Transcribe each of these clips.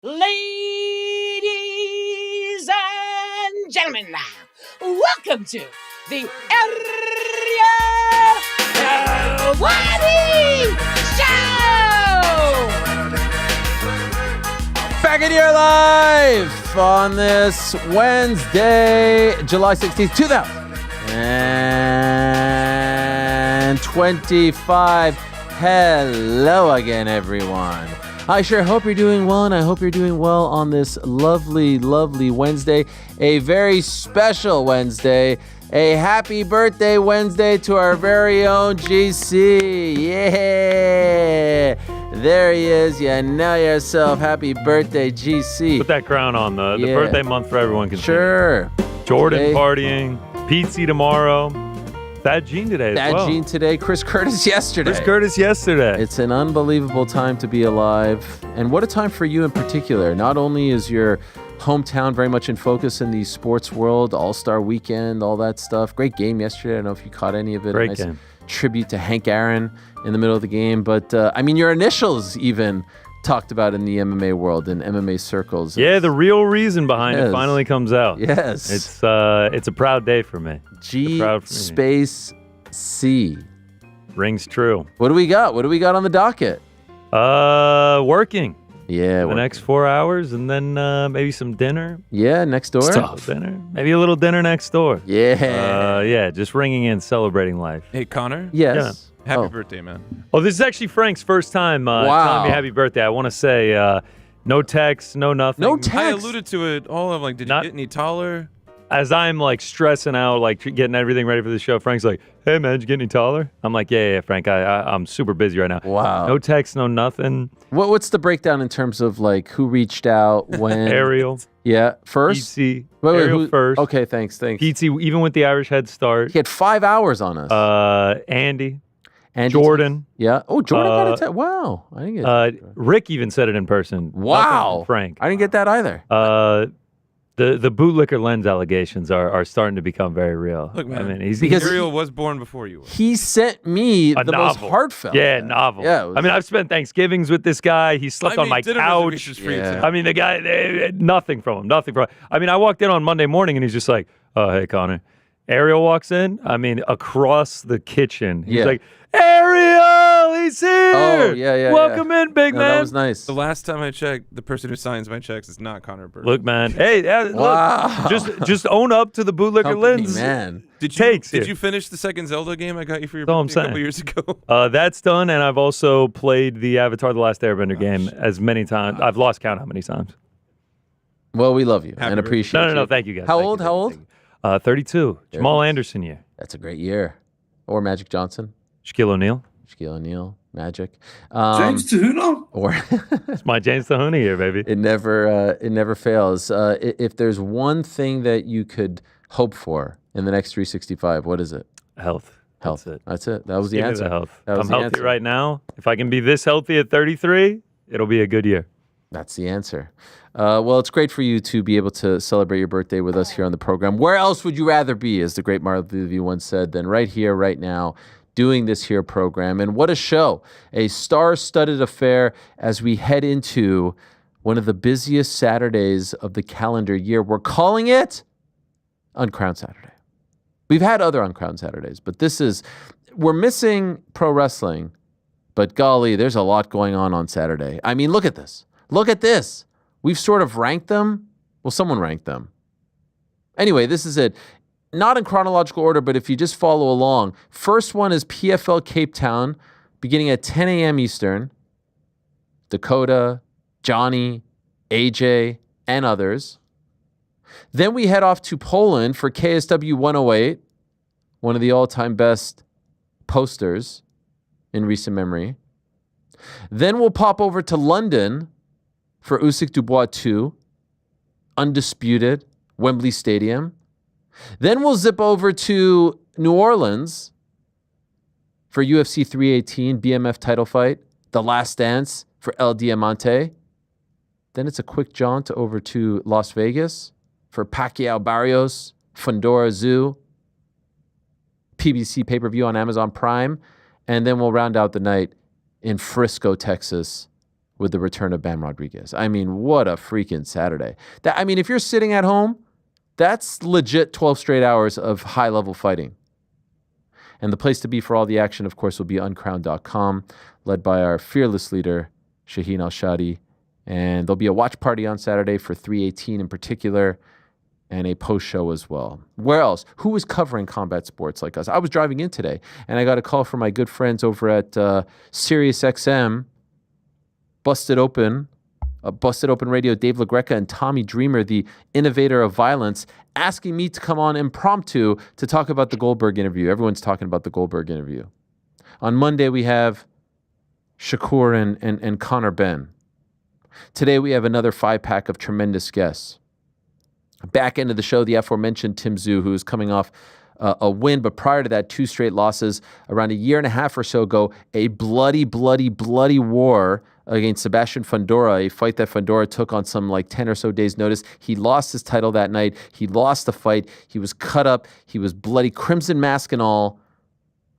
Ladies and gentlemen, welcome to the Ariel Helwani Show! Back in your life on this Wednesday, July 16th, 2025. Hello again, everyone. I sure hope you're doing well, and I hope you're doing well on this lovely, lovely Wednesday. A very special Wednesday. A happy birthday Wednesday to our very own GC. Yeah. There he is. You know yourself. Happy birthday, GC. Put that crown on. The birthday month for everyone can Sure. Jordan partying. Pizza tomorrow. Thad Gene today as well. Thad Gene today. Chris Curtis yesterday. It's an unbelievable time to be alive. And what a time for you in particular. Not only is your hometown very much in focus in the sports world, All-Star Weekend, all that stuff. Great game yesterday. I don't know if you caught any of it. Great nice game. Tribute to Hank Aaron in the middle of the game. But, your initials even talked about in the MMA world, in MMA circles. Yeah, the real reason behind it finally comes out. Yes. It's a proud day for me. G space C. Rings true. What do we got? What do we got on the docket? Working. Yeah. The next 4 hours, and then maybe some dinner. Yeah, next door. Dinner. Maybe a little dinner next door. Yeah. Just ringing in, celebrating life. Hey, Connor. Yes. Yeah. Happy birthday, man. Oh, this is actually Frank's first time telling me happy birthday. I want to say no text, no nothing. No text. I alluded to it all. I'm like, did you get any taller? As I'm like stressing out, like getting everything ready for the show, Frank's like, "Hey man, did you get any taller?" I'm like, "Yeah, Frank. I'm super busy right now." Wow. No text, no nothing. What's the breakdown in terms of like who reached out when? Ariel. Yeah, first. Pizza. Ariel first. Okay, thanks. Pizza, even with the Irish head start. He had 5 hours on us. Andy. Jordan. Yeah. Oh, Jordan got a text. Wow. I didn't get Rick even said it in person. Wow. Frank. I didn't get that either. The bootlicker lens allegations are starting to become very real. Look, man, I mean, because Ariel was born before you were. He sent me the novel. most heartfelt. Yeah, novel. Yeah, I've spent Thanksgivings with this guy. He slept on my couch. Yeah. I mean, the guy, nothing from him. I mean, I walked in on Monday morning and he's just like, "Oh, hey, Connor." Ariel walks in. I mean, across the kitchen. He's like, "Ariel, he's here. Oh, yeah. Welcome in, big man." That was nice. The last time I checked, the person who signs my checks is not Connor Burke. Look, man. Hey, wow. look, just own up to the bootlicker lens. Man. Did you finish the second Zelda game I got you for your birthday a couple years ago? That's done, and I've also played the Avatar: The Last Airbender game as many times. I've lost count how many times. Well, we love you Happy and appreciate you. No, thank you guys. How old? 32. Jamal Anderson year. That's a great year. Or Magic Johnson. Shaquille O'Neal. Magic. James Tahuna? Or It's my James Tahuna year, baby. it never fails. If there's one thing that you could hope for in the next 365, what is it? Health. That's it. That was the Give me answer. the health. That was I'm the healthy answer. right now. If I can be this healthy at 33, it'll be a good year. That's the answer. Well, it's great for you to be able to celebrate your birthday with us here on the program. Where else would you rather be, as the great Mario Barrios once said, than right here, right now, doing this here program? And what a show. A star-studded affair as we head into one of the busiest Saturdays of the calendar year. We're calling it Uncrowned Saturday. We've had other Uncrowned Saturdays, but we're missing pro wrestling, but golly, there's a lot going on Saturday. I mean, look at this. Look at this. We've sort of ranked them. Well, someone ranked them. Anyway, this is it. Not in chronological order, but if you just follow along. First one is PFL Cape Town, beginning at 10 a.m. Eastern. Dakota, Johnny, AJ, and others. Then we head off to Poland for KSW 108, one of the all-time best posters in recent memory. Then we'll pop over to London for Usyk Dubois 2, undisputed, Wembley Stadium. Then we'll zip over to New Orleans for UFC 318, BMF title fight, The Last Dance for El Diamante. Then it's a quick jaunt over to Las Vegas for Pacquiao Barrios, Fundora Tszyu, PBC pay-per-view on Amazon Prime. And then we'll round out the night in Frisco, Texas with the return of Bam Rodriguez. I mean, what a freaking Saturday. If you're sitting at home, that's legit 12 straight hours of high-level fighting. And the place to be for all the action, of course, will be uncrowned.com, led by our fearless leader, Shaheen Al-Shadi. And there'll be a watch party on Saturday for 318 in particular, and a post-show as well. Where else? Who is covering combat sports like us? I was driving in today, and I got a call from my good friends over at SiriusXM, Busted Open Radio, Dave LaGreca and Tommy Dreamer, the innovator of violence, asking me to come on impromptu to talk about the Goldberg interview. Everyone's talking about the Goldberg interview. On Monday, we have Shakur and Conor Benn. Today, we have another 5-pack of tremendous guests. Back end of the show, the aforementioned Tszyu, who is coming off a win, but prior to that, 2 straight losses. Around a year and a half or so ago, a bloody war against Sebastian Fundora, a fight that Fundora took on some 10 or so days' notice. He lost his title that night. He lost the fight. He was cut up. He was bloody, crimson mask and all.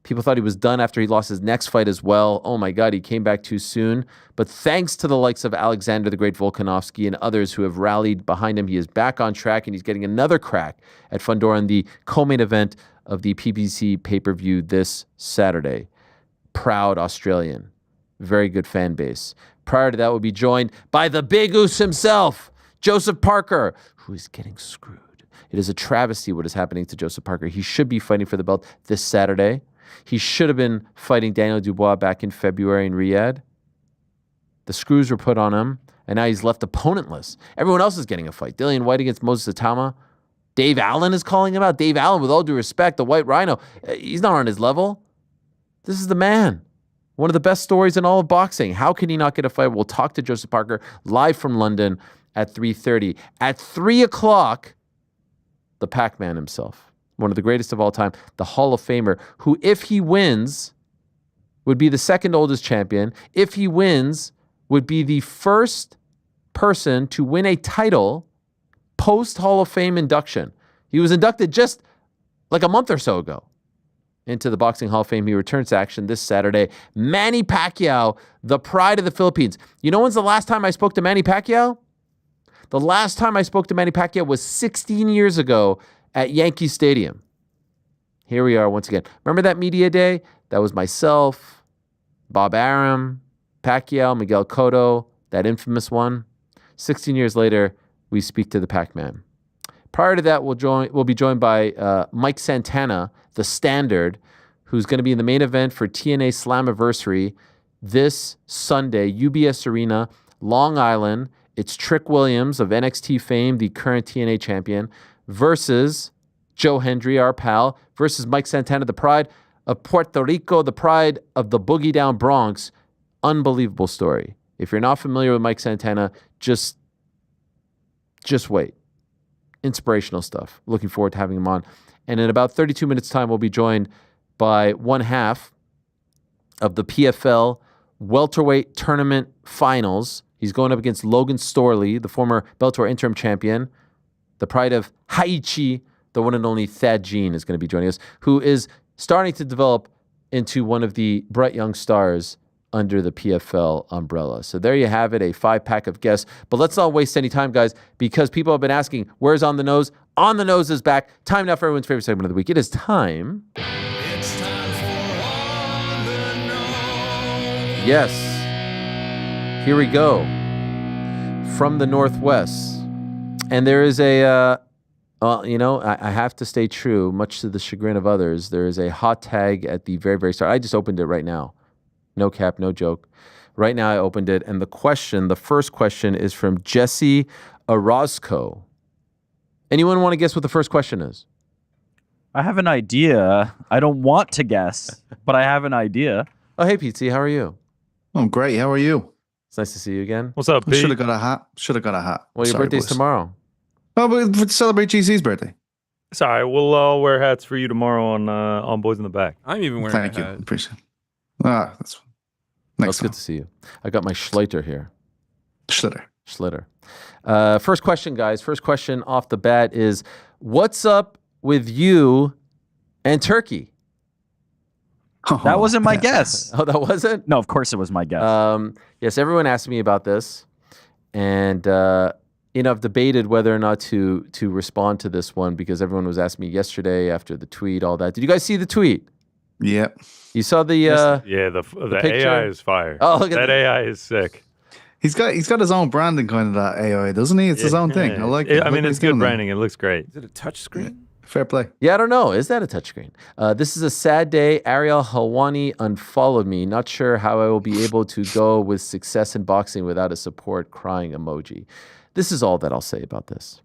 People thought he was done after he lost his next fight as well. Oh my God, he came back too soon. But thanks to the likes of Alexander the Great Volkanovski and others who have rallied behind him, he is back on track and he's getting another crack at Fundora in the co-main event of the PBC pay-per-view this Saturday. Proud Australian. Very good fan base. Prior to that, we'll be joined by the Big Oos himself, Joseph Parker, who is getting screwed. It is a travesty what is happening to Joseph Parker. He should be fighting for the belt this Saturday. He should have been fighting Daniel Dubois back in February in Riyadh. The screws were put on him, and now he's left opponentless. Everyone else is getting a fight. Dillian White against Moses Atama. Dave Allen is calling him out. Dave Allen, with all due respect, the White Rhino, he's not on his level. This is the man. One of the best stories in all of boxing. How can he not get a fight? We'll talk to Joseph Parker live from London at 3:30. At 3 o'clock, the Pac-Man himself. One of the greatest of all time, the Hall of Famer, who, if he wins, would be the second oldest champion. If he wins, would be the first person to win a title post-Hall of Fame induction. He was inducted just a month or so ago into the Boxing Hall of Fame. He returns to action this Saturday. Manny Pacquiao, the pride of the Philippines. You know when's the last time I spoke to Manny Pacquiao? The last time I spoke to Manny Pacquiao was 16 years ago at Yankee Stadium. Here we are once again. Remember that media day? That was myself, Bob Arum, Pacquiao, Miguel Cotto, that infamous one. 16 years later, we speak to the Pac-Man. Prior to that, we'll be joined by Mike Santana, the Standard, who's going to be in the main event for TNA Slammiversary this Sunday, UBS Arena, Long Island. It's Trick Williams of NXT fame, the current TNA champion, versus Joe Hendry, our pal, versus Mike Santana, the pride of Puerto Rico, the pride of the Boogie Down Bronx. Unbelievable story. If you're not familiar with Mike Santana, just wait. Inspirational stuff. Looking forward to having him on. And in about 32 minutes' time, we'll be joined by one half of the PFL welterweight tournament finals. He's going up against Logan Storley, the former Bellator interim champion. The pride of Haichi, the one and only Thad Jean, is going to be joining us, who is starting to develop into one of the bright young stars under the PFL umbrella. So there you have it, a 5-pack of guests. But let's not waste any time, guys, because people have been asking, where's On the Nose? On the Nose is back. Time now for everyone's favorite segment of the week. It is time. It's time for On the Nose. Yes. Here we go. From the Northwest. And there is I have to stay true, much to the chagrin of others. There is a hot tag at the very, very start. I just opened it right now. No cap, no joke. Right now I opened it, and the first question is from Jesse Orozco. Anyone want to guess what the first question is? I have an idea. I don't want to guess, but I have an idea. Oh, hey, Pete, how are you? I'm great. How are you? It's nice to see you again. What's up, Pete? Should have got a hat. Well, your birthday's tomorrow. Oh, but to celebrate GC's birthday. Sorry, we'll wear hats for you tomorrow on Boys in the Back. I'm even wearing Thank a you. hat. Appreciate it. That's next Good to see you. I got my Schleiter here. Schlitter. First question, guys. First question off the bat is, what's up with you and Turkey? That wasn't my guess. Oh, that wasn't? No, of course it was my guess. Yes, everyone asked me about this. And, I've debated whether or not to respond to this one because everyone was asking me yesterday after the tweet, all that. Did you guys see the tweet? Yep. You saw the the picture? AI is fire. Oh, look at that AI is sick. He's got his own branding kind of that AI, doesn't he? It's his own thing. I like it. I mean, it's good branding. It looks great. Is it a touch screen? Fair play. Yeah, I don't know. Is that a touchscreen? This is a sad day. Ariel Helwani unfollowed me. Not sure how I will be able to go with success in boxing without a support crying emoji. This is all that I'll say about this.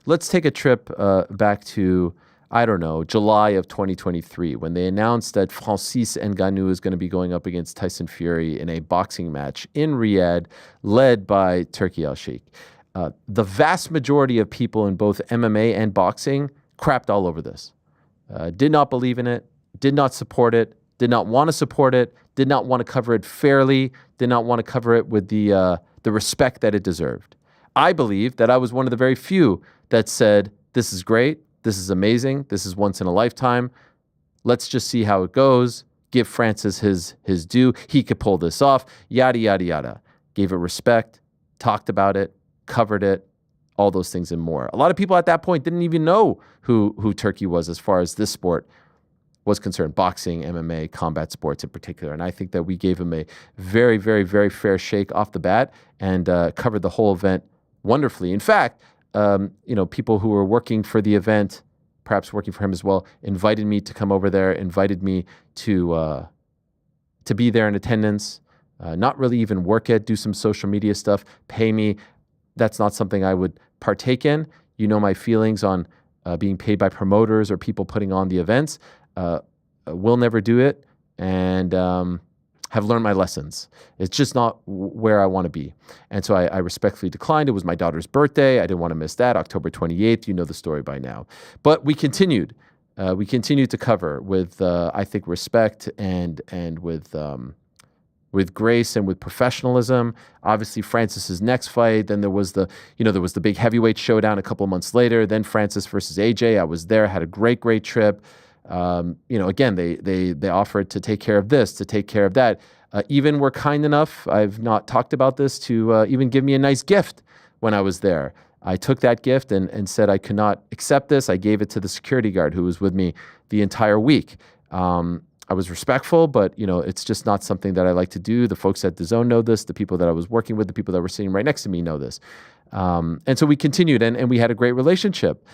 Let's take a trip back to, I don't know, July of 2023 when they announced that Francis Ngannou is going to be going up against Tyson Fury in a boxing match in Riyadh led by Turki Al-Sheikh. The vast majority of people in both MMA and boxing crapped all over this. Did not believe in it, did not support it, did not want to support it, did not want to cover it fairly, did not want to cover it with the respect that it deserved. I believe that I was one of the very few that said, this is great, this is amazing, this is once in a lifetime. Let's just see how it goes. Give Francis his due. He could pull this off, yada, yada, yada. Gave it respect, talked about it, covered it, all those things and more. A lot of people at that point didn't even know who Turki was as far as this sport was concerned, boxing, MMA, combat sports in particular. And I think that we gave him a very, very, very fair shake off the bat and covered the whole event wonderfully. In fact, people who were working for the event, perhaps working for him as well, invited me to come over there, invited me to be there in attendance, not really even work it, do some social media stuff, pay me. That's not something I would partake in. You know my feelings on being paid by promoters or people putting on the events. Will never do it and have learned my lessons. It's just not where I want to be. And so I respectfully declined. It was my daughter's birthday. I didn't want to miss that, October 28th. You know the story by now. But we continued. We continued to cover with, I think, respect and with grace and with professionalism. Obviously, Francis's next fight. Then there was the big heavyweight showdown a couple of months later. Then Francis versus AJ. I was there, had a great trip. Again, they offered to take care of this, to take care of that. Even were kind enough, I've not talked about this, to even give me a nice gift when I was there. I took that gift and said I could not accept this. I gave it to the security guard who was with me the entire week. I was respectful, but it's just not something that I like to do. The folks at DAZN know this. The people that I was working with, the people that were sitting right next to me know this. And so we continued, and we had a great relationship.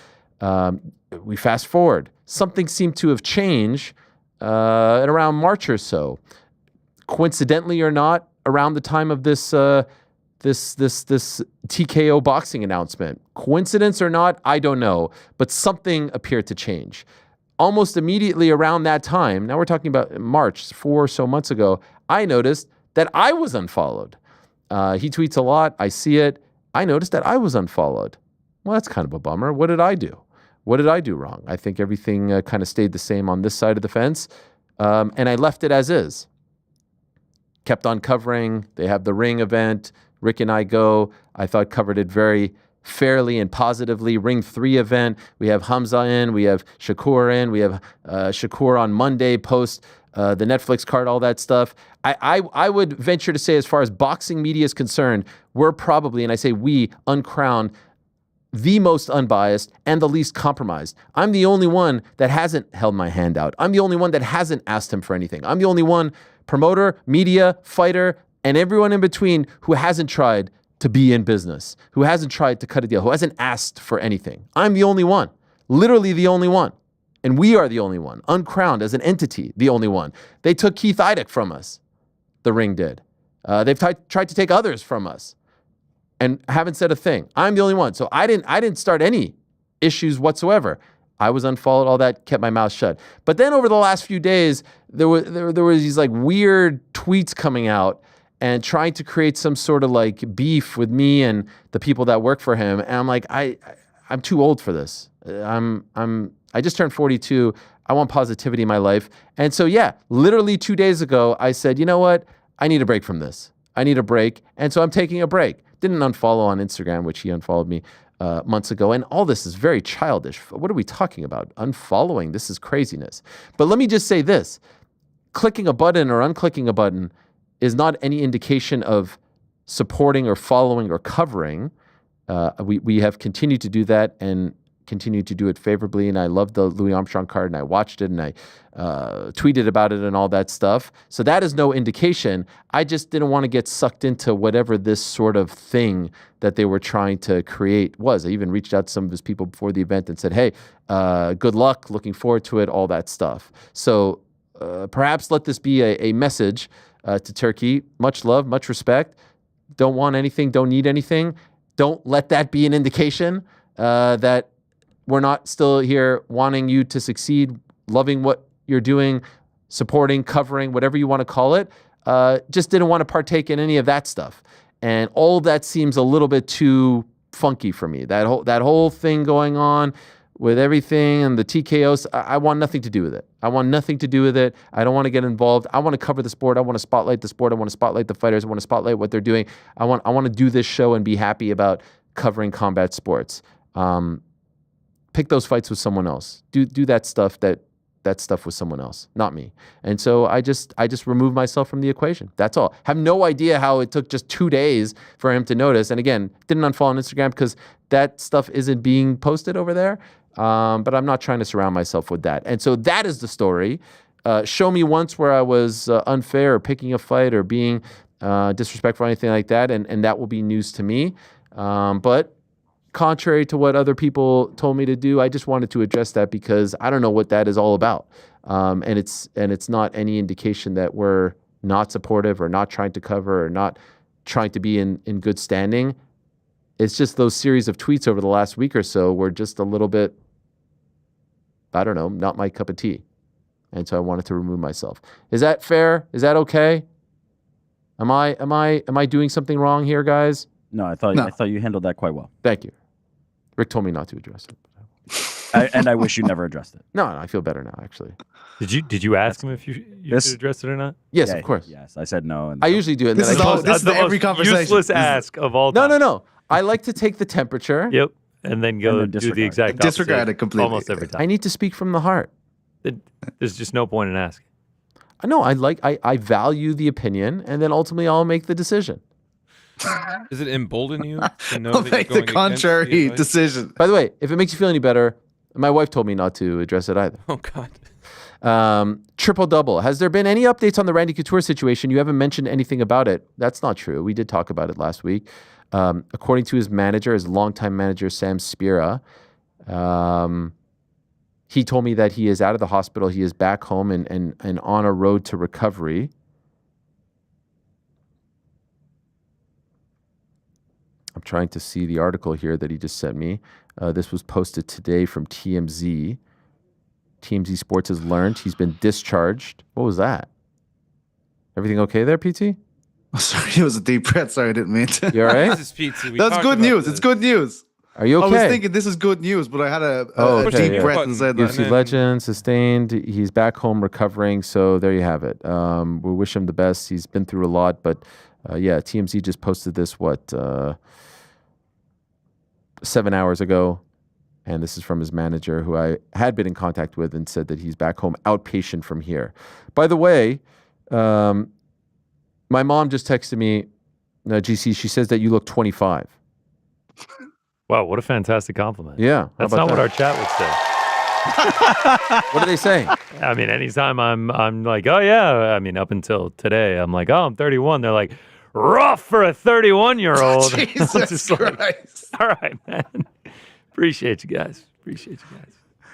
We fast forward. Something seemed to have changed at around March or so. Coincidentally or not, around the time of this TKO boxing announcement. Coincidence or not, I don't know, but something appeared to change. Almost immediately around that time, now we're talking about March, 4 or so months ago, I noticed that I was unfollowed. He tweets a lot. I see it. I noticed that I was unfollowed. Well, that's kind of a bummer. What did I do? What did I do wrong? I think everything kind of stayed the same on this side of the fence, and I left it as is. Kept on covering. They have the Ring event. Rick and I go. I thought covered it very fairly and positively. Ring 3 event. We have Hamza in. We have Shakur in. We have Shakur on Monday post the Netflix card, all that stuff. I would venture to say, as far as boxing media is concerned, we're probably, and I say we, Uncrowned, the most unbiased and the least compromised. I'm the only one that hasn't held my hand out. I'm the only one that hasn't asked him for anything. I'm the only one, promoter, media, fighter, and everyone in between, who hasn't tried to be in business, who hasn't tried to cut a deal, who hasn't asked for anything. I'm the only one, literally the only one. And we are the only one, Uncrowned as an entity, the only one. They took Keith Idec from us, the Ring did. They've tried to take others from us and haven't said a thing. I'm the only one. So I didn't start any issues whatsoever. I was unfollowed, all that, kept my mouth shut. But then over the last few days, there was these like weird tweets coming out and trying to create some sort of like beef with me and the people that work for him. And I'm like, I'm too old for this. I just turned 42. I want positivity in my life. And so, yeah, literally 2 days ago, I said, you know what? I need a break from this. I need a break. And so I'm taking a break. Didn't unfollow on Instagram, which he unfollowed me months ago. And all this is very childish. What are we talking about? Unfollowing? This is craziness. But let me just say this. clicking a button or unclicking a button is not any indication of supporting or following or covering. We have continued to do that and continue to do it favorably. And I love the Louis Armstrong card, and I watched it, and I tweeted about it and all that stuff. So that is no indication. I just didn't want to get sucked into whatever this sort of thing that they were trying to create was. I even reached out to some of his people before the event and said, hey, good luck, looking forward to it, all that stuff. So perhaps let this be a message to Turkey. Much love, much respect. Don't want anything, don't need anything. Don't let that be an indication that we're not still here wanting you to succeed, loving what you're doing, supporting, covering, whatever you want to call it. Just didn't want to partake in any of that stuff. And all that seems a little bit too funky for me. That whole thing going on with everything and the TKOs, I want nothing to do with it. I want nothing to do with it. I don't want to get involved. I want to cover the sport. I want to spotlight the sport. I want to spotlight the fighters. I want to spotlight what they're doing. I want to do this show and be happy about covering combat sports. Pick those fights with someone else. Do that stuff with someone else, not me. And so I just removed myself from the equation. That's all. Have no idea how it took just 2 days for him to notice. And again, didn't unfollow on Instagram because that stuff isn't being posted over there. But I'm not trying to surround myself with that. And so that is the story. Show me once where I was unfair or picking a fight or being disrespectful or anything like that, and that will be news to me. But contrary to what other people told me to do, I just wanted to address that because I don't know what that is all about. And it's not any indication that we're not supportive or not trying to cover or not trying to be in good standing. It's just those series of tweets over the last week or so were just a little bit, I don't know, not my cup of tea. And so I wanted to remove myself. Is that fair? Is that okay? Am I doing something wrong here, guys? No, I thought you handled that quite well. Thank you. Rick told me not to address it. And I wish you never addressed it. No, I feel better now, actually. Did you ask him if you should address it or not? Yes, Yeah, of course. Yes, I said no. And I usually do it. This is the every most conversation. useless ask of all time. No. I like to take the temperature. Yep. And then go And then do the disregard. exact opposite Disregard it completely. almost every time. I need to speak from the heart. There's just no point in asking. No, I value the opinion, and then ultimately I'll make the decision. Does it embolden you to know I'll that you're make the going against contrary the advice? decision. By the way, if it makes you feel any better, my wife told me not to address it either. Oh, God. Triple double. Has there been any updates on the Randy Couture situation? You haven't mentioned anything about it. That's not true. We did talk about it last week. According to his manager, his longtime manager, Sam Spira, he told me that he is out of the hospital. He is back home and on a road to recovery. I'm trying to see the article here that he just sent me. This was posted today from TMZ. TMZ Sports has learned he's been discharged. What was that? Everything okay there, PT? Oh, sorry, it was a deep breath. Sorry, I didn't mean to. You all right? This is pizza. That's good news. It's good news. Are you okay? I was thinking this is good news, but I had a okay, deep yeah. breath and said that. UFC legend, sustained. He's back home recovering. So there you have it. We wish him the best. He's been through a lot, but yeah, TMZ just posted this, 7 hours ago. And this is from his manager, who I had been in contact with, and said that he's back home outpatient from here. By the way, my mom just texted me, GC, she says that you look 25. Wow, what a fantastic compliment. Yeah. That's not what our chat would say. What are they saying? I mean, anytime I'm like, oh yeah. I mean, up until today, I'm like, oh, I'm 31. They're like, rough for a 31-year-old. Jesus Christ. All right, man. Appreciate you guys.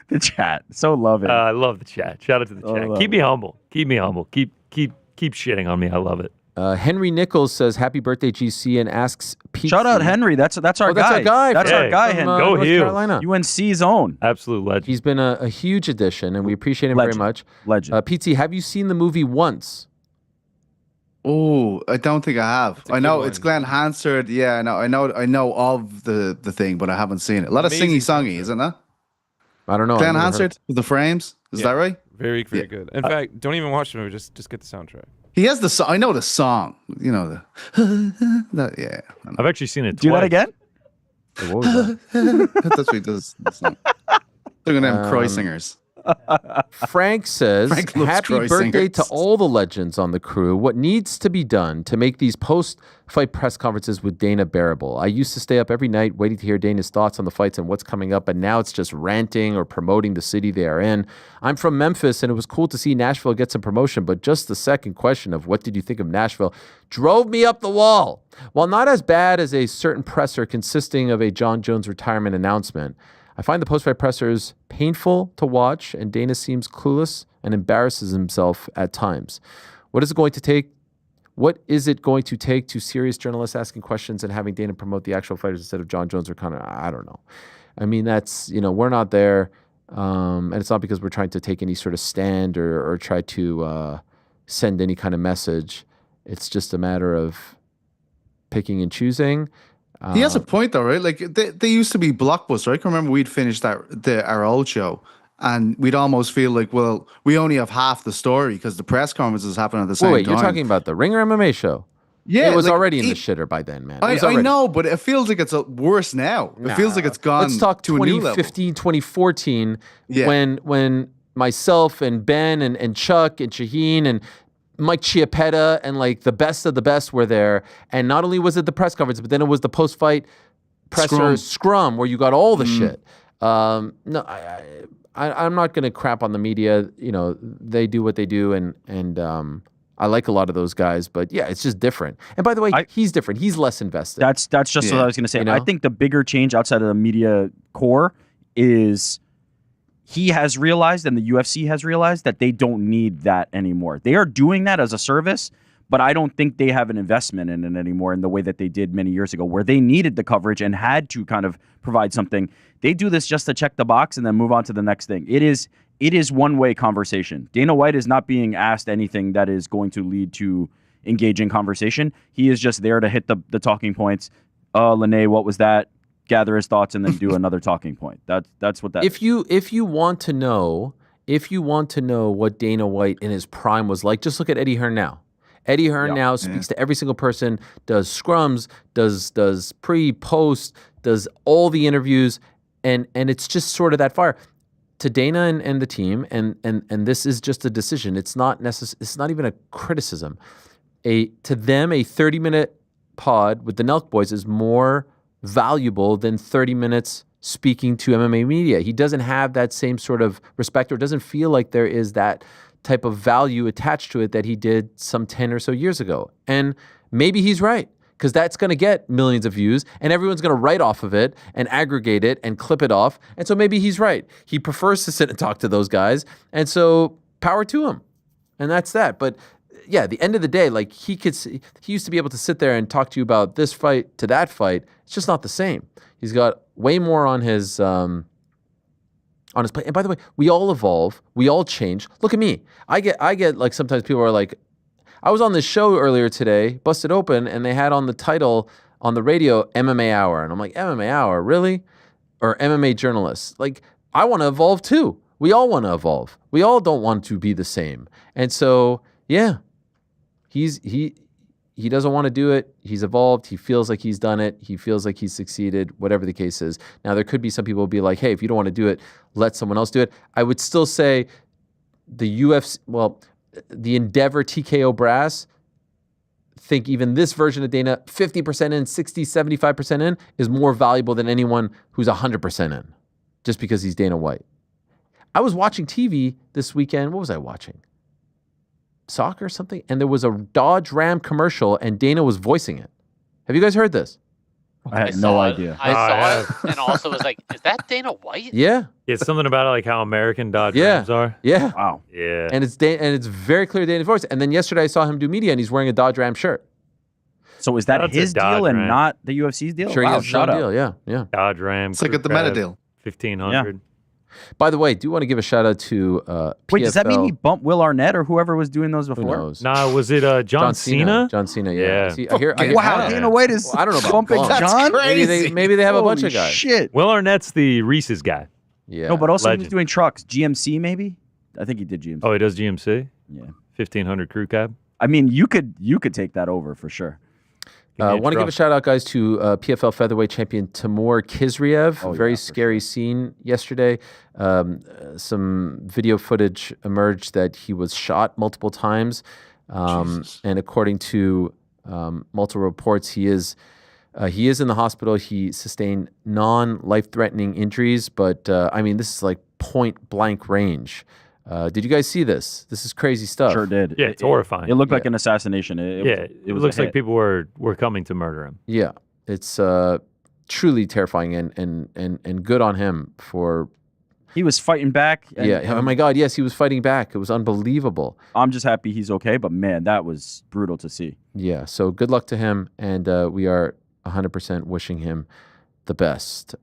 The chat. So love it. I love the chat. Shout out to the chat. Keep me humble. Keep shitting on me. I love it. Henry Nichols says, happy birthday, GC, and asks Pete. Shout out Henry. That's our guy. That's our guy. That's our guy, from, Henry. Go North Heels. Carolina. UNC's own. Absolute legend. He's been a huge addition, and we appreciate him Legend. very much. Legend. PT, have you seen the movie Once? Oh, I don't think I have. a I know good it's one. Glenn Hansard. Yeah, I know of the thing, but I haven't seen it. A lot of Amazing singy-songy, isn't it? I don't know. Glenn I've never Hansard with the frames. Is that right? Very, very Yeah. good. In fact, don't even watch the movie. Just get the soundtrack. He has the song. I know the song. You know the. Yeah. I know. I've actually seen it Do twice. that again? What was that? That's what he does. The song. They're gonna have Croy singers. Frank says, Frank loves happy Troy birthday singers. to all the legends on the crew. What needs to be done to make these post-fight press conferences with Dana bearable? I used to stay up every night waiting to hear Dana's thoughts on the fights and what's coming up, and now it's just ranting or promoting the city they are in. I'm from Memphis, and it was cool to see Nashville get some promotion, but just the second question of what did you think of Nashville drove me up the wall. While not as bad as a certain presser consisting of a John Jones retirement announcement, I find the post-fight pressers painful to watch, and Dana seems clueless and embarrasses himself at times. What is it going to take to serious journalists asking questions and having Dana promote the actual fighters instead of John Jones or Conor? I don't know. I mean, that's, we're not there, and it's not because we're trying to take any sort of stand or try to send any kind of message. It's just a matter of picking and choosing. He has a point though, right? Like they used to be blockbusters. I can remember we'd finished our old show, and we'd almost feel like, well, we only have half the story because the press conferences happen at the same time. Wait, you're talking about the Ringer MMA show? Yeah, it was already in the shitter by then, man. I know, but it feels like it's worse now. It feels like it's gone. Let's talk to a new level. 2015, 2014, when myself and Ben and Chuck and Shaheen and Mike Chiappetta and like the best of the best were there. And not only was it the press conference, but then it was the post-fight presser scrum where you got all the shit. No, I'm not going to crap on the media. They do what they do, and I like a lot of those guys. But yeah, it's just different. And by the way, he's different. He's less invested. That's just what I was going to say. I think the bigger change outside of the media core is he has realized and the UFC has realized that they don't need that anymore. They are doing that as a service, but I don't think they have an investment in it anymore in the way that they did many years ago, where they needed the coverage and had to kind of provide something. They do this just to check the box and then move on to the next thing. It is one-way conversation. Dana White is not being asked anything that is going to lead to engaging conversation. He is just there to hit the talking points. Lene, what was that? Gather his thoughts and then do another talking point. That's what that is. If you want to know what Dana White in his prime was like, just look at Eddie Hearn now. Eddie Hearn now speaks to every single person, does scrums, does pre, post, does all the interviews, and it's just sort of that fire. To Dana and the team, and this is just a decision. It's not it's not even a criticism. To them, a 30-minute pod with the Nelk Boys is more valuable than 30 minutes speaking to MMA media. He doesn't have that same sort of respect, or doesn't feel like there is that type of value attached to it that he did some 10 or so years ago. And maybe he's right, because that's going to get millions of views and everyone's going to write off of it and aggregate it and clip it off. And so maybe he's right. He prefers to sit and talk to those guys. And so power to him. And that's that. But yeah, at the end of the day, like he used to be able to sit there and talk to you about this fight to that fight. It's just not the same. He's got way more on his plate. And by the way, we all evolve. We all change. Look at me. I get like, sometimes people are like, I was on this show earlier today, Busted Open, and they had on the title on the radio, MMA Hour. And I'm like, MMA Hour, really? Or MMA journalist? Like, I want to evolve too. We all want to evolve. We all don't want to be the same. And so, yeah, he doesn't want to do it. He's evolved. He feels like he's done it. He feels like he's succeeded, whatever the case is. Now, there could be some people who be like, hey, if you don't want to do it, let someone else do it. I would still say the UFC, the Endeavor TKO brass, think even this version of Dana, 50% in, 60, 75% in, is more valuable than anyone who's 100% in, just because he's Dana White. I was watching TV this weekend. What was I watching? Soccer or something? And there was a Dodge Ram commercial and Dana was voicing it. Have you guys heard this? I had no idea. I saw it and also was like, is that Dana White? Yeah. It's something about like how American Dodge Rams are. Yeah. Wow. Yeah. And it's very clear Dana's voice. And then yesterday I saw him do media and he's wearing a Dodge Ram shirt. So is that That's his a Dodge deal and Ram. not the UFC's deal? Sure, wow, he has a shout out. deal. Yeah. Dodge Ram. It's like at the meta deal. 1500. By the way, do want to give a shout out to Wait, does that mean PFL. he bumped Will Arnett or whoever was doing those Who before? knows? Nah, was it John Cena? John Cena, yeah. Yeah. See, I hear, Wow, Dana White is I don't know about bumping bump. John? Maybe they have a bunch of guys. Shit. Will Arnett's the Reese's guy. Yeah. No, but also he was Legend. doing trucks. GMC maybe? I think he did GMC. Oh, he does GMC? Yeah. 1500 crew cab. I mean, you could take that over for sure. Want to give a shout out, guys, to PFL featherweight champion Timur Khizriev. Very scary scene yesterday. Some video footage emerged that he was shot multiple times. And according to multiple reports, he is in the hospital. He sustained non-life-threatening injuries, but I mean, this is like point-blank range. Did you guys see this? This is crazy stuff. Sure did. Yeah, it's horrifying. It looked like an assassination. It looks like people were coming to murder him. Yeah, it's truly terrifying and good on him for. He was fighting back. Oh my God, yes, he was fighting back. It was unbelievable. I'm just happy he's okay, but man, that was brutal to see. Yeah, so good luck to him, and we are 100% wishing him the best.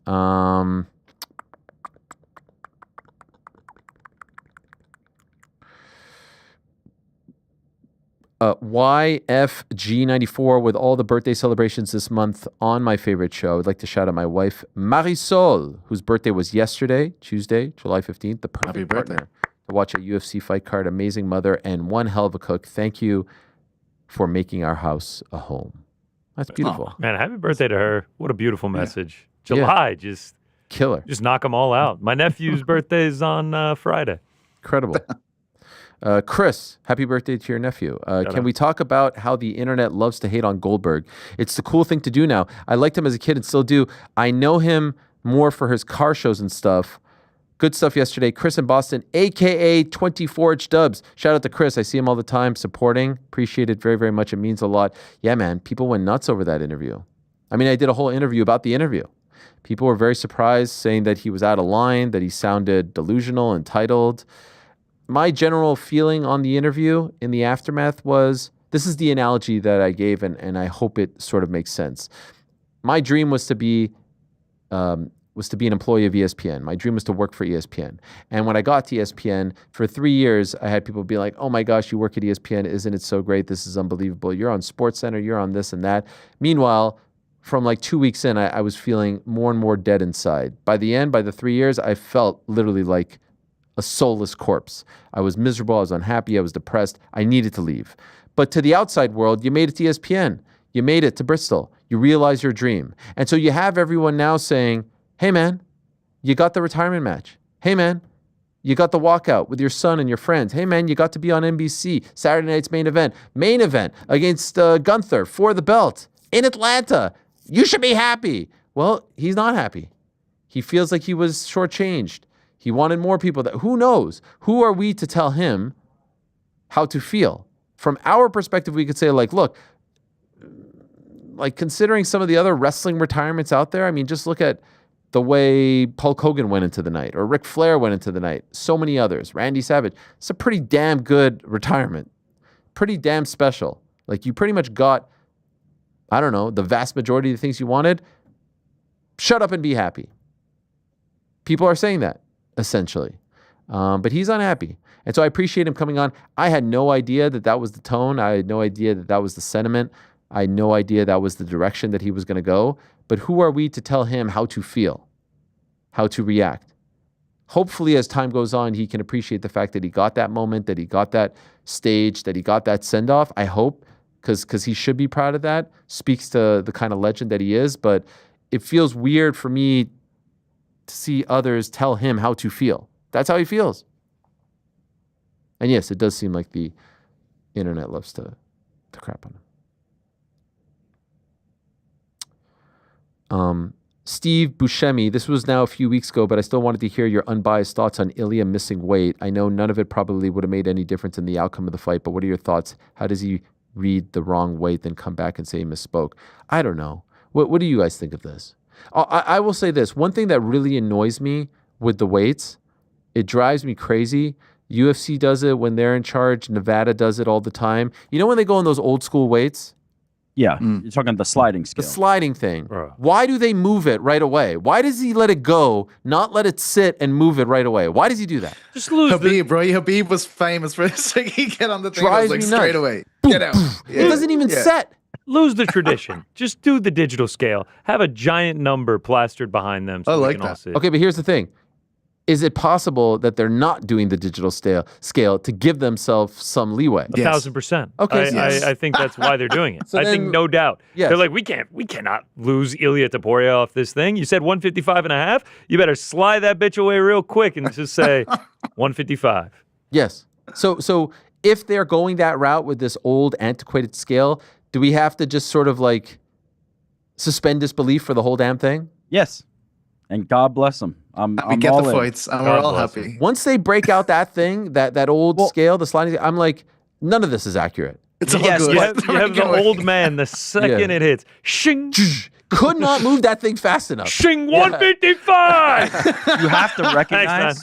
YFG94 with all the birthday celebrations this month on my favorite show. I would like to shout out my wife, Marisol, whose birthday was yesterday, Tuesday, July 15th. The perfect partner to watch a UFC fight card. Amazing mother and one hell of a cook. Thank you for making our house a home. That's beautiful. Oh, man, happy birthday to her. What a beautiful message. July, just killer. Just knock them all out. My nephew's birthday is on Friday. Incredible. Chris, happy birthday to your nephew. Can we talk about how the internet loves to hate on Goldberg? It's the cool thing to do now. I liked him as a kid and still do. I know him more for his car shows and stuff. Good stuff yesterday. Chris in Boston, a.k.a. 24H Dubs. Shout out to Chris. I see him all the time supporting. Appreciate it very, very much. It means a lot. Yeah, man. People went nuts over that interview. I mean, I did a whole interview about the interview. People were very surprised, saying that he was out of line, that he sounded delusional, entitled. My general feeling on the interview in the aftermath was, this is the analogy that I gave, and I hope it sort of makes sense. My dream was to be an employee of ESPN. My dream was to work for ESPN. And when I got to ESPN, for 3 years, I had people be like, oh my gosh, you work at ESPN. Isn't it so great? This is unbelievable. You're on SportsCenter. You're on this and that. Meanwhile, from like 2 weeks in, I was feeling more and more dead inside. By the end, by the 3 years, I felt literally like a soulless corpse. I was miserable. I was unhappy. I was depressed. I needed to leave. But to the outside world, you made it to ESPN. You made it to Bristol. You realized your dream. And so you have everyone now saying, hey, man, you got the retirement match. Hey, man, you got the walkout with your son and your friends. Hey, man, you got to be on NBC. Saturday night's main event against Gunther for the belt in Atlanta. You should be happy. Well, he's not happy. He feels like he was shortchanged. He wanted more people. Who knows? Who are we to tell him how to feel? From our perspective, we could say, like, look, like considering some of the other wrestling retirements out there, I mean, just look at the way Hulk Hogan went into the night or Ric Flair went into the night. So many others. Randy Savage. It's a pretty damn good retirement. Pretty damn special. Like, you pretty much got, I don't know, the vast majority of the things you wanted. Shut up and be happy. People are saying that, essentially. But he's unhappy. And so I appreciate him coming on. I had no idea that that was the tone. I had no idea that that was the sentiment. I had no idea that was the direction that he was going to go. But who are we to tell him how to feel, how to react? Hopefully, as time goes on, he can appreciate the fact that he got that moment, that he got that stage, that he got that send-off. I hope, because he should be proud of that. Speaks to the kind of legend that he is. But it feels weird for me to see others tell him how to feel. That's how he feels. And yes, it does seem like the internet loves to crap on him. Steve Buscemi, this was now a few weeks ago, but I still wanted to hear your unbiased thoughts on Ilya missing weight. I know none of it probably would have made any difference in the outcome of the fight, but what are your thoughts? How does he read the wrong weight, then come back and say he misspoke? I don't know. What do you guys think of this? I will say this. One thing that really annoys me with the weights, it drives me crazy. UFC does it when they're in charge. Nevada does it all the time. You know when they go in those old school weights? Yeah, you're talking the sliding scale. The sliding thing. Why do they move it right away? Why does he let it go, not let it sit and move it right away? Why does he do that? Just lose Habib, bro. Habib was famous for this. Like, he get on the thing Drives and was me like straight nuts. away. Boom, Get out. It doesn't even set. Lose the tradition. Just do the digital scale. Have a giant number plastered behind them so I we like can all that. see it. Okay, but here's the thing. is it possible that they're not doing the digital scale to give themselves some leeway? 1,000%. Okay, I think that's why they're doing it. So I think no doubt. Yes. They're like, we cannot lose Ilia Topuria off this thing. You said 155.5. You better slide that bitch away real quick and just say 155. Yes. So if they're going that route with this old antiquated scale, do we have to just sort of like suspend disbelief for the whole damn thing? Yes. And God bless them. We get the fights, and we're all happy. Once they break out that thing, that old scale, the sliding, I'm like, none of this is accurate. It's all good. You have the old man the second it hits. Shing. Could not move that thing fast enough. Shing 155. You have to recognize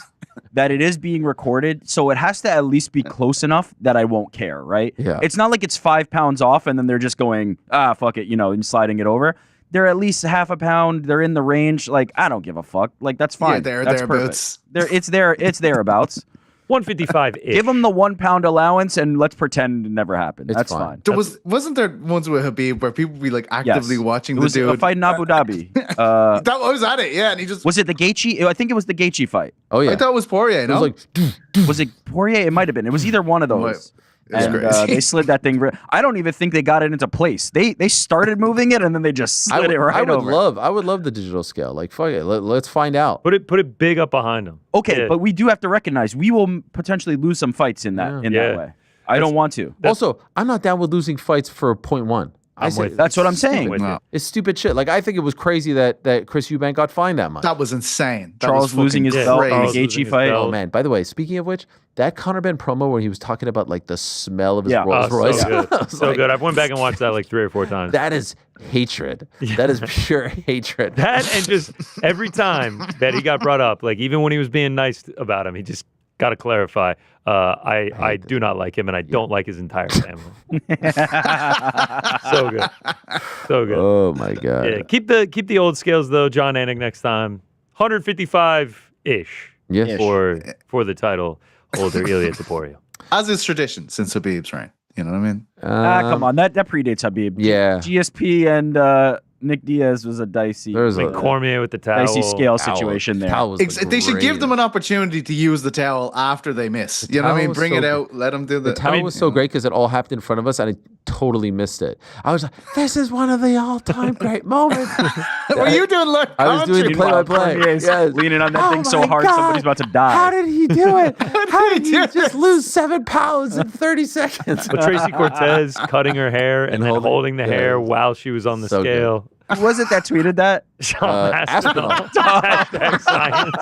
that it is being recorded, so it has to at least be close enough that I won't care, right? Yeah. It's not like it's 5 pounds off and then they're just going, fuck it, and sliding it over. They're at least half a pound. They're in the range. Like, I don't give a fuck. Like, that's fine. Yeah, that's thereabouts. perfect. It's thereabouts. 155-ish. Give them the 1 pound allowance and let's pretend it never happened. That's fine. Wasn't there ones with Habib where people be like actively watching the dude? It was a fight in Abu Dhabi. That was at it, yeah. And he just was it the Gaethje? I think it was the Gaethje fight. Oh yeah, I thought it was Poirier. No, it was like, was it Poirier? It might have been. It was either one of those. And crazy. they slid that thing. I don't even think they got it into place. They started moving it and then they just slid it right over. I would love the digital scale. Like, fuck it. Let's find out. Put it big up behind them. Okay, but we do have to recognize we will potentially lose some fights in that that way. I don't want to. Also, I'm not down with losing fights for 0.1. That's what I'm saying. It's stupid shit. Like, I think it was crazy that Chris Eubank got fined that much. That was insane. Charles losing his belt in the Gaethje fight. Oh man! By the way, speaking of which, that Conor Ben promo where he was talking about like the smell of his Rolls Royce, so good. So good. I've went back and watched that like 3 or 4 times. That is hatred. That is pure hatred. That and just every time that he got brought up, like even when he was being nice about him, he just got to clarify. I do not like him, and I don't like his entire family. So good, so good. Oh my god! Yeah, keep the old scales though, John Anik. Next time, 155-ish. Yes. For the title holder, Ilia Topuria. As is tradition since Habib's reign. You know what I mean? Come on, that predates Habib. Yeah. GSP and Nick Diaz was a dicey. There's like Cormier with the towel. Dicey scale situation there. They should give them an opportunity to use the towel after they miss. You know what I mean? Bring it out, let them do the towel was so great because it all happened in front of us and I totally missed it. I was like, this is one of the all-time great moments. Were you doing look? I was doing the play-by-play. Yes. Leaning on that thing so hard somebody's about to die. How did he do it? How did he just lose 7 pounds in 30 seconds? But Tracy Cortez cutting her hair and then holding the hair while she was on the scale. Good. Who was it that tweeted that? Aspinall. Hashtag science.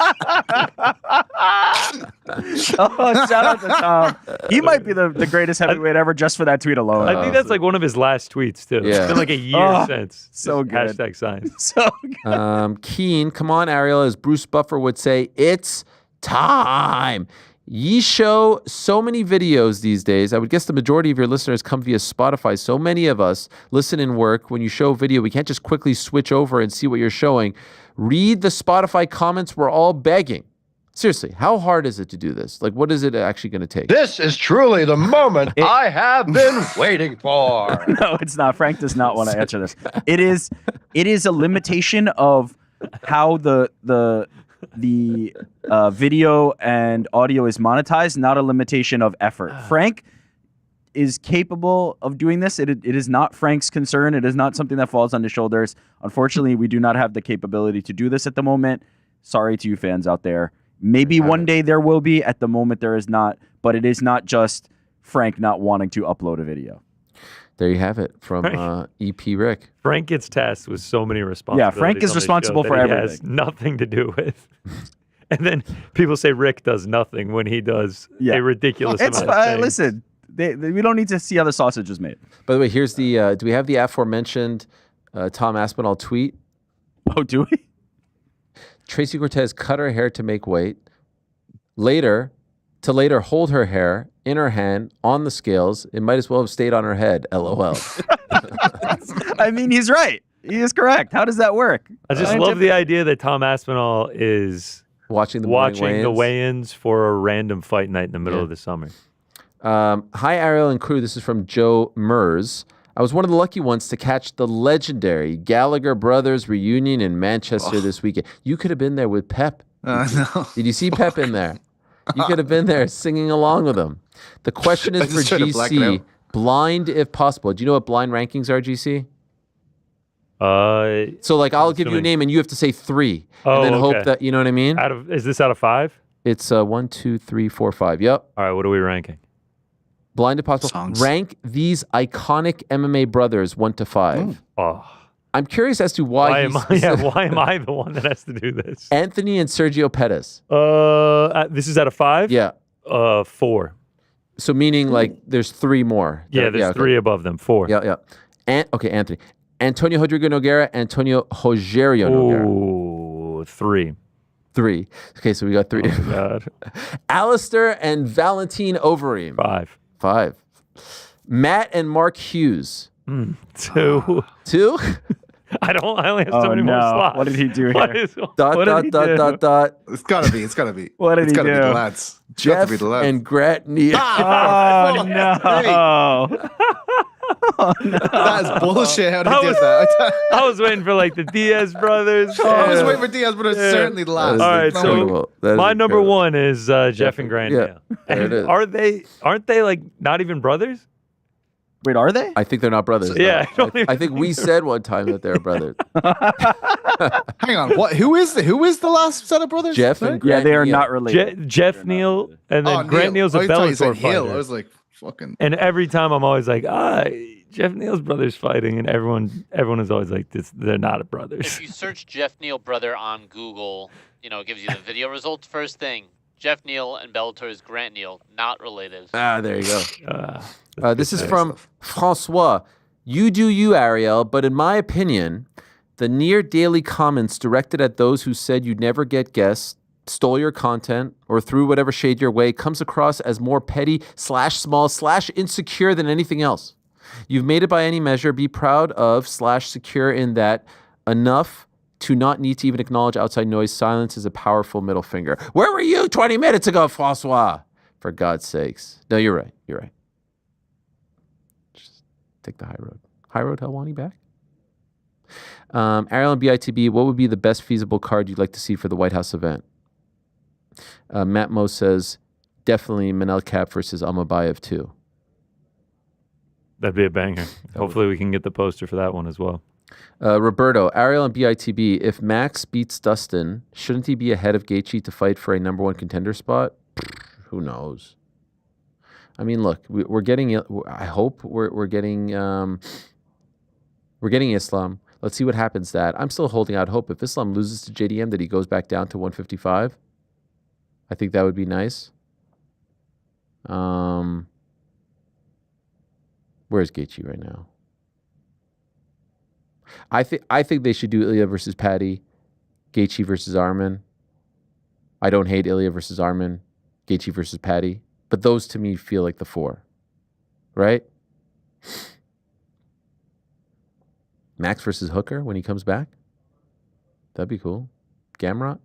Shout out to Tom. He might be the greatest heavyweight ever just for that tweet alone. I think that's like one of his last tweets too. Yeah. It's been like a year since. So good. Hashtag science. So good. Keen, come on, Ariel, as Bruce Buffer would say, it's time. Ye show so many videos these days. I would guess the majority of your listeners come via Spotify. So many of us listen in work. When you show video, we can't just quickly switch over and see what you're showing. Read the Spotify comments. We're all begging. Seriously, how hard is it to do this? Like, what is it actually going to take? This is truly the moment I have been waiting for. No, it's not. Frank does not want to answer this. It is a limitation of how the video and audio is monetized, not a limitation of effort. Frank is capable of doing this. It is not Frank's concern. It is not something that falls on his shoulders. Unfortunately, we do not have the capability to do this at the moment. Sorry to you fans out there. Maybe one day there will be. At the moment, there is not. But it is not just Frank not wanting to upload a video. There you have it from EP Rick. Frank gets tasked with so many responsibilities. Yeah, Frank is responsible for everything. He has nothing to do with. And then people say Rick does nothing when he does a ridiculous amount of things. Listen, we don't need to see how the sausage is made. By the way, here's the, do we have the aforementioned Tom Aspinall tweet? Oh, do we? Tracy Cortez cut her hair to make weight. Later hold her hair in her hand on the scales. It might as well have stayed on her head. LOL. I mean, he's right. He is correct. How does that work? I just love the idea that Tom Aspinall is watching the weigh-ins for a random fight night in the middle of the summer. Hi, Ariel and crew. This is from Joe Mers. I was one of the lucky ones to catch the legendary Gallagher Brothers reunion in Manchester this weekend. You could have been there with Pep No. Did you see Pep in there? You could have been there singing along with him. The question is for GC, blind if possible. Do you know what blind rankings are, GC? So like I'll give you a name and you have to say 3 and then hope that, you know what I mean? Is this out of 5? It's 1, 2, 3, 4, 5. Yep. All right, what are we ranking? Blind if possible. Songs. Rank these iconic MMA brothers 1 to 5. Oh. I'm curious as to why am I the one that has to do this? Anthony and Sergio Pettis. This is out of 5? Yeah. 4. So meaning like there's 3 more. Yeah, there's 3 above them. 4. Yeah. Okay, Anthony. Antonio Rodrigo Nogueira, Antonio Rogerio Nogueira. Ooh, 3. 3. Okay, so we got 3. Oh, God. Alistair and Valentin Overeem. 5. Matt and Mark Hughes. 2. 2? I only have so many more slots. What did he do here? Dot. It's gotta be. What did it's he gotta do? be the lads. It's got Jeff to be the lads. and Grant Neal. Oh, no. Oh, no. That is bullshit. How did he get that? I was waiting for like the Diaz brothers. I was waiting for Diaz, but it's certainly the last. All right, so my number 1 is Jeff and Grant. Yeah, there it is. Aren't they like not even brothers? Wait, are they? I think they're not brothers. Yeah, I think we said one time that they're brothers. Hang on, what? Who is the last set of brothers? Jeff and Grant. Yeah, they are Neal. not related. Jeff Neal, and then Grant Neal's a Bellator fighter. I was like, fucking. And every time I'm always like, Jeff Neal's brother's fighting, and everyone is always like, they're not brothers. If you search Jeff Neal brother on Google, it gives you the video results. First thing, Jeff Neal and Bellator's Grant Neal, not related. There you go. This is from Francois. You do you, Ariel, but in my opinion, the near daily comments directed at those who said you'd never get guests, stole your content, or threw whatever shade your way comes across as more petty / small / insecure than anything else. You've made it by any measure. Be proud of / secure in that enough to not need to even acknowledge outside noise. Silence is a powerful middle finger. Where were you 20 minutes ago, Francois? For God's sakes. No, you're right. You're right. Just take the high road. High road, Helwani back? Ariel and BITB, what would be the best feasible card you'd like to see for the White House event? Matt Mo says, definitely Manel Cap versus Amabayev 2. That'd be a banger. Hopefully we can get the poster for that one as well. Roberto, Ariel and BITB, if Max beats Dustin, shouldn't he be ahead of Gaethje to fight for a number 1 contender spot? Who knows? I mean, look, we're getting. I hope we're getting Islam. Let's see what happens. I'm still holding out hope. If Islam loses to JDM, that he goes back down to 155. I think that would be nice. Where's Gaethje right now? I think they should do Ilya versus Patty, Gaethje versus Arman. I don't hate Ilya versus Arman, Gaethje versus Patty, but those to me feel like the 4, right? Max versus Hooker when he comes back. That'd be cool. Gamrot.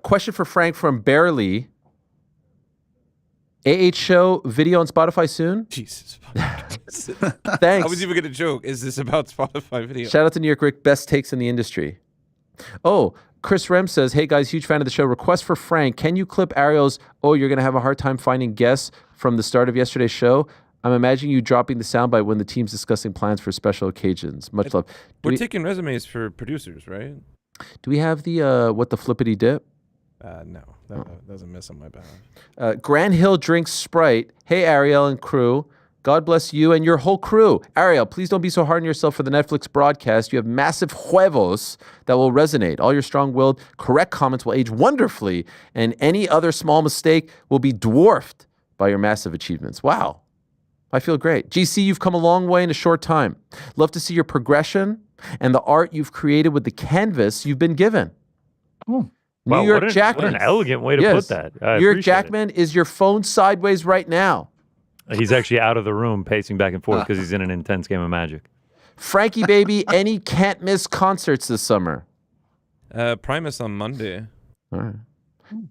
Question for Frank from Barely. AH show video on Spotify soon? Jesus. Thanks. I was even going to joke. Is this about Spotify video? Shout out to New York Rick. Best takes in the industry. Oh, Chris Rem says, hey guys, huge fan of the show. Request for Frank. Can you clip Ariel's, you're going to have a hard time finding guests from the start of yesterday's show? I'm imagining you dropping the soundbite when the team's discussing plans for special occasions. Much love. We're taking resumes for producers, right? Do we have the, what the flippity dip? No, that doesn't miss on my behalf. Grand Hill drinks Sprite. Hey, Ariel and crew. God bless you and your whole crew. Ariel, please don't be so hard on yourself for the Netflix broadcast. You have massive huevos that will resonate. All your strong-willed, correct comments will age wonderfully, and any other small mistake will be dwarfed by your massive achievements. Wow. I feel great. GC, you've come a long way in a short time. Love to see your progression and the art you've created with the canvas you've been given. Wow, New York Jackman. What an elegant way to put that. New York Jackman, is your phone sideways right now? He's actually out of the room pacing back and forth because he's in an intense game of Magic. Frankie, baby, any can't miss concerts this summer? Primus on Monday. All right.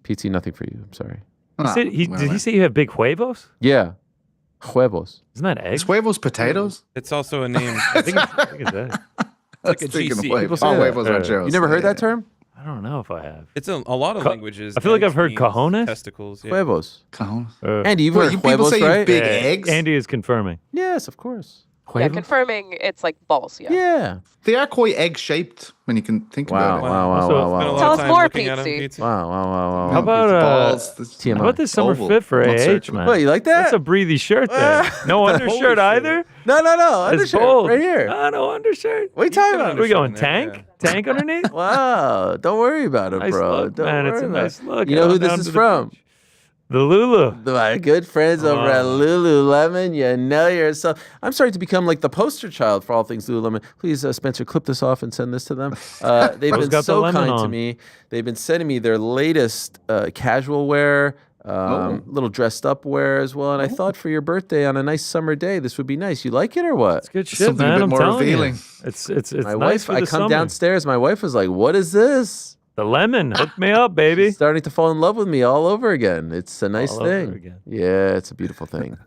PT, nothing for you. I'm sorry. Did he say you have big huevos? Yeah. Huevos. Isn't that eggs? Is huevos potatoes? It's also a name. I think it's that. Like a GC. Huevos. Oh, huevos are churros. You never heard that term? I I don't know if I have. It's a lot of languages. I feel like I've heard means cojones. Testicles. Yeah. Huevos. Cojones. Andy, you've Wait, heard you people huevos, say you right? big eggs? Andy is confirming. Yes, of course. Yeah, Huevos? confirming it's like balls. Yeah. Yeah. They are quite egg-shaped when you can think about it. Wow. Also, Spent a lot Tell of us time more, looking at 'em, Pete. Pete. Wow. How about balls? TMI. how about this summer Oval, fit for not AH, circular. man? What, you like that? That's a breathy shirt there. No undershirt either. No. It's Undershirt. bold. Right here. No undershirt. What are you talking about? Are we going in there, tank? Tank underneath? Wow. Don't worry about it, Nice bro. look, Don't man. worry It's a about nice it. look. You know Head who on this down is to the from? beach. The Lulu. My good friends over at Lululemon. You know yourself. I'm sorry to become like the poster child for all things Lululemon. Please, Spencer, clip this off and send this to them. They've been got the so lemon kind to on. me. They've been sending me their latest casual wear, little dressed up wear as well. And I thought for your birthday on a nice summer day, this would be nice. You like it or what? It's good shit, Something a man. bit I'm more telling revealing. you. It's My nice wife, for I the come summer. downstairs. My wife was like, "What is this?" The lemon. Hook me up, baby. She's starting to fall in love with me all over again. It's a nice All over thing. again. Yeah, it's a beautiful thing.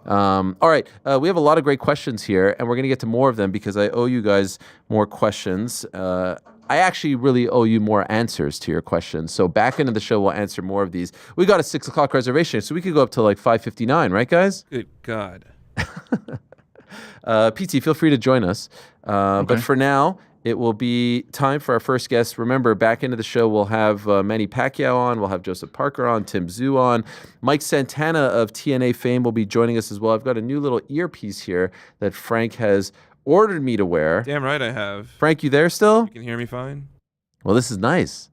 All right, we have a lot of great questions here, and we're going to get to more of them because I owe you guys more questions. I actually really owe you more answers to your questions. So back into the show, we'll answer more of these. We got a 6 o'clock reservation, so we could go up to like 5:59, right, guys? Good God. PT, feel free to join us. But for now, it will be time for our first guest. Remember, back into the show, we'll have Manny Pacquiao on. We'll have Joseph Parker on, Tim Tszyu on. Mike Santana of TNA fame will be joining us as well. I've got a new little earpiece here that Frank has ordered me to wear. Damn right I have. Frank, you there still? You can hear me fine? Well, this is nice.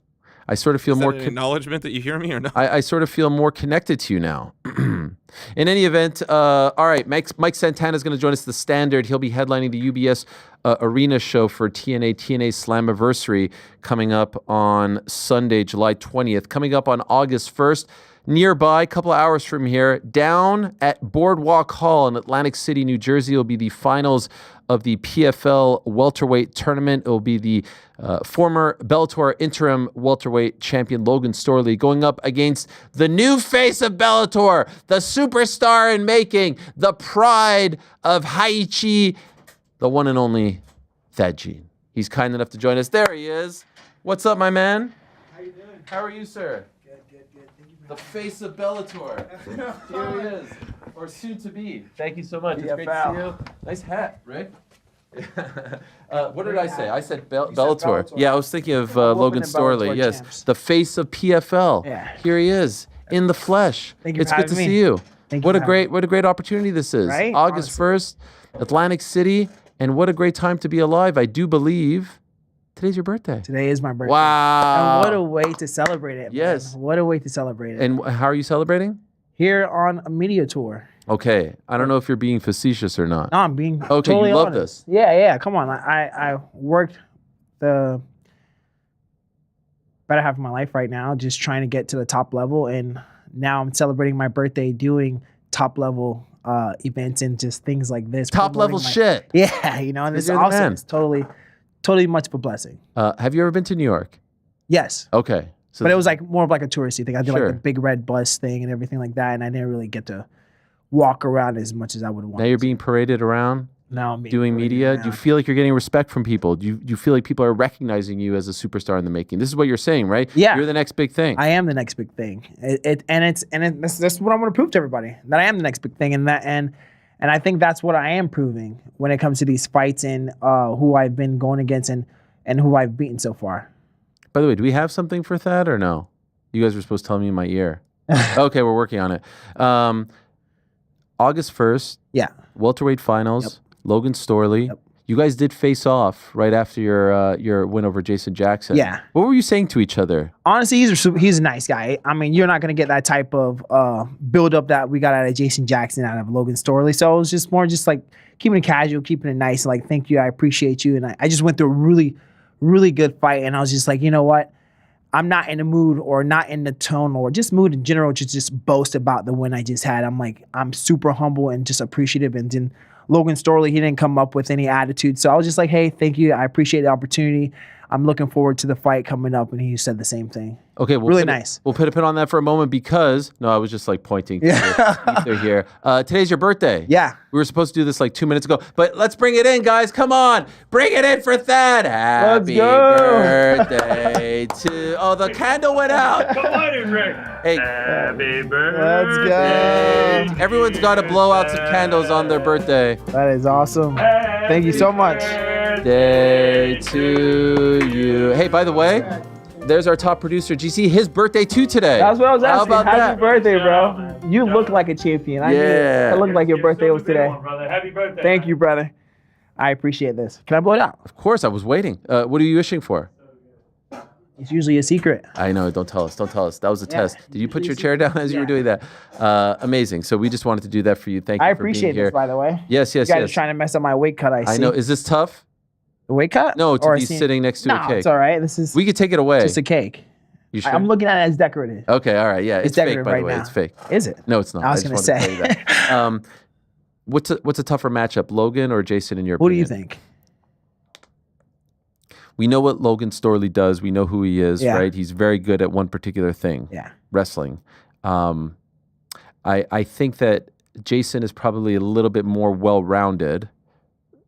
I sort of feel Is that more... an acknowledgement that you hear me or not? I sort of feel more connected to you now. In any event, all right, Mike Santana is going to join us at the Standard. He'll be headlining the UBS Arena show for TNA Slammiversary coming up on Sunday, July 20th. Coming up on August 1st, nearby, a couple of hours from here, down at Boardwalk Hall in Atlantic City, New Jersey, will be the finals of the PFL welterweight tournament. It will be the former Bellator interim welterweight champion Logan Storley going up against the new face of Bellator, the superstar in making, the pride of Haichi, the one and only Thaddeus. He's kind enough to join us. There he is. What's up, my man? How you doing? How are you, sir? Good. Thank you. The face of Bellator. Here he is, or soon to be. Thank you so much. It's great to see you. Nice hat, Rick. What did I say? I said Bellator. Bellator. Yeah, I was thinking of Logan and Storley. Bellator Yes, champs. the face of PFL. Yeah. Here he is in the flesh. Thank you It's for good to having see me. you. Thank you What a for great opportunity this is. Right? August Honestly. 1st, Atlantic City, and what a great time to be alive. I do believe today's your birthday. Today is my birthday. Wow. And what a way to celebrate it. Yes. Man. What a way to celebrate it. And how are you celebrating? Here on a media tour. Okay, I don't know if you're being facetious or not. No, I'm being Okay, totally you love honest. this. Yeah. Come on. I worked the better half of my life right now, just trying to get to the top level, and now I'm celebrating my birthday doing top level events and just things like this. Top level shit. Yeah, and it's You're the awesome. man. It's totally much of a blessing. Have you ever been to New York? Yes. Okay. So But it was like more of like a touristy thing. I did Sure. like the big red bus thing and everything like that, and I didn't really get to walk around as much as I would want. now you're being paraded around now I'm being doing paraded media. around. Do you feel like you're getting respect from people? Do you feel like people are recognizing you as a superstar in the making? This is what you're saying, right? Yeah. You're the next big thing. I am the next big thing. That's what I'm going to prove to everybody, that I am the next big thing, and I think that's what I am proving when it comes to these fights and who I've been going against and who I've beaten so far. By the way, do we have something for Thad or no? You guys were supposed to tell me in my ear. Okay, we're working on it. August 1st, Yeah. welterweight finals, Logan Storley. Yep. You guys did face off right after your win over Jason Jackson. Yeah. What were you saying to each other? Honestly, he's a nice guy. I mean, you're not going to get that type of build up that we got out of Jason Jackson, out of Logan Storley. So it was just more just like keeping it casual, keeping it nice. Like, thank you, I appreciate you. And I just went through a really, really good fight. And I was just like, you know what? I'm not in the mood or not in the tone or just mood in general to just boast about the win I just had. I'm like, I'm super humble and just appreciative. And then Logan Storley, he didn't come up with any attitude. So I was just like, hey, thank you. I appreciate the opportunity. I'm looking forward to the fight coming up, and he said the same thing. Okay, really nice. We'll put a pin on that for a moment because I was just like pointing to the ether here. Today's your birthday. Yeah. We were supposed to do this like 2 minutes ago, but let's bring it in, guys. Come on, bring it in for Thad. Happy birthday to. Oh, the candle went out. Come on, Rick. Hey, happy birthday. Let's go. Everyone's got to blow out some candles on their birthday. That is awesome. Thank you so much. Day to you. Hey, by the way, there's our top producer, GC. His birthday too today. That's what I was asking. How about Happy that? birthday, bro. You look like a champion. I knew it looked like your birthday was today. Happy birthday. Thank you, brother. I appreciate this. Can I blow it out? Of course, I was waiting. What are you wishing for? It's usually a secret. I know. Don't tell us. Don't tell us. That was a test. Did you put your chair down as you were doing that? Amazing. So we just wanted to do that for you. Thank you I for being appreciate here. this, by the way. Yes, yes, You guys yes. are trying to mess up my weight cut, I see. I know. Is this tough? The weight cut? No, to Or be sitting next to a cake. it's all right. This is We could take it away. just a cake. You sure? I'm looking at it as decorative. Okay, all right. Yeah, it's fake, decorative by the right way. now. It's fake. Is it? No, it's not. I was just gonna wanted to say. tell you that. What's a tougher matchup, Logan or Jason, in your What do opinion? you think? We know what Logan Storley does. We know who he is, Yeah. right? He's very good at one particular thing, Yeah. wrestling. I think that Jason is probably a little bit more well-rounded.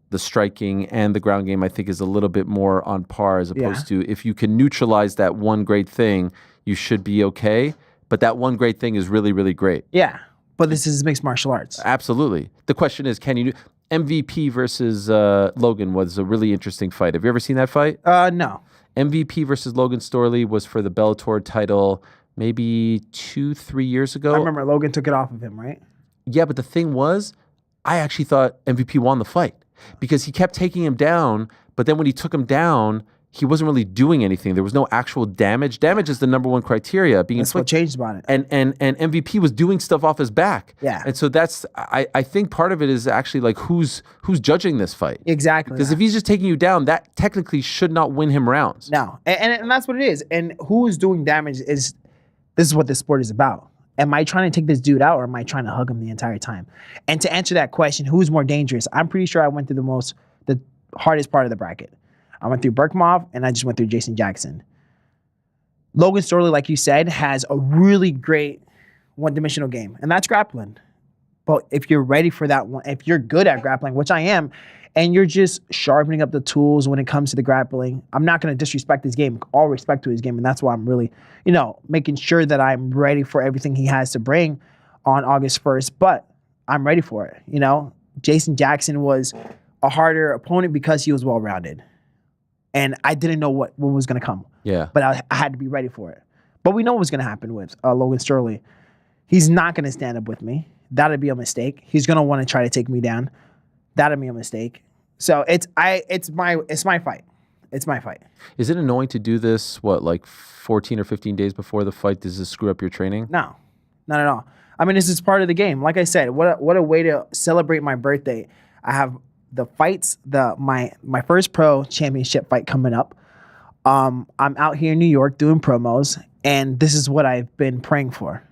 The striking and the ground game, I think, is a little bit more on par as opposed to if you can neutralize that one great thing, you should be okay. But that one great thing is really, really great. Yeah. But this is mixed martial arts. Absolutely. The question is, can you... MVP versus Logan was a really interesting fight. Have you ever seen that fight? No. MVP versus Logan Storley was for the Bellator title maybe 2-3 years ago. I remember Logan took it off of him, right? Yeah, but the thing was, I actually thought MVP won the fight because he kept taking him down, but then when he took him down, he wasn't really doing anything. There was no actual damage. Damage is the number one criteria. That's what changed about it. And MVP was doing stuff off his back. Yeah. And so that's I think part of it is actually like who's judging this fight. Exactly. Because if he's just taking you down, that technically should not win him rounds. No. And that's what it is. And who's doing damage is this is what this sport is about. Am I trying to take this dude out or am I trying to hug him the entire time? And to answer that question, who's more dangerous? I'm pretty sure I went through the hardest part of the bracket. I went through Berkmov, and I just went through Jason Jackson. Logan Storley, like you said, has a really great one-dimensional game, and that's grappling. But if you're ready for that one, if you're good at grappling, which I am, and you're just sharpening up the tools when it comes to the grappling, I'm not going to disrespect his game. All respect to his game, and that's why I'm really, making sure that I'm ready for everything he has to bring on August 1st. But I'm ready for it. Jason Jackson was a harder opponent because he was well-rounded. And I didn't know what was going to come. Yeah. But I had to be ready for it. But we know what's going to happen with Logan Storley. He's not going to stand up with me. That'd be a mistake. He's going to want to try to take me down. That'd be a mistake. So it's my fight. It's my fight. Is it annoying to do this, like 14 or 15 days before the fight? Does this screw up your training? No. Not at all. I mean, this is part of the game. Like I said, what a way to celebrate my birthday. I have the fights, my first pro championship fight coming up. I'm out here in New York doing promos, and this is what I've been praying for.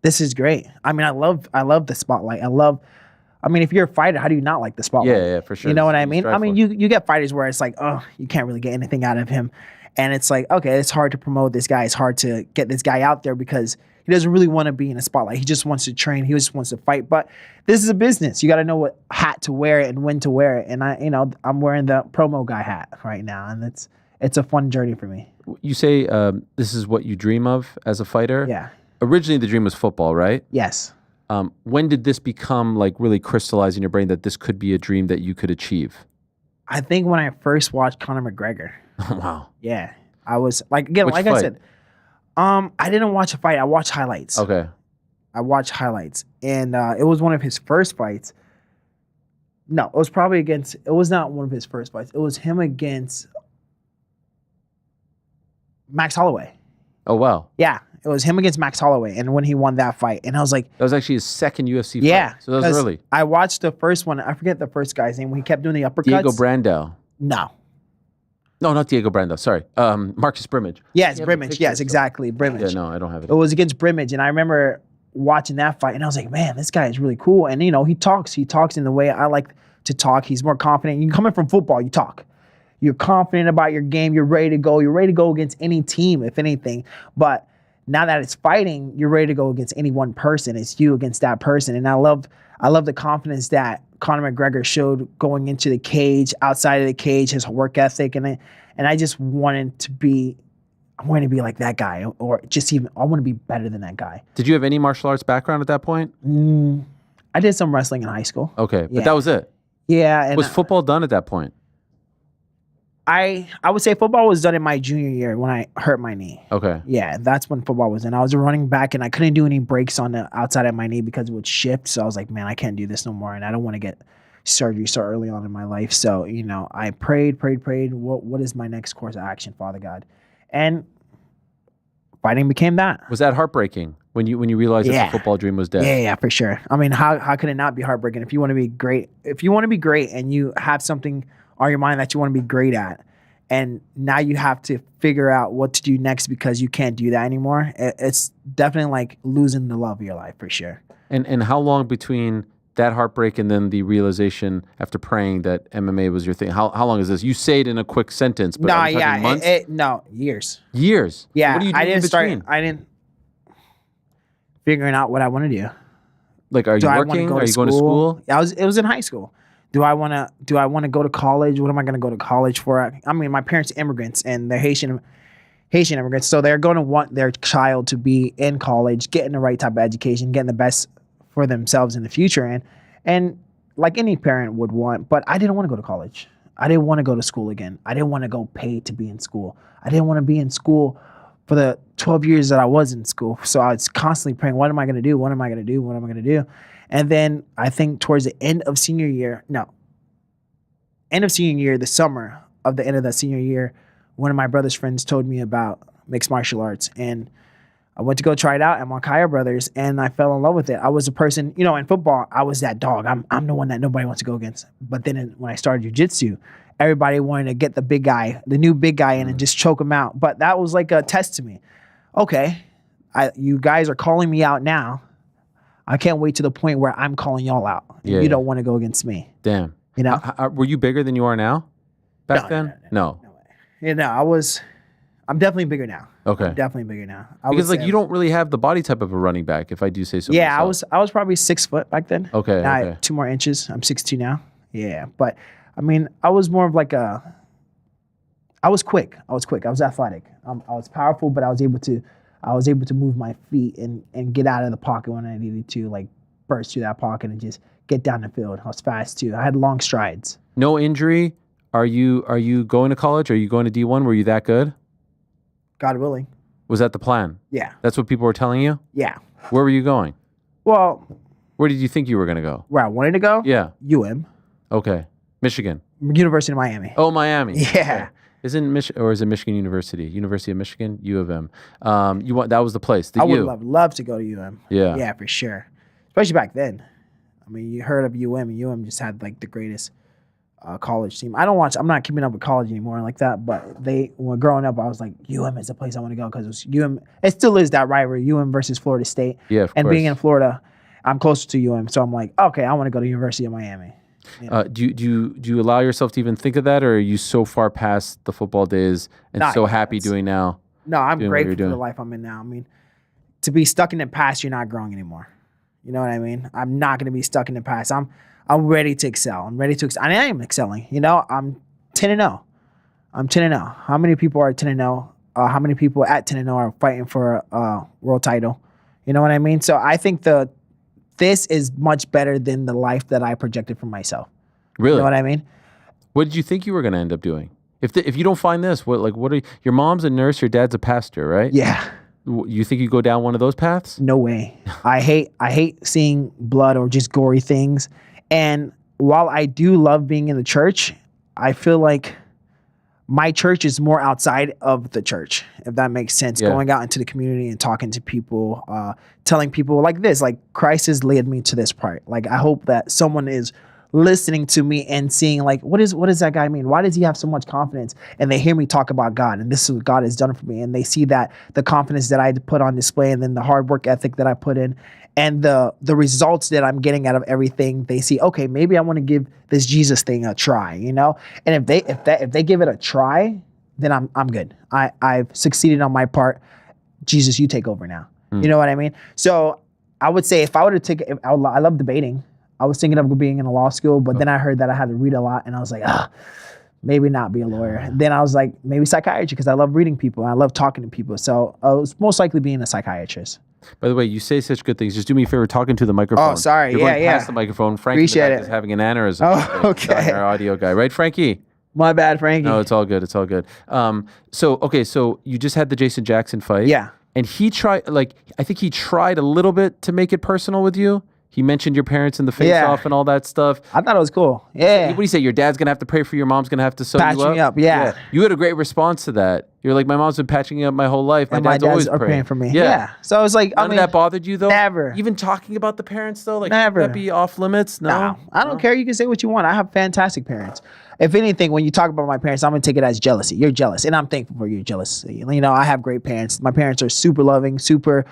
This is great. I mean, I love the spotlight. If you're a fighter, how do you not like the spotlight? Yeah, for sure. You know what I mean? I mean, you get fighters where it's like, oh, you can't really get anything out of him. And it's like, okay, it's hard to promote this guy. It's hard to get this guy out there because he doesn't really want to be in a spotlight. He just wants to train. He just wants to fight. But this is a business. You got to know what hat to wear and when to wear it. And I'm wearing the promo guy hat right now, and it's a fun journey for me. You say this is what you dream of as a fighter? Yeah. Originally, the dream was football, right? Yes. When did this become like really crystallized in your brain that this could be a dream that you could achieve? I think when I first watched Conor McGregor. Oh, wow. Yeah. I was like, again, Which like fight? I said, I didn't watch a fight. I watched highlights. Okay. I watched highlights. And it was one of his first fights. No, it was not one of his first fights. It was him against Max Holloway. Oh, wow. Yeah. It was him against Max Holloway, and when he won that fight, and I was like, that was actually his second UFC fight. Yeah, so that was early. I watched the first one. I forget the first guy's name. When he kept doing the uppercuts. Diego Brandao. No, not Diego Brandao. Sorry, Marcus Brimage. Yes, Brimage. Yes, exactly, Brimage. Yeah, no, I don't have it. It was against Brimage, and I remember watching that fight, and I was like, man, this guy is really cool. And he talks in the way I like to talk. He's more confident. You coming from football, you talk. You're confident about your game. You're ready to go. You're ready to go against any team, if anything. But now that it's fighting, you're ready to go against any one person. It's you against that person. And I love the confidence that Conor McGregor showed going into the cage, outside of the cage, his work ethic, and I just wanted to be. I want to be like that guy, or just even I want to be better than that guy. Did you have any martial arts background at that point? I did some wrestling in high school. Okay, but that was it. Yeah. And was football done at that point? I would say football was done in my junior year when I hurt my knee. Okay. Yeah, that's when football was in. I was a running back and I couldn't do any breaks on the outside of my knee because it would shift. So I was like, man, I can't do this no more, and I don't want to get surgery so early on in my life. So I prayed. What is my next course of action, Father God? And fighting became that. Was that heartbreaking when you realized that the football dream was dead? Yeah, for sure. I mean, how could it not be heartbreaking if you want to be great? If you want to be great and you have something on your mind that you want to be great at, and now you have to figure out what to do next because you can't do that anymore. It's definitely like losing the love of your life, for sure. And how long between that heartbreak and then the realization after praying that MMA was your thing? How long is this? You say it in a quick sentence, but months? Years. Years? Yeah, What do you do I didn't in start. between? I didn't figuring out what I want to do. Like, are you working? Are you going to school? It was in high school. Do I want to go to college? What am I going to go to college for? I mean, my parents are immigrants and they're Haitian immigrants, so they're going to want their child to be in college, getting the right type of education, getting the best for themselves in the future, and like any parent would want. But I didn't want to go to college. I didn't want to go to school again. I didn't want to go pay to be in school. I didn't want to be in school for the 12 years that I was in school. So I was constantly praying, what am I going to do? What am I going to do? What am I going to do? And then I think towards the end of senior year, the summer of the end of that senior year, one of my brother's friends told me about mixed martial arts. And I went to go try it out at Markaya Brothers, and I fell in love with it. I was a person, in football, I was that dog. I'm the one that nobody wants to go against. But then when I started jiu-jitsu, everybody wanted to get the new big guy in and just choke him out. But that was like a test to me. Okay, you guys are calling me out now. I can't wait to the point where I'm calling y'all out. You don't want to go against me. Damn. Were you bigger than you are now back then? No. I'm definitely bigger now. Okay. I'm definitely bigger now. Because you don't really have the body type of a running back, if I do say so. Yeah, myself. I was probably 6 foot back then. Okay. Now I have 2 more inches. I'm 6'2" now. Yeah, but I mean, I was more of like I was quick. I was athletic. I was powerful, but I was able to move my feet and get out of the pocket when I needed to, like burst through that pocket and just get down the field. I was fast too. I had long strides. No injury. Are you going to college? Are you going to D1? Were you that good? God willing. Was that the plan? Yeah. That's what people were telling you? Yeah. Where were you going? Well, where did you think you were going to go? Where I wanted to go? Yeah. UM. Okay. Michigan. University of Miami. Oh, Miami. Yeah. Okay. Is it Michigan University? University of Michigan, U of M. That was the place. I would love to go to UM. Yeah. Yeah, for sure. Especially back then. I mean, you heard of UM, and UM just had like the greatest college team. I'm not keeping up with college anymore like that, but when growing up, I was like, UM is the place I want to go because it was UM. It still is that rivalry, UM versus Florida State. Yeah, of and course. Being in Florida, I'm closer to UM, so I'm like, okay, I want to go to University of Miami. Do you allow yourself to even think of that, or are you so far past the football days and so happy doing now? No, I'm grateful for the life I'm in now. I mean, to be stuck in the past, you're not growing anymore. You know what I mean? I'm not going to be stuck in the past. I'm ready to excel. And I am excelling. I'm 10-0. I'm 10-0. How many people are 10-0? How many people at 10-0 are fighting for a world title? You know what I mean? So I think this is much better than the life that I projected for myself. Really? You know what I mean? What did you think you were going to end up doing? If you don't find this, what are your mom's a nurse, your dad's a pastor, right? Yeah. You think you go down one of those paths? No way. I hate seeing blood or just gory things. And while I do love being in the church, I feel like my church is more outside of the church, if that makes sense. Yeah. Going out into the community and talking to people, telling people like this, like Christ has led me to this part. Like I hope that someone is listening to me and seeing like, what does that guy mean? Why does he have so much confidence? And they hear me talk about God and this is what God has done for me. And they see that the confidence that I put on display and then the hard work ethic that I put in. and the results that I'm getting out of everything, they see, okay, maybe I want to give this Jesus thing a try, you know? And if they give it a try, then I'm good. I've succeeded on my part. Jesus, you take over now. You know what I mean? So I would say if I were to take, I love debating. I was thinking of being in a law school, but then I heard that I had to read a lot, and I was like, maybe not be a lawyer. Then I was like, maybe psychiatry, because I love reading people. I love talking to people. So I was most likely being a psychiatrist. By the way, you say such good things. Just do me a favor, talking to the microphone. Oh, sorry. You're going past the microphone. Frankie Appreciate it. is having an aneurysm. Oh, okay. Our audio guy, right, Frankie? My bad, Frankie. No, it's all good. It's all good. So you just had the Jason Jackson fight. Yeah. And he tried, I think he tried a little bit to make it personal with you. He mentioned your parents in the face-off and all that stuff. I thought it was cool. Yeah. What do you say? Your dad's going to have to pray for you, your mom's going to have to sew Patch you up? me up, yeah. You had a great response to that. You're like, my mom's been patching me up my whole life. My dad's always praying for me. Yeah. So I was like, None of that bothered you, though? Never. Even talking about the parents, though? Never. Would that be off limits? No. I don't care. You can say what you want. I have fantastic parents. If anything, when you talk about my parents, I'm going to take it as jealousy. You're jealous. And I'm thankful for your jealousy. You know, I have great parents. My parents are super loving, super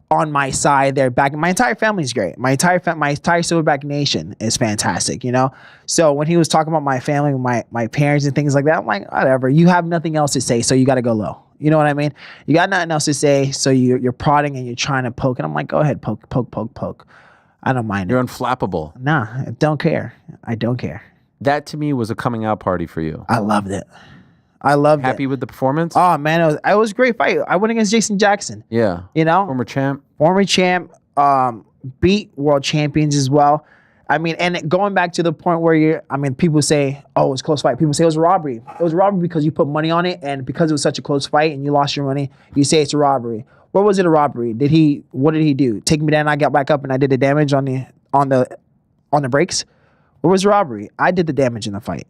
on my side. They're back. My entire family is great. My entire Silverback Nation is fantastic, you know? So when he was talking about my family, my parents and things like that, I'm like, whatever. You have nothing else to say, so you got to go low. You know what I mean? You got nothing else to say, so you're prodding and you're trying to poke. And I'm like, go ahead, poke. I don't mind. You're unflappable. Nah, I don't care. I don't care. That, to me, was a coming out party for you. I loved it. I loved it. Happy with the performance? Oh, man, it was a great fight. I went against Jason Jackson. Yeah. You know? Former champ, beat world champions as well. I mean, and going back to the point where people say, oh, it was a close fight. People say it was a robbery. It was a robbery because you put money on it, and because it was such a close fight and you lost your money, you say it's a robbery. Where was it a robbery? What did he do? Take me down, I got back up, and I did the damage on the brakes? Where was the robbery? I did the damage in the fight.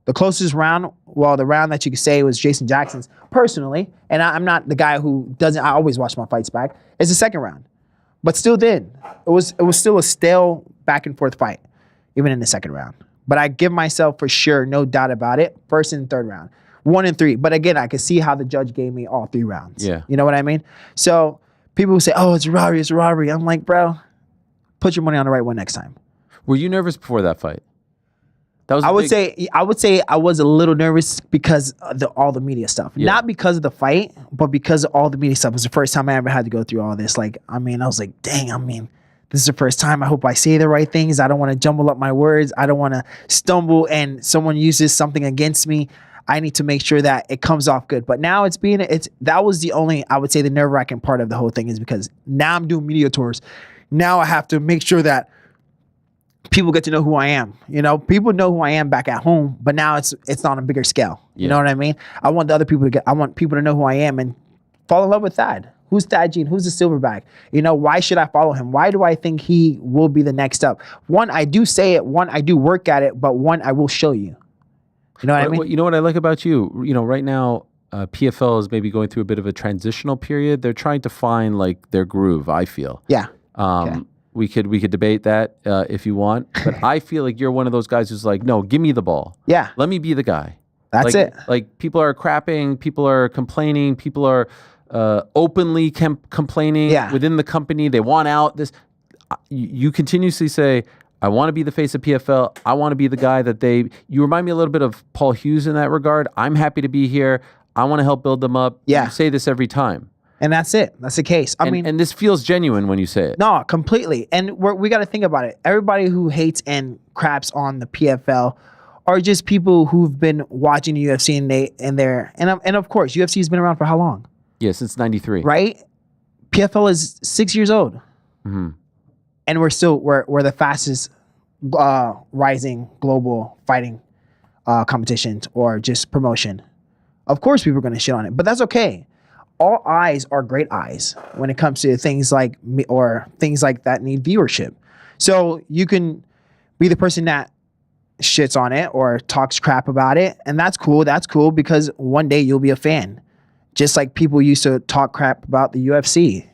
The closest round, the round that you could say was Jason Jackson's personally, and I'm not the guy who doesn't, I always watch my fights back, it's the second round. But still then, it was still a stale back and forth fight, even in the second round. But I give myself for sure, no doubt about it, first and third round. 1 and 3. But again, I could see how the judge gave me all 3 rounds. Yeah. You know what I mean? So people who say, oh, it's a robbery. I'm like, bro, put your money on the right one next time. Were you nervous before that fight? I would say I was a little nervous because of all the media stuff. Yeah. Not because of the fight, but because of all the media stuff. It was the first time I ever had to go through all this. I was like, dang, this is the first time. I hope I say the right things. I don't want to jumble up my words. I don't want to stumble and someone uses something against me. I need to make sure that it comes off good. But now that was the only, I would say, the nerve-wracking part of the whole thing is because now I'm doing media tours. Now I have to make sure that people get to know who I am. You know, people know who I am back at home, but now it's on a bigger scale. You know what I mean? I want people to know who I am and fall in love with Thad. Who's Thad Gene? Who's the Silverback? You know, why should I follow him? Why do I think he will be the next up? One, I do say it. One, I do work at it. But one, I will show you. You know what I mean? You know what I like about you? You know, right now, PFL is maybe going through a bit of a transitional period. They're trying to find their groove, I feel. Yeah. Okay. We could debate that if you want, but I feel like you're one of those guys who's like, no, give me the ball. Yeah. Let me be the guy. That's it. Like people are crapping, people are complaining, people are openly complaining within the company. They want out. You continuously say, I want to be the face of PFL. I want to be the guy that you remind me a little bit of Paul Hughes in that regard. I'm happy to be here. I want to help build them up. Yeah. You say this every time. And that's it. That's the case. And this feels genuine when you say it. No, completely. And we got to think about it. Everybody who hates and craps on the PFL are just people who've been watching the UFC and of course, UFC has been around for how long? Yeah, since '93. Right? PFL is 6 years old. Mm-hmm. And we're the fastest rising global fighting competition or just promotion. Of course, people are going to shit on it, but that's okay. All eyes are great eyes when it comes to things like me or things like that need viewership. So you can be the person that shits on it or talks crap about it, and that's cool. That's cool because one day you'll be a fan. Just like people used to talk crap about the UFC.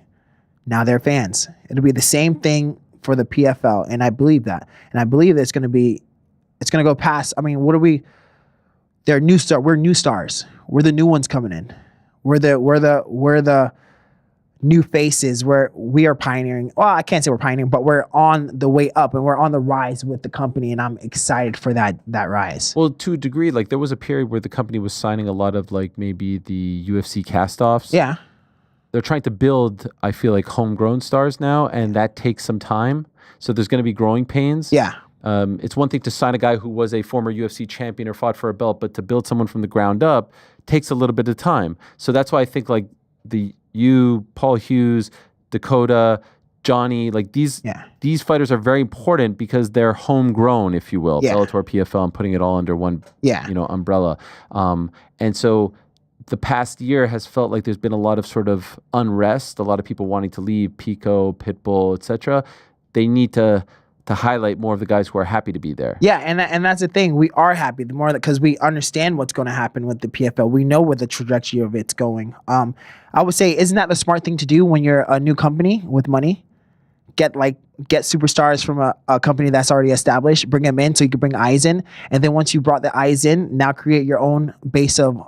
Now they're fans. It'll be the same thing for the PFL, and I believe that. And I believe that it's going to go past. What are we? They're new star. We're new stars. We're the new ones coming in. We're the new faces where we are pioneering. Well, I can't say we're pioneering, but we're on the way up and we're on the rise with the company, and I'm excited for that rise. Well, to a degree, like there was a period where the company was signing a lot of like maybe the UFC cast-offs. Yeah. They're trying to build, I feel like, homegrown stars now, and that takes some time. So there's going to be growing pains. Yeah. It's one thing to sign a guy who was a former UFC champion or fought for a belt, but to build someone from the ground up takes a little bit of time. So that's why I think like Paul Hughes, Dakota, Johnny, like these fighters are very important because they're homegrown, if you will. Yeah. Bellator, PFL, and putting it all under one umbrella. And so the past year has felt like there's been a lot of sort of unrest, a lot of people wanting to leave, Pico, Pitbull, etc. They need to highlight more of the guys who are happy to be there. Yeah, and that's the thing. We are happy the more because we understand what's going to happen with the PFL. We know where the trajectory of it's going. I would say, isn't that the smart thing to do when you're a new company with money? Get superstars from a company that's already established, bring them in so you can bring eyes in, and then once you brought the eyes in, now create your own base of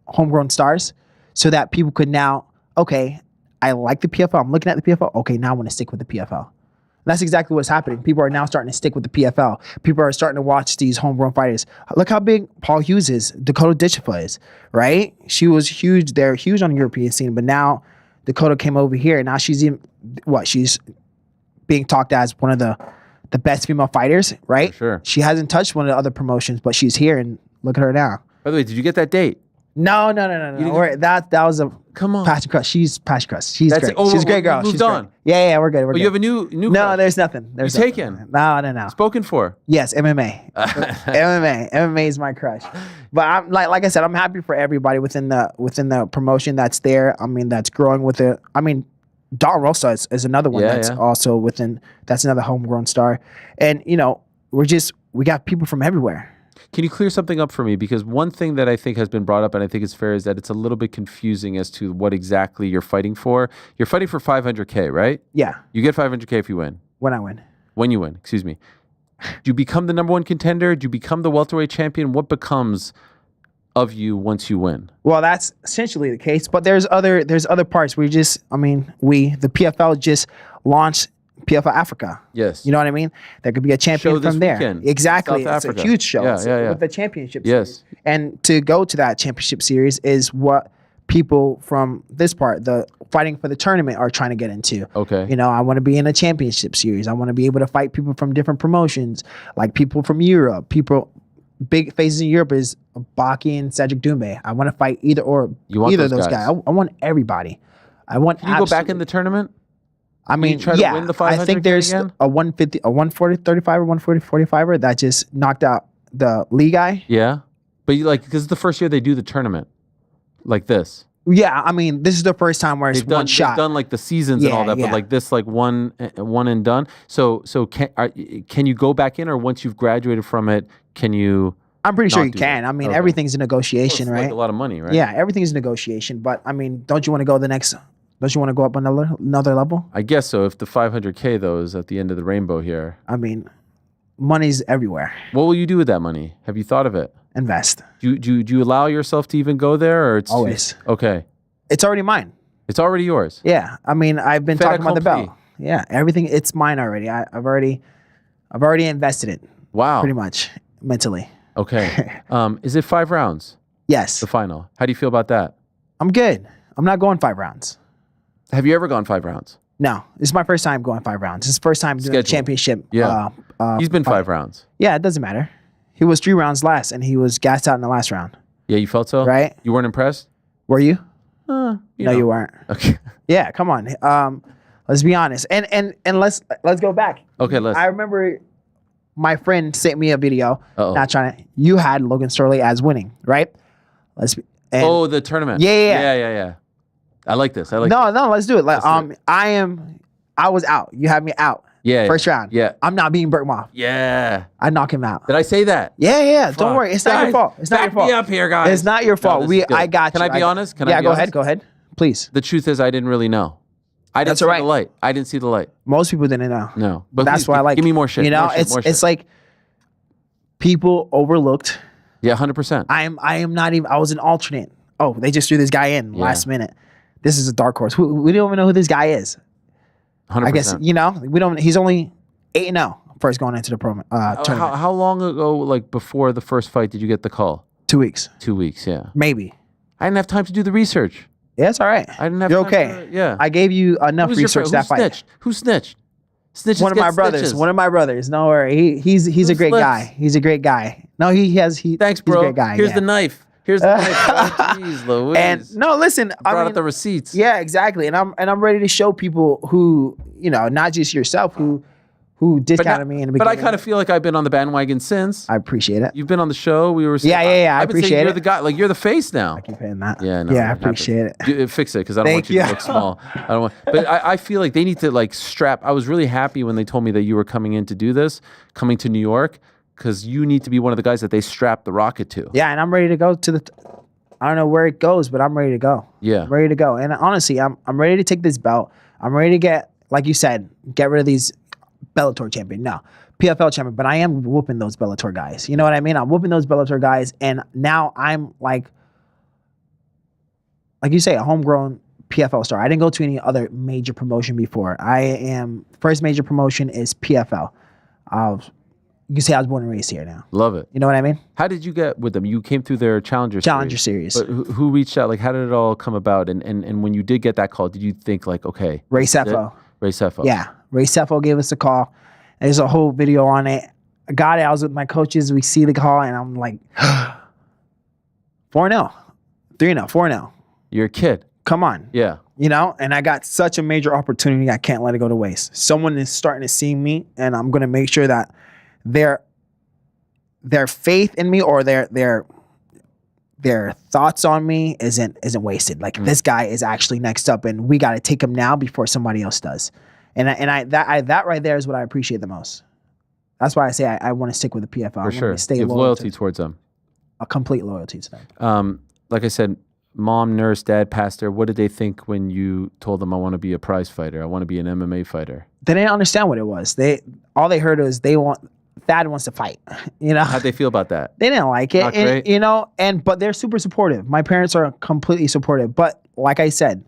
homegrown stars, so that people could now, okay, I like the PFL. I'm looking at the PFL. Okay, now I want to stick with the PFL. That's exactly what's happening. People are now starting to stick with the PFL. People are starting to watch these homegrown fighters. Look how big Paul Hughes is, Dakota Ditchfa is, right? She was huge. They're huge on the European scene, but now Dakota came over here, and now she's she's being talked as one of the best female fighters, right? For sure. She hasn't touched one of the other promotions, but she's here, and look at her now. By the way, did you get that date? No. That was a passion crush. She's passion crush. She's great. She's a great girl. Moved She's on. Great. Yeah, we're good. We're Oh, good. you have a new No, crush? there's nothing. There's You nothing. taken? No. Spoken for? Yes, MMA. MMA is my crush. But I'm like I said, I'm happy for everybody within the promotion that's there. I mean, that's growing with it. I mean, Don Rosa is another one that's also within. That's another homegrown star, and we got people from everywhere. Can you clear something up for me? Because one thing that I think has been brought up, and I think it's fair, is that it's a little bit confusing as to what exactly you're fighting for. You're fighting for $500K, right? Yeah. You get $500K if you win. When I win. When you win, excuse me. Do you become the number one contender? Do you become the welterweight champion? What becomes of you once you win? Well, that's essentially the case, but there's other parts. The PFL just launched PFL Africa. Yes. You know what I mean? There could be a champion from there. Weekend, exactly. South It's Africa. a huge show. Yeah. With the championship Yes. series. And to go to that championship series is what people from this part, the fighting for the tournament, are trying to get into. Okay. I want to be in a championship series. I want to be able to fight people from different promotions, like people from Europe. Big faces in Europe is Baki and Cedric Doumbé. I want to fight either of those guys. I want everybody. Can you go back in the tournament? I mean, try to win the 500 I think there's again? a 150, a 140, 35 or 140, 45er that just knocked out the Lee guy. Yeah. But because it's the first year they do the tournament like this. Yeah, I mean, this is the first time where it's one shot. They've done like the seasons and all that, but like this, like one and done. So can you go back in, or once you've graduated from it, can you? I'm pretty sure you can. That? I mean, everything's a negotiation, right? Like a lot of money, right? Yeah, everything's a negotiation. But I mean, don't you want to go Don't you want to go up another level? I guess so. If the 500K though is at the end of the rainbow here, I mean, money's everywhere. What will you do with that money? Have you thought of it? Invest. Do you allow yourself to even go there, or it's always okay? It's already mine. It's already yours. Yeah, I mean, I've been talking about the belt. Yeah, everything. It's mine already. I've already invested it. Wow. Pretty much mentally. Okay. Is it 5 rounds? Yes. The final. How do you feel about that? I'm good. I'm not going 5 rounds. Have you ever gone 5 rounds? No, this is my first time going 5 rounds. This is the first time doing a championship. Yeah. He's been 5 rounds. Yeah, it doesn't matter. He was 3 rounds last, and he was gassed out in the last round. Yeah, you felt so? Right? You weren't impressed? Were you? No, you weren't. Okay. Yeah, come on. Let's be honest. And let's go back. Okay, I remember my friend sent me a video. Uh-oh. Not trying to. You had Logan Storley as winning, right? The tournament. Yeah. I like this. No, let's do it. I was out. You had me out. Yeah. First round. Yeah. I'm not beating Burkmoff. Yeah. I knock him out. Did I say that? Yeah. Don't worry. It's not your fault. It's not your fault. Back me up here, guys. It's not your fault. I got you. Can I be honest? Go ahead. Please. The truth is, I didn't really know. I didn't see the light. I didn't see the light. Most people didn't know. No. But that's why I like. Give me more shit. It's like people overlooked. Yeah, 100%. I am not even. I was an alternate. Oh, they just threw this guy in last minute. this is a dark horse. We don't even know who this guy is. 100%. I guess, we don't. He's only 8-0 first going into the tournament. How long ago, like before the first fight, did you get the call? 2 weeks. 2 weeks, yeah. Maybe. I didn't have time to do the research. Yeah, it's all right. I didn't have You're time okay. yeah. I gave you enough research that fight. Snitched? Who snitched? Snitches One of my brothers. Stitches. One of my brothers. No worry. He's a great slips? guy. He's a great guy. No, Thanks, he's bro. a great guy. Here's yeah. the knife. Here's the knife. Jeez, Louise. And no, listen. Brought out the receipts. Yeah, exactly. And I'm ready to show people who, not just yourself, who discounted me in the beginning. But I kind of feel like I've been on the bandwagon since. I appreciate it. You've been on the show. We were. Yeah. I I've been saying appreciate you're it. the guy. Like you're the face now. I keep saying that. Yeah, no, I appreciate it. Fix it because I don't want you to look small. I don't want. But I feel like they need to like strap. I was really happy when they told me that you were coming in to do this, coming to New York, because you need to be one of the guys that they strap the rocket to. Yeah, and I'm ready to go to I don't know where it goes, but I'm ready to go. Yeah, I'm ready to go. And honestly, I'm ready to take this belt. I'm ready to get, like you said, get rid of these Bellator champion. No, PFL champion. But I am whooping those Bellator guys. You know what I mean? I'm whooping those Bellator guys, and now I'm like you say, a homegrown PFL star. I didn't go to any other major promotion before. First major promotion is PFL. You can say I was born and raised here now. Love it. You know what I mean? How did you get with them? You came through their Challenger Series. But who reached out? Like, how did it all come about? And when you did get that call, did you think like, okay, Ray Sefo. Ray Sefo. Yeah, Ray Sefo gave us a call. There's a whole video on it. I got it. I was with my coaches. We see the call, and I'm like, 4-0, 3-0, 4-0. You're a kid. Come on. Yeah. And I got such a major opportunity. I can't let it go to waste. Someone is starting to see me, and I'm going to make sure that their faith in me or their thoughts on me isn't wasted. Like this guy is actually next up, and we got to take him now before somebody else does. And that right there is what I appreciate the most. That's why I say I want to stick with the PFL. For sure. You have loyalty towards them. A complete loyalty to them. Like I said, mom, nurse, dad, pastor, what did they think when you told them I want to be a prize fighter? I want to be an MMA fighter? They didn't understand what it was. All they heard was Thad wants to fight. How'd they feel about that? They didn't like it. Not great. But they're super supportive. My parents are completely supportive. But like I said,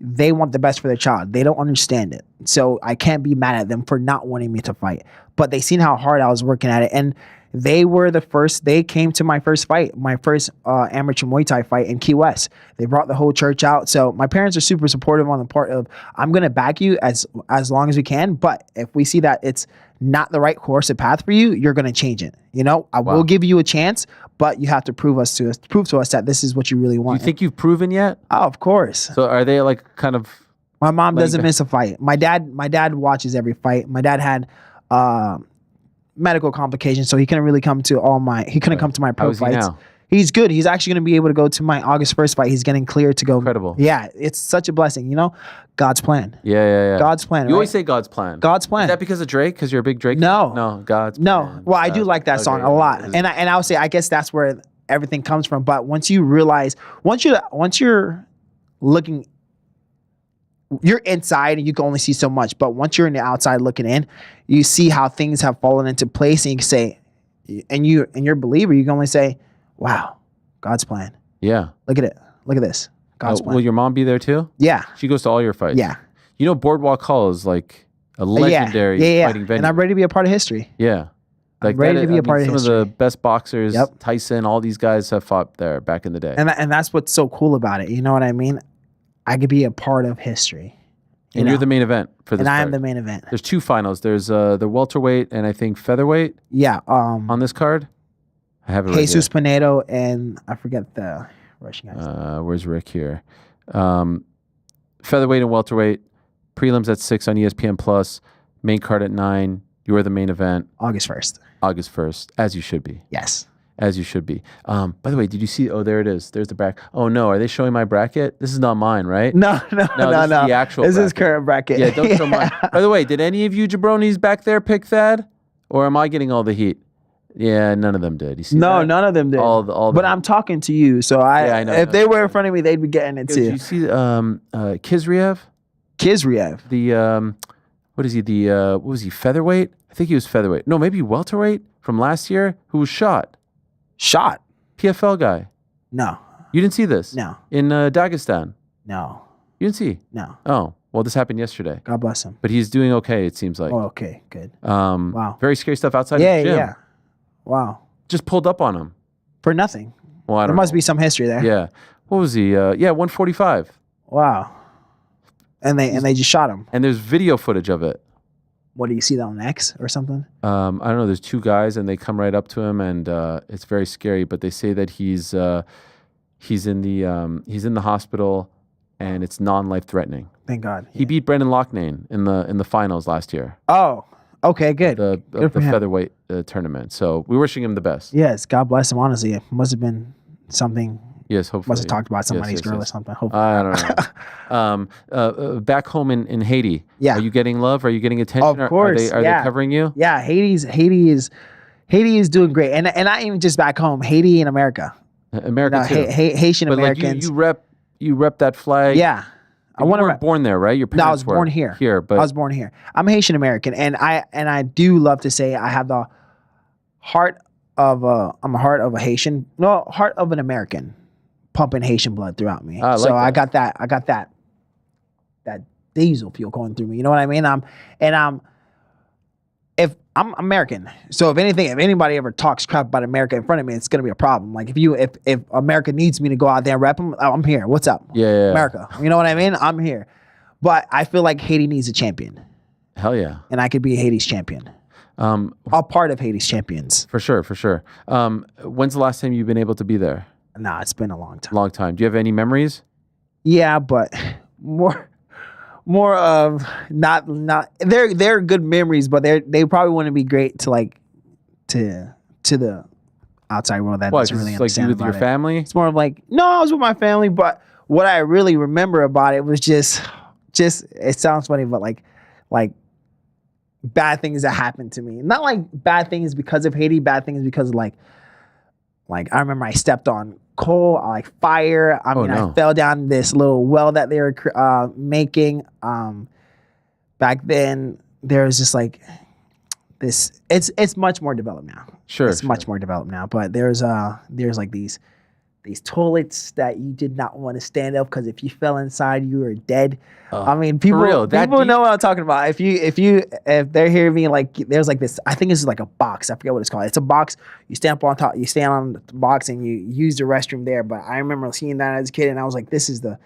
they want the best for their child. They don't understand it. So I can't be mad at them for not wanting me to fight. But they seen how hard I was working at it. And they were the first. They came to my first fight, my first amateur Muay Thai fight in Key West. They brought the whole church out. So my parents are super supportive on the part of, I'm going to back you as long as we can. But if we see that it's not the right course or path for you, you're going to change it. I will give you a chance, but you have to prove to us that this is what you really want. You think you've proven yet? Oh, of course. So are they like kind of? My mom doesn't miss a fight. My dad watches every fight. My dad had medical complications, so he couldn't really come to come to my pro fights. He now? He's good. He's actually going to be able to go to my August 1st fight. He's getting cleared to go. Incredible. Yeah, it's such a blessing. God's plan. Yeah. God's plan. You always say God's plan. God's plan. Is that because of Drake? Because you're a big Drake fan? No, God's plan. Well, I do like that song a lot, and I would say I guess that's where everything comes from. But once you realize, once you're looking, you're inside and you can only see so much. But once you're in the outside looking in, you see how things have fallen into place, and you can say, and you're a believer, you can only say, wow, God's plan. Yeah. Look at it. Look at this. God's plan. Will your mom be there too? Yeah. She goes to all your fights? Yeah. Boardwalk Hall is like a legendary fighting venue. And I'm ready to be a part of history. Yeah. I'm ready to be a part of history. Some of the best boxers, Tyson, all these guys have fought there back in the day. And that's what's so cool about it. You know what I mean? I could be a part of history. And you're the main event for this. And I am the main event. There's two finals. There's the welterweight and I think featherweight. Yeah. On this card, I have it. Jesus Pinedo and I forget the Russian guys. Where's Rick here? Featherweight and welterweight. Prelims at 6 on ESPN Plus. Main card at 9. You are the main event. August 1st. August 1st, as you should be. Yes. As you should be. By the way, did you see? Oh, there it is. There's the bracket. Oh no, are they showing my bracket? This is not mine, right? No. This is the actual. This is current bracket. Yeah, don't show mine. By the way, did any of you jabronis back there pick Thad, or am I getting all the heat? Yeah, none of them did. You see? No, that? none of them did. All. But I'm talking to you, so I know. If they were in front of me, they'd be getting it too. Did you see Kizriev? Kizriev. The what is he? The what was he? Featherweight? I think he was featherweight. No, maybe welterweight from last year. Who was shot? PFL guy. No. You didn't see this? No. In Dagestan. No. You didn't see? No. Oh, well, this happened yesterday. God bless him. But he's doing okay, it seems like. Oh, okay, good. Wow. Very scary stuff outside Yeah, of the gym. yeah. Wow. Just pulled up on him. For nothing. Well, I don't There must know. be some history there. Yeah. What was he? 145. Wow. And they just shot him. And there's video footage of it. What do you see that on X or something? I don't know. There's two guys, and they come right up to him, and it's very scary. But they say that he's in the hospital, and it's non-life threatening. Thank God. He beat Brendan Loughnane in the finals last year. Oh, okay, good. The Good for him. featherweight tournament. So we're wishing him the best. Yes, God bless him. Honestly, it must have been something. Yes, hopefully. Must have talked about somebody's Yes, girl or yes. something. Hopefully. I don't know. Back home in Haiti, Yeah. are you getting love? Are you getting attention? Of course, Are they covering you? Yeah, Haiti is doing great, and not even just back home. Haiti and America. America too. Haitian But Americans. like you rep that flag. Yeah, You weren't born there, right? Your parents No, I was were born here. Here, but I was born here. I'm Haitian American, and I do love to say I have the heart of a Haitian, no, heart of an American, pumping Haitian blood throughout me. I like So that. I got that diesel fuel going through me. You know what I mean? If I'm American, so if anybody ever talks crap about America in front of me, it's gonna be a problem. Like if America needs me to go out there and rep them, I'm here. What's up? Yeah. America. You know what I mean? I'm here. But I feel like Haiti needs a champion. Hell yeah. And I could be Haiti's champion. A part of Haiti's champions. For sure. When's the last time you've been able to be there? Nah, it's been a long time. Long time. Do you have any memories? Yeah, but more of not they're good memories, but they probably wouldn't be great to like to the outside world that doesn't really like understand you with your about it. family? It's more of like, no, I was with my family, but what I really remember about it was just it sounds funny, but like bad things that happened to me. Not like bad things because of Haiti, bad things because like I remember I stepped on coal, like fire. I fell down this little well that they were making. Back then, there was just like this. It's much more developed now. It's much more developed now. But there's like these toilets that you did not want to stand up because if you fell inside, you were dead. People know what I'm talking about. If they're hearing me, like there's like this, I think this is like a box. I forget what it's called. It's a box. You stand up on top. You stand on the box and you use the restroom there. But I remember seeing that as a kid, and I was like, this is the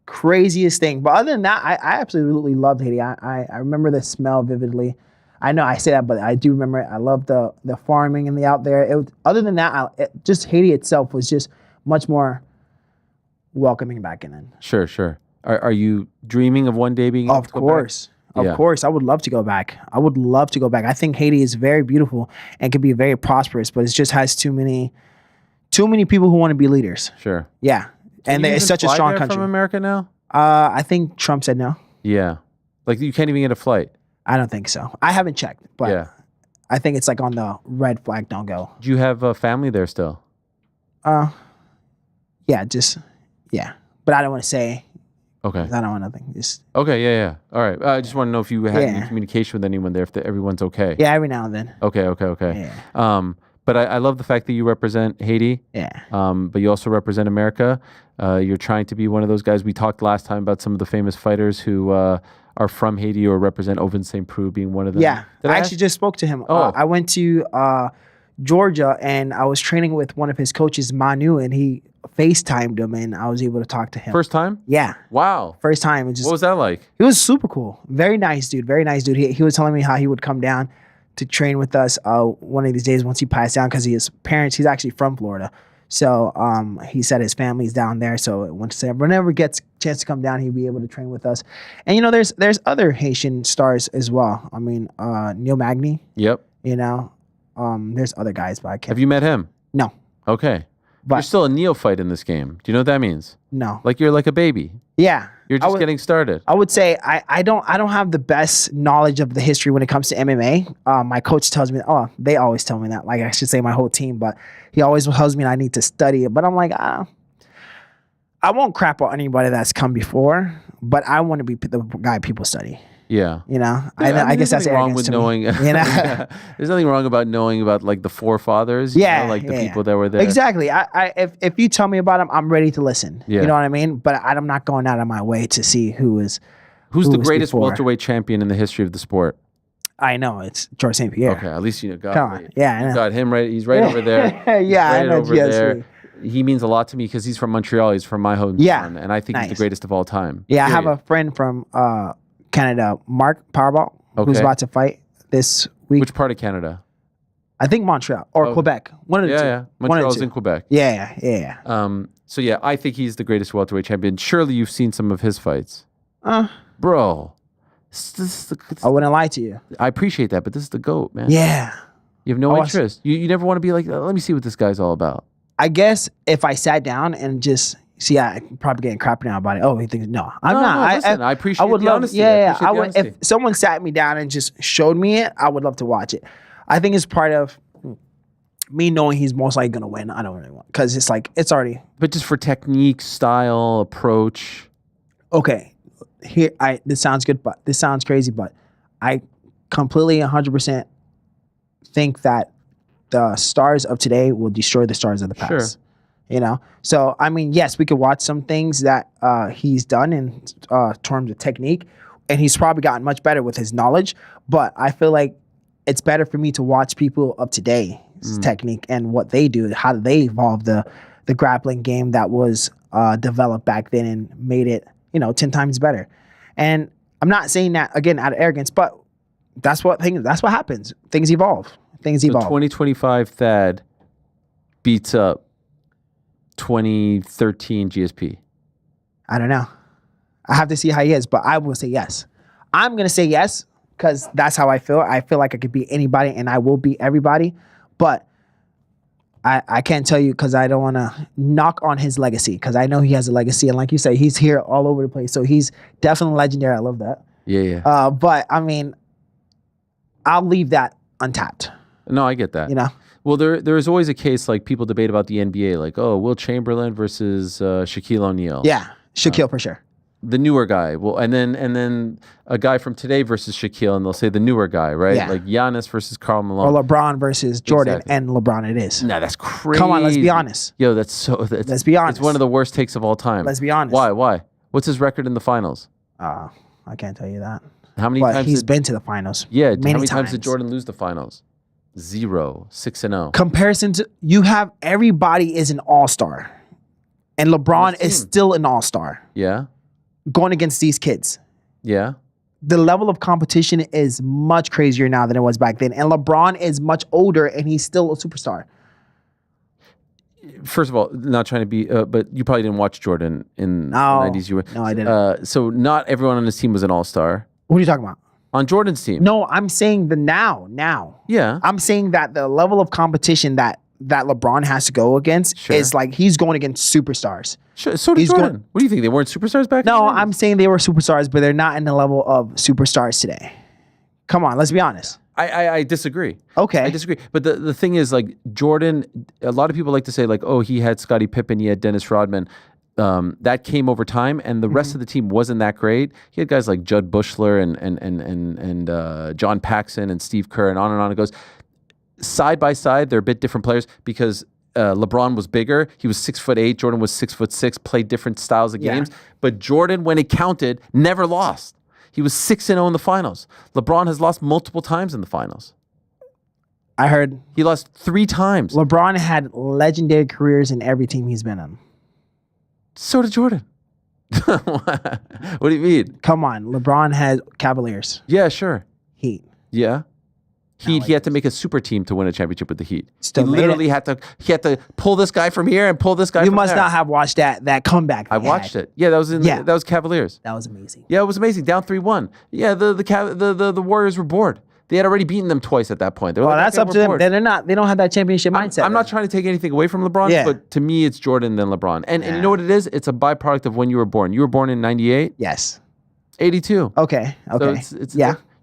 craziest thing. But other than that, I absolutely loved Haiti. I remember the smell vividly. I know I say that, but I do remember it. I love the farming and the out there. Other than that, just Haiti itself was just much more welcoming back then. Sure. Are you dreaming of one day being able to go back? Of course. I would love to go back. I think Haiti is very beautiful and can be very prosperous, but it just has too many people who want to be leaders. Sure. Yeah. And it's such a strong country. From America now? I think Trump said no. Yeah. Like you can't even get a flight. I don't think so. I haven't checked, but yeah. I think it's like on the red flag, don't go. Do you have a family there still? Yeah. But I don't want to say. Okay. I don't want nothing. Just. Okay, yeah. All right. I just want to know if you had any communication with anyone there, if everyone's okay. Yeah, every now and then. Okay. Yeah. But I love the fact that you represent Haiti. Yeah. But you also represent America. You're trying to be one of those guys. We talked last time about some of the famous fighters who are from Haiti or represent Ovince St. Preux being one of them. Yeah. I actually just spoke to him. I went to Georgia and I was training with one of his coaches, Manu, and he FaceTimed him and I was able to talk to him. First time? Yeah. Wow. First time. What was that like? It was super cool. Very nice dude. He was telling me how he would come down to train with us one of these days once he passed down because he's actually from Florida. So he said his family's down there. So whenever he gets a chance to come down, he'll be able to train with us. And there's other Haitian stars as well. I mean, Neil Magny. Yep. There's other guys, but I can't. Have you met him? No. Okay. But you're still a neophyte in this game. Do you know what that means? No. Like you're like a baby. Yeah. You're just getting started. I would say I don't have the best knowledge of the history when it comes to MMA. My coach tells me, they always tell me that. Like I should say my whole team, but he always tells me I need to study it. But I'm like, I won't crap on anybody that's come before, but I want to be the guy people study. Yeah. You know, Yeah, I guess that's nothing wrong arrogance with to knowing. me. You know? There's nothing wrong about knowing about like the forefathers. You know, like the people that were there. Exactly. If you tell me about them, I'm ready to listen. Yeah. You know what I mean? But I'm not going out of my way to see who's the greatest before. welterweight champion in the history of the sport. I know it's George St. Pierre. Okay, at least you know. Come on. Yeah, I know. Got him right. He's right over there. Yeah, I right know over GSP. there. He means a lot to me because he's from Montreal. He's from my hometown, and I think he's the greatest of all time. Yeah, I have a friend from Canada, Mark Powerball, who's about to fight this week. Which part of Canada? I think Montreal or Quebec. One of the two. Yeah. Montreal's in Quebec. Yeah. So yeah, I think he's the greatest welterweight champion. Surely you've seen some of his fights, bro. I wouldn't lie to you. I appreciate that, but this is the GOAT, man. Yeah. You have no interest. You never want to be like, let me see what this guy's all about. I guess if I sat down and just see, I'm probably getting crap now about it. Oh, he thinks no, I'm not. No, listen, I appreciate the honesty. Yeah, I would. If someone sat me down and just showed me it, I would love to watch it. I think it's part of me knowing he's most likely gonna win. I don't really want because it's like it's already. But just for technique, style, approach. Okay, this sounds good, but this sounds crazy, but I completely 100% think that the stars of today will destroy the stars of the past. Sure. You know? So, I mean, yes, we could watch some things that he's done in terms of technique, and he's probably gotten much better with his knowledge, but I feel like it's better for me to watch people of today's technique and what they do, how they evolve the grappling game that was developed back then and made it, 10 times better. And I'm not saying that, again, out of arrogance, but that's what happens. Things evolve. So 2025 Thad beats up 2013 GSP. I don't know. I have to see how he is, but I will say yes. I'm going to say yes because that's how I feel. I feel like I could beat anybody and I will beat everybody, but I can't tell you because I don't want to knock on his legacy because I know he has a legacy. And like you say, he's here all over the place. So he's definitely legendary. I love that. Yeah. But I mean, I'll leave that untapped. No, I get that. Well, there is always a case like people debate about the NBA, like, oh, Will Chamberlain versus Shaquille O'Neal. Yeah, Shaquille for sure. The newer guy. Well, and then a guy from today versus Shaquille, and they'll say the newer guy, right? Yeah. Like Giannis versus Karl Malone. Or LeBron versus Jordan, and LeBron it is. Nah, that's crazy. Come on, let's be honest. Yo, let's be honest. It's one of the worst takes of all time. Let's be honest. Why? What's his record in the finals? I can't tell you that. How many times he's been to the finals? Yeah, many how many times did Jordan lose the finals? 0, 6-0. Comparison to you have everybody is an all-star, and LeBron is still an all-star. Yeah. Going against these kids. Yeah. The level of competition is much crazier now than it was back then, and LeBron is much older, and he's still a superstar. First of all, not trying to be, but you probably didn't watch Jordan in the 90s. No, I didn't. So not everyone on his team was an all-star. What are you talking about? On Jordan's team. No, I'm saying the now. Yeah. I'm saying that the level of competition that LeBron has to go against is like he's going against superstars. Sure. So did Jordan. What do you think? They weren't superstars back then? No, I'm saying they were superstars, but they're not in the level of superstars today. Come on, let's be honest. I disagree. Okay. I disagree. But the thing is, like, Jordan, a lot of people like to say, like, oh, he had Scottie Pippen, he had Dennis Rodman. That came over time, and the rest of the team wasn't that great. He had guys like Judd Bushler and John Paxson and Steve Kerr and on it goes. Side by side, they're a bit different players because LeBron was bigger. He was 6'8". Jordan was 6'6". Played different styles of games, but Jordan, when it counted, never lost. He was 6-0 in the finals. LeBron has lost multiple times in the finals. I heard he lost 3 times. LeBron had legendary careers in every team he's been on. So did Jordan. What do you mean? Come on, LeBron had Cavaliers. Yeah, sure. Heat. Yeah. He had to make a super team to win a championship with the Heat. Still he literally had to pull this guy from here and pull this guy from there. You must not have watched that comeback. I watched it. Yeah, that was that was Cavaliers. That was amazing. Yeah, it was amazing. Down 3-1. Yeah, the Warriors were bored. They had already beaten them twice at that point. They were that's up to them. They're not. They don't have that championship mindset. I'm not trying to take anything away from LeBron, but to me, it's Jordan then LeBron. And you know what it is? It's a byproduct of when you were born. You were born in 98? Yes. 82. Okay. So it's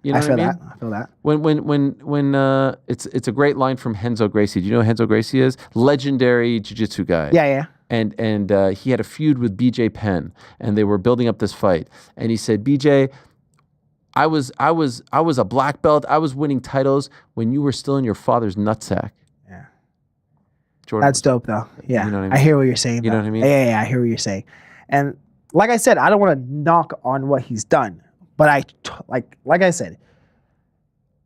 you know I feel what I mean? that. I feel that. When it's a great line from Renzo Gracie. Do you know who Renzo Gracie is? Legendary jiu-jitsu guy. Yeah. And he had a feud with BJ Penn, and they were building up this fight. And he said, BJ, I was a black belt. I was winning titles when you were still in your father's nutsack. Yeah. Jordan, That's dope, though. Yeah. You know what I mean? I hear what you're saying. You know though. what I mean? Yeah, I hear what you're saying. And like I said, I don't want to knock on what he's done, but like I said,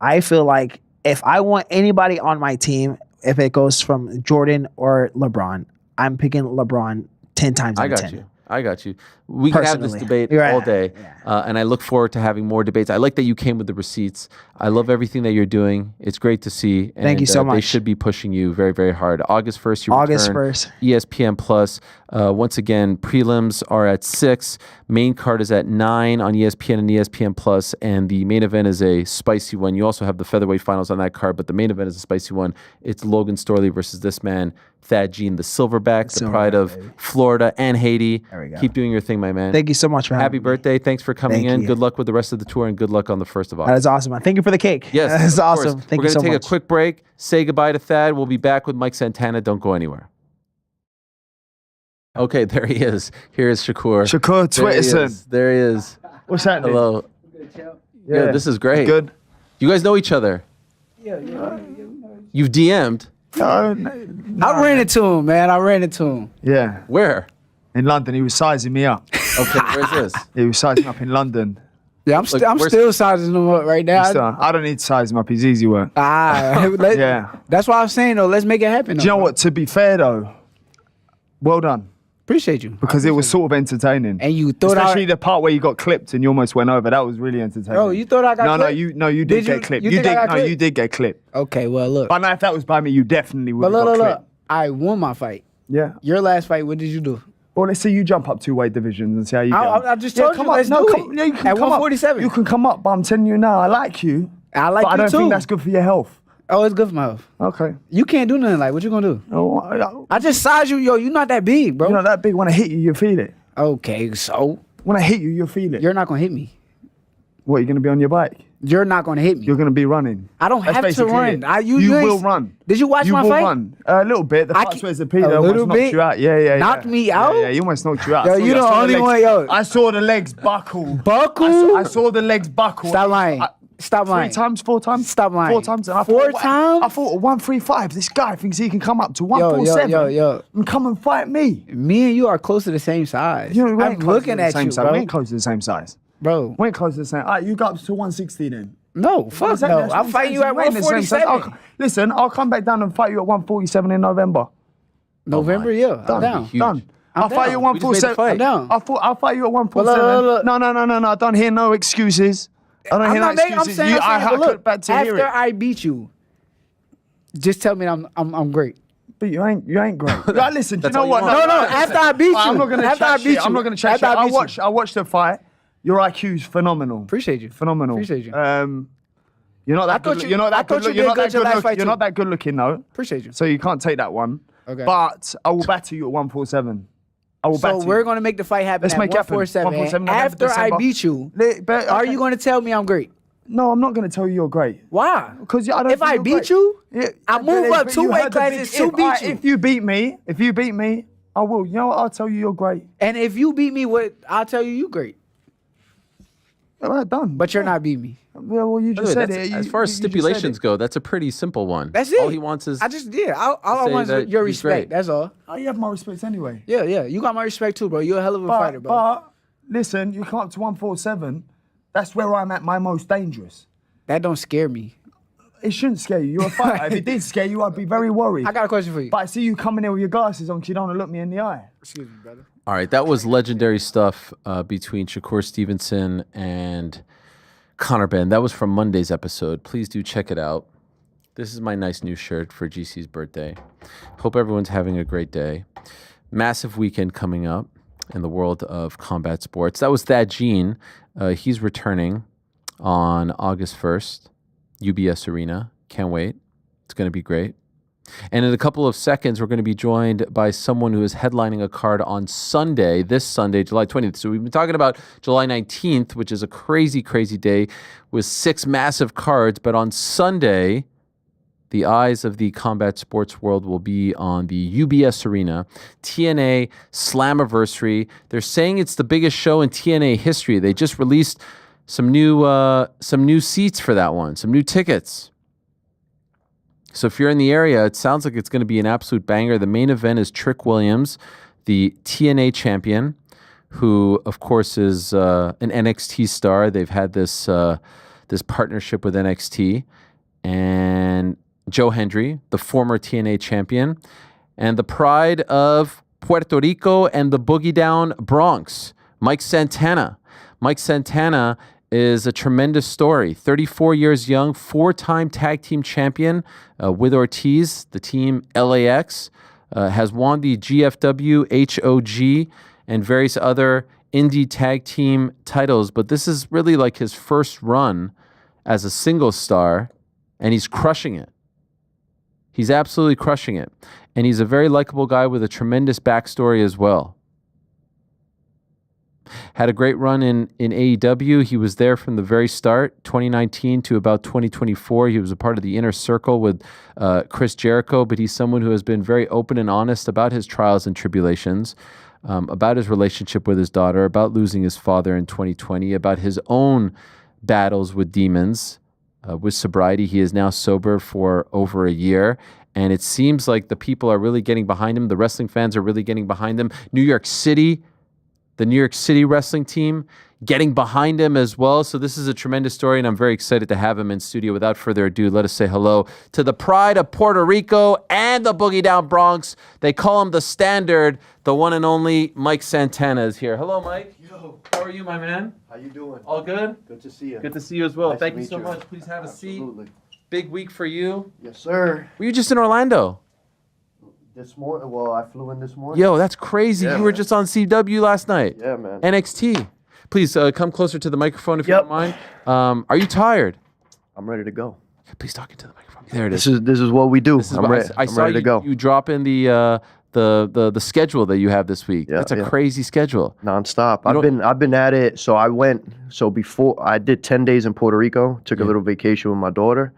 I feel like if I want anybody on my team, if it goes from Jordan or LeBron, I'm picking LeBron 10 times out of 10. I got you. We can have this debate all day, and I look forward to having more debates. I like that you came with the receipts. I love everything that you're doing. It's great to see. And, thank you so much. They should be pushing you very, very hard. August 1st, you August return. 1st. ESPN Plus. Once again, prelims are at 6. Main card is at 9 on ESPN and ESPN Plus, and the main event is a spicy one. You also have the featherweight finals on that card, but the main event is a spicy one. It's Logan Storley versus this man, Tszyu, the silverback, the pride of Florida and Haiti. There we go. Keep doing your thing, my man. Thank you so much for having Happy me. birthday. Thanks for coming in. You. Good luck with the rest of the tour, and good luck on the 1st of August. That is awesome, man. Thank you for the cake. Yes, That's of course. awesome. Thank We're you so going to much. take a quick break, say goodbye to Thad. We'll be back with Mike Santana. Don't go anywhere. Okay, there he is. Here is Shakur. Shakur Twitterson. There he is. What's happening? Hello. Yeah, this is great. Good. You guys know each other? Yeah. You've DM'd? I ran into him, man. I ran into him. Yeah. Where? In London. He was sizing me up. Okay, where's this? He was sizing up in London. Yeah, I'm still sizing him up right now. I don't need to size him up. He's easy work. Yeah. That's why I'm saying, though, let's make it happen. Do you know what? To be fair, though, well done. Appreciate you. Because it was sort of entertaining. And you thought Especially the part where you got clipped and you almost went over. That was really entertaining. Oh, you thought I got clipped? You did get clipped. You did get clipped. Okay, well, look. But now if that was by me, you definitely would have got Look. clipped. I won my fight. Yeah. Your last fight, what did you do? Well, let's see you jump up 2 weight divisions and see how you go. I just told you, let's do it. Yeah, you can At come 147. Up. You can come up, but I'm telling you now, I like you. I like but you I don't too. think that's good for your health. Oh, it's good for my health. Okay. You can't do nothing like, what you gonna do? Oh, I just sized you, yo. You're not that big, bro. You're not that big. When I hit you, you feel it. Okay, so? When I hit you, you'll feel it. You're not gonna hit me. What, you're gonna be on your bike? You're not gonna hit me. You're gonna be running. I don't have to run. You will run. Did you watch my fight? You will run. A little bit. The parts where Peter a little almost knocked you out. Yeah. Knocked me out? Yeah, you almost knocked you out. Yo, you the only one, yo. I saw the legs buckle. Buckle? I saw the legs buckle. Stop lying. Stop lying. 3 times, 4 times? Stop lying. 4 times. And I Four thought, times? I thought 135. This guy thinks he can come up to 147 yo. and come and fight me. Me and you are close to the same size. You know, we I'm ain't close looking to the at same you, size. bro. We ain't close to the same size. Bro. We ain't close to the same. All right, you got up to 160 then. No, fuck Exactly, no. that's what I'm I'm fighting saying. you at We ain't the same size. 147. Listen, I'll come back down and fight you at 147 in November. November, yeah. I'm Done. down. Done. I'll fight you at We just made the 147. fight. I'm down. I'll fight you at 147. Look. No. I don't hear no excuses. I don't hear no excuses. I'm look, back to hear after it. I beat you, just tell me I'm great. But you ain't great. Right, listen, do you know what? No, after I beat you. I'm not gonna after I chat beat shit. you. I'm not gonna chat shit. After I beat you. I watched the fight. Your IQ's phenomenal. Appreciate you. Phenomenal. Appreciate you. You're not that good. You're not that good. You're not that good looking though. Appreciate you. So you can't take that one. Okay. But I will batter you at 147. I will batter So you. we're gonna make the fight happen Let's at make it happen. 147. 147 After I December. beat you, Okay. are you gonna tell me I'm great? No, I'm not going to tell you you're great. Why? Because I don't. If think I you're beat great. you, Yeah, I move up 2 you weight heard the classes big to if. beat Alright, you. If you beat me, I will. You know what? I'll tell you you're great. And if you beat me, I'll tell you great. All right, done. But you're not beating me. Well, you just said it. As far as stipulations go, that's a pretty simple one. That's it. All he wants is all I say want that is your he's respect. great. That's all. Oh, you have my respect anyway. Yeah. You got my respect too, bro. You're a hell of a fighter, bro. But listen, you come up to 147. That's where I'm at my most dangerous. That don't scare me. It shouldn't scare you. You're a fighter. If it did scare you, I'd be very worried. I got a question for you. But I see you coming in with your glasses on because you don't want to look me in the eye. Excuse me, brother. All right, that was legendary stuff between Shakur Stevenson and Conor Ben. That was from Monday's episode. Please do check it out. This is my nice new shirt for GC's birthday. Hope everyone's having a great day. Massive weekend coming up in the world of combat sports. That was Tszyu. He's returning on August 1st, UBS Arena. Can't wait. It's going to be great. And in a couple of seconds, we're going to be joined by someone who is headlining a card on Sunday, this Sunday, July 20th. So we've been talking about July 19th, which is a crazy, crazy day with 6 massive cards. But on Sunday, the eyes of the combat sports world will be on the UBS Arena, TNA Slammiversary. They're saying it's the biggest show in TNA history. They just released some new seats for that one, some new tickets. So if you're in the area, it sounds like it's going to be an absolute banger. The main event is Trick Williams, the TNA champion, who of course is an NXT star. They've had this partnership with NXT, and Joe Hendry, the former TNA champion, and the pride of Puerto Rico and the Boogie Down Bronx, Mike Santana. Mike Santana is a tremendous story. 34 years young, 4-time tag team champion with Ortiz, the team LAX, has won the GFW, HOG, and various other indie tag team titles. But this is really like his first run as a single star, and he's crushing it. He's absolutely crushing it. And he's a very likable guy with a tremendous backstory as well. Had a great run in AEW. He was there from the very start, 2019 to about 2024. He was a part of the inner circle with Chris Jericho, but he's someone who has been very open and honest about his trials and tribulations, about his relationship with his daughter, about losing his father in 2020, about his own battles with demons, with sobriety. He is now sober for over a year. And it seems like the people are really getting behind him. The wrestling fans are really getting behind him. New York City, the New York City wrestling team, getting behind him as well. So this is a tremendous story, and I'm very excited to have him in studio. Without further ado, let us say hello to the pride of Puerto Rico and the Boogie Down Bronx. They call him the Standard. The one and only Mike Santana is here. Hello, Mike. Yo. How are you, my man? How you doing? All good? Good to see you. Good to see you as well. Nice Thank to you so meet much. Please have a Absolutely. seat. Big week for you. Yes, sir. Were you just in Orlando? This morning, well, I flew in this morning. Yo, that's crazy. Yeah, you were man. just on CW last night. Yeah, man. NXT. Please come closer to the microphone if you don't mind. Are you tired? I'm ready to go. Please talk into the microphone. There it is. This is what we do. This is I'm what ready. I I'm saw ready to go. You drop in the schedule that you have this week. Yeah, That's a crazy schedule. Nonstop. I've been at it. So before I did 10 days in Puerto Rico, took a little vacation with my daughter.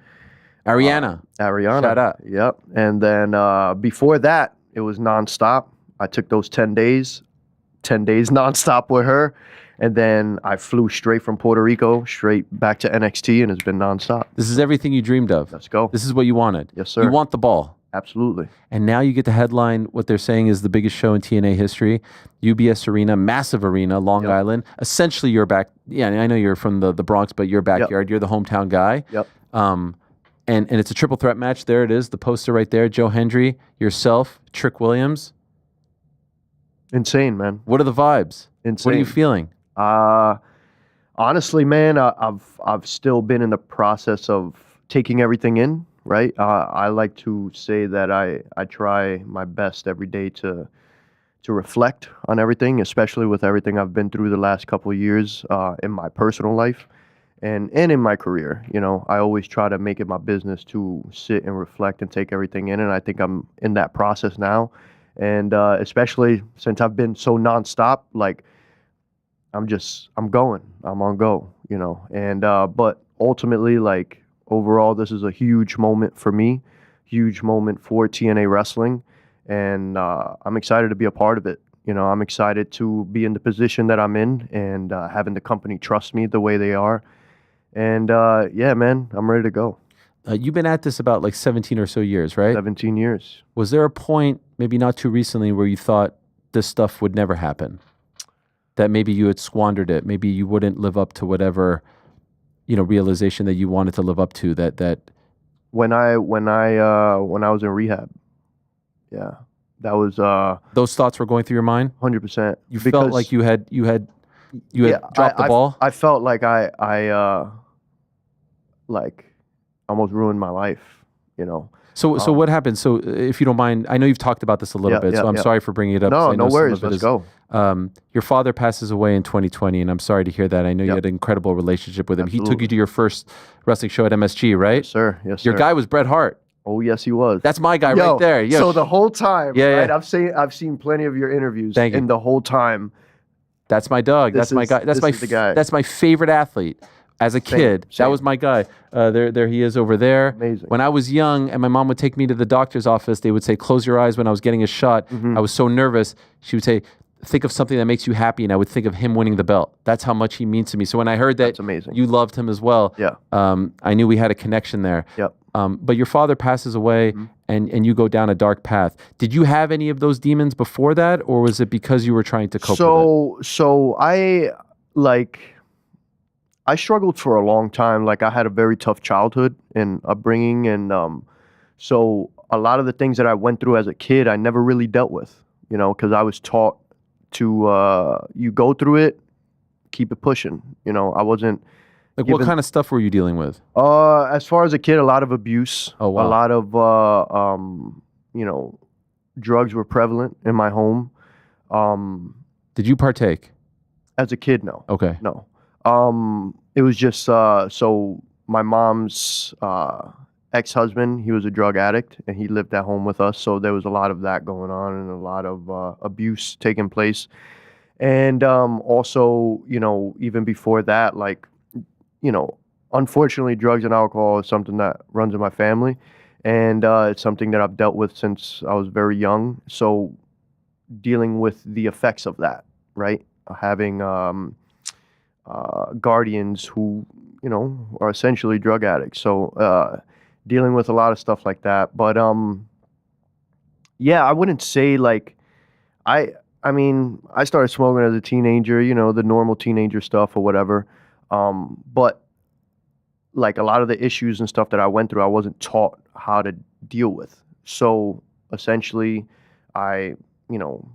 Ariana. Shout out. Yep. And then before that, it was nonstop. I took those 10 days nonstop with her. And then I flew straight from Puerto Rico, straight back to NXT, and it's been nonstop. This is everything you dreamed of. Let's go. This is what you wanted. Yes, sir. You want the ball. Absolutely. And now you get to headline what they're saying is the biggest show in TNA history, UBS Arena, massive arena, Long Island. Essentially, you're back. Yeah, I know you're from the Bronx, but your backyard. You're the hometown guy. Yep. And it's a triple threat match. There it is, the poster right there. Joe Hendry, yourself, Trick Williams. Insane, man. What are the vibes? Insane. What are you feeling? Honestly, man, I've still been in the process of taking everything in. Right. I like to say that I try my best every day to reflect on everything, especially with everything I've been through the last couple of years in my personal life and in my career. You know, I always try to make it my business to sit and reflect and take everything in. And I think I'm in that process now. And especially since I've been so nonstop, like I'm on go, you know, and but ultimately, like, overall, this is a huge moment for me, huge moment for TNA wrestling, and I'm excited to be a part of it. You know, I'm excited to be in the position that I'm in and having the company trust me the way they are. And yeah, man, I'm ready to go. You've been at this about like 17 or so years, right? 17 years. Was there a point, maybe not too recently, where you thought this stuff would never happen? That maybe you had squandered it, maybe you wouldn't live up to whatever, you know, realization that you wanted to live up to, that when I was in rehab. Yeah. That was those thoughts were going through your mind? 100%. You felt like you had dropped the ball? I felt like I like almost ruined my life, you know. So what happened? So if you don't mind, I know you've talked about this a little bit, so I'm sorry for bringing it up. No worries. Let's go. Your father passes away in 2020, and I'm sorry to hear that. I know you had an incredible relationship with him. Absolutely. He took you to your first wrestling show at MSG, right? Yes, sir. Yes, sir. Your guy was Bret Hart. Oh, yes, he was. That's my guy right there. Yo. So the whole time, right? Yeah. I've seen plenty of your interviews. Thank you. And the whole time, that's my dog. That's my guy. That's the guy. That's my favorite athlete. As a kid, that was my guy. There he is over there. Amazing. When I was young and my mom would take me to the doctor's office, they would say, close your eyes when I was getting a shot. I was so nervous. She would say, think of something that makes you happy, and I would think of him winning the belt. That's how much he means to me. So when I heard that That's amazing. you loved him as well, I knew we had a connection there. Yep. But your father passes away, and you go down a dark path. Did you have any of those demons before that, or was it because you were trying to cope with it? So I struggled for a long time. Like I had a very tough childhood and upbringing, and so a lot of the things that I went through as a kid, I never really dealt with. You know, because I was taught to you go through it, keep it pushing. You know, I wasn't. Like what kind of stuff were you dealing with? As far as a kid, a lot of abuse. Oh, wow. A lot of you know, drugs were prevalent in my home. Did you partake? As a kid, no. Okay. No. It was just so my mom's ex-husband, he was a drug addict, and he lived at home with us. So there was a lot of that going on, and a lot of abuse taking place. And also, you know, even before that, like, you know, unfortunately, drugs and alcohol is something that runs in my family, and it's something that I've dealt with since I was very young. So dealing with the effects of that, right? Having guardians who, you know, are essentially drug addicts. So dealing with a lot of stuff like that. But yeah, I wouldn't say like I mean, I started smoking as a teenager, you know, the normal teenager stuff or whatever. But like a lot of the issues and stuff that I went through, I wasn't taught how to deal with. So essentially, I, you know,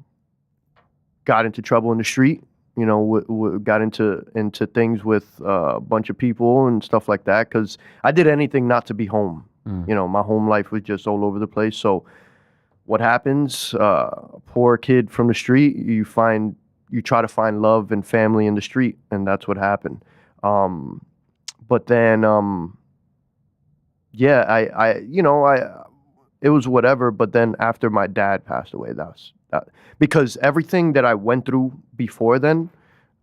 got into trouble in the street, you know, got into things with a bunch of people and stuff like that, because I did anything not to be home. You know, my home life was just all over the place. So what happens, poor kid from the street, you try to find love and family in the street, and that's what happened. But then, yeah, it was whatever. But then after my dad passed away, that because everything that I went through before then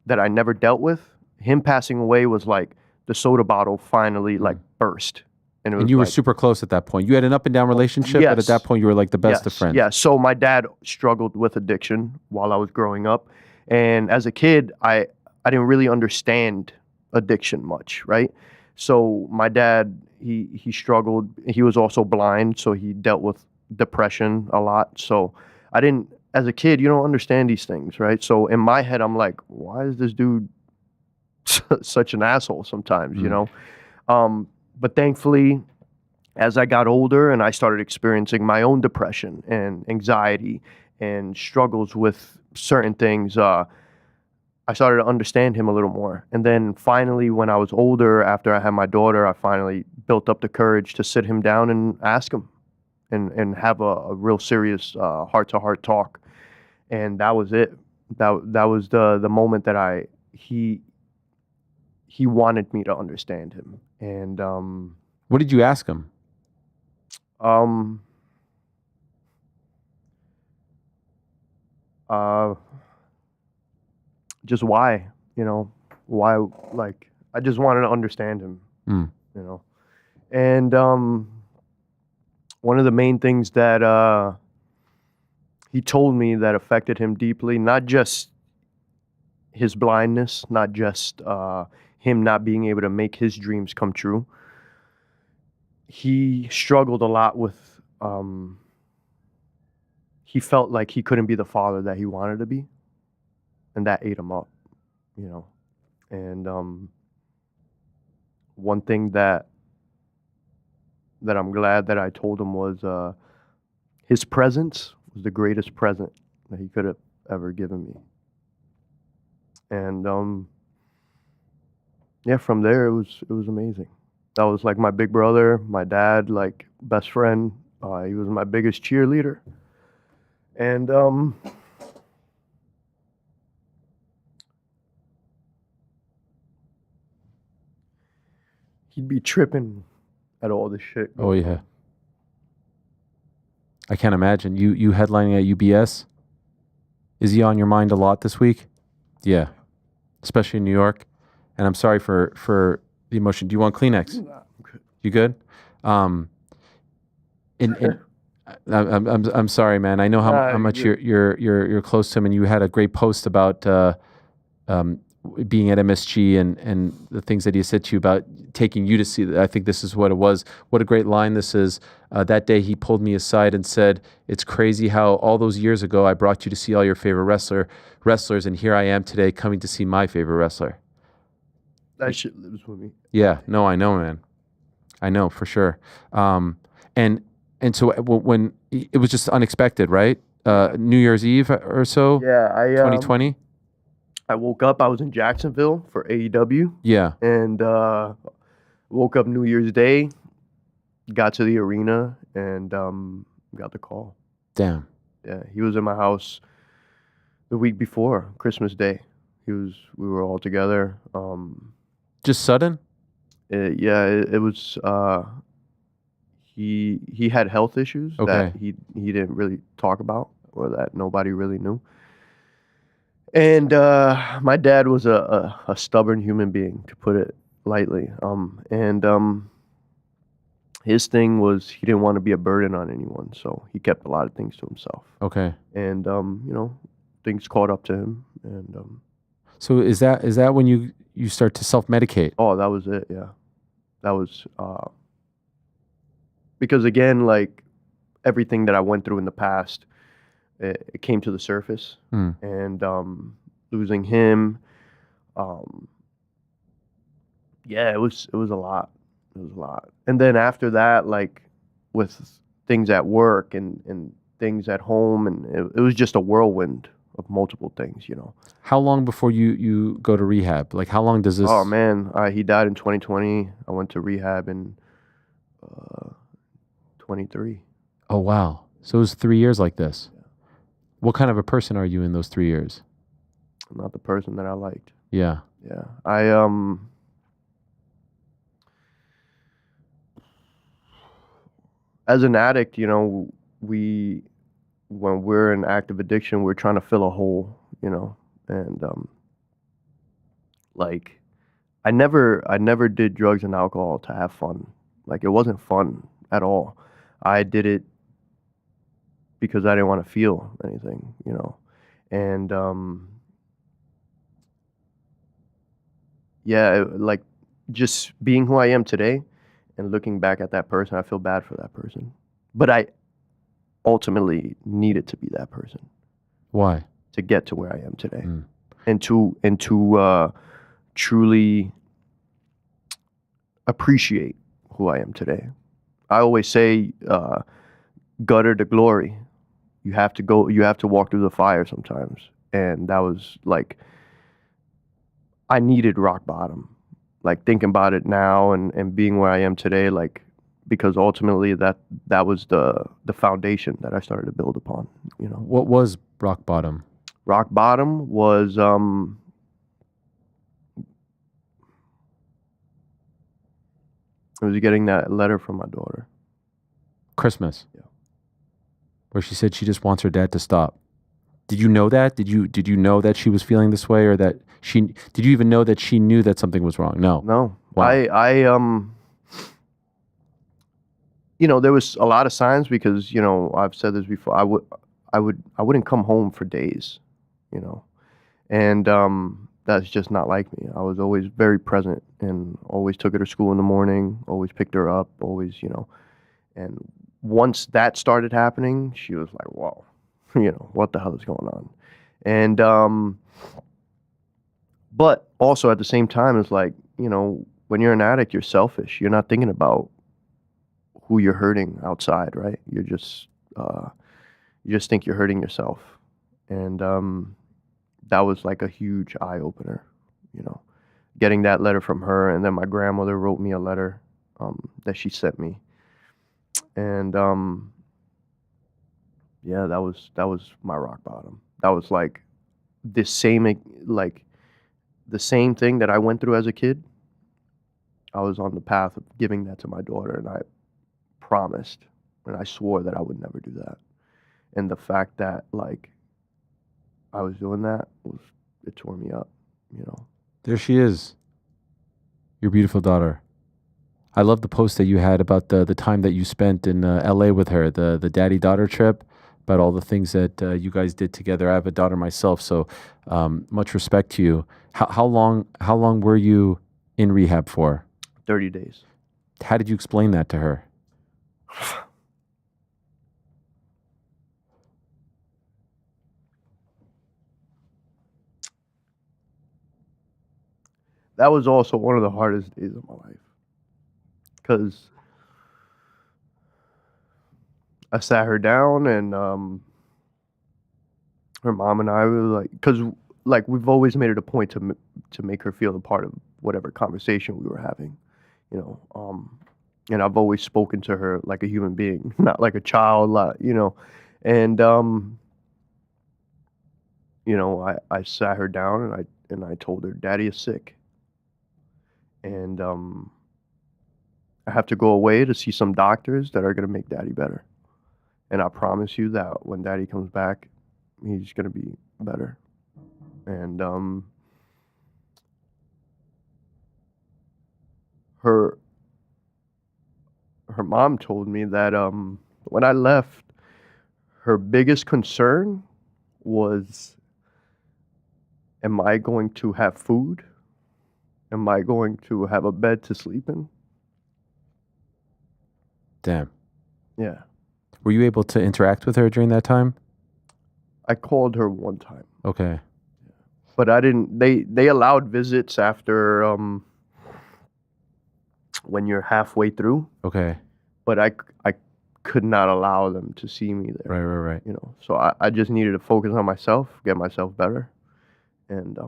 that I never dealt with, him passing away was like the soda bottle finally like burst. And you were super close at that point. You had an up and down relationship, but at that point you were like the best of friends. Yeah. So my dad struggled with addiction while I was growing up. And as a kid, I didn't really understand addiction much, right? So my dad, he struggled. He was also blind, so he dealt with depression a lot. So I didn't, as a kid, you don't understand these things, right? So in my head, I'm like, why is this dude such an asshole sometimes, you know? But thankfully, as I got older and I started experiencing my own depression and anxiety and struggles with certain things, I started to understand him a little more. And then finally, when I was older, after I had my daughter, I finally built up the courage to sit him down and ask him and have a real serious heart-to-heart talk. And that was it. That was the moment that he wanted me to understand him. And what did you ask him? Just why, you know, why, like, I just wanted to understand him, you know. And one of the main things that he told me that affected him deeply, not just his blindness, not just him not being able to make his dreams come true. He struggled a lot with, he felt like he couldn't be the father that he wanted to be. And that ate him up, you know. And one thing that I'm glad that I told him was his presence was the greatest present that he could have ever given me. And yeah, from there it was amazing. That was like my big brother, my dad, like best friend. He was my biggest cheerleader. And he'd be tripping at all this shit. Oh yeah. I can't imagine. You headlining at UBS? Is he on your mind a lot this week? Yeah. Especially in New York. And I'm sorry for the emotion. Do you want Kleenex? You good? And I'm sorry, man. I know how much you're close to him, and you had a great post about being at MSG and the things that he said to you about taking you to see. I think this is what it was. What a great line this is. That day he pulled me aside and said, "It's crazy how all those years ago I brought you to see all your favorite wrestlers, and here I am today coming to see my favorite wrestler." That shit lives with me. Yeah, no, I know, man. I know for sure. And so when it was just unexpected, right? New Year's Eve or so. Yeah, 2020. I woke up. I was in Jacksonville for AEW. Yeah. And woke up New Year's Day, got to the arena, and got the call. Damn. Yeah, he was in my house the week before Christmas Day. We were all together. Just sudden? It was. He had health issues that he didn't really talk about, or that nobody really knew. And my dad was a stubborn human being, to put it lightly. His thing was he didn't want to be a burden on anyone, so he kept a lot of things to himself. Okay. And things caught up to him. And so is that when you start to self-medicate? Oh, that was it. Yeah, that was because again, like everything that I went through in the past, it came to the surface, and losing him, yeah, it was a lot. It was a lot. And then after that, like with things at work and things at home, and it was just a whirlwind of multiple things, How long before you go to rehab? Like how long does this? Oh man, he died in 2020. I went to rehab in 23. Oh wow. So it was 3 years like this. Yeah. What kind of a person are you in those 3 years? I'm not the person that I liked. Yeah. Yeah. I as an addict, when we're in active addiction, we're trying to fill a hole, and like I never did drugs and alcohol to have fun. Like it wasn't fun at all. I did it because I didn't want to feel anything, and yeah, like just being who I am today and looking back at that person, I feel bad for that person, but I ultimately needed to be that person. Why? To get to where I am today, and to truly appreciate who I am today. I always say, gutter to glory. You have to walk through the fire sometimes. And that was like, I needed rock bottom. Like thinking about it now and being where I am today, like, because ultimately that was the foundation that I started to build upon, What was rock bottom? Rock bottom was, it was getting that letter from my daughter. Christmas. Yeah. Where she said she just wants her dad to stop. Did you know that? Did you know that she was feeling this way, or that did you even know that she knew that something was wrong? No. No. Wow. There was a lot of signs because, I've said this before, I wouldn't come home for days, and that's just not like me. I was always very present and always took her to school in the morning, always picked her up, always, and once that started happening, she was like, whoa, what the hell is going on? And, but also at the same time, it's like, when you're an addict, you're selfish. You're not thinking about who you're hurting outside, right? You're just, you just think you're hurting yourself. And, that was like a huge eye opener, getting that letter from her. And then my grandmother wrote me a letter, that she sent me. And, yeah, that was my rock bottom. That was like the same thing that I went through as a kid. I was on the path of giving that to my daughter, and I promised and I swore that I would never do that. And the fact that like I was doing that, it tore me up, There she is, your beautiful daughter. I love the post that you had about the time that you spent in LA with her, the daddy-daughter trip, about all the things that you guys did together. I have a daughter myself, so much respect to you. How long were you in rehab for? 30 days. How did you explain that to her? That was also one of the hardest days of my life. Because I sat her down and her mom and I were like, because like we've always made it a point to make her feel a part of whatever conversation we were having, you know. And I've always spoken to her like a human being, not like a child, you know. And you know, I sat her down and I told her, Daddy is sick, and I have to go away to see some doctors that are gonna make Daddy better. And I promise you that when Daddy comes back, he's gonna be better. And her mom told me that when I left, her biggest concern was, am I going to have food? Am I going to have a bed to sleep in? Damn. Yeah. Were you able to interact with her during that time? I called her one time. Okay. But I didn't. They allowed visits after when you're halfway through. Okay. But I could not allow them to see me there. Right. You know, so I just needed to focus on myself, get myself better, and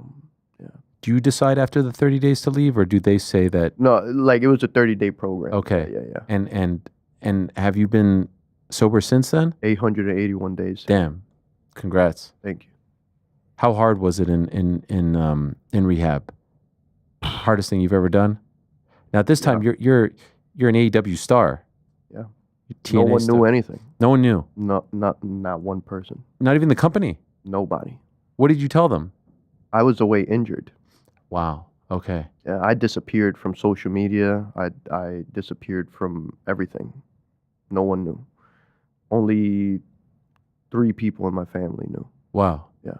yeah. Do you decide after the 30 days to leave, or do they say that? No, like it was a 30-day program. Okay. Yeah. And have you been sober since then? 881 days. Damn. Congrats. Thank you. How hard was it in rehab? Hardest thing you've ever done? Now at this time you're an AEW star. Yeah. TNA No one star. knew anything. No one knew. Not one person. Not even the company. Nobody. What did you tell them? I was away injured. Wow. Okay. Yeah, I disappeared from social media. I disappeared from everything. No one knew. Only 3 people in my family knew. Wow. Yeah.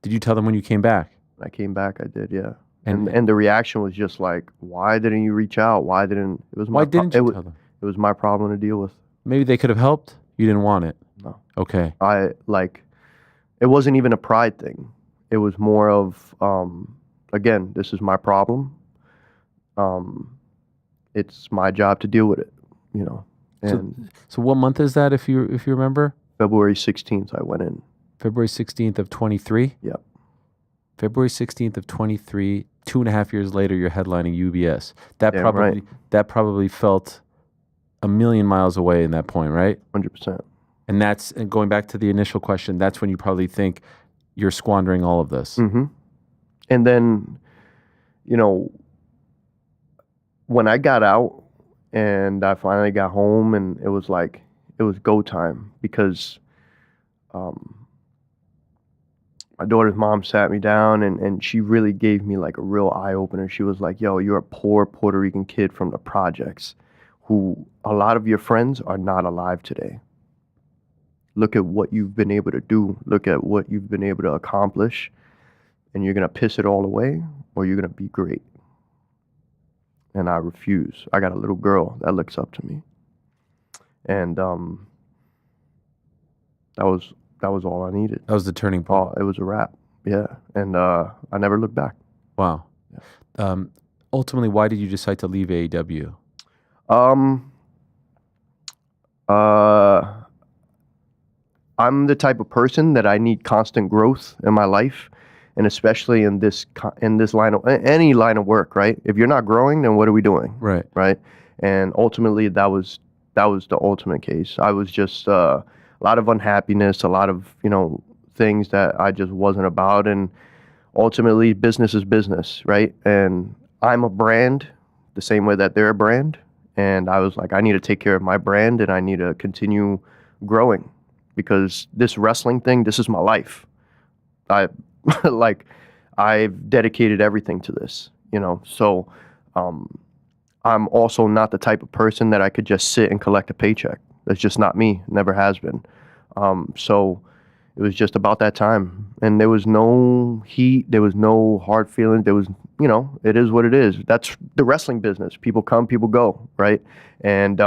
Did you tell them when you came back? When I came back, I did, yeah. And the reaction was just like, why didn't you reach out? Why didn't you tell them? It was my problem to deal with. Maybe they could have helped. You didn't want it. No. Okay. It wasn't even a pride thing. It was more of, again, this is my problem. It's my job to deal with it, you know. And so what month is that, if you remember? February 16th, I went in. February 16th of 23? Yep. February 16th of 23, 2.5 years later, you're headlining UBS. That probably felt a million miles away in that point, right? 100%. And going back to the initial question, that's when you probably think you're squandering all of this. Mm-hmm. And then, you know, when I got out and I finally got home, and it was go time, because my daughter's mom sat me down and she really gave me like a real eye-opener. She was like, yo, you're a poor Puerto Rican kid from the projects who a lot of your friends are not alive today. Look at what you've been able to do. Look at what you've been able to accomplish. And you're going to piss it all away, or you're going to be great. And I refuse. I got a little girl that looks up to me. And that was all I needed. That was the turning point. Oh, it was a wrap. Yeah. And I never looked back. Wow. Yeah. Ultimately, why did you decide to leave AEW? I'm the type of person that I need constant growth in my life, and especially in this line of any line of work, right? If you're not growing, then what are we doing? Right. And ultimately, that was the ultimate case. I was just a lot of unhappiness, a lot of things that I just wasn't about, and ultimately, business is business, right? And I'm a brand, the same way that they're a brand, and I was like, I need to take care of my brand, and I need to continue growing. Because this wrestling thing, this is my life. I've dedicated everything to this, So I'm also not the type of person that I could just sit and collect a paycheck. That's just not me. Never has been. So it was just about that time, and there was no heat. There was no hard feelings. There was, it is what it is. That's the wrestling business. People come, people go, right? And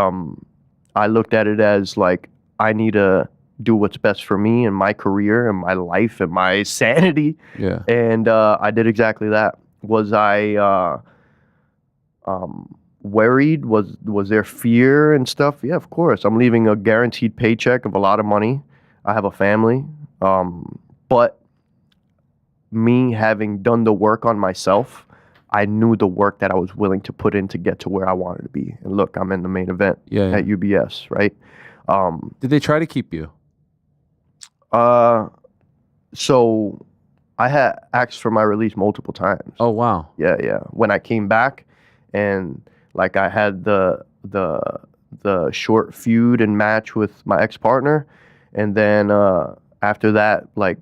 I looked at it as like, I need to do what's best for me and my career and my life and my sanity. Yeah. And I did exactly that. Was I worried? Was there fear and stuff? Yeah, of course. I'm leaving a guaranteed paycheck of a lot of money. I have a family. But me having done the work on myself, I knew the work that I was willing to put in to get to where I wanted to be. And look, I'm in the main event at UBS, right? Did they try to keep you? So I had asked for my release multiple times. Oh, wow. Yeah. When I came back and like I had the short feud and match with my ex-partner, and then after that, like,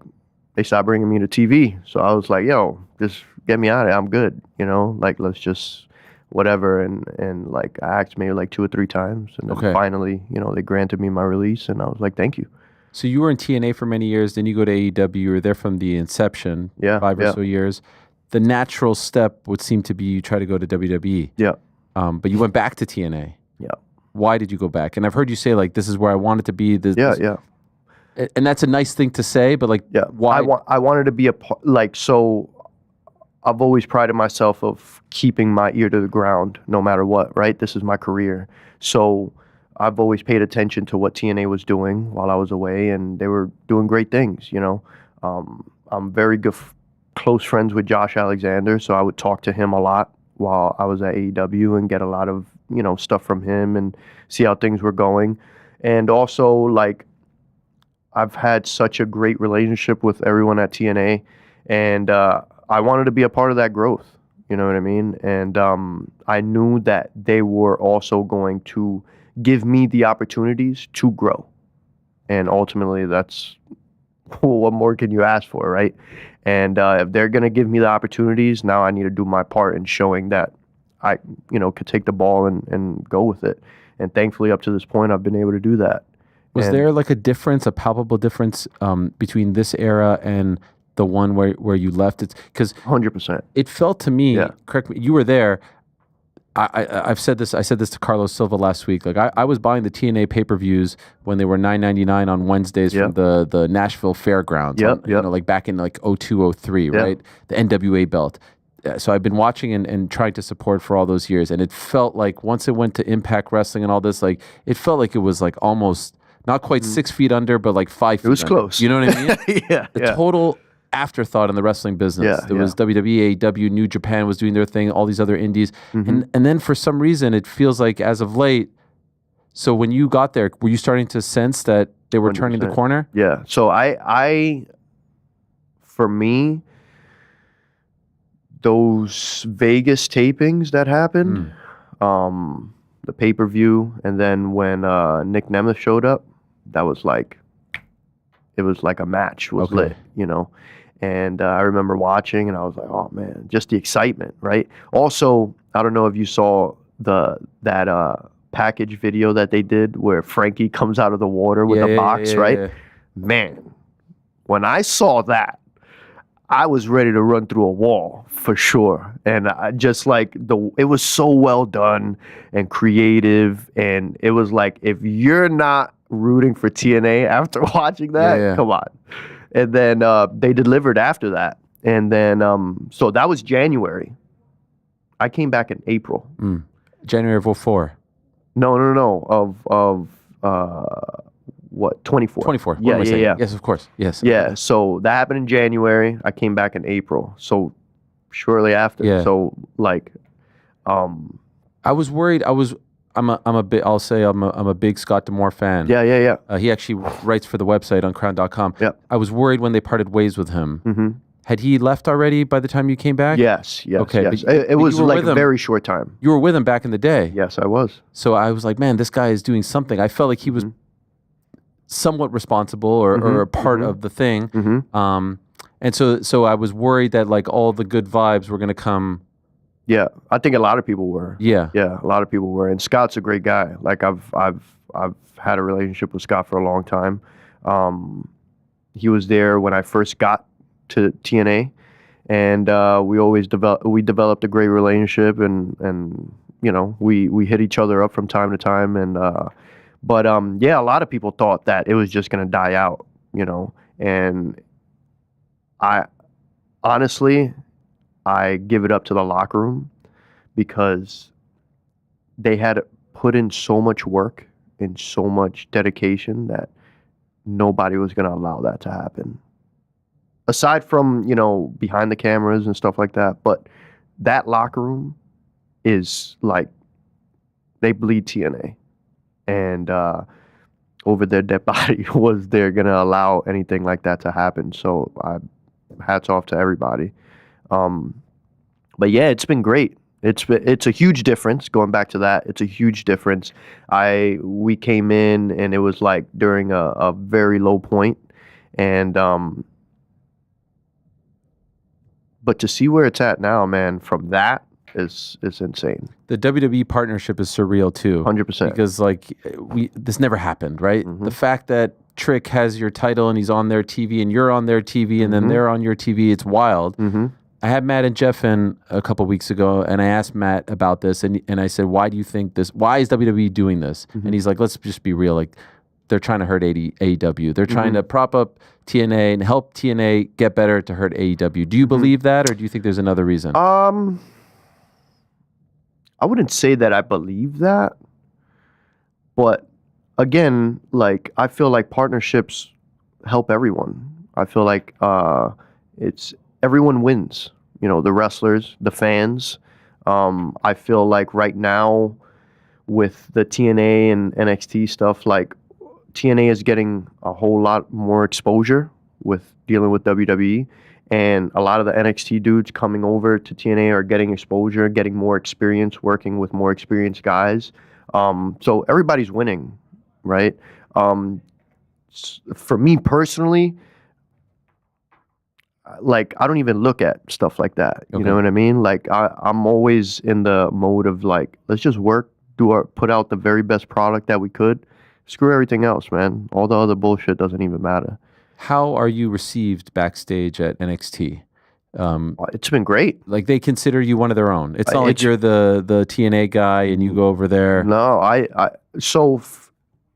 they stopped bringing me to TV. So I was like, yo, just get me out of it. I'm good. Like, let's just whatever. And like, I asked maybe like 2 or 3 times. And then finally, they granted me my release. And I was like, thank you. So you were in TNA for many years. Then you go to AEW. You were there from the inception. 5 or so years. The natural step would seem to be you try to go to WWE. Yeah. But you went back to TNA. Yeah. Why did you go back? And I've heard you say, like, this is where I wanted to be. Yeah. And that's a nice thing to say, but like, why? I wanted to be a part, like, so I've always prided myself of keeping my ear to the ground no matter what, right? This is my career. So I've always paid attention to what TNA was doing while I was away, and they were doing great things, I'm very good, close friends with Josh Alexander, so I would talk to him a lot while I was at AEW and get a lot of, stuff from him and see how things were going. And also, like, I've had such a great relationship with everyone at TNA, and I wanted to be a part of that growth. You know what I mean? And I knew that they were also going to give me the opportunities to grow. And ultimately, that's what more can you ask for, right? And if they're going to give me the opportunities, now I need to do my part in showing that I, could take the ball and go with it. And thankfully, up to this point, I've been able to do that. Was there like a difference, a palpable difference between this era and the one where you left? It's because 100%. It felt to me, correct me, you were there. I said this to Carlos Silva last week. Like I was buying the TNA pay-per-views when they were $9.99 on Wednesdays from the Nashville Fairgrounds. Like back in like 02, 03, right? The NWA belt. So I've been watching and trying to support for all those years, and it felt like once it went to Impact Wrestling and all this, like it felt like it was like almost not quite 6 feet under, but like 5 feet. It was under. close. You know what I mean? The total afterthought in the wrestling business. There was WWE, AEW, New Japan was doing their thing, all these other indies. And then for some reason, it feels like as of late, so when you got there, were you starting to sense that they were 100%. Turning the corner? Yeah. So I for me, those Vegas tapings that happened, the pay-per-view, and then when Nick Nemeth showed up, that was like, it was like a match was lit, And I remember watching, and I was like, oh man, just the excitement, right? Also, I don't know if you saw that package video that they did where Frankie comes out of the water with the box, right? Yeah. Man, when I saw that, I was ready to run through a wall for sure. And I just like it was so well done and creative. And it was like, if you're not rooting for TNA after watching that, come on. And then they delivered after that. And then, so that was January. I came back in April. January of 04. No. Of what? 24. 24. Yeah. Yes, of course. Yes. Yeah. So that happened in January. I came back in April. So shortly after. Yeah. So like, I was worried. I'm a big Scott D'Amore fan. Yeah. He actually writes for the website on crown.com. Yeah. I was worried when they parted ways with him. Had he left already by the time you came back? Yes. Okay. Yes. It was like a very short time. You were with him back in the day. Yes, I was. So I was like, man, this guy is doing something. I felt like he was somewhat responsible or a part of the thing. And so I was worried that like all the good vibes were going to come Yeah, I think a lot of people were. Yeah. Yeah, a lot of people were. And Scott's a great guy. Like I've had a relationship with Scott for a long time. He was there when I first got to TNA, and we developed a great relationship, and you know, we hit each other up from time to time, and but yeah, a lot of people thought that it was just gonna die out, you know, and I honestly I give it up to the locker room because they had put in so much work and so much dedication that nobody was going to allow that to happen. Aside from, you know, behind the cameras and stuff like that, but that locker room is like, they bleed TNA. And over their dead body was they're going to allow anything like that to happen. So hats off to everybody. But yeah, it's been great. It's a huge difference. Going back to that, it's a huge difference. We came in and it was like during a very low point, and but to see where it's at now, man, from that is insane. The WWE partnership is surreal too. 100%. Because like this never happened, right? The fact that Trick has your title and he's on their TV and you're on their TV and then they're on your TV, it's wild. I had Matt and Jeff in a couple weeks ago, and I asked Matt about this, and I said, "Why do you think this? Why is WWE doing this?" And he's like, "Let's just be real. Like, they're trying to hurt AEW. They're trying to prop up TNA and help TNA get better to hurt AEW." Do you believe that, or do you think there's another reason? I wouldn't say that I believe that, but again, like I feel like partnerships help everyone. I feel like it's everyone wins. You know, the wrestlers, the fans. I feel like right now with the TNA and NXT stuff, like TNA is getting a whole lot more exposure with dealing with WWE, and a lot of the NXT dudes coming over to TNA are getting exposure, getting more experience, working with more experienced guys. So everybody's winning, right? For me personally, like I don't even look at stuff like that. You know what I mean? Like I'm always in the mode of like, let's just work, put out the very best product that we could. Screw everything else, man. All the other bullshit doesn't even matter. How are you received backstage at NXT? It's been great. Like they consider you one of their own. It's not like you're the TNA guy and you go over there. No,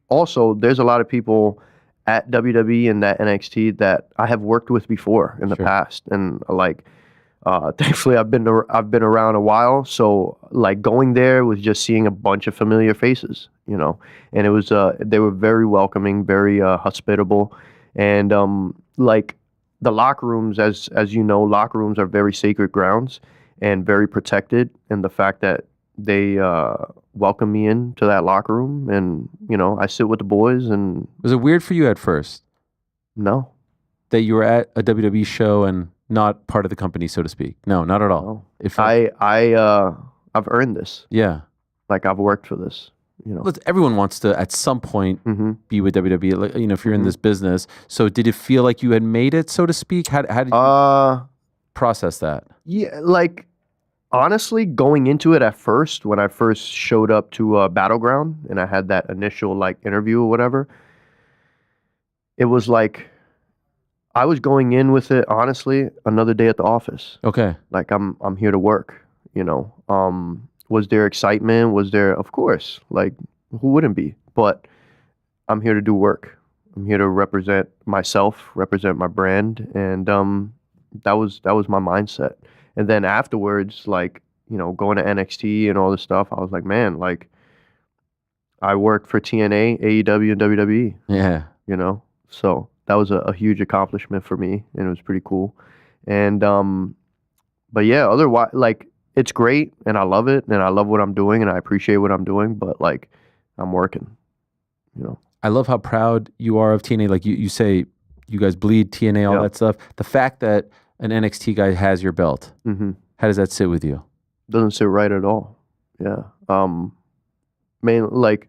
also there's a lot of people at WWE and that NXT that I have worked with before in the past, and like thankfully I've been around a while, so like going there was just seeing a bunch of familiar faces, you know, and it was they were very welcoming, very hospitable, and like the locker rooms, as you know, locker rooms are very sacred grounds and very protected, and the fact that they welcome me into that locker room, and you know, I sit with the boys. And was it weird for you at first? No, that you were at a WWE show and not part of the company, so to speak. No, not at all. No. I've earned this. Yeah, like I've worked for this. You know, everyone wants to at some point be with WWE. Like, you know, if you're in this business. So did it feel like you had made it, so to speak? How did you process that? Yeah, like. Honestly, going into it at first, when I first showed up to Battleground and I had that initial like interview or whatever, it was like I was going in with it, honestly, another day at the office. Okay. Like I'm here to work, you know. Was there excitement? Was there, of course, like who wouldn't be? But I'm here to do work. I'm here to represent myself, represent my brand, and that was my mindset. And then afterwards, like, you know, going to NXT and all this stuff, I was like, man, like, I worked for TNA, AEW, and WWE. Yeah. You know? So that was a huge accomplishment for me, and it was pretty cool. And, but yeah, otherwise, like, it's great, and I love it, and I love what I'm doing, and I appreciate what I'm doing, but, like, I'm working, you know? I love how proud you are of TNA. Like, you say you guys bleed TNA, all that stuff. The fact that an NXT guy has your belt. How does that sit with you? Doesn't sit right at all. Yeah. Man, like,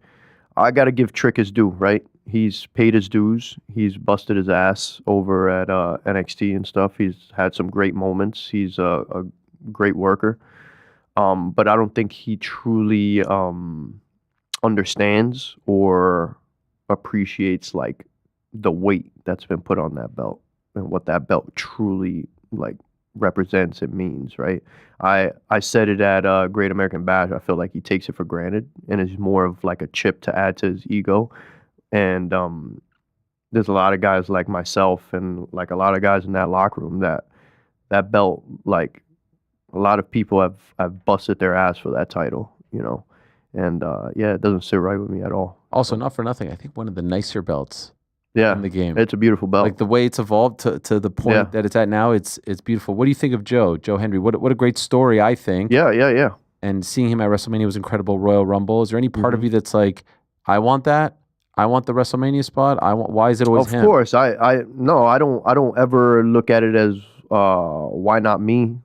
I got to give Trick his due, right? He's paid his dues. He's busted his ass over at NXT and stuff. He's had some great moments. He's a great worker. But I don't think he truly understands or appreciates like the weight that's been put on that belt and what that belt truly like represents and means, right? I said it at Great American Bash. I feel like he takes it for granted and is more of like a chip to add to his ego. And there's a lot of guys like myself and like a lot of guys in that locker room that belt, like a lot of people have busted their ass for that title, you know. And yeah, it doesn't sit right with me at all. Also, not for nothing, I think one of the nicer belts in the game. It's a beautiful belt. Like the way it's evolved to the point that it's at now, it's beautiful. What do you think of Joe Hendry? What a great story, I think. Yeah. And seeing him at WrestleMania was incredible. Royal Rumble. Is there any part of you that's like, I want that? I want the WrestleMania spot. Why is it always him? Of course, I don't ever look at it as why not me.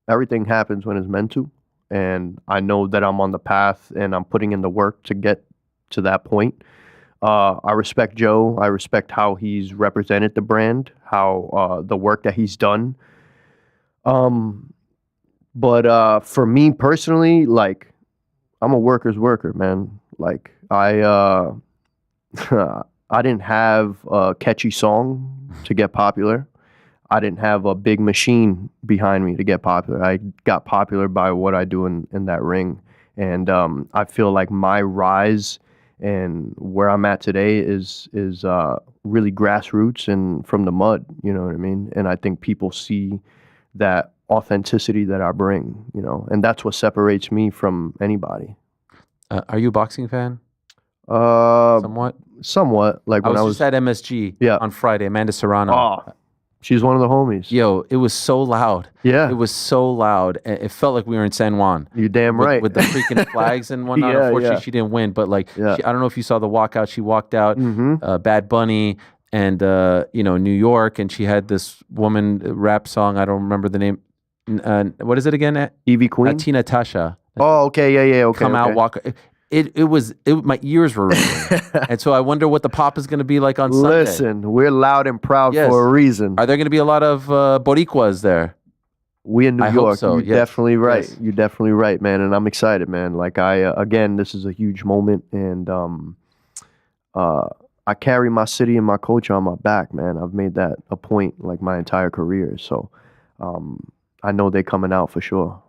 Everything happens when it's meant to, and I know that I'm on the path and I'm putting in the work to get to that point. I respect Joe. I respect how he's represented the brand, how the work that he's done. But for me personally, like, I'm a worker's worker, man. Like, I didn't have a catchy song to get popular. I didn't have a big machine behind me to get popular. I got popular by what I do in that ring. And I feel like my rise and where I'm at today is really grassroots and from the mud, you know what I mean? And I think people see that authenticity that I bring, you know, and that's what separates me from anybody. Are you a boxing fan? Somewhat. Like when I was just at MSG on Friday, Amanda Serrano. Oh, she's one of the homies. Yo, it was so loud. Yeah. It was so loud. It felt like we were in San Juan. You're damn right. With the freaking flags and whatnot. Unfortunately, she didn't win. But like, I don't know if you saw the walkout. She walked out, Bad Bunny and, New York. And she had this woman rap song. I don't remember the name. What is it again? Evie Queen? Tina Tasha. Oh, okay. Yeah. Okay. Come out, walk. My ears were ringing. And so I wonder what the pop is going to be like on Sunday. Listen, we're loud and proud for a reason. Are there going to be a lot of Boricuas there? We in New York. Hope so. You're definitely right. You're definitely right, man. And I'm excited, man. Like again, this is a huge moment. And I carry my city and my culture on my back, man. I've made that a point like my entire career. So I know they're coming out for sure.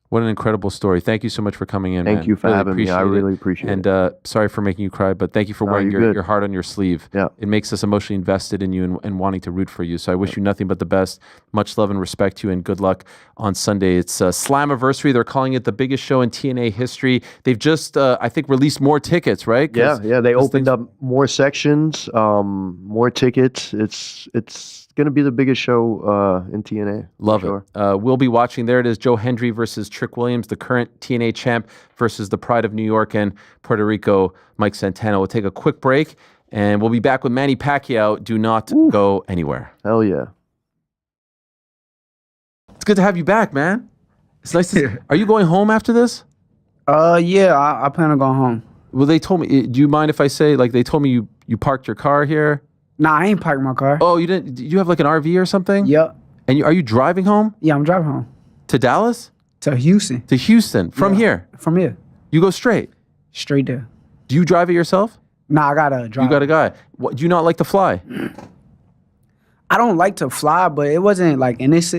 What an incredible story. Thank you so much for coming in, Thank you for having me. I really appreciate it. And sorry for making you cry, but thank you for wearing your heart on your sleeve. Yeah. It makes us emotionally invested in you and wanting to root for you. So I wish you nothing but the best. Much love and respect to you, and good luck on Sunday. It's Slammiversary. They're calling it the biggest show in TNA history. They've just, I think, released more tickets, right? Yeah. They opened up more sections, more tickets. It's going to be the biggest show in TNA. Love it. We'll be watching. There it is, Joe Hendry versus Trick Williams, the current TNA champ versus the pride of New York and Puerto Rico, Mike Santana. We'll take a quick break, and we'll be back with Manny Pacquiao. Do not go anywhere. Hell yeah. It's good to have you back, man. It's nice to Are you going home after this? Yeah, I plan on going home. Well, they told me, do you mind if I say, like, they told me you parked your car here? Nah, I ain't parked my car. Oh, you didn't? Do you have like an RV or something? Yep. And are you driving home? Yeah, I'm driving home. To Dallas? To Houston. To Houston. From here? From here. You go straight? Straight there. Do you drive it yourself? Nah, I got a driver. You got a guy. What, do you not like to fly? I don't like to fly, but it wasn't like in this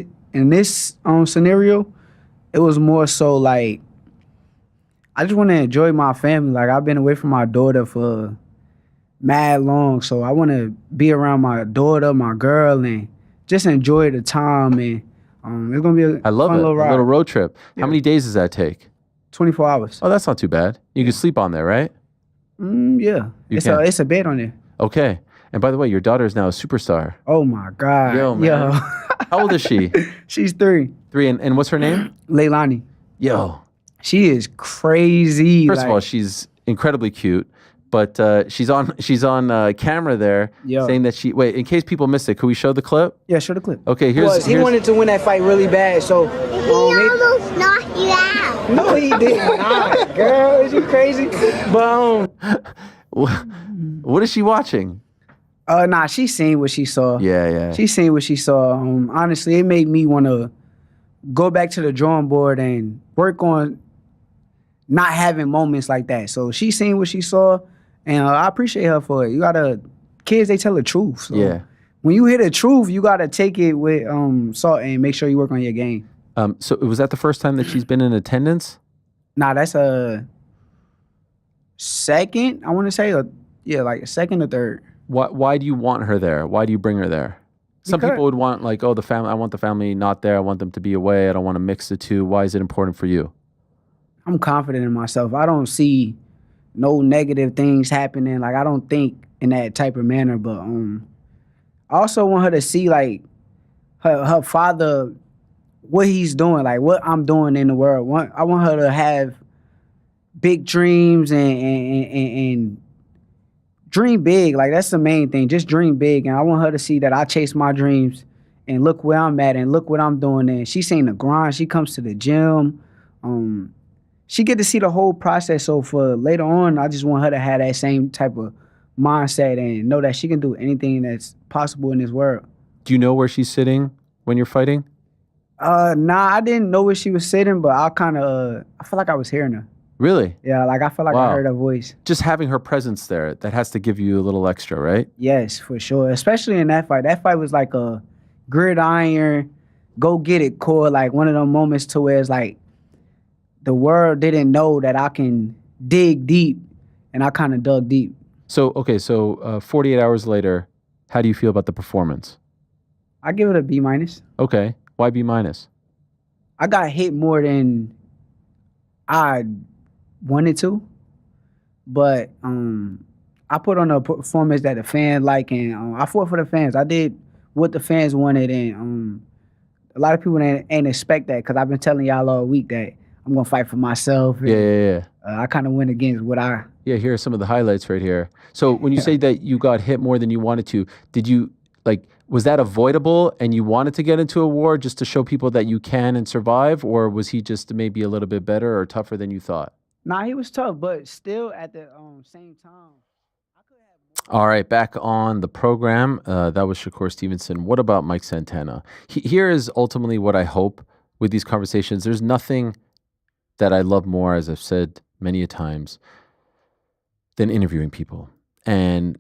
scenario. It was more so like I just want to enjoy my family. Like I've been away from my daughter for mad long, so I want to be around my daughter, my girl, and just enjoy the time. And it's gonna be a fun little ride. A little road trip. Yeah. How many days does that take? 24 hours. Oh, that's not too bad. You can sleep on there, right? Yeah. It's a bed on there. Okay. And by the way, your daughter is now a superstar. Oh my God. Yo, man. Yo. How old is she? She's 3. 3, and what's her name? Leilani. Yo. She is crazy. First of all, she's incredibly cute. But she's on camera there saying that she... Wait, in case people missed it, could we show the clip? Yeah, show the clip. Okay, he wanted to win that fight really bad, so... He almost knocked you out. No, he didn't. Nah, girl, is you crazy? But, what is she watching? Nah, she seen what she saw. Yeah. She seen what she saw. Honestly, it made me want to go back to the drawing board and work on not having moments like that. So she seen what she saw, and I appreciate her for it. Kids, they tell the truth. So Yeah. when you hear the truth, you gotta take it with salt and make sure you work on your game. So was that the first time that she's been in attendance? Nah, that's a second. I want to say, like a second or third. Why do you want her there? Why do you bring her there? Some people would want like, oh, the family. I want the family not there. I want them to be away. I don't want to mix the two. Why is it important for you? I'm confident in myself. I don't see no negative things happening. Like, I don't think in that type of manner. But I also want her to see like her father, what he's doing, like what I'm doing in the world. I want her to have big dreams and dream big. Like, that's the main thing. Just dream big. And I want her to see that I chase my dreams and look where I'm at and look what I'm doing. And she's seen the grind. She comes to the gym. She get to see the whole process. So for later on, I just want her to have that same type of mindset and know that she can do anything that's possible in this world. Do you know where she's sitting when you're fighting? Nah, I didn't know where she was sitting, but I kind of, I feel like I was hearing her. Really? Yeah, like I feel like I heard her voice. Just having her presence there, that has to give you a little extra, right? Yes, for sure. Especially in that fight. That fight was like a gridiron, go get it core, like one of them moments to where it's like the world didn't know that I can dig deep, and I kind of dug deep. So, okay, 48 hours later, how do you feel about the performance? I give it a B-. Okay, why B-? I got hit more than I wanted to, but I put on a performance that the fans like, and I fought for the fans. I did what the fans wanted, and a lot of people ain't expect that, because I've been telling y'all all week that I'm gonna fight for myself. And, Yeah. I kind of went against what I. Yeah, here are some of the highlights right here. So when you say that you got hit more than you wanted to, did you, like, was that avoidable and you wanted to get into a war just to show people that you can and survive, or was he just maybe a little bit better or tougher than you thought? Nah, he was tough, but still at the same time. All right, back on the program. That was Shakur Stevenson. What about Mike Santana? Here is ultimately what I hope with these conversations. There's nothing that I love more, as I've said many a times, than interviewing people. And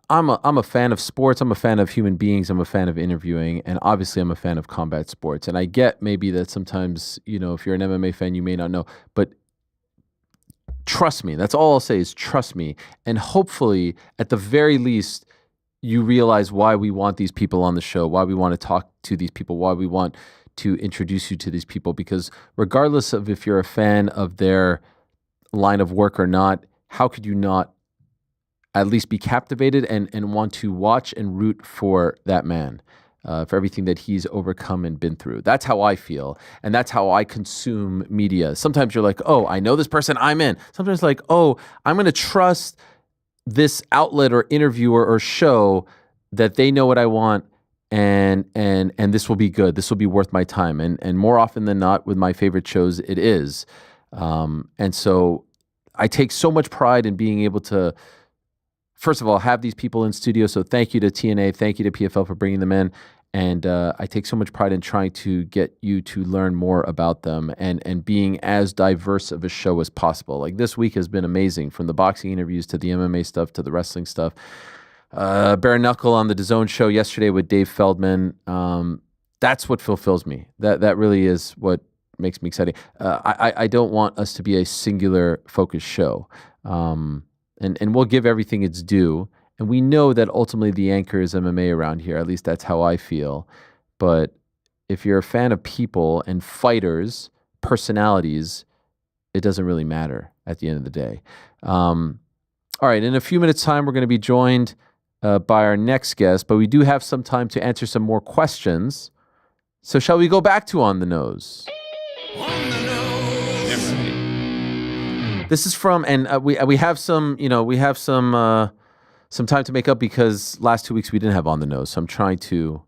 I'm a fan of sports. I'm a fan of human beings. I'm a fan of interviewing. And obviously, I'm a fan of combat sports. And I get maybe that sometimes, if you're an MMA fan, you may not know. But trust me. That's all I'll say is trust me. And hopefully, at the very least, you realize why we want these people on the show, why we want to talk to these people, why we want to introduce you to these people. Because regardless of if you're a fan of their line of work or not, how could you not at least be captivated and want to watch and root for that man, for everything that he's overcome and been through? That's how I feel, and that's how I consume media. Sometimes you're like, oh, I know this person, I'm in. Sometimes like, oh, I'm going to trust this outlet or interviewer or show that they know what I want, and this will be good. This will be worth my time. And more often than not, with my favorite shows, it is. And so I take so much pride in being able to, first of all, have these people in studio. So thank you to TNA, thank you to PFL for bringing them in. And I take so much pride in trying to get you to learn more about them and being as diverse of a show as possible. Like, this week has been amazing, from the boxing interviews to the MMA stuff to the wrestling stuff. Bare Knuckle on the DAZN show yesterday with Dave Feldman. That's what fulfills me. That really is what makes me exciting. I don't want us to be a singular focused show. And we'll give everything its due. And we know that ultimately the anchor is MMA around here. At least that's how I feel. But if you're a fan of people and fighters, personalities, it doesn't really matter at the end of the day. All right, in a few minutes' time, we're going to be joined by our next guest, but we do have some time to answer some more questions. So shall we go back to On the Nose? This is from, and we have some, some time to make up, because last 2 weeks we didn't have On the Nose. So I'm trying to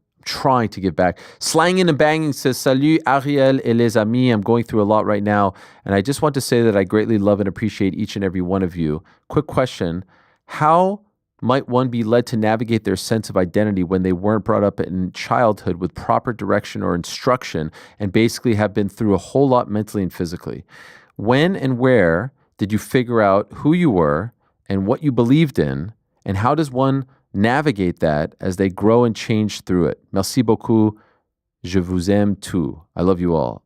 give back. Slangin' and Banging says, Salut Ariel et les amis. I'm going through a lot right now, and I just want to say that I greatly love and appreciate each and every one of you. Quick question: how might one be led to navigate their sense of identity when they weren't brought up in childhood with proper direction or instruction and basically have been through a whole lot mentally and physically? When and where did you figure out who you were and what you believed in, and how does one navigate that as they grow and change through it? Merci beaucoup. Je vous aime tous. I love you all.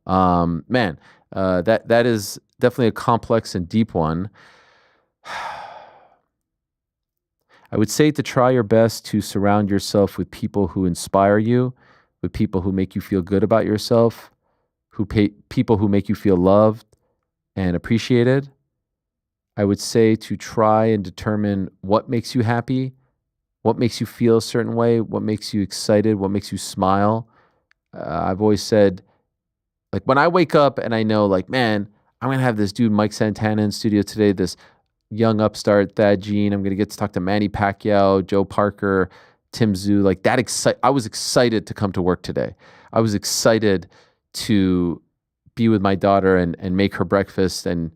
Man, that is definitely a complex and deep one. I would say to try your best to surround yourself with people who inspire you, with people who make you feel good about yourself, people who make you feel loved and appreciated. I would say to try and determine what makes you happy, what makes you feel a certain way, what makes you excited, what makes you smile. I've always said, like, when I wake up and I know, like, man, I'm going to have this dude, Mike Santana, in studio today, this young upstart, Thad Gene. I'm going to get to talk to Manny Pacquiao, Joe Parker, Tszyu. Like, that I was excited to come to work today. I was excited to be with my daughter and make her breakfast and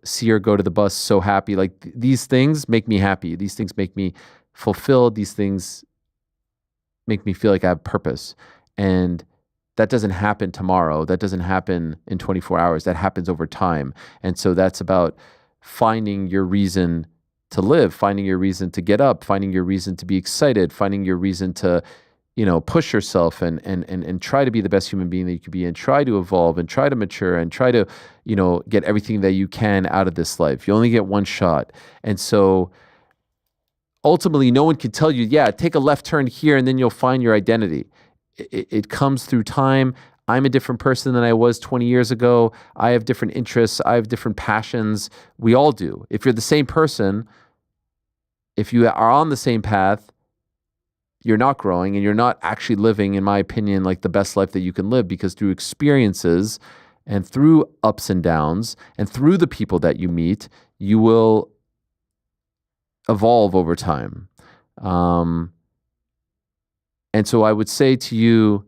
see her go to the bus so happy. Like, these things make me happy. These things make me fulfilled. These things make me feel like I have purpose. And that doesn't happen tomorrow. That doesn't happen in 24 hours. That happens over time. And so that's about finding your reason to live, finding your reason to get up, finding your reason to be excited, finding your reason to, push yourself and try to be the best human being that you could be, and try to evolve and try to mature and try to, get everything that you can out of this life. You only get one shot. And so ultimately, no one can tell you, yeah, take a left turn here and then you'll find your identity. It comes through time. I'm a different person than I was 20 years ago. I have different interests. I have different passions. We all do. If you're the same person, if you are on the same path, you're not growing and you're not actually living, in my opinion, like the best life that you can live, because through experiences and through ups and downs and through the people that you meet, you will evolve over time. And so I would say to you,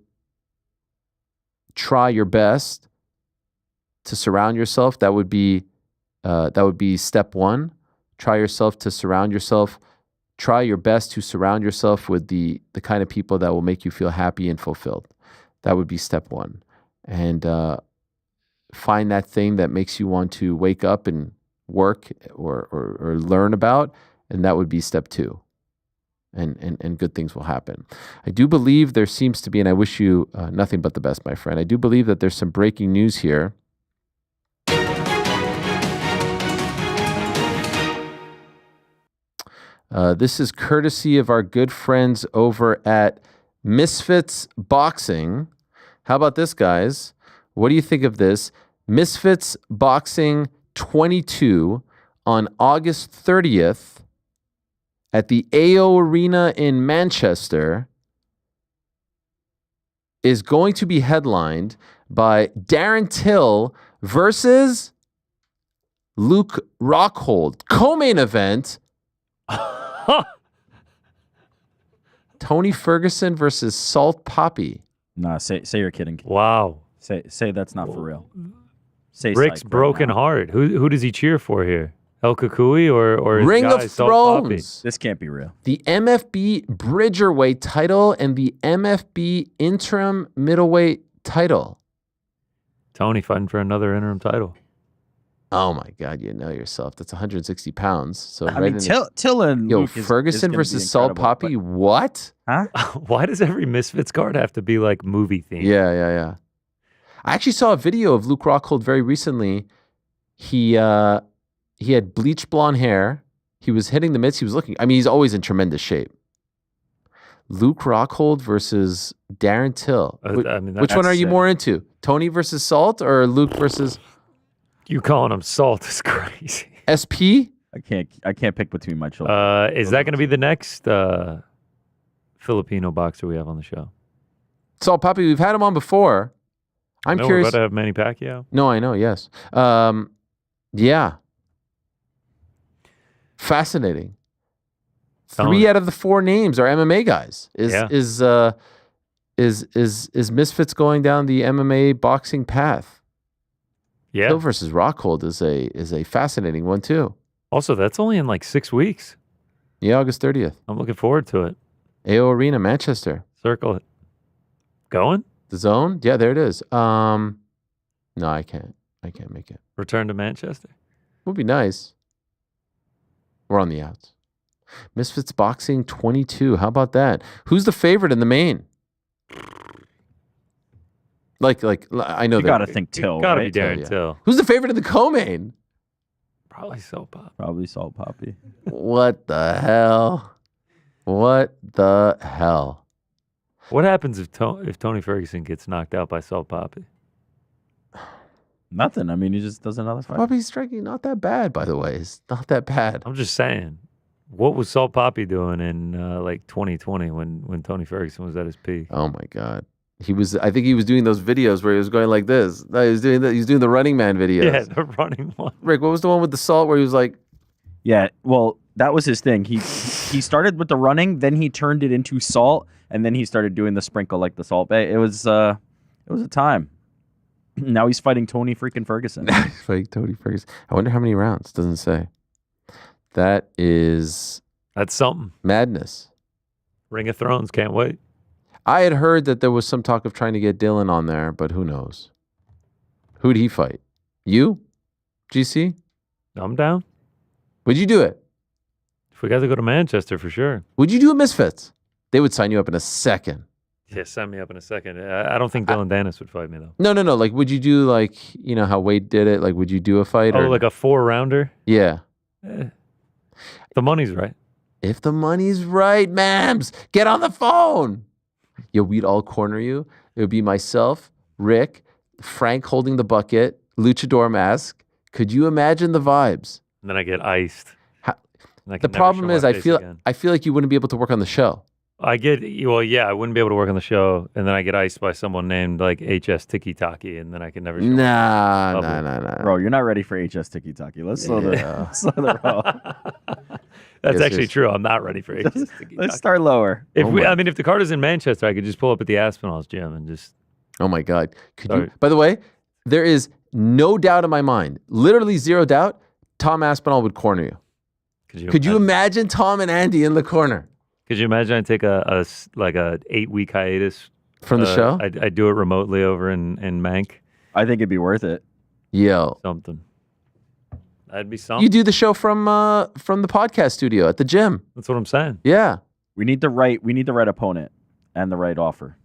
try your best to surround yourself. That would be step one. Try your best to surround yourself with the kind of people that will make you feel happy and fulfilled. That would be step one. And find that thing that makes you want to wake up and work or learn about, and that would be step two. And good things will happen. I do believe there seems to be, and I wish you nothing but the best, my friend. I do believe that there's some breaking news here. This is courtesy of our good friends over at Misfits Boxing. How about this, guys? What do you think of this? Misfits Boxing 22 on August 30th. At the AO Arena in Manchester is going to be headlined by Darren Till versus Luke Rockhold. Co-main event, Tony Ferguson versus Salt Poppy. Nah, say you're kidding. Wow. Say that's not for real. Say Rick's broken heart. Who does he cheer for here? El Kukui or his Ring guy, of Thrones. This can't be real. The MFB Bridgerweight title and the MFB Interim Middleweight title. Tony fighting for another interim title. Oh my God, you know yourself. That's 160 pounds. So I mean, Till and Luke Ferguson is versus Salt Poppy. What? Huh? Why does every Misfits card have to be like movie themed? Yeah. I actually saw a video of Luke Rockhold very recently. He had bleached blonde hair. He was hitting the mitts. He was looking. I mean, he's always in tremendous shape. Luke Rockhold versus Darren Till. Which one are you more into? Tony versus Salt or Luke versus? You calling him Salt is crazy. SP? I can't pick between my children. Is that going to be the next Filipino boxer we have on the show? Salt Poppy, we've had him on before. I'm curious. We're about to have Manny Pacquiao. No, I know. Yes. Yeah. Fascinating. 3 out of the 4 names are MMA guys. Is Misfits going down the MMA boxing path? Yeah. Hill versus Rockhold is a fascinating one too. Also, that's only in like 6 weeks. Yeah, August 30th. I'm looking forward to it. AO Arena, Manchester. Circle it. Going? The Zone? Yeah, there it is. No, I can't. I can't make it. Return to Manchester. Would be nice. We're on the outs. Misfits Boxing 22. How about that? Who's the favorite in the main? Like I know you got to think Till. Got to right? be Darren Till. Who's the favorite in the co-main? Probably Salt Pop. Probably Salt Poppy. What the hell? What the hell? What happens if Tony Ferguson gets knocked out by Salt Poppy? Nothing. I mean, he just does another fight. Poppy's striking not that bad, by the way. It's not that bad. I'm just saying. What was Salt Poppy doing in 2020 when Tony Ferguson was at his peak? Oh my God. I think he was doing those videos where he was going like this. No, he was doing the Running Man videos. Yeah, the running one. Rick, what was the one with the salt where he was like? Yeah, well, that was his thing. He started with the running, then he turned it into salt, and then he started doing the sprinkle like the Salt Bay. It was a time. Now he's fighting Tony freaking Ferguson. He's fighting Tony Ferguson. I wonder how many rounds. Doesn't say. That's something. Madness. Ring of Thrones. Can't wait. I had heard that there was some talk of trying to get Dylan on there, but who knows? Who'd he fight? You? GC? I'm down. Would you do it? If we got to go to Manchester, for sure. Would you do a Misfits? They would sign you up in a second. Yeah, sign me up in a second. I don't think Dylan Dennis would fight me, though. No. Like, would you do, like, you know, how Wade did it? Like, would you do a fight? Oh, like a 4-rounder? Yeah. The money's right. If the money's right, ma'ams, get on the phone. Yo, we'd all corner you. It would be myself, Rick, Frank holding the bucket, luchador mask. Could you imagine the vibes? And then I get iced. The problem is, I feel like you wouldn't be able to work on the show. I wouldn't be able to work on the show, and then I get iced by someone named like HS Tiki Taki, and then I can never. Nah. Bro, you're not ready for HS Tiki Taki. Let's slow the roll. That's actually true. I'm not ready for HS Tiki Taki. Let's start lower. If the card is in Manchester, I could just pull up at the Aspinall's gym and just. Oh my God! Could you? By the way, there is no doubt in my mind, literally zero doubt. Tom Aspinall would corner you. Could you imagine Tom and Andy in the corner? Could you imagine I take a 8-week hiatus from the show? I do it remotely over in Mank. I think it'd be worth it. Yo, something. That'd be something. You do the show from the podcast studio at the gym. That's what I'm saying. Yeah. We need the right opponent and the right offer.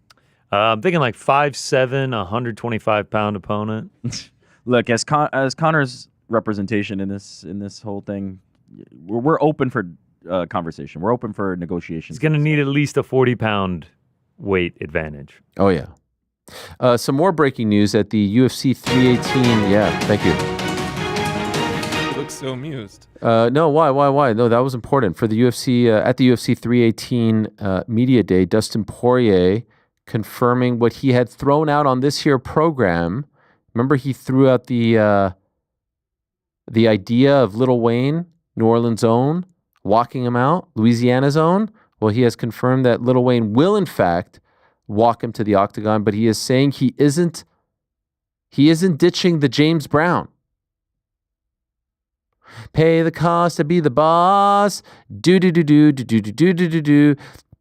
I'm thinking like 5'7", 125-pound opponent. Look, as Connor's representation in this whole thing, we're open for conversation. We're open for negotiations. He's going to need at least a 40-pound weight advantage. Oh, yeah. Some more breaking news at the UFC 318. Yeah, thank you. You look so amused. No, why? No, that was important. For the UFC, at the UFC 318 Media Day, Dustin Poirier confirming what he had thrown out on this here program. Remember, he threw out the idea of Lil Wayne, New Orleans' own, walking him out, Louisiana's own. Well, he has confirmed that Lil Wayne will, in fact, walk him to the octagon, but he is saying he isn't ditching the James Brown. Pay the cost to be the boss. Do.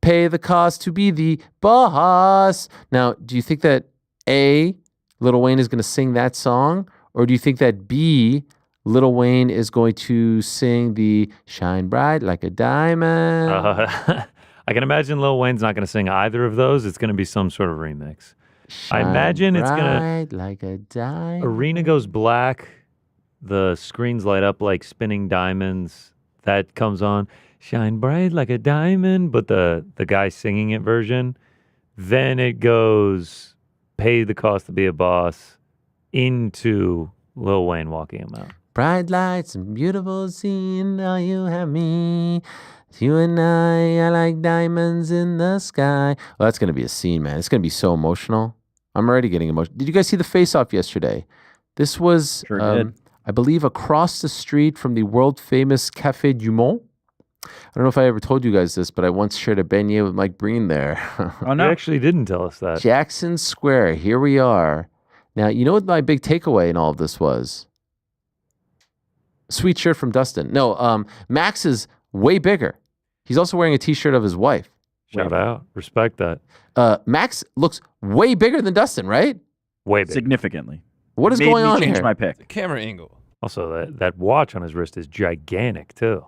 Pay the cost to be the boss. Now, do you think that A, Lil Wayne is going to sing that song, or do you think that B, Lil Wayne is going to sing the Shine Bright Like a Diamond? I can imagine Lil Wayne's not going to sing either of those. It's going to be some sort of remix. I imagine it's going to... like a diamond. Arena goes black. The screens light up like spinning diamonds. That comes on. Shine bright like a diamond. But the guy singing it version. Then it goes pay the cost to be a boss into Lil Wayne walking him out. Bright lights and beautiful scene, all you have me. You and I are like diamonds in the sky. Well, that's going to be a scene, man. It's going to be so emotional. I'm already getting emotional. Did you guys see the face-off yesterday? This was, I believe, across the street from the world-famous Café du Monde. I don't know if I ever told you guys this, but I once shared a beignet with Mike Breen there. Oh, no. You actually didn't tell us that. Jackson Square, here we are. Now, you know what my big takeaway in all of this was? Sweet shirt from Dustin. No, Max is way bigger. He's also wearing a T-shirt of his wife. Shout out. Respect that. Max looks way bigger than Dustin, right? Way bigger. Significantly. What is going on here? My pick. The camera angle. Also, that watch on his wrist is gigantic, too.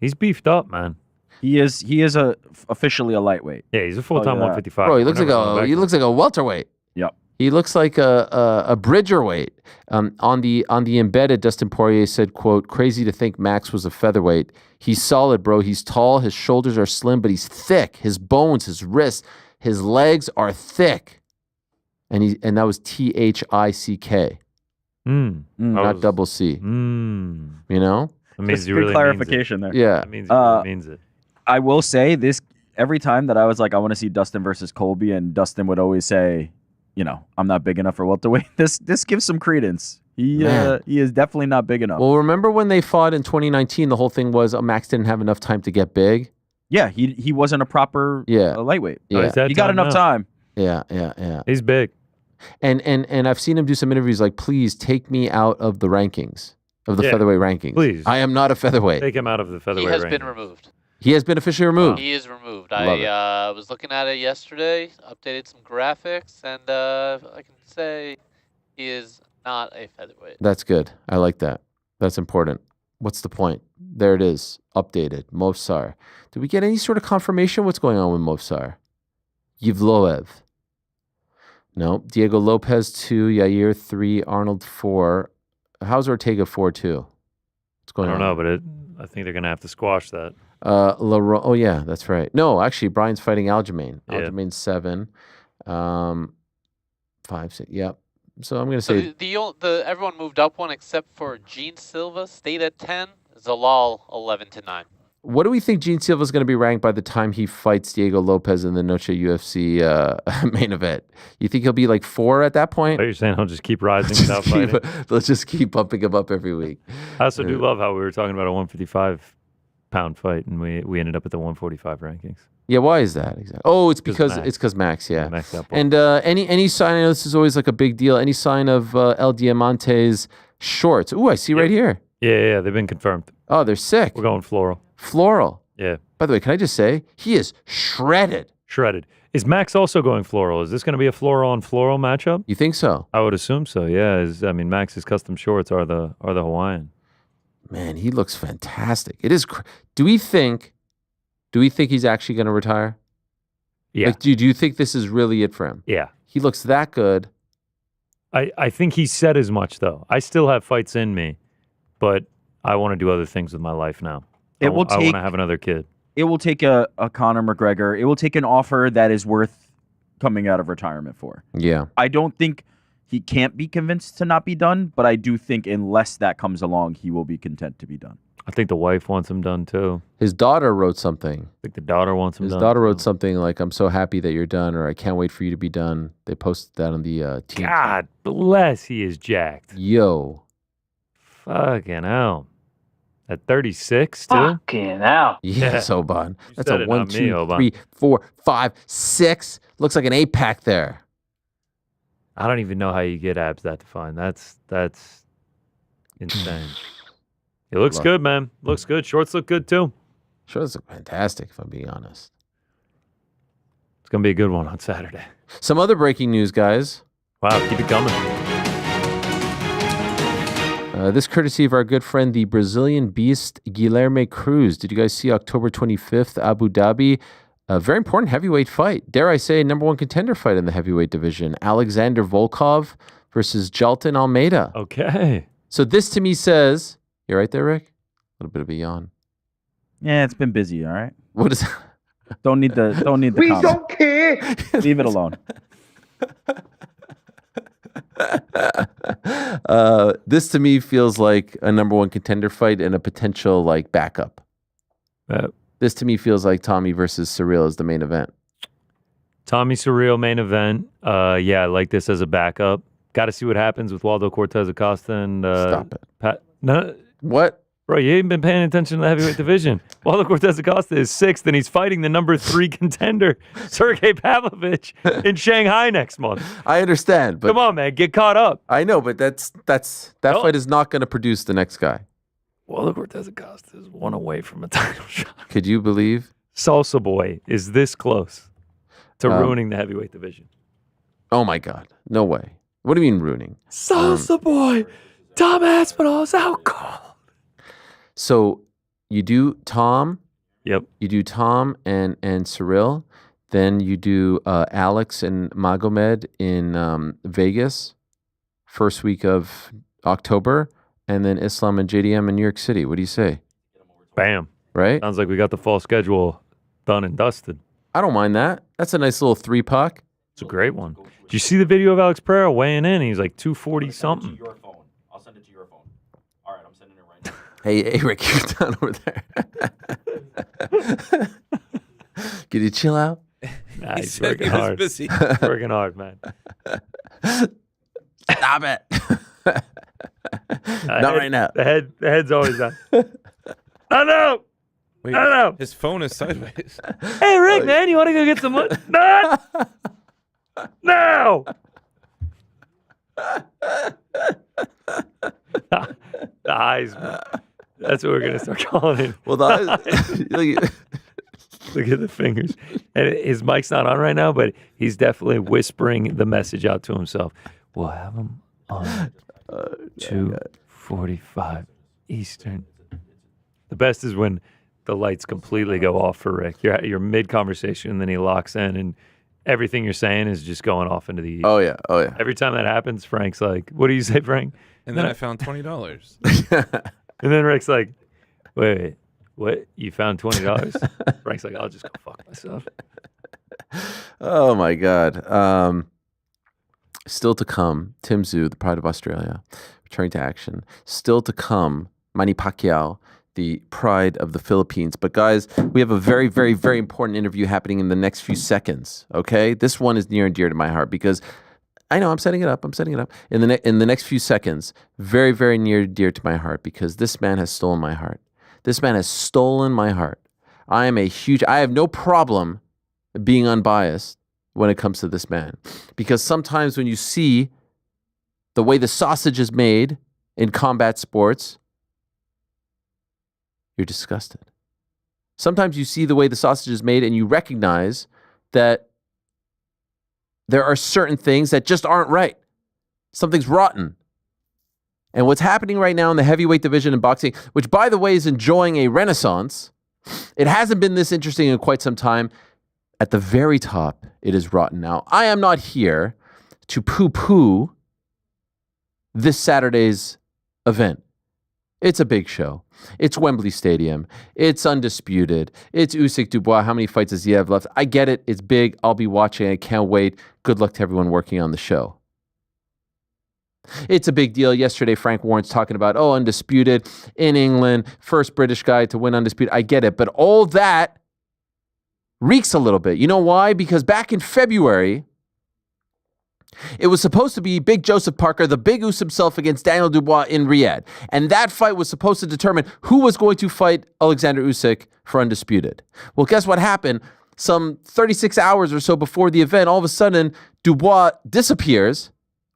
He's beefed up, man. He is officially a lightweight. Yeah, he's a full-time 155. Bro, he looks like a welterweight. Yep. He looks like a bridgerweight. On the embedded, Dustin Poirier said, quote, "Crazy to think Max was a featherweight. He's solid, bro. He's tall. His shoulders are slim, but he's thick. His bones, his wrists, his legs are thick." And that was THICK. Not double C. You know? That means Just he good really clarification means there. Yeah. That means he really means it. I will say this every time that I was like, I want to see Dustin versus Colby, and Dustin would always say, I'm not big enough for welterweight. This gives some credence. He is definitely not big enough. Well, remember when they fought in 2019, the whole thing was Max didn't have enough time to get big? Yeah, he wasn't a proper lightweight. Yeah. He got enough time. Yeah. He's big. And I've seen him do some interviews like, please take me out of the rankings, of the featherweight rankings. Please. I am not a featherweight. Take him out of the featherweight He has rankings. been removed. He has been officially removed. He is removed. Love I was looking at it yesterday, updated some graphics, and I can say he is not a featherweight. That's good. I like that. That's important. What's the point? There it is. Updated. Movsar. Did we get any sort of confirmation what's going on with Movsar? Yevloev. No. Diego Lopez 2, Yair 3, Arnold 4. How's Ortega 4-2? What's going on? I don't know, but I think they're going to have to squash that. Oh yeah, that's right. No, actually, Brian's fighting Aljamain. Yeah. Aljamain's 7, 5, 6. Yep. So I'm gonna say The everyone moved up one except for Gene Silva stayed at 10. Zalal 11-9. What do we think Gene Silva's going to be ranked by the time he fights Diego Lopez in the Noche UFC main event? You think he'll be like 4 at that point? Are you saying he'll just keep rising without fighting? Let's just keep bumping him up every week. I also do love how we were talking about a 155-pound fight, and we ended up at the 145 rankings. Yeah, why is that exactly? Oh, it's because Max. Yeah. Max up. And any sign? I know this is always like a big deal. Any sign of El Diamante's shorts? Ooh, I see right here. Yeah, they've been confirmed. Oh, they're sick. We're going floral. Floral. Yeah. By the way, can I just say he is shredded. Shredded. Is Max also going floral? Is this going to be a floral on floral matchup? You think so? I would assume so. Yeah. Max's custom shorts are the Hawaiian. Man, he looks fantastic. It is. Do we think he's actually going to retire? Yeah. Like, do you think this is really it for him? Yeah. He looks that good. I think he said as much though. I still have fights in me, but I want to do other things with my life now. I want to have another kid. It will take a Conor McGregor. It will take an offer that is worth coming out of retirement for. Yeah. I don't think he can't be convinced to not be done, but I do think unless that comes along, he will be content to be done. I think the wife wants him done too. His daughter wrote something. I think the daughter wants him done. His daughter wrote something like, "I'm so happy that you're done," or "I can't wait for you to be done." They posted that on the team. God bless, he is jacked. Yo. Fucking hell. At 36, too? Fucking hell. Yes, Oban. That's a 1, 2, 3, 4, 5, 6. Looks like an 8-pack there. I don't even know how you get abs that defined. That's insane. It looks good, man. Looks good. Shorts look good, too. Shorts look fantastic, if I'm being honest. It's going to be a good one on Saturday. Some other breaking news, guys. Wow, keep it coming. This courtesy of our good friend, the Brazilian beast, Guilherme Cruz. Did you guys see October 25th, Abu Dhabi? A very important heavyweight fight. Dare I say, number 1 contender fight in the heavyweight division. Alexander Volkov versus Jalton Almeida. Okay. So this to me says, you right there, Rick? A little bit of a yawn. Yeah, it's been busy, all right? What is Don't need the We comment. don't care. Leave it alone. This to me feels like a number 1 contender fight and a potential like backup. This to me feels like Tommy versus Surreal is the main event. Tommy Surreal main event. Yeah, I like this as a backup. Got to see what happens with Waldo Cortez Acosta and Stop it. No, what? Bro, you ain't been paying attention to the heavyweight division. Waldo Cortez Acosta is 6th, and he's fighting the number 3 contender, Sergey Pavlovich, in Shanghai next month. I understand, but come on, man, get caught up. I know, but that fight is not going to produce the next guy. Well, look, Cortez Acosta is one away from a title shot. Could you believe? Salsa Boy is this close to ruining the heavyweight division. Oh, my God. No way. What do you mean ruining? Salsa Boy, Tom Aspinall's out cold. So you do Tom. Yep. You do Tom and Cyril. Then you do Alex and Magomed in Vegas, first week of October. And then Islam and JDM in New York City. What do you say? Bam. Right? Sounds like we got the fall schedule done and dusted. I don't mind that. That's a nice little 3-puck. It's a great one. Did you see the video of Alex Pereira weighing in? He's like 240-something. I'll send it to your phone. All right, I'm sending it right now. Hey, Rick, you're down over there. Can you chill out? Nah, he's working hard. Busy. Working hard, man. Stop it. Not right now. The head's always on. I know. Wait, I know. his phone is sideways. Hey, Rick, man, you want to go get some money? Not now. The eyes, man. That's what we're going to start calling it. Well, the eyes. Look at the fingers. And his mic's not on right now, but he's definitely whispering the message out to himself. We'll have him on 2:45 Eastern. The best is when the lights completely go off for Rick. You're mid-conversation, and then he locks in, and everything you're saying is just going off into the ether. Oh, yeah. Oh, yeah. Every time that happens, Frank's like, what do you say, Frank? And then I found $20. And then Rick's like, wait, what? You found $20? Frank's like, I'll just go fuck myself. Oh, my God. Still to come, Tszyu, the pride of Australia, returning to action. Still to come, Manny Pacquiao, the pride of the Philippines. But guys, we have a very, very, very important interview happening in the next few seconds, okay? This one is near and dear to my heart because I know I'm setting it up. In the next few seconds, very, very near and dear to my heart because this man has stolen my heart. This man has stolen my heart. I have no problem being unbiased when it comes to this man. Because sometimes when you see the way the sausage is made in combat sports, you're disgusted. Sometimes you see the way the sausage is made and you recognize that there are certain things that just aren't right. Something's rotten. And what's happening right now in the heavyweight division in boxing, which by the way is enjoying a renaissance, it hasn't been this interesting in quite some time. At the very top, it is rotten. Now, I am not here to poo-poo this Saturday's event. It's a big show. It's Wembley Stadium. It's undisputed. It's Usyk Dubois. How many fights does he have left? I get it. It's big. I'll be watching. I can't wait. Good luck to everyone working on the show. It's a big deal. Yesterday, Frank Warren's talking about, undisputed in England, first British guy to win undisputed. I get it. But all that reeks a little bit. You know why? Because back in February, it was supposed to be Big Joseph Parker, the Big Us himself, against Daniel Dubois in Riyadh. And that fight was supposed to determine who was going to fight Alexander Usyk for undisputed. Well, guess what happened? Some 36 hours or so before the event, all of a sudden, Dubois disappears.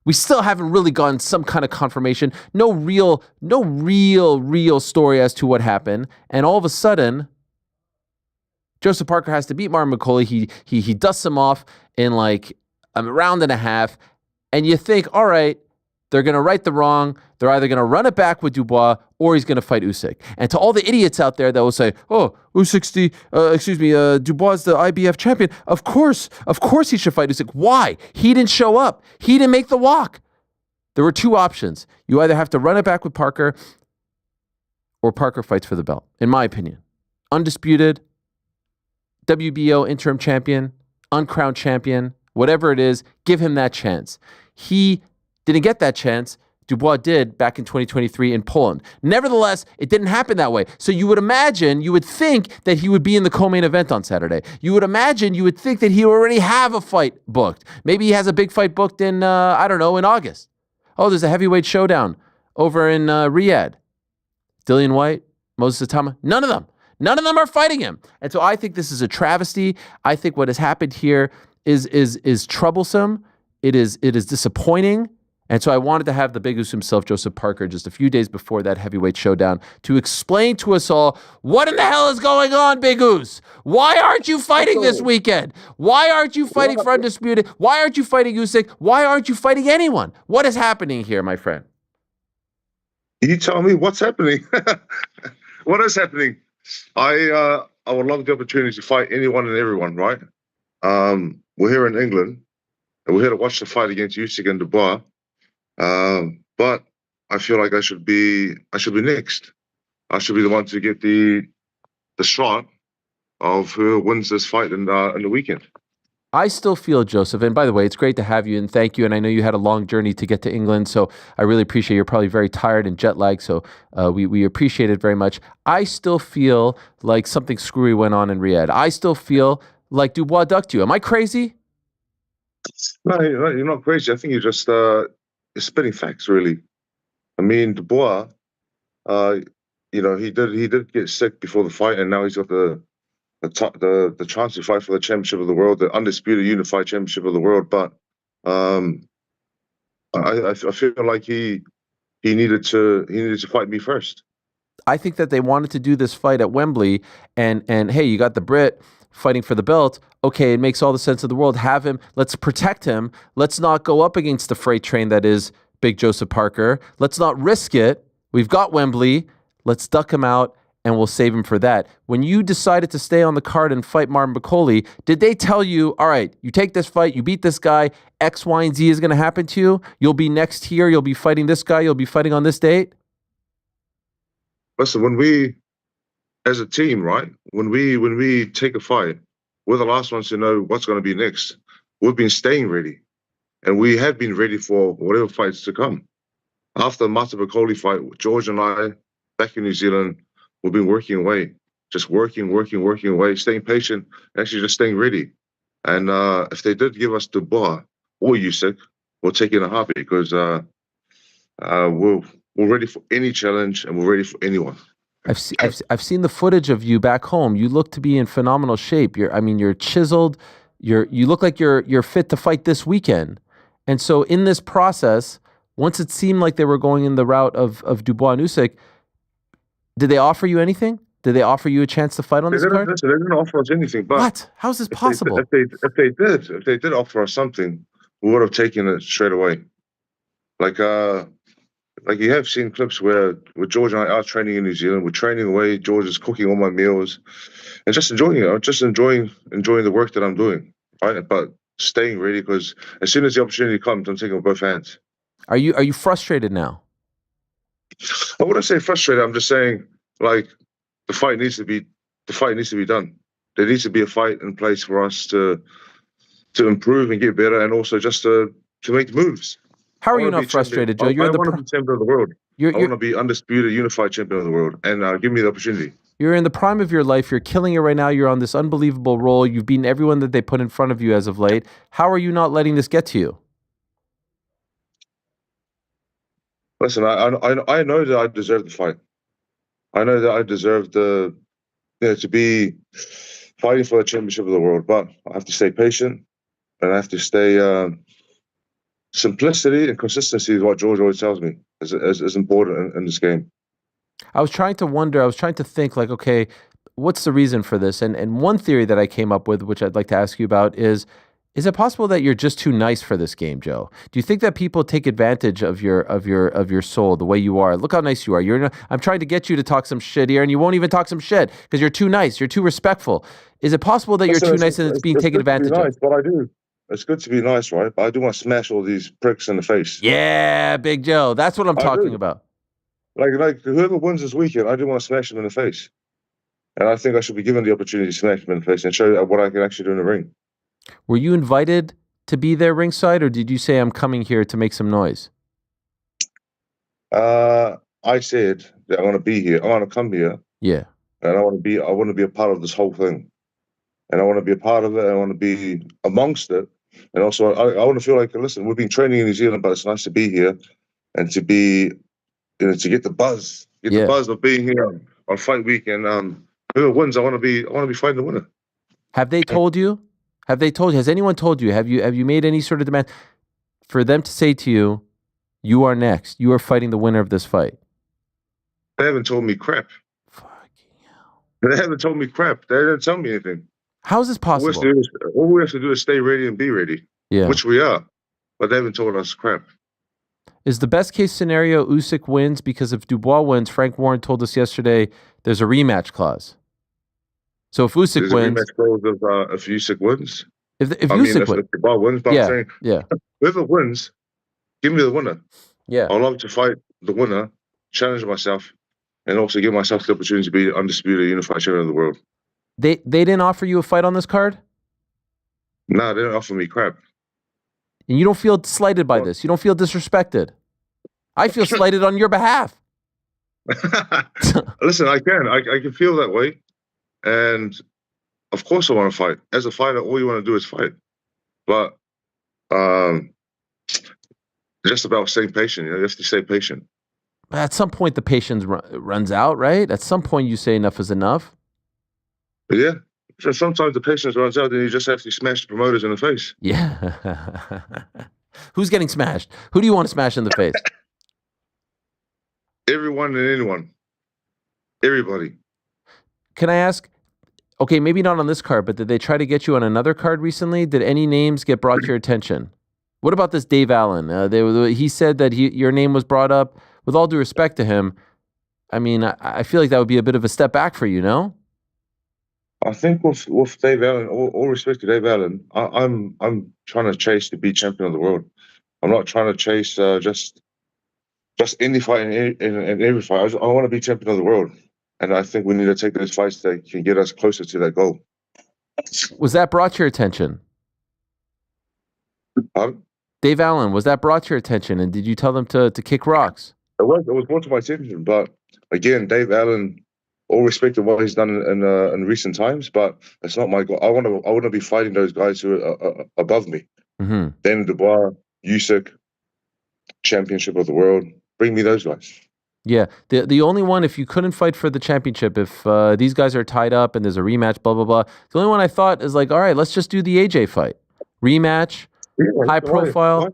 We still haven't really gotten some kind of confirmation. No real story as to what happened. And all of a sudden, Joseph Parker has to beat Martin McCauley. He dusts him off in like a round and a half. And you think, all right, they're going to right the wrong. They're either going to run it back with Dubois or he's going to fight Usyk. And to all the idiots out there that will say, Usyk's Dubois is the IBF champion. Of course he should fight Usyk. Why? He didn't show up. He didn't make the walk. There were two options. You either have to run it back with Parker or Parker fights for the belt, in my opinion. Undisputed, WBO interim champion, uncrowned champion, whatever it is, give him that chance. He didn't get that chance. Dubois did back in 2023 in Poland. Nevertheless, it didn't happen that way. So you would think that he would be in the co-main event on Saturday. You would think that he already have a fight booked. Maybe he has a big fight booked in, in August. There's a heavyweight showdown over in Riyadh. Dillian White, Moses Atama, none of them are fighting him. And so I think this is a travesty. I think what has happened here is troublesome. It is disappointing. And so I wanted to have the Big Goose himself, Joseph Parker, just a few days before that heavyweight showdown to explain to us all, what in the hell is going on, Big Goose? Why aren't you fighting this weekend? Why aren't you fighting for undisputed? Why aren't you fighting Usyk? Why aren't you fighting anyone? What is happening here, my friend? You tell me what's happening. What is happening? I would love the opportunity to fight anyone and everyone, right? We're here in England, and we're here to watch the fight against Usyk and Dubois. But I feel like I should be next. I should be the one to get the shot of who wins this fight in the weekend. I still feel, Joseph, and by the way, it's great to have you and thank you. And I know you had a long journey to get to England, so I really appreciate you're probably very tired and jet lagged, so we appreciate it very much. I still feel like something screwy went on in Riyadh. I still feel like Dubois ducked you. Am I crazy? No, you're not crazy. I think you're just you're spitting facts, really. I mean, Dubois, he did get sick before the fight, and now he's got the chance to fight for the championship of the world, the undisputed unified championship of the world. But I feel like he needed to fight me first. I think that they wanted to do this fight at Wembley, and hey, you got the Brit fighting for the belt. Okay, it makes all the sense of the world. Have him. Let's protect him. Let's not go up against the freight train that is Big Joseph Parker. Let's not risk it. We've got Wembley. Let's duck him out, and we'll save him for that. When you decided to stay on the card and fight Martin Bakole, did they tell you, all right, you take this fight, you beat this guy, X, Y, and Z is going to happen to you? You'll be next here. You'll be fighting this guy. You'll be fighting on this date? Listen, when we, as a team, right, when we take a fight, we're the last ones to know what's going to be next. We've been staying ready, and we have been ready for whatever fights to come. After the Martin Bakole fight, George and I, back in New Zealand, we've been working away, just working away, staying patient, actually just staying ready. And if they did give us Dubois or Usyk, we'll take it in a heartbeat, because we're ready for any challenge, and we're ready for anyone. I've seen the footage of you back home. You look to be in phenomenal shape. You're chiseled. You look like you're fit to fight this weekend. And so in this process, once it seemed like they were going in the route of Dubois and Usyk, did they offer you anything? Did they offer you a chance to fight on this card? They didn't offer us anything. But what? How is this possible? If they did offer us something, we would have taken it straight away. Like you have seen clips where George and I are training in New Zealand. We're training away. George is cooking all my meals, and just enjoying it. I'm just enjoying the work that I'm doing, right? But staying ready, because as soon as the opportunity comes, I'm taking it with both hands. Are you frustrated now? I wouldn't say frustrated. I'm just saying, like, the fight needs to be done. There needs to be a fight in place for us to improve and get better, and also just to make moves. How are you not frustrated, Joe? I want to be champion of the world. I want to be undisputed, unified champion of the world, and give me the opportunity. You're in the prime of your life. You're killing it right now. You're on this unbelievable roll. You've beaten everyone that they put in front of you as of late. How are you not letting this get to you? Listen, I know that I deserve the fight. I know that I deserve to be fighting for the championship of the world. But I have to stay patient, and I have to stay. Simplicity and consistency is what George always tells me is important in this game. I was trying to think, like, okay, what's the reason for this? And one theory that I came up with, which I'd like to ask you about, is it possible that you're just too nice for this game, Joe? Do you think that people take advantage of your soul, the way you are? Look how nice you are. I'm trying to get you to talk some shit here, and you won't even talk some shit because you're too nice. You're too respectful. Is it possible that you're too nice and it's being taken advantage of? But I do. It's good to be nice, right? But I do want to smash all these pricks in the face. Yeah, Big Joe. That's what I'm talking about. Like whoever wins this weekend, I do want to smash them in the face. And I think I should be given the opportunity to smash them in the face and show what I can actually do in the ring. Were you invited to be there ringside, or did you say, I'm coming here to make some noise? I said that I want to be here. I want to come here. Yeah. And I want to be a part of this whole thing. And I want to be a part of it. I want to be amongst it. And also, I want to feel like, listen, we've been training in New Zealand, but it's nice to be here and to be, to get the buzz, the buzz of being here on fight week. And whoever wins, I want to be fighting the winner. Have they told you? Has anyone told you? Have you made any sort of demand for them to say to you, You are next. You are fighting the winner of this fight. They haven't told me crap. They haven't told me crap. They didn't tell me anything. How is this possible? All we have to do is stay ready and be ready. Yeah. Which we are. But they haven't told us crap. Is the best case scenario Usyk wins? Because if Dubois wins, Frank Warren told us yesterday there's a rematch clause. So if Usyk wins, rematch clause if Usyk wins. If Usyk wins, if Dubois wins, but I'm saying, whoever wins, give me the winner. Yeah, I'd love to fight the winner, challenge myself, and also give myself the opportunity to be undisputed unified champion of the world. They didn't offer you a fight on this card? No, they didn't offer me crap. And you don't feel slighted by this? You don't feel disrespected? I feel slighted on your behalf. Listen, I can feel that way. And of course I want to fight. As a fighter, all you want to do is fight. But just about staying patient. You have to stay patient. At some point, the patience runs out, right? At some point, you say enough is enough. Yeah. So sometimes the patience runs out and you just have to smash the promoters in the face. Yeah. Who's getting smashed? Who do you want to smash in the face? Everyone and anyone. Everybody. Can I ask, okay, maybe not on this card, but did they try to get you on another card recently? Did any names get brought to your attention? What about this Dave Allen? He said that your name was brought up. With all due respect to him, I mean, I feel like that would be a bit of a step back for you, no? I think with Dave Allen, all respect to Dave Allen, I'm trying to chase to be champion of the world. I'm not trying to chase just any fight and every fight. I want to be champion of the world, and I think we need to take those fights that can get us closer to that goal. Was that brought to your attention? Pardon? Dave Allen, was that brought to your attention, and did you tell them to kick rocks? It was brought to my attention, but again, Dave Allen, all respect to what he's done in recent times, but it's not my goal. I want to be fighting those guys who are above me. Mm-hmm. Daniel Dubois, Usyk, championship of the world. Bring me those guys. Yeah, the only one, if you couldn't fight for the championship, if these guys are tied up and there's a rematch, blah, blah, blah, the only one I thought is like, all right, let's just do the AJ fight. Rematch, high profile.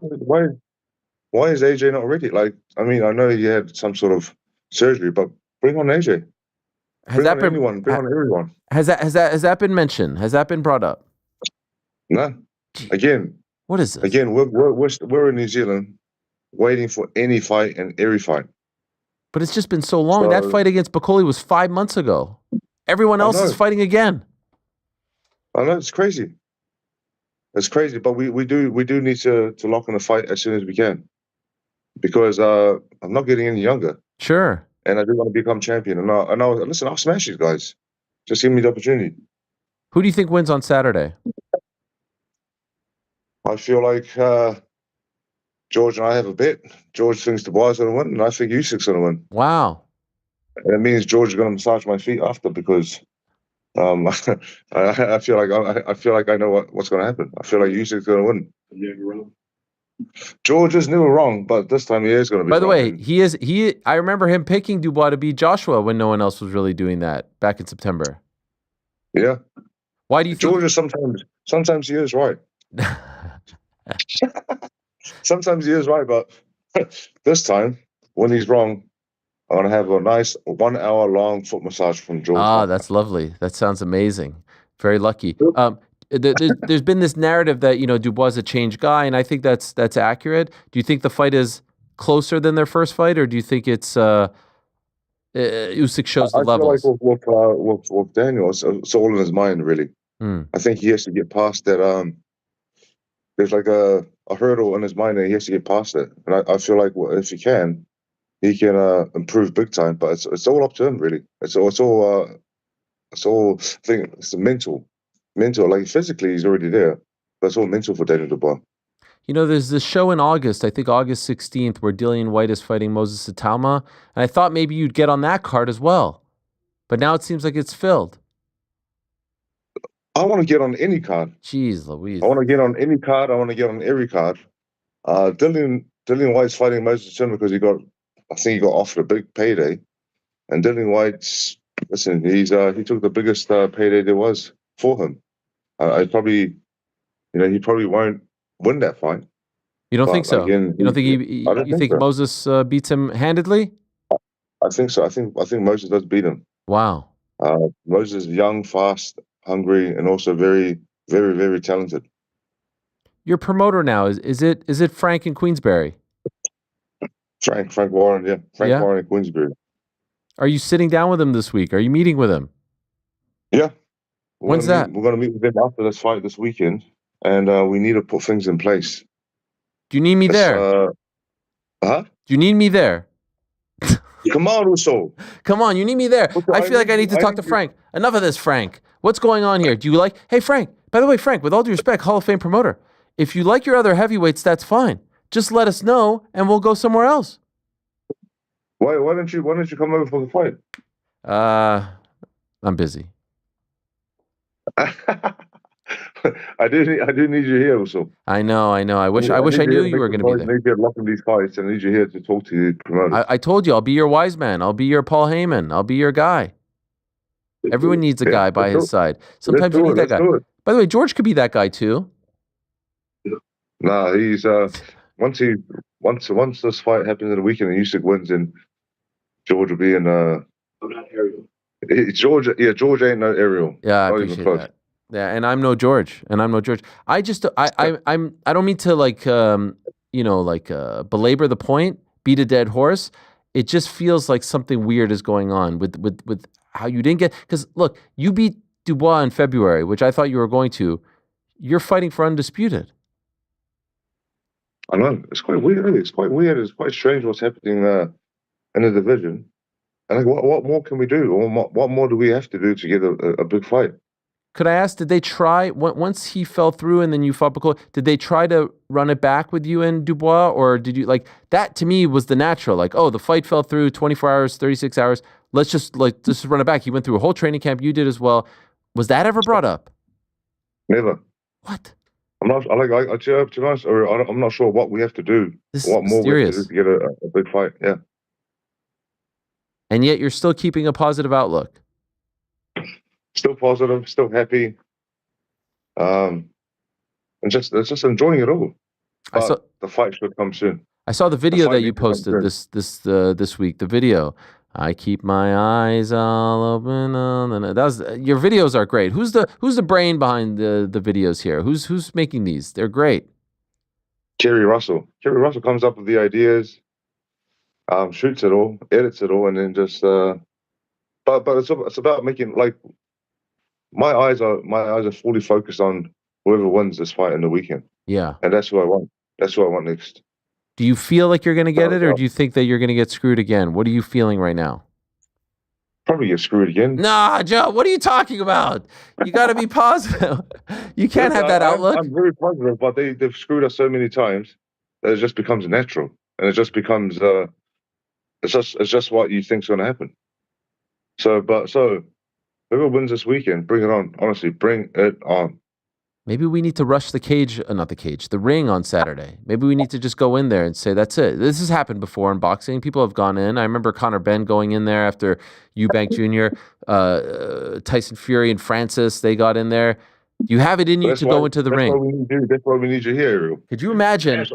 Why is AJ not ready? Like, I mean, I know he had some sort of surgery, but bring on AJ. Bring on everyone. Has that been mentioned? Has that been brought up? No. Again. What is this? Again, we're in New Zealand waiting for any fight and every fight. But it's just been so long. That fight against Bakoli was 5 months ago. Everyone else is fighting again. I know, it's crazy. It's crazy, but we do need to lock in a fight as soon as we can. Because I'm not getting any younger. Sure. And I do want to become champion. And I'll smash these guys. Just give me the opportunity. Who do you think wins on Saturday? I feel like George and I have a bet. George thinks Dubois is going to win, and I think Usyk's going to win. Wow. And it means George is going to massage my feet after because I feel like I know what's going to happen. I feel like Usyk's going to win. George is never wrong, but this time he is going to be. By the way, I remember him picking Dubois to beat Joshua when no one else was really doing that back in September. Yeah. Why do you think George is sometimes he is right. Sometimes he is right, but this time when he's wrong, I'm going to have a nice 1 hour long foot massage from George. Ah, that's lovely. That sounds amazing. Very lucky. There's been this narrative that Dubois is a changed guy, and I think that's accurate. Do you think the fight is closer than their first fight, or do you think it's Usyk shows the levels? I feel like with Daniel, it's all in his mind, really. I think he has to get past that. There's like a hurdle in his mind, and he has to get past it. And I feel like if he can improve big time. But it's all up to him, really. It's all. I think it's mental. Like physically, he's already there. But it's all mental for Daniel Dubois. There's this show in August, I think August 16th, where Dillian White is fighting Moses Italma, and I thought maybe you'd get on that card as well. But now it seems like it's filled. I want to get on any card. Jeez Louise. I want to get on any card. I want to get on every card. Dillian White's fighting Moses Italma because he got offered a big payday. And Dillian White's, listen, he took the biggest payday there was for him. He probably won't win that fight. You don't But think so? again, You don't think I don't you think so. Moses beats him handedly? I think so. I think Moses does beat him. Wow. Moses is young, fast, hungry, and also very, very, very talented. Your promoter now is it Frank in Queensbury? Frank Warren, yeah. Frank Warren in Queensbury. Are you sitting down with him this week? Are you meeting with him? Yeah. When's that? We're going to meet with him after this fight this weekend, and we need to put things in place. Do you need me there? Huh? Do you need me there? Come on, Uso. Come on, you need me there. I feel like I need to talk to Frank. Enough of this, Frank. What's going on here? Do you like... Hey, Frank. By the way, Frank, with all due respect, Hall of Fame promoter, if you like your other heavyweights, that's fine. Just let us know, and we'll go somewhere else. Why don't you come over for the fight? I'm busy. I do need you here also. I know. I wish I knew you were going to be there. I need you locking these fights, and I need you here to talk to the promoters. I told you, I'll be your wise man. I'll be your Paul Heyman. I'll be your guy. Everyone needs a guy by his side. Sometimes you need that guy. By the way, George could be that guy too. Nah, he's once this fight happens in the weekend and Usyk wins, and George will be in I'm not Ariel. George ain't no Ariel. Yeah, I appreciate that. Yeah, and I'm no George. I just I don't mean to belabor the point, beat a dead horse. It just feels like something weird is going on with how you didn't get, because look, you beat Dubois in February, which I thought you were going to. You're fighting for undisputed. I know, it's quite weird. It's quite weird. It's quite strange what's happening in the division. And like, what more can we do? Or what more do we have to do to get a big fight? Could I ask, did they try, once he fell through and then you fought Bacol, did they try to run it back with you and Dubois? Or did you, like, that to me was the natural, like, oh, the fight fell through 24 hours, 36 hours. Let's just run it back. He went through a whole training camp. You did as well. Was that ever brought up? Never. What? I'm not, to be honest, I'm not sure what we have to do. What more we have to do to get a big fight, yeah. And yet you're still keeping a positive outlook. Still positive, still happy, and just enjoying it all. But the fight should come soon. I saw the video that you posted this week. The video, I keep my eyes all open. Your videos are great. Who's the brain behind the videos here? Who's making these? They're great. Kerry Russell. Kerry Russell comes up with the ideas, shoots it all, edits it all, and then just. But it's about making, like, my eyes are fully focused on whoever wins this fight in the weekend. Yeah. And that's who I want. That's who I want next. Do you feel like you're going to get it, or do you think that you're going to get screwed again? What are you feeling right now? Probably get screwed again. Nah, Joe, what are you talking about? You got to be positive. You can't have that outlook. I'm very positive, but they've screwed us so many times that it just becomes natural. And it just becomes, it's just what you think's going to happen. So whoever wins this weekend, bring it on. Honestly, bring it on. Maybe we need to rush the ring on Saturday. Maybe we need to just go in there and say, that's it. This has happened before in boxing. People have gone in. I remember Conor Benn going in there after Eubank Jr., Tyson Fury and Francis, they got in there. You have it in you to go into the ring. That's why we need you here. Could you imagine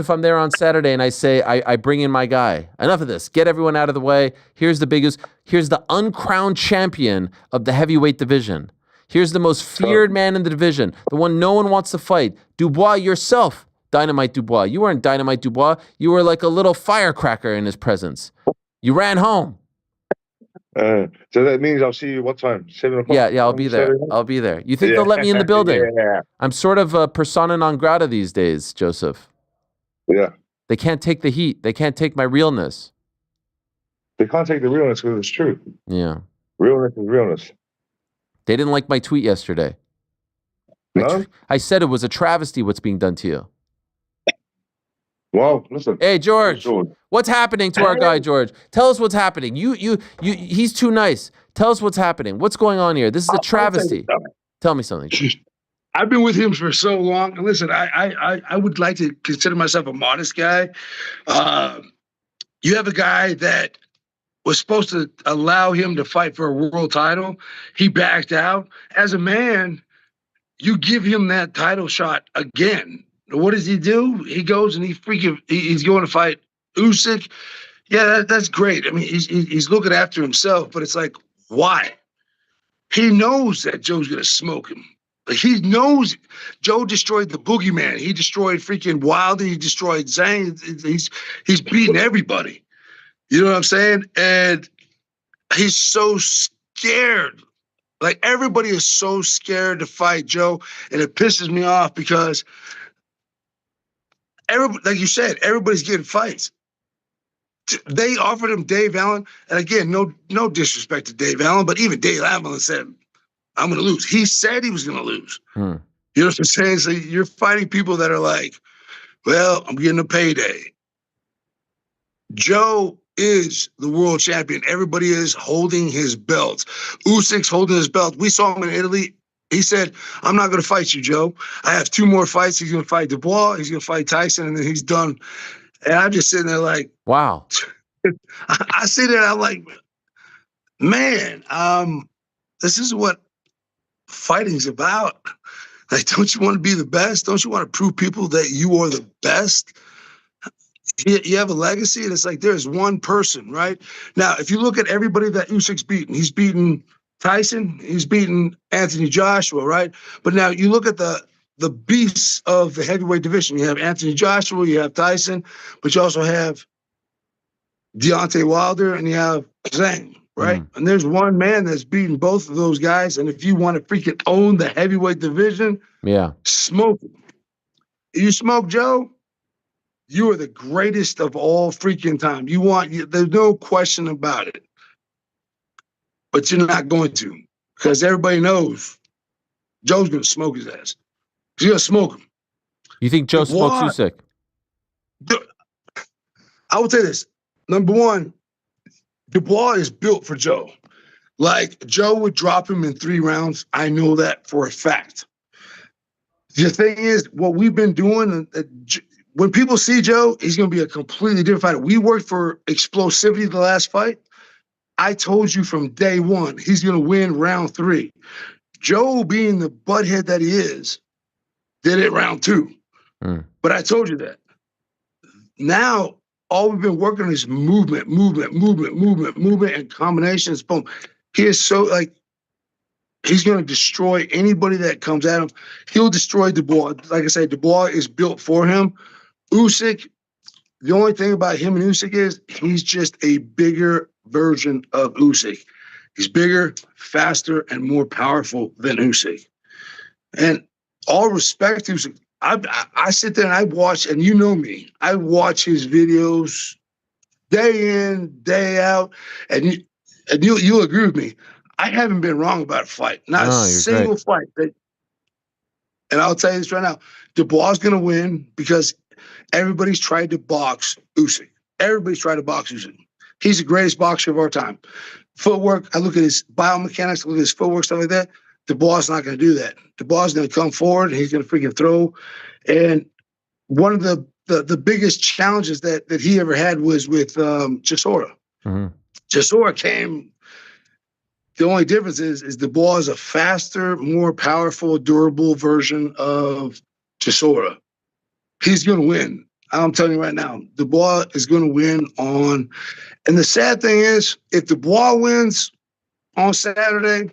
if I'm there on Saturday and I say, I bring in my guy? Enough of this. Get everyone out of the way. Here's the uncrowned champion of the heavyweight division. Here's the most feared man in the division, the one no one wants to fight. Dubois yourself, Dynamite Dubois. You weren't Dynamite Dubois. You were like a little firecracker in his presence. You ran home. So that means I'll see you what time? 7 o'clock? Yeah, I'll be there. I'll be there. You think they'll let me in the building? Yeah. I'm sort of a persona non grata these days, Joseph. Yeah. They can't take the heat. They can't take my realness. They can't take the realness because it's true. Yeah. Realness is realness. They didn't like my tweet yesterday. No? I said it was a travesty what's being done to you. Well, listen. Hey, George, what's happening to our guy, George? Tell us what's happening. He's too nice. Tell us what's happening. What's going on here? This is a travesty. Tell me something. I've been with him for so long. And listen, I would like to consider myself a modest guy. You have a guy that was supposed to allow him to fight for a world title. He backed out. As a man, you give him that title shot again. What does he do? He goes and he's going to fight Usyk. Yeah, that's great. I mean, he's looking after himself, but it's like, why? He knows that Joe's going to smoke him. Like, he knows Joe destroyed the boogeyman. He destroyed freaking Wilder. He destroyed Zhang. He's beating everybody. You know what I'm saying? And he's so scared. Like, everybody is so scared to fight Joe, and it pisses me off because like you said, everybody's getting fights. They offered him Dave Allen, and again, no disrespect to Dave Allen, but even Dave Allen said, I'm going to lose. He said he was going to lose. You know what I'm saying? So you're fighting people that are like, well, I'm getting a payday. Joe is the world champion. Everybody is holding his belt. Usyk's holding his belt. We saw him in Italy. He said, I'm not going to fight you, Joe. I have 2 more fights. He's going to fight Dubois. He's going to fight Tyson, and then he's done. And I'm just sitting there like, wow. I sit there and I'm like, man, this is what fighting's about. Like, don't you want to be the best? Don't you want to prove people that you are the best? You have a legacy, and it's like there's one person, right? Now, if you look at everybody that Usyk's beaten, he's beaten Tyson, he's beaten Anthony Joshua, right? But now you look at the beasts of the heavyweight division. You have Anthony Joshua, you have Tyson, but you also have Deontay Wilder, and you have Zhang, right? And there's one man that's beaten both of those guys, and if you want to freaking own the heavyweight division, smoke him. If you smoke Joe, you are the greatest of all freaking time. There's no question about it. But you're not going to, because everybody knows Joe's going to smoke his ass. He's going to smoke him. You think Joe smokes Usyk? I would say this. Number one, Dubois is built for Joe. Like, Joe would drop him in 3 rounds. I know that for a fact. The thing is, what we've been doing, when people see Joe, he's going to be a completely different fighter. We worked for explosivity the last fight. I told you from day one, he's going to win round 3. Joe, being the butthead that he is, did it round 2. But I told you that. Now, all we've been working on is movement, and combinations. Boom. He is so, like, he's going to destroy anybody that comes at him. He'll destroy Dubois. Like I said, Dubois is built for him. Usyk, the only thing about him and Usyk is he's just a bigger version of Usyk. He's bigger, faster, and more powerful than Usyk. And all respect to Usyk, I sit there and I watch, and you know me, I watch his videos day in, day out, and you'll agree with me. I haven't been wrong about a fight. Not a single fight. And I'll tell you this right now. Dubois is going to win because everybody's tried to box Usyk. Everybody's tried to box Usyk. He's the greatest boxer of our time. Footwork, I look at his biomechanics, I look at his footwork, stuff like that. Dubois is not going to do that. Dubois is going to come forward, and he's going to freaking throw. And one of the biggest challenges that he ever had was with Chisora. Chisora came. The only difference is Dubois is a faster, more powerful, durable version of Chisora. He's going to win. I'm telling you right now, Dubois is going to win on. And the sad thing is, if Dubois wins on Saturday,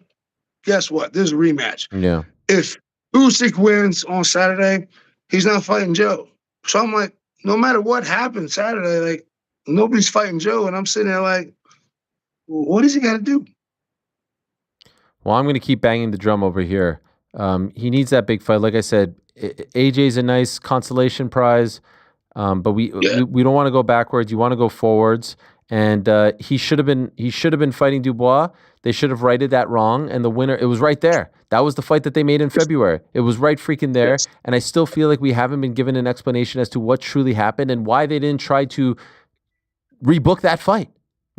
guess what? There's a rematch. Yeah. If Usyk wins on Saturday, he's not fighting Joe. So I'm like, no matter what happens Saturday, like, nobody's fighting Joe. And I'm sitting there like, what does he got to do? Well, I'm going to keep banging the drum over here. He needs that big fight. Like I said, AJ's a nice consolation prize, but we don't want to go backwards. You want to go forwards. And he should have been fighting Dubois. They should have righted that wrong. And the winner, it was right there. That was the fight that they made in February. It was right freaking there. Yes. And I still feel like we haven't been given an explanation as to what truly happened and why they didn't try to rebook that fight.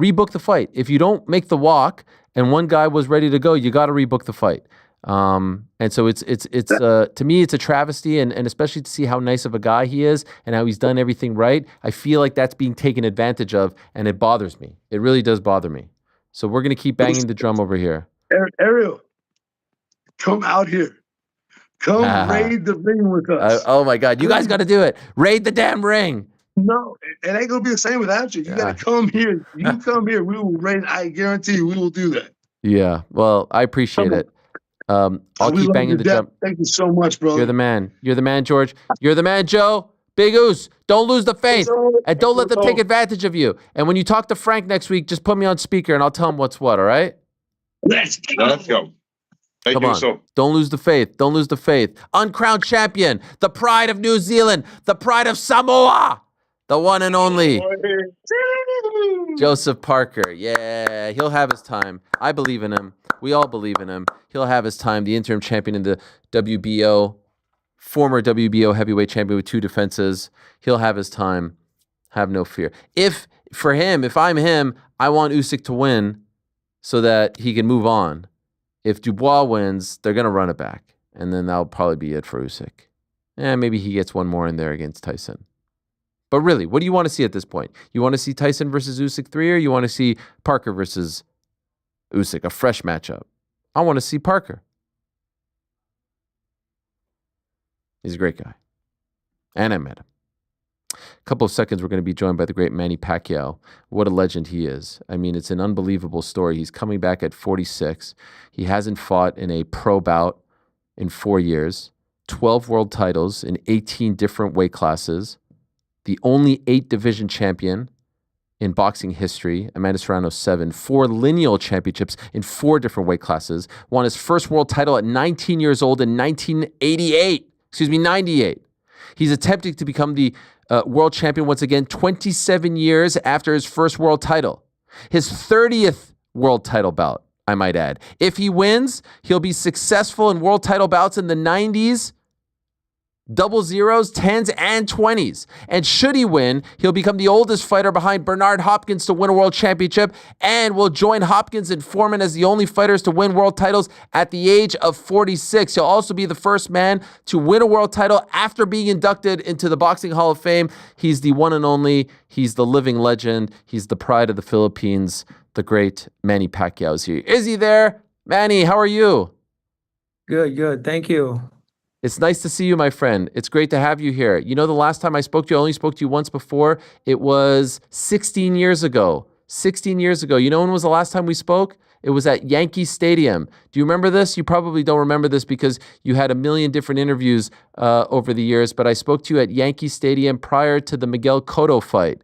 Rebook the fight. If you don't make the walk and one guy was ready to go, you got to rebook the fight. And so it's to me, it's a travesty, and especially to see how nice of a guy he is and how he's done everything right. I feel like that's being taken advantage of, and it bothers me. It really does bother me. So we're going to keep banging the drum over here. Ariel, come out here. Come raid the ring with us. Oh my God, you guys got to do it. Raid the damn ring. No, it ain't gonna be the same without you. You gotta come here. You come here. We will raid. I guarantee you, we will do that. Yeah. Well, I appreciate it. I'll keep banging the drum. Thank you so much, bro. You're the man. You're the man, George. You're the man, Joe. Big Oos. Don't lose the faith. And don't let them take advantage of you. And when you talk to Frank next week, just put me on speaker and I'll tell him what's what, all right? Let's go. Let's go. Thank Come you on. so. Don't lose the faith. Don't lose the faith. Uncrowned champion, the pride of New Zealand, the pride of Samoa, the one and only Joseph Parker. Yeah, he'll have his time. I believe in him. We all believe in him. He'll have his time. The interim champion in the WBO, former WBO heavyweight champion with 2 defenses. He'll have his time. Have no fear. If I'm him, I want Usyk to win so that he can move on. If Dubois wins, they're going to run it back. And then that'll probably be it for Usyk. Maybe he gets one more in there against Tyson. But really, what do you want to see at this point? You want to see Tyson versus Usyk 3, or you want to see Parker versus Usyk, a fresh matchup? I want to see Parker. He's a great guy. And I met him. A couple of seconds, we're going to be joined by the great Manny Pacquiao. What a legend he is. I mean, it's an unbelievable story. He's coming back at 46. He hasn't fought in a pro bout in 4 years. 12 world titles in 18 different weight classes. The only 8-division champion in boxing history. Amanda Serrano 7. 4 lineal championships in 4 different weight classes. Won his first world title at 19 years old in 98. He's attempting to become the world champion once again 27 years after his first world title. His 30th world title bout, I might add. If he wins, he'll be successful in world title bouts in the 90s, double zeros, 10s, and 20s. And should he win, he'll become the oldest fighter behind Bernard Hopkins to win a world championship and will join Hopkins and Foreman as the only fighters to win world titles at the age of 46. He'll also be the first man to win a world title after being inducted into the Boxing Hall of Fame. He's the one and only. He's the living legend. He's the pride of the Philippines. The great Manny Pacquiao is here. Is he there? Manny, how are you? Good. Thank you. It's nice to see you, my friend. It's great to have you here. You know, the last time I spoke to you, I only spoke to you once before. It was 16 years ago. 16 years ago. You know when was the last time we spoke? It was at Yankee Stadium. Do you remember this? You probably don't remember this because you had a million different interviews over the years, but I spoke to you at Yankee Stadium prior to the Miguel Cotto fight.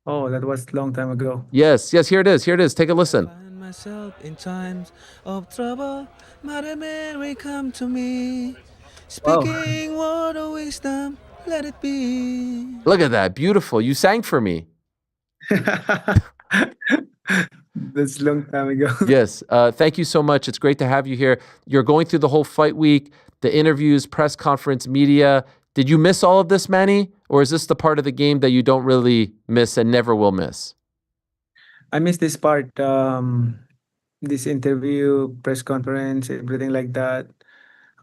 Oh, that was a long time ago. Yes, here it is. Take a listen. Myself in times of trouble, Mother Mary come to me, speaking word of wisdom, let it be. Look at that, beautiful. You sang for me. That's a long time ago. Yes, thank you so much. It's great to have you here. You're going through the whole fight week, the interviews, press conference, media. Did you miss all of this, Manny? Or is this the part of the game that you don't really miss and never will miss? I missed this part, this interview, press conference, everything like that.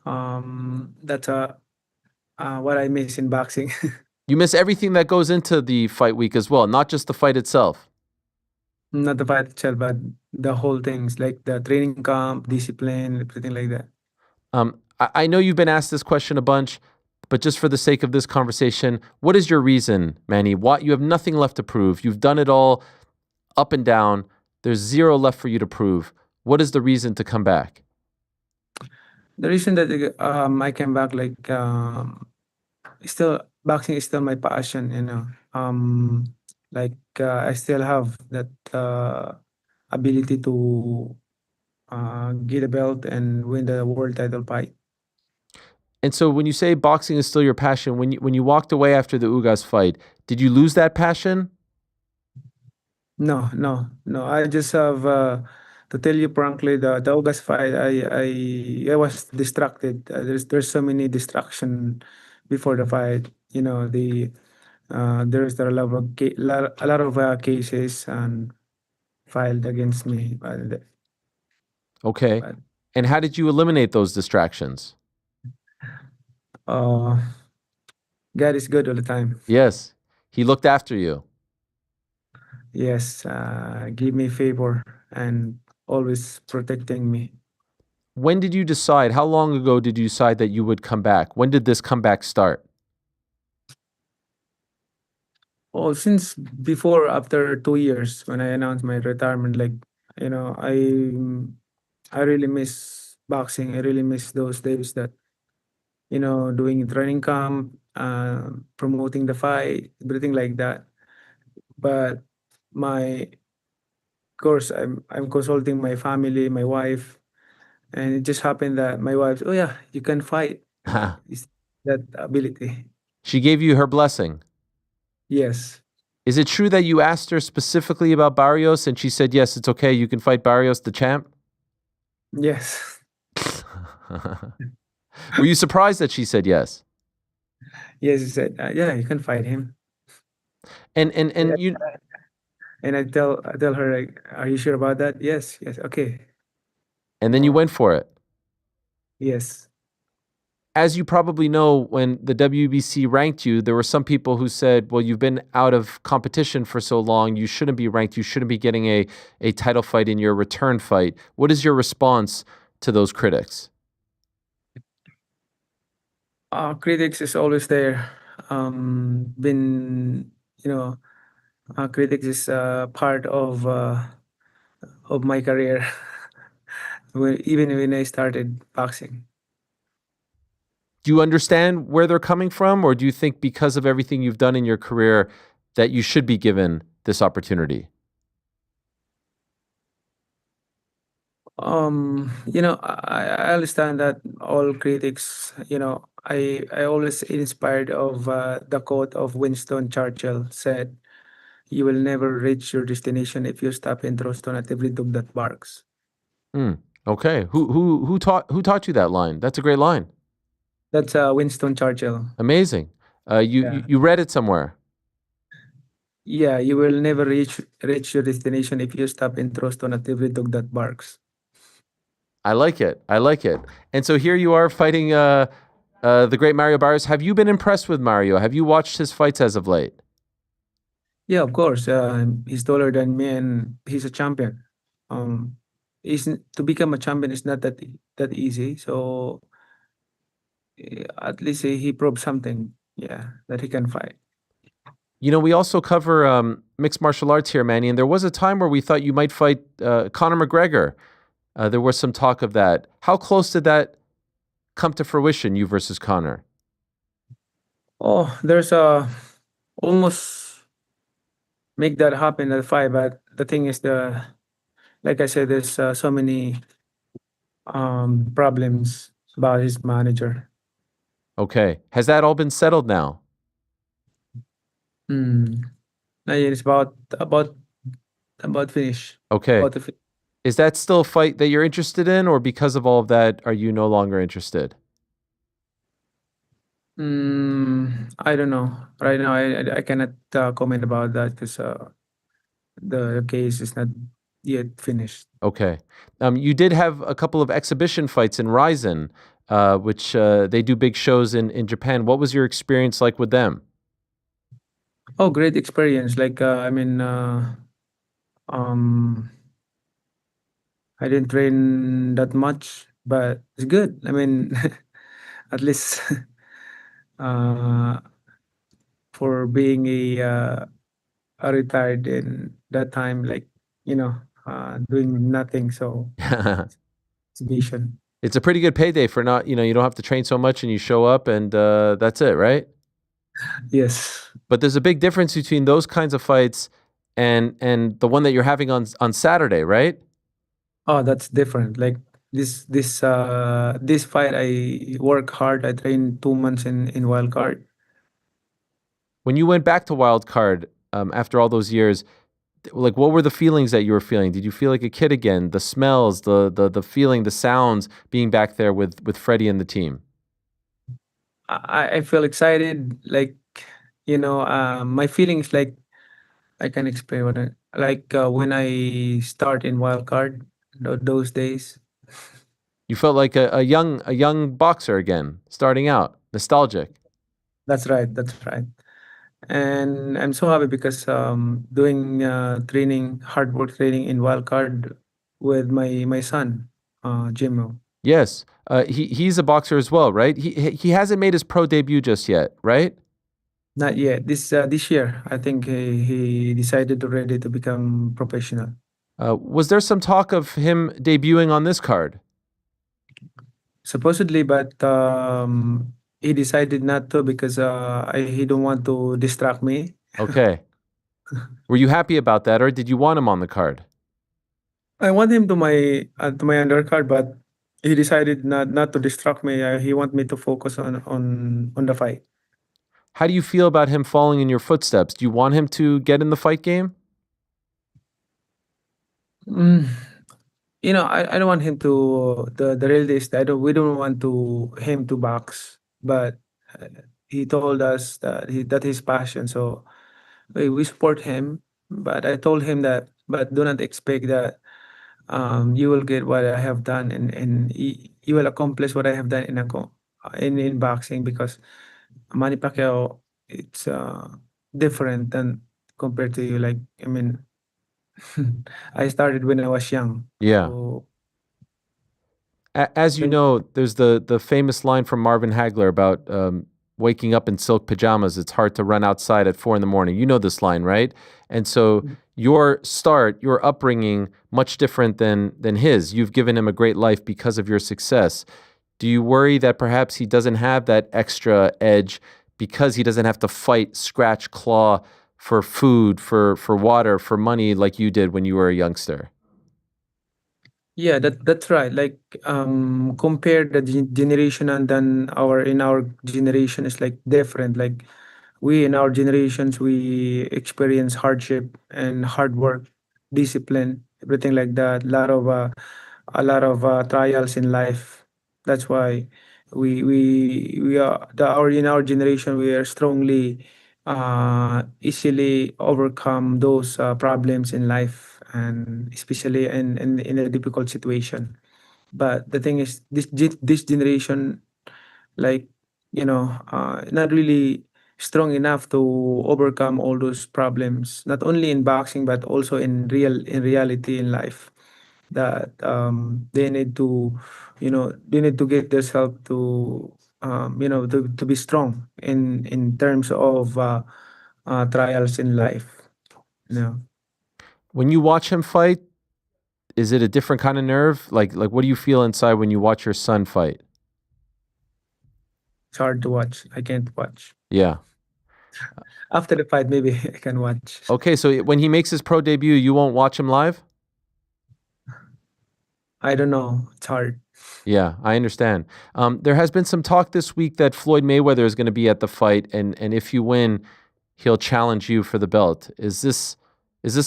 That's what I miss in boxing. You miss everything that goes into the fight week as well, not just the fight itself. Not the fight itself, but the whole things, like the training camp, discipline, everything like that. I know you've been asked this question a bunch, but just for the sake of this conversation, what is your reason, Manny? Why you have nothing left to prove? You've done it all. Up and down, there's zero left for you to prove. What is the reason to come back? The reason that I came back, like, still boxing is still my passion, you know. I still have that ability to get a belt and win the world title fight. And so when you say boxing is still your passion, when you walked away after the Ugas fight, did you lose that passion? No. I just have to tell you frankly, the August fight, I was distracted. There's so many distraction before the fight. You know, there's a lot of cases and filed against me. Okay. And how did you eliminate those distractions? God is good all the time. Yes, He looked after you. Yes, give me favor and always protecting me. When did you decide? How long ago did you decide that you would come back? When did this comeback start? Oh, since before, after 2 years, when I announced my retirement, like, you know, I really miss boxing. I really miss those days that, doing training camp, promoting the fight, everything like that. But my course, I'm consulting my family, my wife, and it just happened that my wife, oh yeah, you can fight. Is that ability? She gave you her blessing. Yes. Is it true that you asked her specifically about Barrios and she said, yes, it's okay, you can fight Barrios, the champ? Yes. Were you surprised that she said yes? Yes, he said, yeah, you can fight him. And you. And I tell her, like, are you sure about that? Yes, okay. And then you went for it. Yes. As you probably know, when the WBC ranked you, there were some people who said, well, you've been out of competition for so long, you shouldn't be ranked, you shouldn't be getting a title fight in your return fight. What is your response to those critics? Critics is always there. Critics is part of my career. Even when I started boxing. Do you understand where they're coming from, or do you think because of everything you've done in your career that you should be given this opportunity? I understand that all critics, I always inspired of the quote of Winston Churchill said, "You will never reach your destination if you stop and throw stone at every dog that barks." Okay. Who taught you that line? That's a great line. That's Winston Churchill. Amazing. You read it somewhere. Yeah, you will never reach your destination if you stop and throw stone at every dog that barks. I like it. And so here you are fighting the great Mario Barrios. Have you been impressed with Mario? Have you watched his fights as of late? Yeah, of course. He's taller than me, and he's a champion. To become a champion is not that easy. So at least he proved something. Yeah, that he can fight. We also cover mixed martial arts here, Manny, and there was a time where we thought you might fight Conor McGregor. There was some talk of that. How close did that come to fruition, you versus Conor? Oh, there's almost make that happen at fight, but the thing is like I said, there's so many problems about his manager. Okay. Has that all been settled now? It's about finish. Okay. Is that still a fight that you're interested in, or because of all of that, are you no longer interested? I don't know. Right now, I cannot comment about that because the case is not yet finished. Okay. You did have a couple of exhibition fights in Ryzen, which they do big shows in Japan. What was your experience like with them? Oh, great experience. Like, I didn't train that much, but it's good. I mean, at least for being a retired in that time, like, doing nothing. So exhibition. It's a pretty good payday for not, you don't have to train so much and you show up and that's it, right? Yes. But there's a big difference between those kinds of fights and the one that you're having on Saturday, right? Oh, that's different. Like this fight, I work hard. I trained 2 months in wild card. When you went back to wild card after all those years, like what were the feelings that you were feeling? Did you feel like a kid again? The smells, the feeling, the sounds being back there with Freddie and the team. I feel excited. Like, my feelings, like, I can explain what when I start in wild card, those days. You felt like a young boxer again, starting out, nostalgic. That's right. And I'm so happy because doing hard work training in wild card with my son, Jimmo. Yes. He's a boxer as well, right? He hasn't made his pro debut just yet, right? Not yet. This year, I think he decided already to become professional. Was there some talk of him debuting on this card? Supposedly, but he decided not to because he don't want to distract me. Okay. Were you happy about that, or did you want him on the card? I want him to my undercard, but he decided not to distract me. He want me to focus on the fight. How do you feel about him following in your footsteps? Do you want him to get in the fight game? Mm, I don't want him to the real is that we don't want him to box, but he told us that his passion. So we support him, but I told him that, but do not expect that you will get what I have done, and you will accomplish what I have done in boxing, because Manny Pacquiao, it's different than compared to you. Like, I mean, I started when I was young. Yeah. So, As you know, there's the famous line from Marvin Hagler about waking up in silk pajamas. It's hard to run outside at 4 a.m. You know this line, right? And so your start, your upbringing, much different than his. You've given him a great life because of your success. Do you worry that perhaps he doesn't have that extra edge because he doesn't have to fight, scratch, claw for food, for water, for money like you did when you were a youngster? yeah, that's right. Like, compare the generation, and then our generation is like different. Like, we in our generations, we experience hardship and hard work, discipline, everything like that. A lot of trials in life. That's why we are in our generation, we are strongly easily overcome those problems in life, and especially in a difficult situation. But the thing is, this generation, like, not really strong enough to overcome all those problems, not only in boxing but also in reality in life, that they need to get themselves to be strong in terms of trials in life. When you watch him fight, is it a different kind of nerve? Like what do you feel inside when you watch your son fight? It's hard to watch. I can't watch. Yeah. After the fight, maybe I can watch. Okay, so when he makes his pro debut, you won't watch him live? I don't know. It's hard. Yeah, I understand. There has been some talk this week that Floyd Mayweather is going to be at the fight, and if you win, he'll challenge you for the belt. Is this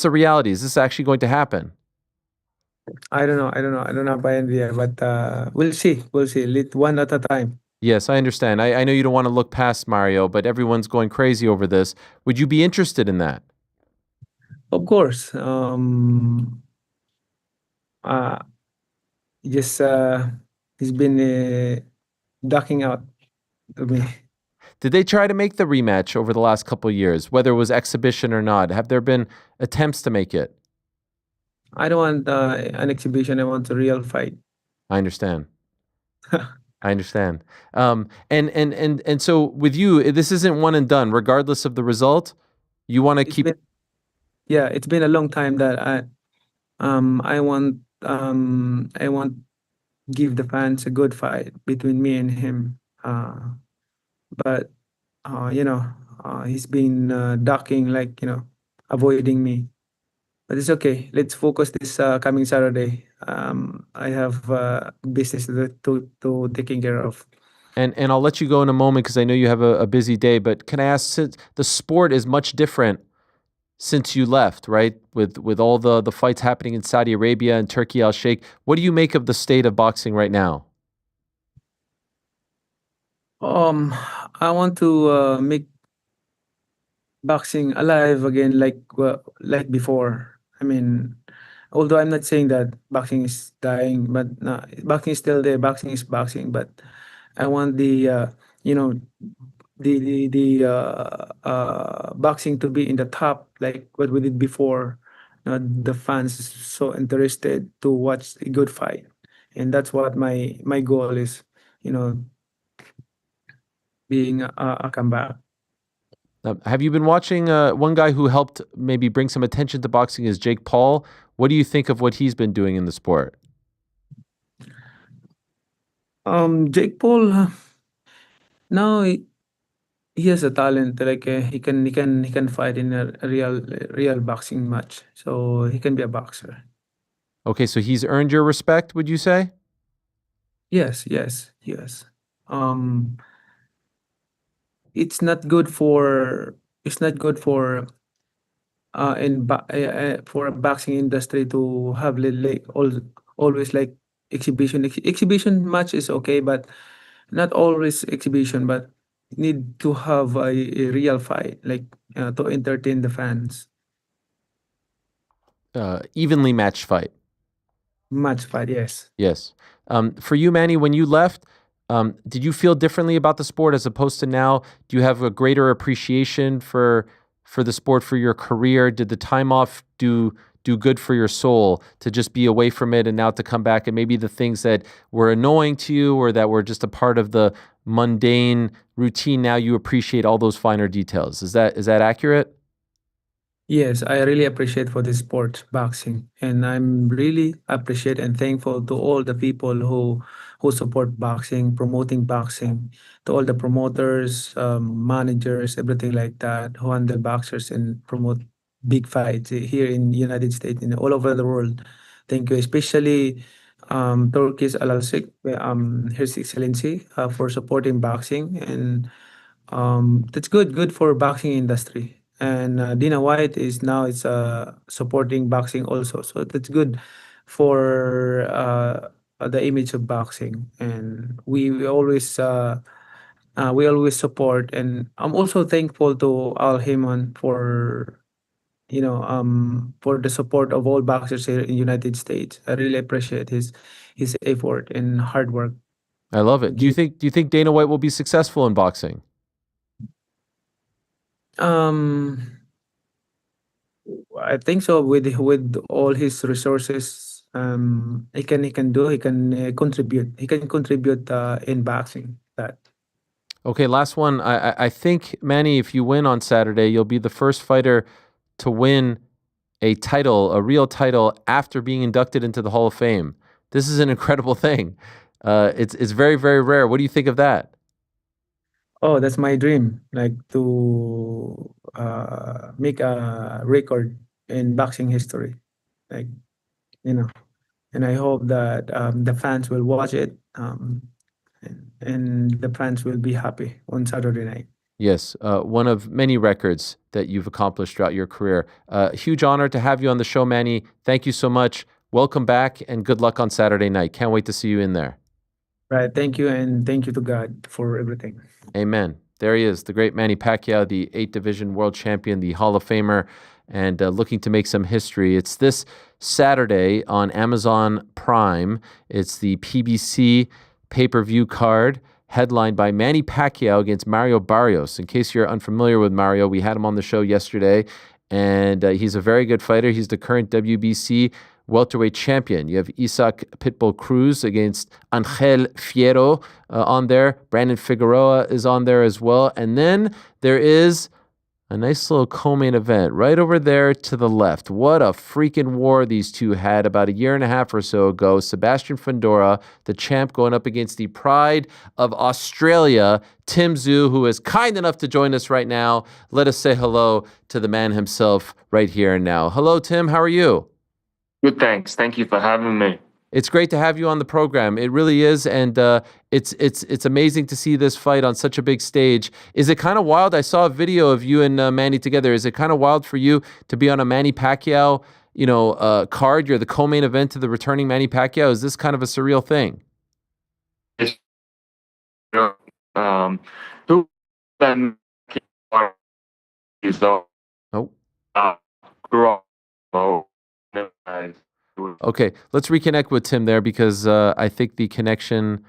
a reality? Is this actually going to happen? I don't know. I don't have an idea, but we'll see. We'll see. One at a time. Yes, I understand. I know you don't want to look past Mario, but everyone's going crazy over this. Would you be interested in that? Of course. Just he's been ducking out to me. Did they try to make the rematch over the last couple of years, whether it was exhibition or not? Have there been attempts to make it? I don't want an exhibition. I want a real fight. I understand. I understand. And so with you, this isn't one and done. Regardless of the result, you want to keep. It's been a long time that I want give the fans a good fight between me and him. But he's been ducking, like, avoiding me. But it's okay. Let's focus this coming Saturday. I have business to taking care of. And I'll let you go in a moment because I know you have a busy day. But can I ask, since the sport is much different since you left, right? With all the fights happening in Saudi Arabia and Turkey Al Sheikh, what do you make of the state of boxing right now? I want to make boxing alive again, like before. I mean, although I'm not saying that boxing is dying, but no, boxing is still there. Boxing is boxing, but I want you know, the boxing to be in the top, like what we did before. The fans is so interested to watch a good fight. and that's what my goal is. You know, being a comeback. Have you been watching one guy who helped maybe bring some attention to boxing is Jake Paul? What do you think of what he's been doing in the sport? Jake Paul, now he has a talent. Like he can fight in a real boxing match. So he can be a boxer. Okay, so he's earned your respect, would you say? Yes, yes, yes. Um, it's not good for for a boxing industry to have always like exhibition match is okay, but not always exhibition, but need to have a real fight, like to entertain the fans. Evenly matched fight. Match fight, yes. Yes. For you, Manny, when you left, did you feel differently about the sport as opposed to now? Do you have a greater appreciation for the sport, for your career? Did the time off do good for your soul to just be away from it and now to come back, and maybe the things that were annoying to you or that were just a part of the mundane routine, now you appreciate all those finer details? Is that accurate? Yes, I really appreciate for this sport, boxing, and I'm really appreciate and thankful to all the people who support boxing, promoting boxing, to all the promoters, managers, everything like that, who handle boxers and promote big fights here in United States and all over the world. Thank you, especially Turkish Alalsik, His Excellency, for supporting boxing, and that's good for boxing industry. And Dina White is now supporting boxing also, so that's good for the image of boxing. And we always support. And I'm also thankful to Al Heyman for the support of all boxers here in United States. I really appreciate his effort and hard work. I love it. Do you think Dana White will be successful in boxing? I think so. With all his resources, he can contribute. He can contribute in boxing. That. Okay, last one. I think, Manny, if you win on Saturday, you'll be the first fighter to win a title, a real title, after being inducted into the Hall of Fame. This is an incredible thing. It's very, very rare. What do you think of that? Oh, that's my dream, like to make a record in boxing history, like and I hope that the fans will watch it, and the fans will be happy on Saturday night. Yes, one of many records that you've accomplished throughout your career. Huge honor to have you on the show, Manny. Thank you so much. Welcome back, and good luck on Saturday night. Can't wait to see you in there. Right. Thank you, and thank you to God for everything. Amen. There he is, the great Manny Pacquiao, the 8-division world champion, the Hall of Famer, and looking to make some history. It's this Saturday on Amazon Prime. It's the PBC pay-per-view card, headlined by Manny Pacquiao against Mario Barrios. In case you're unfamiliar with Mario, we had him on the show yesterday, and he's a very good fighter. He's the current WBC welterweight champion. You have Isaac Pitbull Cruz against Angel Fierro on there. Brandon Figueroa is on there as well. And then there is a nice little co-main event right over there to the left. What a freaking war these two had about a year and a half or so ago. Sebastian Fundora, the champ, going up against the pride of Australia, Tszyu, who is kind enough to join us right now. Let us say hello to the man himself right here and now. Hello, Tim. How are you? Good, thanks. Thank you for having me. It's great to have you on the program. It really is, and it's amazing to see this fight on such a big stage. Is it kind of wild? I saw a video of you and Manny together. Is it kind of wild for you to be on a Manny Pacquiao, card? You're the co-main event to the returning Manny Pacquiao. Is this kind of a surreal thing? It's Okay, let's reconnect with Tim there because I think the connection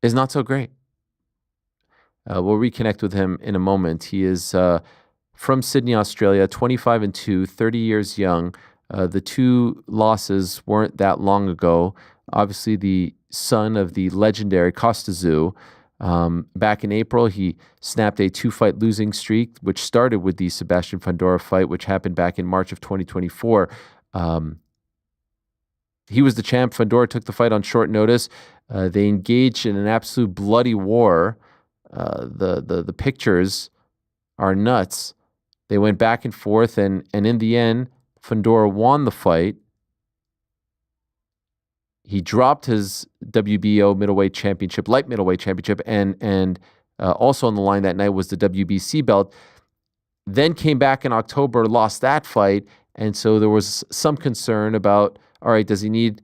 is not so great. We'll reconnect with him in a moment. He is from Sydney, Australia, 25-2, 30 years young. The two losses weren't that long ago. obviously the son of the legendary Tszyu. Back in April, he snapped a 2-fight losing streak, which started with the Sebastian Fundora fight, which happened back in March of 2024. He was the champ. Fundora took the fight on short notice. They engaged in an absolute bloody war. The pictures are nuts. They went back and forth, and in the end, Fundora won the fight. He dropped his WBO middleweight championship, light middleweight championship, and also on the line that night was the WBC belt. Then came back in October, lost that fight, and so there was some concern about, all right, does he need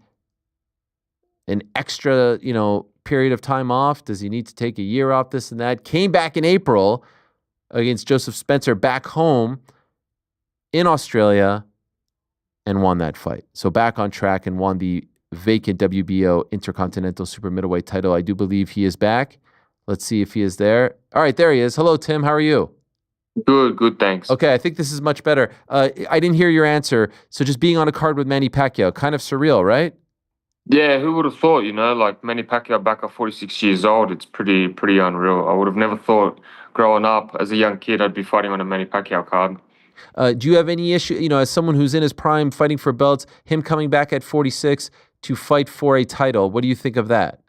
an extra, period of time off? Does he need to take a year off, this and that? Came back in April against Joseph Spencer back home in Australia and won that fight. So back on track and won the vacant WBO Intercontinental Super Middleweight title. I do believe he is back. Let's see if he is there. All right, there he is. Hello, Tim. How are you? Good, thanks. Okay, I think this is much better. I didn't hear your answer. So just being on a card with Manny Pacquiao, kind of surreal, right? Yeah, who would have thought, like Manny Pacquiao back at 46 years old, it's pretty unreal. I would have never thought growing up as a young kid I'd be fighting on a Manny Pacquiao card. Do you have any issue, as someone who's in his prime fighting for belts, him coming back at 46 to fight for a title? What do you think of that?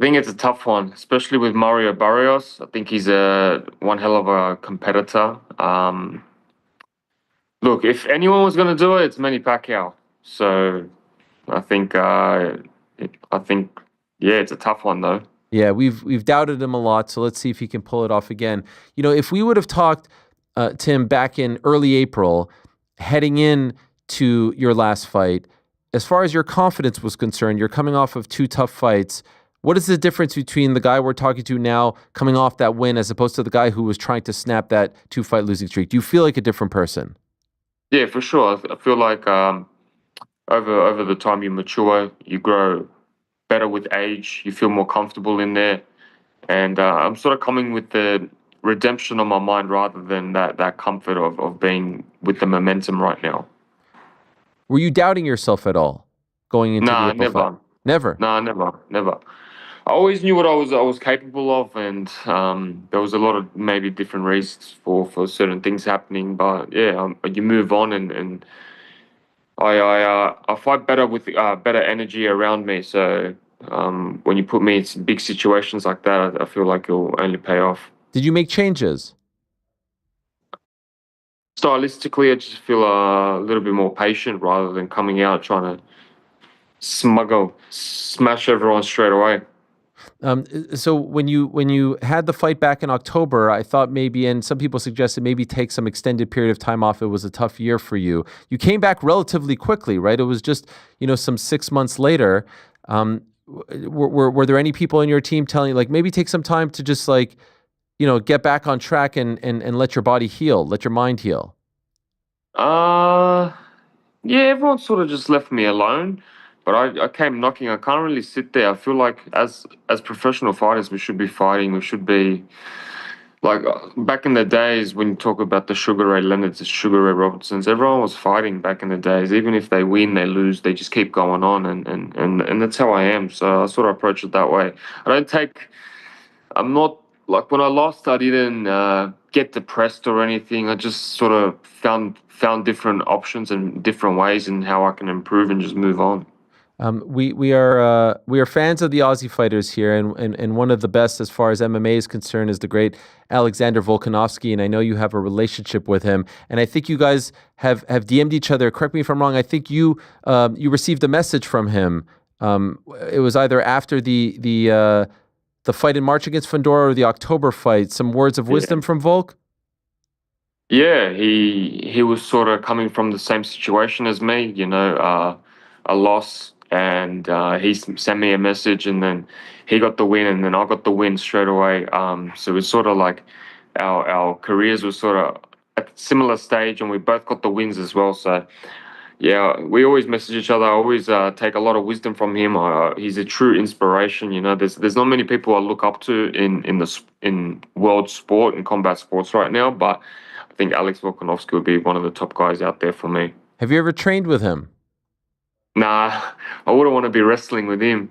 I think it's a tough one, especially with Mario Barrios. I think he's one hell of a competitor. Look, if anyone was going to do it, it's Manny Pacquiao. So I think, it's a tough one though. Yeah, we've doubted him a lot, so let's see if he can pull it off again. If we would have talked, Tim, back in early April, heading in to your last fight, as far as your confidence was concerned, you're coming off of 2 tough fights. What is the difference between the guy we're talking to now coming off that win as opposed to the guy who was trying to snap that 2-fight losing streak? Do you feel like a different person? Yeah, for sure. I feel like over the time you mature, you grow better with age, you feel more comfortable in there. And I'm sort of coming with the redemption on my mind rather than that comfort of being with the momentum right now. Were you doubting yourself at all going into the April fight? Never? Nah, never. I always knew what I was capable of, and there was a lot of maybe different reasons for certain things happening. But yeah, you move on, and I fight better with better energy around me. So when you put me in big situations like that, I feel like it'll only pay off. Did you make changes? Stylistically, I just feel a little bit more patient rather than coming out trying to smash everyone straight away. So when you had the fight back in October, I thought maybe, and some people suggested maybe take some extended period of time off. It was a tough year for you. You came back relatively quickly, right? It was just, some 6 months later. Were there any people in your team telling you, like, maybe take some time to just get back on track and let your body heal, let your mind heal? Yeah, everyone sort of just left me alone. But I came knocking. I can't really sit there. I feel like as professional fighters, we should be fighting. We should be like back in the days when you talk about the Sugar Ray Leonards, the Sugar Ray Robertsons. Everyone was fighting back in the days. Even if they win, they lose. They just keep going on, and that's how I am. So I sort of approach it that way. I'm not like when I lost. I didn't get depressed or anything. I just sort of found different options and different ways in how I can improve and just move on. We are fans of the Aussie fighters here, and one of the best as far as MMA is concerned is the great Alexander Volkanovski, and I know you have a relationship with him, and I think you guys have DM'd each other. Correct me if I'm wrong. I think you received a message from him. It was either after the fight in March against Fundora or the October fight. Some words of wisdom from Volk. Yeah, he was sort of coming from the same situation as me. A loss. And he sent me a message, and then he got the win, and then I got the win straight away. So it's sort of like our careers were sort of at a similar stage, and we both got the wins as well. So yeah, we always message each other. I always take a lot of wisdom from him. He's a true inspiration. There's not many people I look up to in world sport and combat sports right now, but I think Alex Volkanovski would be one of the top guys out there for me. Have you ever trained with him? Nah, I wouldn't want to be wrestling with him.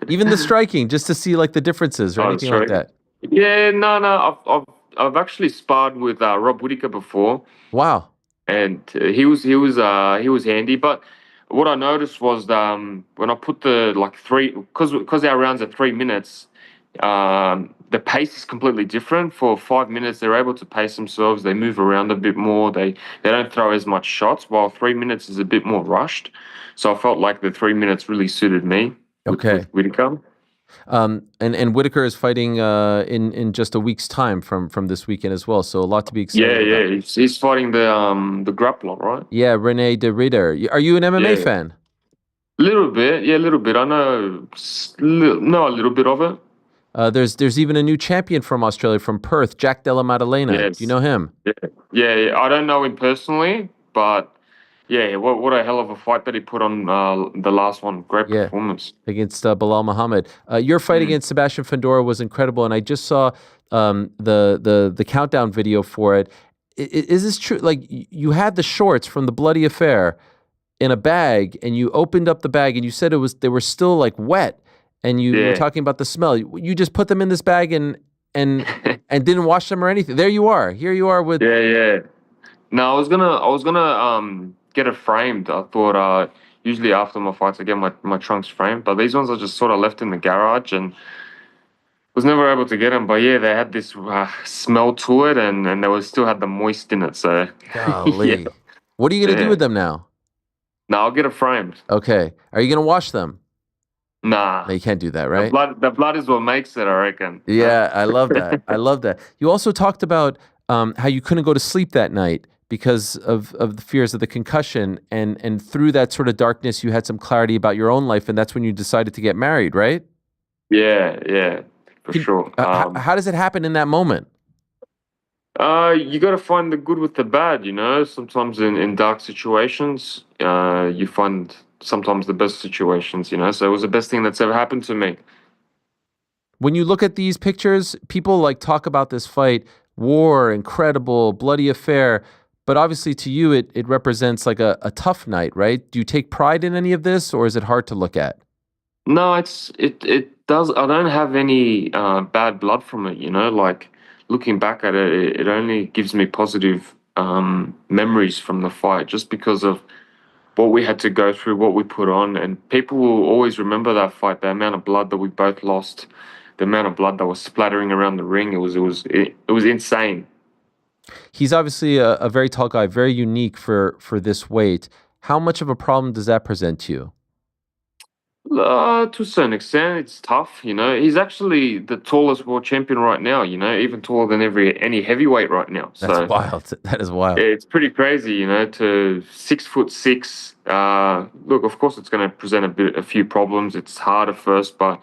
Even the striking, just to see like the differences or anything like that. Yeah, no. I've actually sparred with Rob Whittaker before. Wow. And he was handy. But what I noticed was when I put the because our rounds are 3 minutes, the pace is completely different. For 5 minutes, they're able to pace themselves. They move around a bit more. They don't throw as much shots. While 3 minutes is a bit more rushed. So I felt like the 3 minutes really suited me. Okay. With Whittaker. And Whittaker is fighting in just a week's time from this weekend as well. So a lot to be excited about. Yeah. He's fighting the grappler, right? Yeah, Rene de Ridder. Are you an MMA fan? Little bit, yeah, a little bit. I know a little bit of it. There's even a new champion from Australia, from Perth, Jack Della Maddalena. Yes. Do you know him? Yeah. I don't know him personally, but yeah, what a hell of a fight that he put on the last one. Great performance. Against Bilal Muhammad. Your fight against Sebastian Fundora was incredible, and I just saw the countdown video for it. Is this true? Like, you had the shorts from the bloody affair in a bag, and you opened up the bag, and you said they were still like wet, and you were talking about the smell. You just put them in this bag and didn't wash them or anything. There you are. Here you are with. Yeah. No, I was gonna get it framed. I thought usually after my fights I get my trunks framed, but these ones I just sort of left in the garage and was never able to get them. But yeah, they had this smell to it, and they still had the moist in it. So golly. What are you gonna do with them now? No, I'll get it framed. Okay. Are you gonna wash them? Nah. No, you can't do that, right? The blood is what makes it, I reckon. Yeah, I love that. I love that. You also talked about how you couldn't go to sleep that night because of the fears of the concussion, and through that sort of darkness, you had some clarity about your own life, and that's when you decided to get married, right? Yeah, for sure. How does it happen in that moment? You got to find the good with the bad, you know. Sometimes in dark situations, you find sometimes the best situations, you know. So it was the best thing that's ever happened to me. When you look at these pictures, people like talk about this fight, war, incredible, bloody affair, but obviously to you it represents like a tough night, right? Do you take pride in any of this, or is it hard to look at? No, it does. I don't have any bad blood from it, you know. Like, looking back at it, it only gives me positive memories from the fight, just because of what we had to go through, what we put on, and people will always remember that fight. The amount of blood that we both lost, the amount of blood that was splattering around the ring, it was insane. He's obviously a very tall guy, very unique for this weight. How much of a problem does that present to you? To a certain extent, it's tough. You know, he's actually the tallest world champion right now. You know, even taller than any heavyweight right now. That's wild. That is wild. It's pretty crazy. You know, to 6'6". Look, of course, it's going to present a few problems. It's hard at first, but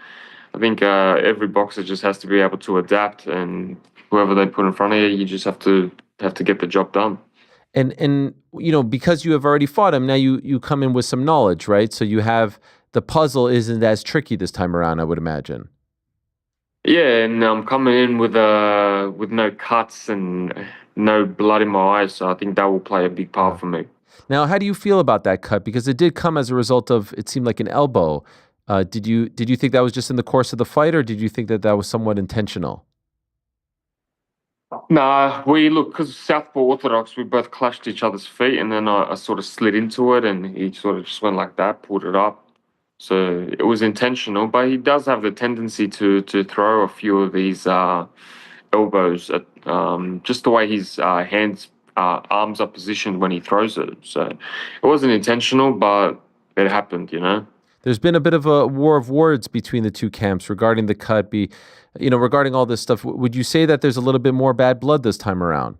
I think every boxer just has to be able to adapt, and whoever they put in front of you, you just have to get the job done. And you know, because you have already fought him, now you come in with some knowledge, right? So you have. The puzzle isn't as tricky this time around, I would imagine. Yeah, and I'm coming in with no cuts and no blood in my eyes, so I think that will play a big part for me. Now, how do you feel about that cut? Because it did come as a result of, it seemed like an elbow. Did you think that was just in the course of the fight, or did you think that was somewhat intentional? Nah, because Southpaw Orthodox, we both clashed each other's feet, and then I sort of slid into it, and he sort of just went like that, pulled it up. So it was intentional, but he does have the tendency to throw a few of these elbows at just the way his arms are positioned when he throws it. So it wasn't intentional, but it happened, you know. There's been a bit of a war of words between the two camps regarding the cut, regarding all this stuff. Would you say that there's a little bit more bad blood this time around?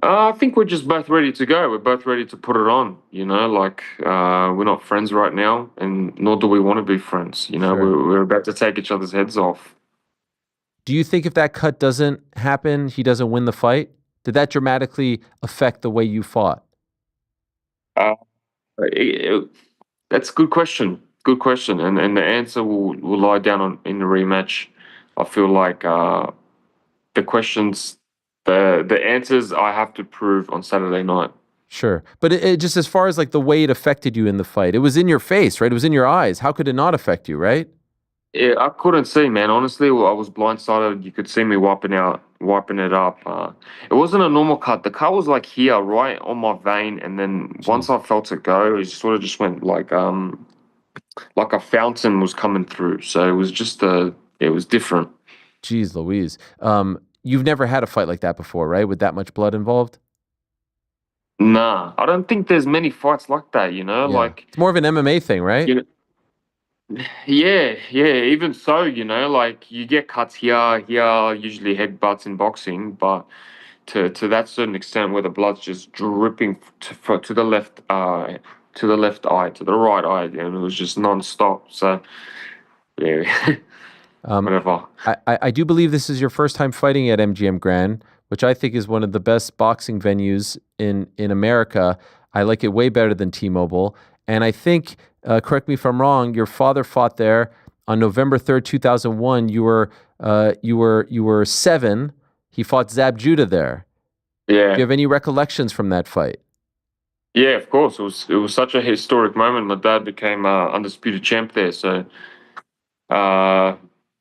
I think we're just both ready to go. We're both ready to put it on, you know, like we're not friends right now, and nor do we want to be friends. You know, we're about to take each other's heads off. Do you think if that cut doesn't happen, he doesn't win the fight? Did that dramatically affect the way you fought? That's a good question. Good question. And the answer will lie down in the rematch. I feel like the questions... The answers I have to prove on Saturday night. Sure. But it just as far as like the way it affected you in the fight, it was in your face, right? It was in your eyes. How could it not affect you, right? Yeah, I couldn't see, man. Honestly, I was blindsided. You could see me wiping it up. It wasn't a normal cut. The cut was like here, right on my vein, and then once I felt it go, it sort of just went like a fountain was coming through. So it was just it was different. Jeez Louise. You've never had a fight like that before, right? With that much blood involved? Nah, I don't think there's many fights like that. Like it's more of an MMA thing, right? Yeah. Even so, like you get cuts here, usually headbutts in boxing, but to that certain extent where the blood's just dripping to the left eye, to the right eye, and it was just non-stop. So, yeah, whatever. I do believe this is your first time fighting at MGM Grand, which I think is one of the best boxing venues in America. I like it way better than T-Mobile, and I think. Correct me if I'm wrong. Your father fought there on November 3rd, 2001. You were 7. He fought Zab Judah there. Yeah. Do you have any recollections from that fight? Yeah, of course. It was such a historic moment. My dad became undisputed champ there, so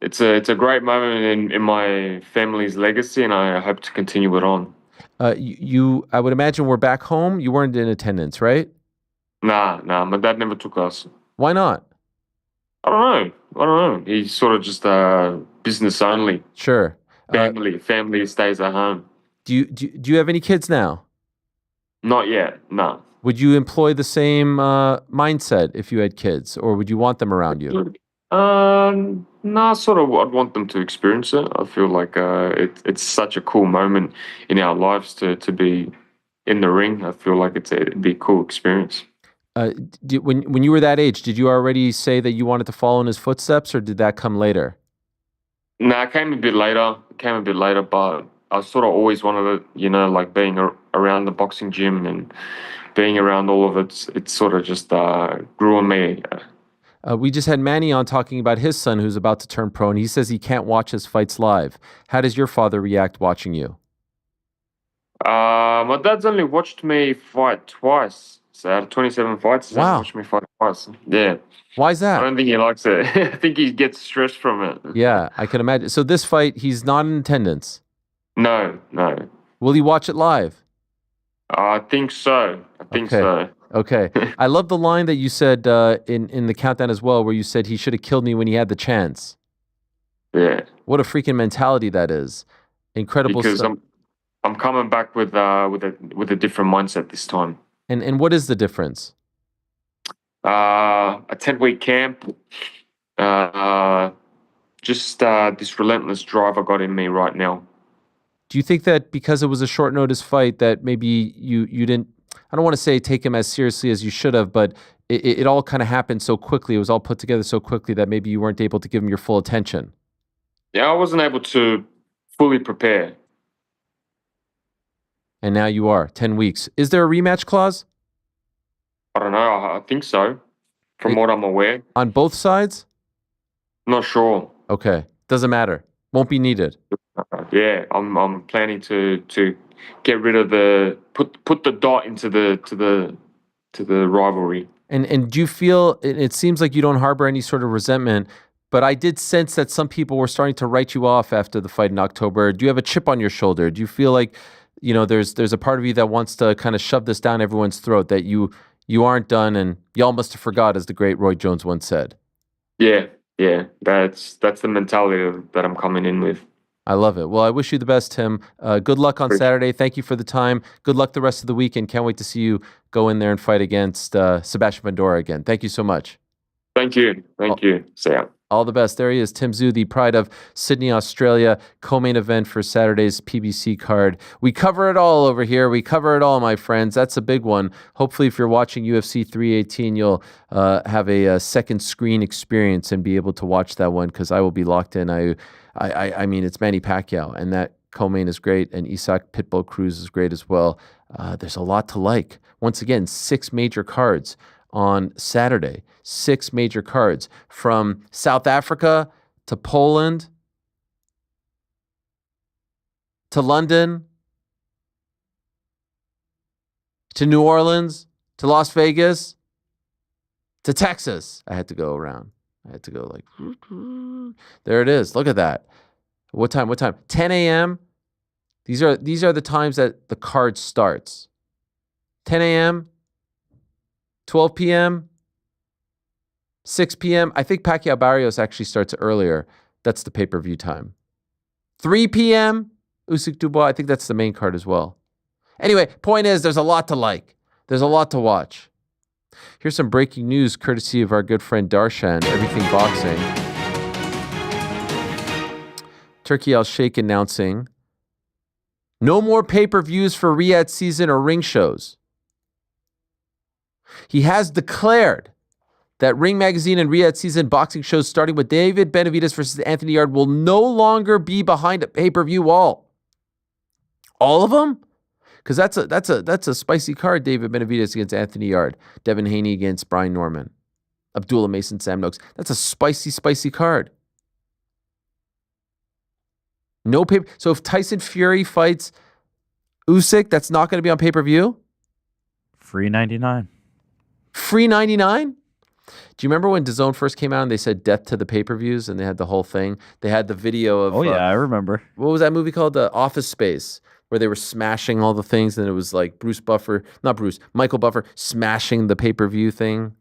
it's a great moment in my family's legacy, and I hope to continue it on. I would imagine were back home. You weren't in attendance, right? Nah. My dad never took us. Why not? I don't know. He's sort of just business only. Sure. Family stays at home. Do you have any kids now? Not yet. No. Would you employ the same mindset if you had kids, or would you want them around you? Nah, sort of. I'd want them to experience it. I feel like it's such a cool moment in our lives to be in the ring. I feel like it'd be a cool experience. When you were that age, did you already say that you wanted to follow in his footsteps, or did that come later? Nah, it came a bit later. But I sort of always wanted to, like being around the boxing gym and being around all of it. It sort of just grew on me. We just had Manny on talking about his son who's about to turn pro, and he says he can't watch his fights live. How does your father react watching you? My dad's only watched me fight twice. So out of 27 fights, he's only watched me fight twice. Yeah. Why is that? I don't think he likes it. I think he gets stressed from it. Yeah, I can imagine. So this fight, he's not in attendance? No. Will he watch it live? I think so. Okay. I love the line that you said in the countdown as well, where you said he should have killed me when he had the chance. Yeah. What a freaking mentality that is. Incredible because stuff. I'm coming back with a different mindset this time. And what is the difference? A 10-week camp. Just this relentless drive I got in me right now. Do you think that because it was a short notice fight that maybe you didn't, I don't want to say take him as seriously as you should have, but it all kind of happened so quickly. It was all put together so quickly that maybe you weren't able to give him your full attention. Yeah, I wasn't able to fully prepare. And now you are, 10 weeks. Is there a rematch clause? I don't know. I think so, from what I'm aware. On both sides? Not sure. Okay. Doesn't matter. Won't be needed. Yeah, I'm planning to get rid of put the dot into the rivalry. And do you feel, it seems like you don't harbor any sort of resentment, but I did sense that some people were starting to write you off after the fight in October. Do you have a chip on your shoulder? Do you feel like, there's a part of you that wants to kind of shove this down everyone's throat, that you aren't done and y'all must have forgot, as the great Roy Jones once said? Yeah. That's the mentality that I'm coming in with. I love it. Well, I wish you the best, Tim. Good luck on Saturday. Thank you for the time. Good luck the rest of the week, and can't wait to see you go in there and fight against Sebastian Fundora again. Thank you so much. Thank you. See ya. All the best. There he is, Tim Tszyu, the pride of Sydney, Australia, co-main event for Saturday's PBC card. We cover it all over here. We cover it all, my friends. That's a big one. Hopefully, if you're watching UFC 318, you'll have a second screen experience and be able to watch that one, because I will be locked in. I mean, it's Manny Pacquiao, and that co-main is great, and Isaac Pitbull Cruz is great as well. There's a lot to like. Once again, 6 major cards on Saturday. 6 major cards from South Africa to Poland to London to New Orleans, to Las Vegas, to Texas. I had to go around. I had to go like, there it is. Look at that. What time? 10 a.m. These are the times that the card starts. 10 a.m., 12 p.m., 6 p.m. I think Pacquiao Barrios actually starts earlier. That's the pay-per-view time. 3 p.m., Usyk Dubois. I think that's the main card as well. Anyway, point is, there's a lot to like. There's a lot to watch. Here's some breaking news courtesy of our good friend Darshan, Everything Boxing. Turki Al-Sheikh announcing no more pay-per-views for Riyadh season or ring shows. He has declared that Ring Magazine and Riyadh season boxing shows starting with David Benavidez versus Anthony Yarde will no longer be behind a pay-per-view wall. All of them? Because that's a spicy card. David Benavidez against Anthony Yarde, Devin Haney against Brian Norman, Abdullah Mason, Sam Noakes. That's a spicy card. No pay. So if Tyson Fury fights Usyk, that's not going to be on pay-per-view? Free 99. Free 99? Do you remember when DAZN first came out and they said death to the pay-per-views and they had the whole thing? They had the video of... Oh, yeah, I remember. What was that movie called? The Office Space, where they were smashing all the things and it was like Michael Buffer smashing the pay-per-view thing.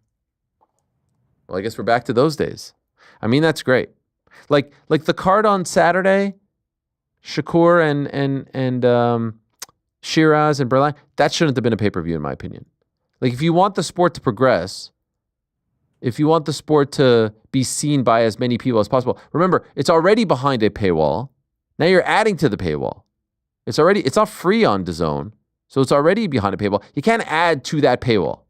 Well, I guess we're back to those days. I mean, that's great. Like the card on Saturday, Shakur and Shiraz and Berlin, that shouldn't have been a pay-per-view in my opinion. Like if you want the sport to progress, if you want the sport to be seen by as many people as possible, remember, it's already behind a paywall. Now you're adding to the paywall. It's not free on DAZN, so it's already behind a paywall. You can't add to that paywall.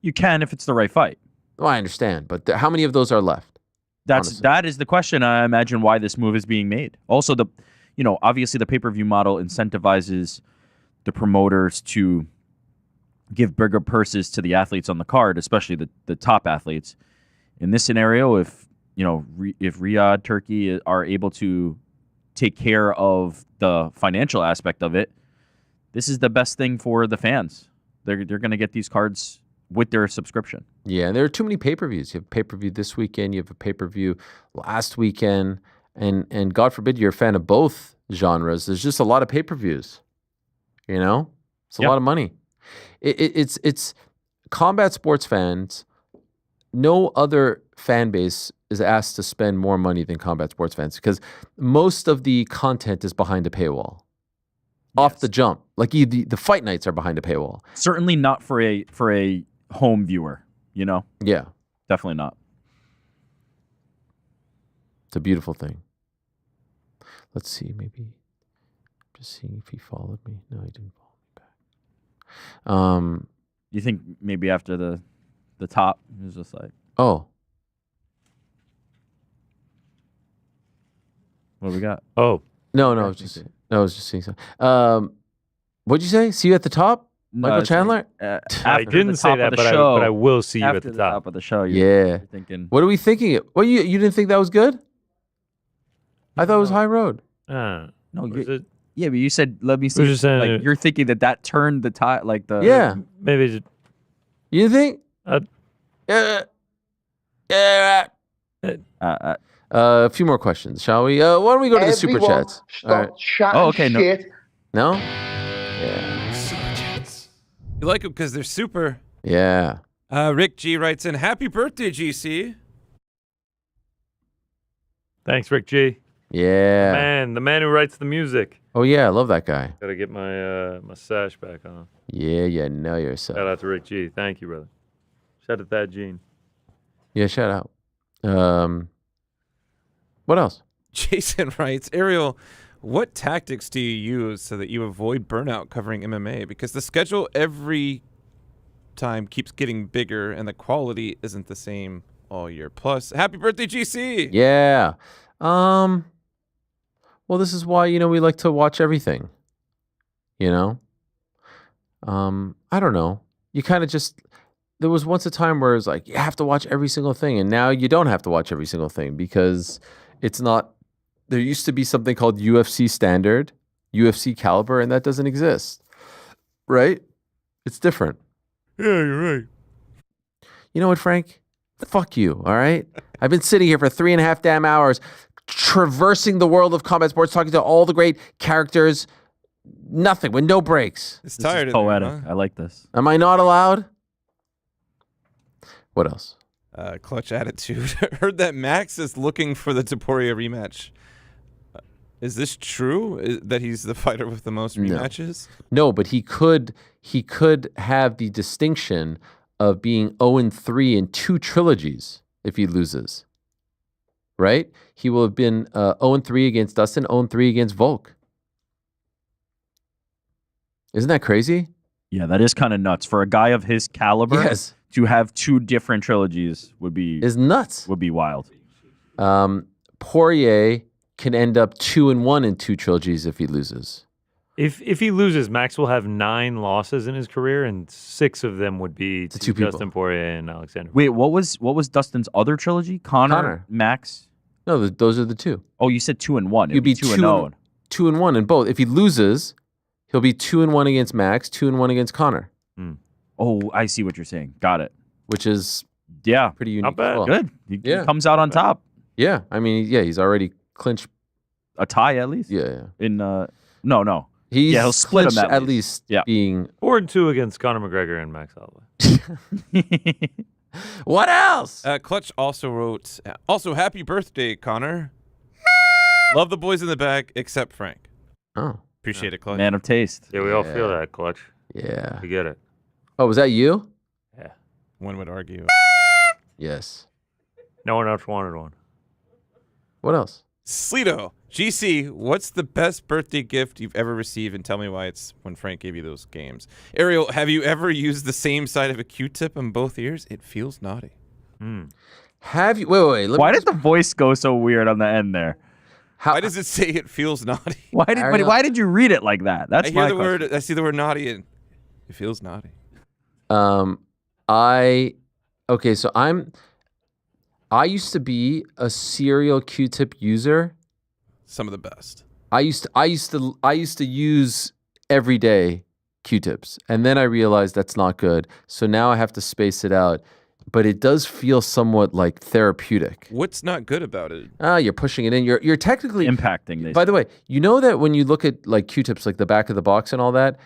You can if it's the right fight. Well, I understand, but how many of those are left? That is the question. I imagine why this move is being made. Also, obviously the pay-per-view model incentivizes the promoters to give bigger purses to the athletes on the card, especially the top athletes. In this scenario, if Riyadh, Turkey are able to take care of the financial aspect of it, this is the best thing for the fans. They're going to get these cards with their subscription. Yeah, and there are too many pay-per-views. You have a pay-per-view this weekend, you have a pay-per-view last weekend, and God forbid you're a fan of both genres. There's just a lot of pay-per-views. It's a lot of money. It's combat sports fans. No other fan base is asked to spend more money than combat sports fans because most of the content is behind a paywall. Off the jump, like the fight nights are behind a paywall. Certainly not for a home viewer. Yeah, definitely not. It's a beautiful thing. Let's see, maybe just seeing if he followed me. No, he didn't follow me back. You think maybe after the top, it was just like, oh, what do we got? Oh, no, I was just seeing something. What'd you say? See you at the top, Michael Chandler? I didn't say that, but I will see you at the top of the show. You're thinking. What are we thinking? Well, you didn't think that was good? I thought it was high road. No, yeah, but you said let me see. You're thinking that turned the tie, like the maybe. Just, you think? A few more questions, shall we? Why don't we go to the super chats? All right. Okay. No. Yeah. Super chats. You like them because they're super. Yeah. Rick G writes in, "Happy birthday, GC." Thanks, Rick G. Yeah. The man who writes the music. Oh yeah, I love that guy. Gotta get my my sash back on. Yeah, you know yourself. Shout out to Rick G. Thank you, brother. Shout out to that Gene. Yeah, shout out. What else? Jason writes, Ariel, what tactics do you use so that you avoid burnout covering MMA? Because the schedule every time keeps getting bigger and the quality isn't the same all year. Plus, happy birthday, GC! Yeah. Well, this is why, we like to watch everything. I don't know. You kind of just... There was once a time where it was like, you have to watch every single thing. And now you don't have to watch every single thing because it's not... There used to be something called UFC standard, UFC caliber, and that doesn't exist. Right? It's different. Yeah, you're right. You know what, Frank? Fuck you, all right? I've been sitting here for 3.5 damn hours, traversing the world of combat sports, talking to all the great characters. Nothing, with no breaks. It's tired of poetic. Huh? I like this. Am I not allowed? What else? Clutch attitude. Heard that Max is looking for the Topuria rematch. Is this true? That he's the fighter with the most rematches? No, but he could have the distinction of being 0-3 in 2 trilogies if he loses. Right? He will have been 0-3 against Dustin, 0-3 against Volk. Isn't that crazy? Yeah, that is kind of nuts for a guy of his caliber. Yes. To have 2 different trilogies is nuts. Would be wild. Poirier can end up 2-1 in 2 trilogies if he loses. If he loses, Max will have 9 losses in his career, and 6 of them would be to 2 people. Dustin Poirier and Alexander. Wait, what was Dustin's other trilogy? Connor. Max. No, those are the 2. Oh, you said 2-1. You'd be 2-0. 2-1 in both. If he loses, he'll be 2-1 against Max, 2-1 against Connor. Oh, I see what you're saying. Got it. Which is pretty unique. Not bad. as well. Good. He comes out on top. Yeah, I mean, he's already clinched a tie at least. Yeah. In no. He'll split clinched him at least being 4-2 against Conor McGregor and Max Holloway. What else? Clutch also wrote, also happy birthday, Connor. Love the boys in the back, except Frank. Oh. Appreciate it, Clutch. Man of taste. Yeah, we all feel that, Clutch. Yeah. We get it. Oh, was that you? Yeah. One would argue. Yes. No one else wanted one. What else? Sleeto, GC, what's the best birthday gift you've ever received? And tell me why it's when Frank gave you those games. Ariel, have you ever used the same side of a Q-tip on both ears? It feels naughty. Have you? Wait. Why did the voice go so weird on the end there? Why does it say it feels naughty? Why did you read it like that? That's I hear my the question. word. I see the word naughty, and it feels naughty. I used to be a serial Q-tip user. Some of the best. I used to use everyday Q-tips, and then I realized that's not good. So now I have to space it out. But it does feel somewhat like therapeutic. What's not good about it? You're pushing it in. You're technically impacting. By the way, you know that when you look at like Q-tips, like the back of the box and all that,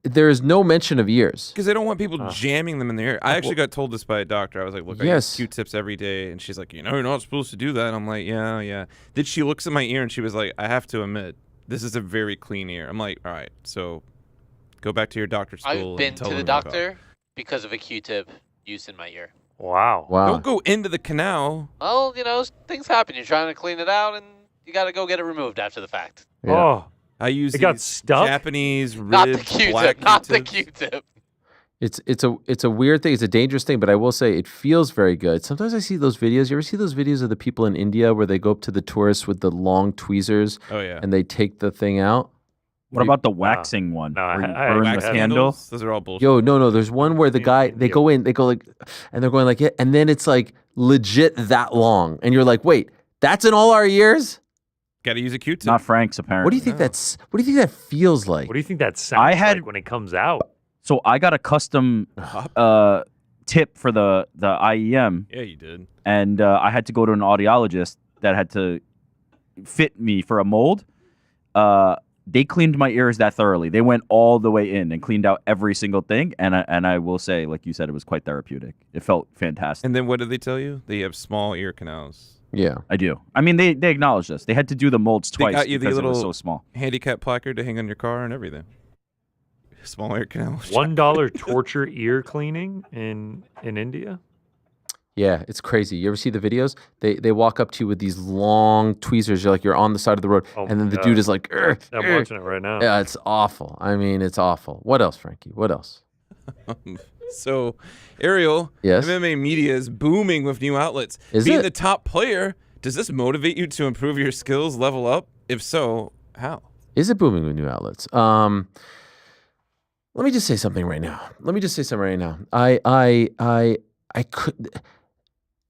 there is no mention of ears. Because they don't want people jamming them in the ear. I actually got told this by a doctor. I was like, look, I use Q-tips every day. And she's like, you're not supposed to do that. And I'm like, yeah. Then she looks at my ear and she was like, I have to admit, this is a very clean ear. I'm like, all right, so go back to your doctor's school. I've been and tell to the them about doctor because of a Q-tip use in my ear. Wow. Don't go into the canal. Well, things happen. You're trying to clean it out, and you got to go get it removed after the fact. Yeah. Oh. I use It got these stuck? Japanese ribbed Not the Q-tip. black Not the Q-tips. Q-tip. It's a weird thing. It's a dangerous thing, but I will say it feels very good. Sometimes I see those videos. You ever see those videos of the people in India where they go up to the tourists with the long tweezers? Oh, yeah. And they take the thing out? What about the waxing one? No, where you I burn Wax the candles? candle? Those are all bullshit. Yo, no. There's one where the guy, they go in, they go like, and they're going like, and then it's like legit that long. And you're like, wait, that's in all our ears? Got to use a Q-tip. Not Frank's, apparently. What do you think what do you think that feels like? What do you think that sounds like when it comes out? So I got a custom tip for the IEM. Yeah, you did. And I had to go to an audiologist that had to fit me for a mold. They cleaned my ears that thoroughly. They went all the way in and cleaned out every single thing. And I will say, like you said, it was quite therapeutic. It felt fantastic. And then what did they tell you? That you have small ear canals. Yeah. I do. I mean, they acknowledged us. They had to do the molds They twice got you the because it was little so small. handicap placard to hang on your car and everything. Small ear canal. $1 torture ear cleaning in India? Yeah, it's crazy. You ever see the videos? They walk up to you with these long tweezers. You're on the side of the road, Oh and then my the God. dude is like, I'm watching it right now. Yeah, it's awful. I mean, it's awful. What else, Frankie? What else? So, Ariel, Yes? MMA media is booming with new outlets. Is Being it? the top player, does this motivate you to improve your skills, level up? If so, how? Is it booming with new outlets? Let me just say something right now.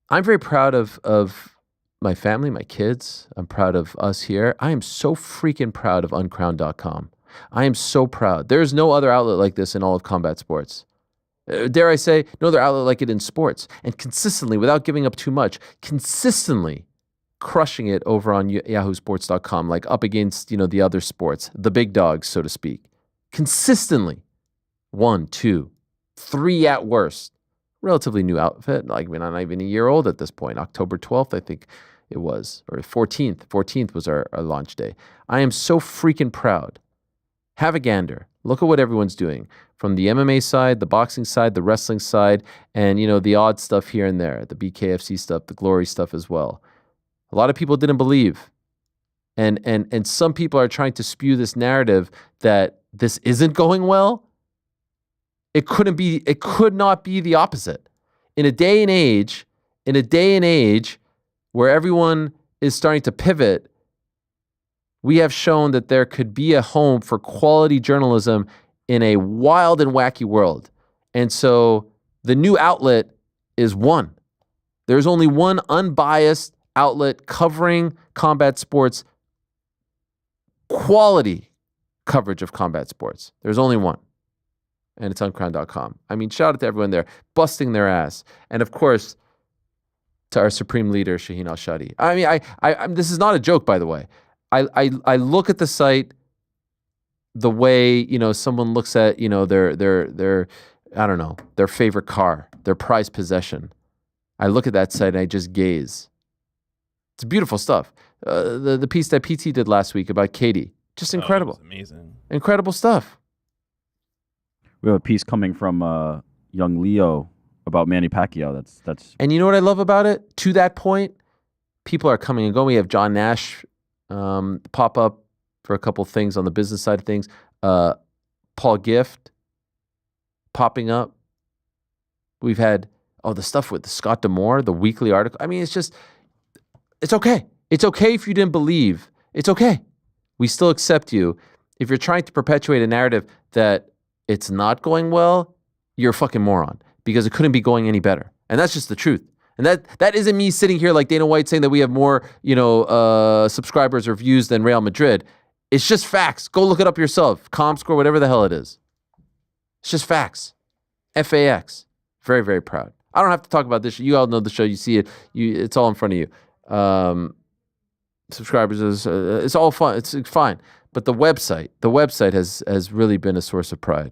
I'm very proud of my family, my kids. I'm proud of us here. I am so freaking proud of uncrowned.com. I am so proud. There's no other outlet like this in all of combat sports. Dare I say, no other outlet like it in sports. And consistently, without giving up too much, consistently crushing it over on yahoosports.com, like up against, the other sports, the big dogs, so to speak. Consistently. 1, 2, 3 at worst. Relatively new outfit. Like, not even a year old at this point. October 12th, I think it was. Or 14th. 14th was our launch day. I am so freaking proud. Have a gander. Look at what everyone's doing. From the MMA side, the boxing side, the wrestling side, and, the odd stuff here and there. The BKFC stuff, the Glory stuff as well. A lot of people didn't believe. And some people are trying to spew this narrative that this isn't going well. It could not be the opposite. In a day and age where everyone is starting to pivot, we have shown that there could be a home for quality journalism in a wild and wacky world. And so the new outlet is one. There's only one unbiased outlet covering combat sports, quality coverage of combat sports. There's only one. And it's uncrowned.com. I mean, shout out to everyone there, busting their ass. And of course, to our supreme leader, Shaheen Al-Shadi. I mean, I this is not a joke, by the way. I look at the site the way, someone looks at, their I don't know, their favorite car, their prized possession. I look at that site and I just gaze. It's beautiful stuff. The piece that PT did last week about Katie, just incredible. Amazing. Incredible stuff. We have a piece coming from young Leo about Manny Pacquiao. That's. And you know what I love about it? To that point, people are coming and going. We have John Nash pop up for a couple things on the business side of things. Paul Gift popping up. We've had the stuff with Scott D'Amore, the weekly article. I mean, it's okay. It's okay if you didn't believe. It's okay. We still accept you. If you're trying to perpetuate a narrative that it's not going well, you're a fucking moron, because it couldn't be going any better. And that's just the truth. And that isn't me sitting here like Dana White saying that we have more, subscribers or views than Real Madrid. It's just facts. Go look it up yourself. ComScore, whatever the hell it is. It's just facts. FAX. Very, very proud. I don't have to talk about this. You all know the show. You see it. It's all in front of you. Subscribers it's all fun. It's fine. But the website has really been a source of pride.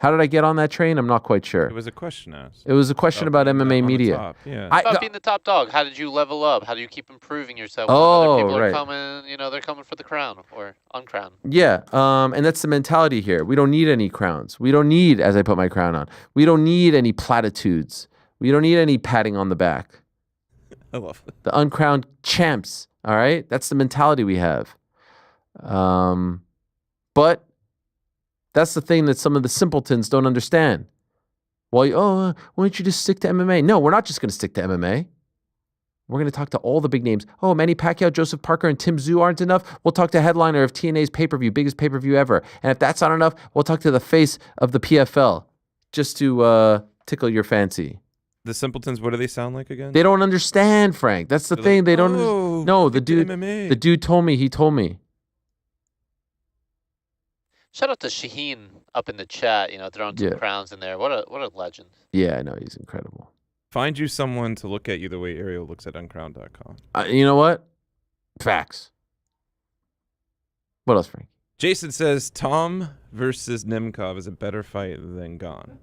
How did I get on that train? I'm not quite sure. It was a question asked. It was a question about MMA media. Yeah. About being the top dog. How did you level up? How do you keep improving yourself? Oh, other people right. are coming, they're coming for the crown or uncrowned. Yeah, and that's the mentality here. We don't need any crowns. We don't need, as I put my crown on, we don't need any platitudes. We don't need any patting on the back. I love it. The uncrowned champs, all right? That's the mentality we have. But that's the thing that some of the simpletons don't understand. Why don't you just stick to MMA? No, we're not just going to stick to MMA. We're going to talk to all the big names. Oh, Manny Pacquiao, Joseph Parker, and Tim Tszyu aren't enough? We'll talk to headliner of TNA's pay-per-view, biggest pay-per-view ever. And if that's not enough, we'll talk to the face of the PFL, just to tickle your fancy. The simpletons, what do they sound like again? They don't understand, Frank. That's the thing. They don't. No, the dude told me. He told me. Shout out to Shaheen up in the chat, throwing some crowns in there. What a legend. Yeah, I know. He's incredible. Find you someone to look at you the way Ariel looks at uncrowned.com. You know what? Facts. What else, Frank? Jason says Tom versus Nemkov is a better fight than Gone.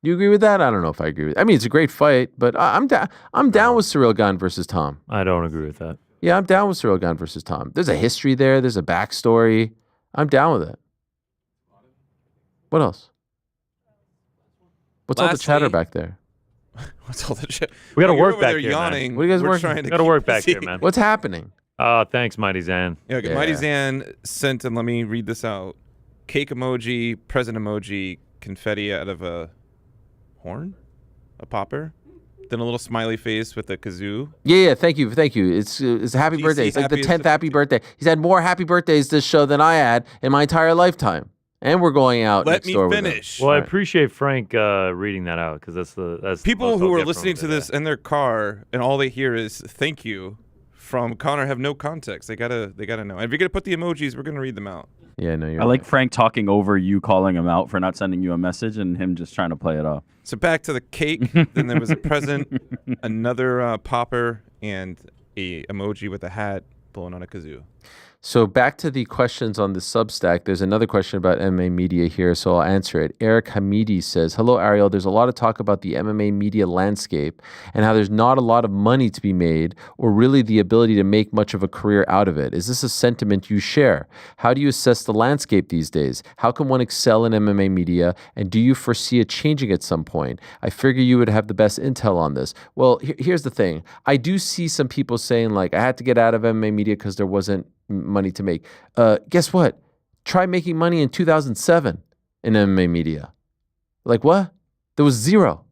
You agree with that? I don't know if I agree with it. I mean, it's a great fight, but I'm down with Ciryl Gane versus Tom. I don't agree with that. Yeah, I'm down with Ciryl Gane versus Tom. There's a history there. There's a backstory. I'm down with it. What else? What's all the chatter back there? What's all the chatter? We got to work back here, here, yawning. man. What are you guys working? We got to work back here, man. What's happening? Thanks, Mighty Zan. Yeah, okay. Mighty Zan sent, and let me read this out. Cake emoji, present emoji, confetti out of a horn, a popper, then a little smiley face with a kazoo. Yeah. Thank you. It's a happy birthday. It's like the 10th happy birthday. He's had more happy birthdays this show than I had in my entire lifetime. And we're going out. Let me finish. Well, I appreciate Frank reading that out, because that's people the who are listening to this in their car and all they hear is "thank you" from Connor have no context. They gotta know. And if you're gonna put the emojis, we're gonna read them out. Yeah, no, you're I like right. Frank talking over you, calling him out for not sending you a message, and him just trying to play it off. So back to the cake. Then there was a present, another popper, and a emoji with a hat blowing on a kazoo. So back to the questions on the Substack. There's another question about MMA media here, so I'll answer it. Eric Hamidi says, hello, Ariel. There's a lot of talk about the MMA media landscape and how there's not a lot of money to be made or really the ability to make much of a career out of it. Is this a sentiment you share? How do you assess the landscape these days? How can one excel in MMA media, and do you foresee it changing at some point? I figure you would have the best intel on this. Well, here's the thing. I do see some people saying, like, I had to get out of MMA media because there wasn't money to make. Guess what? Try making money in 2007 in MMA media. Like, what? There was zero.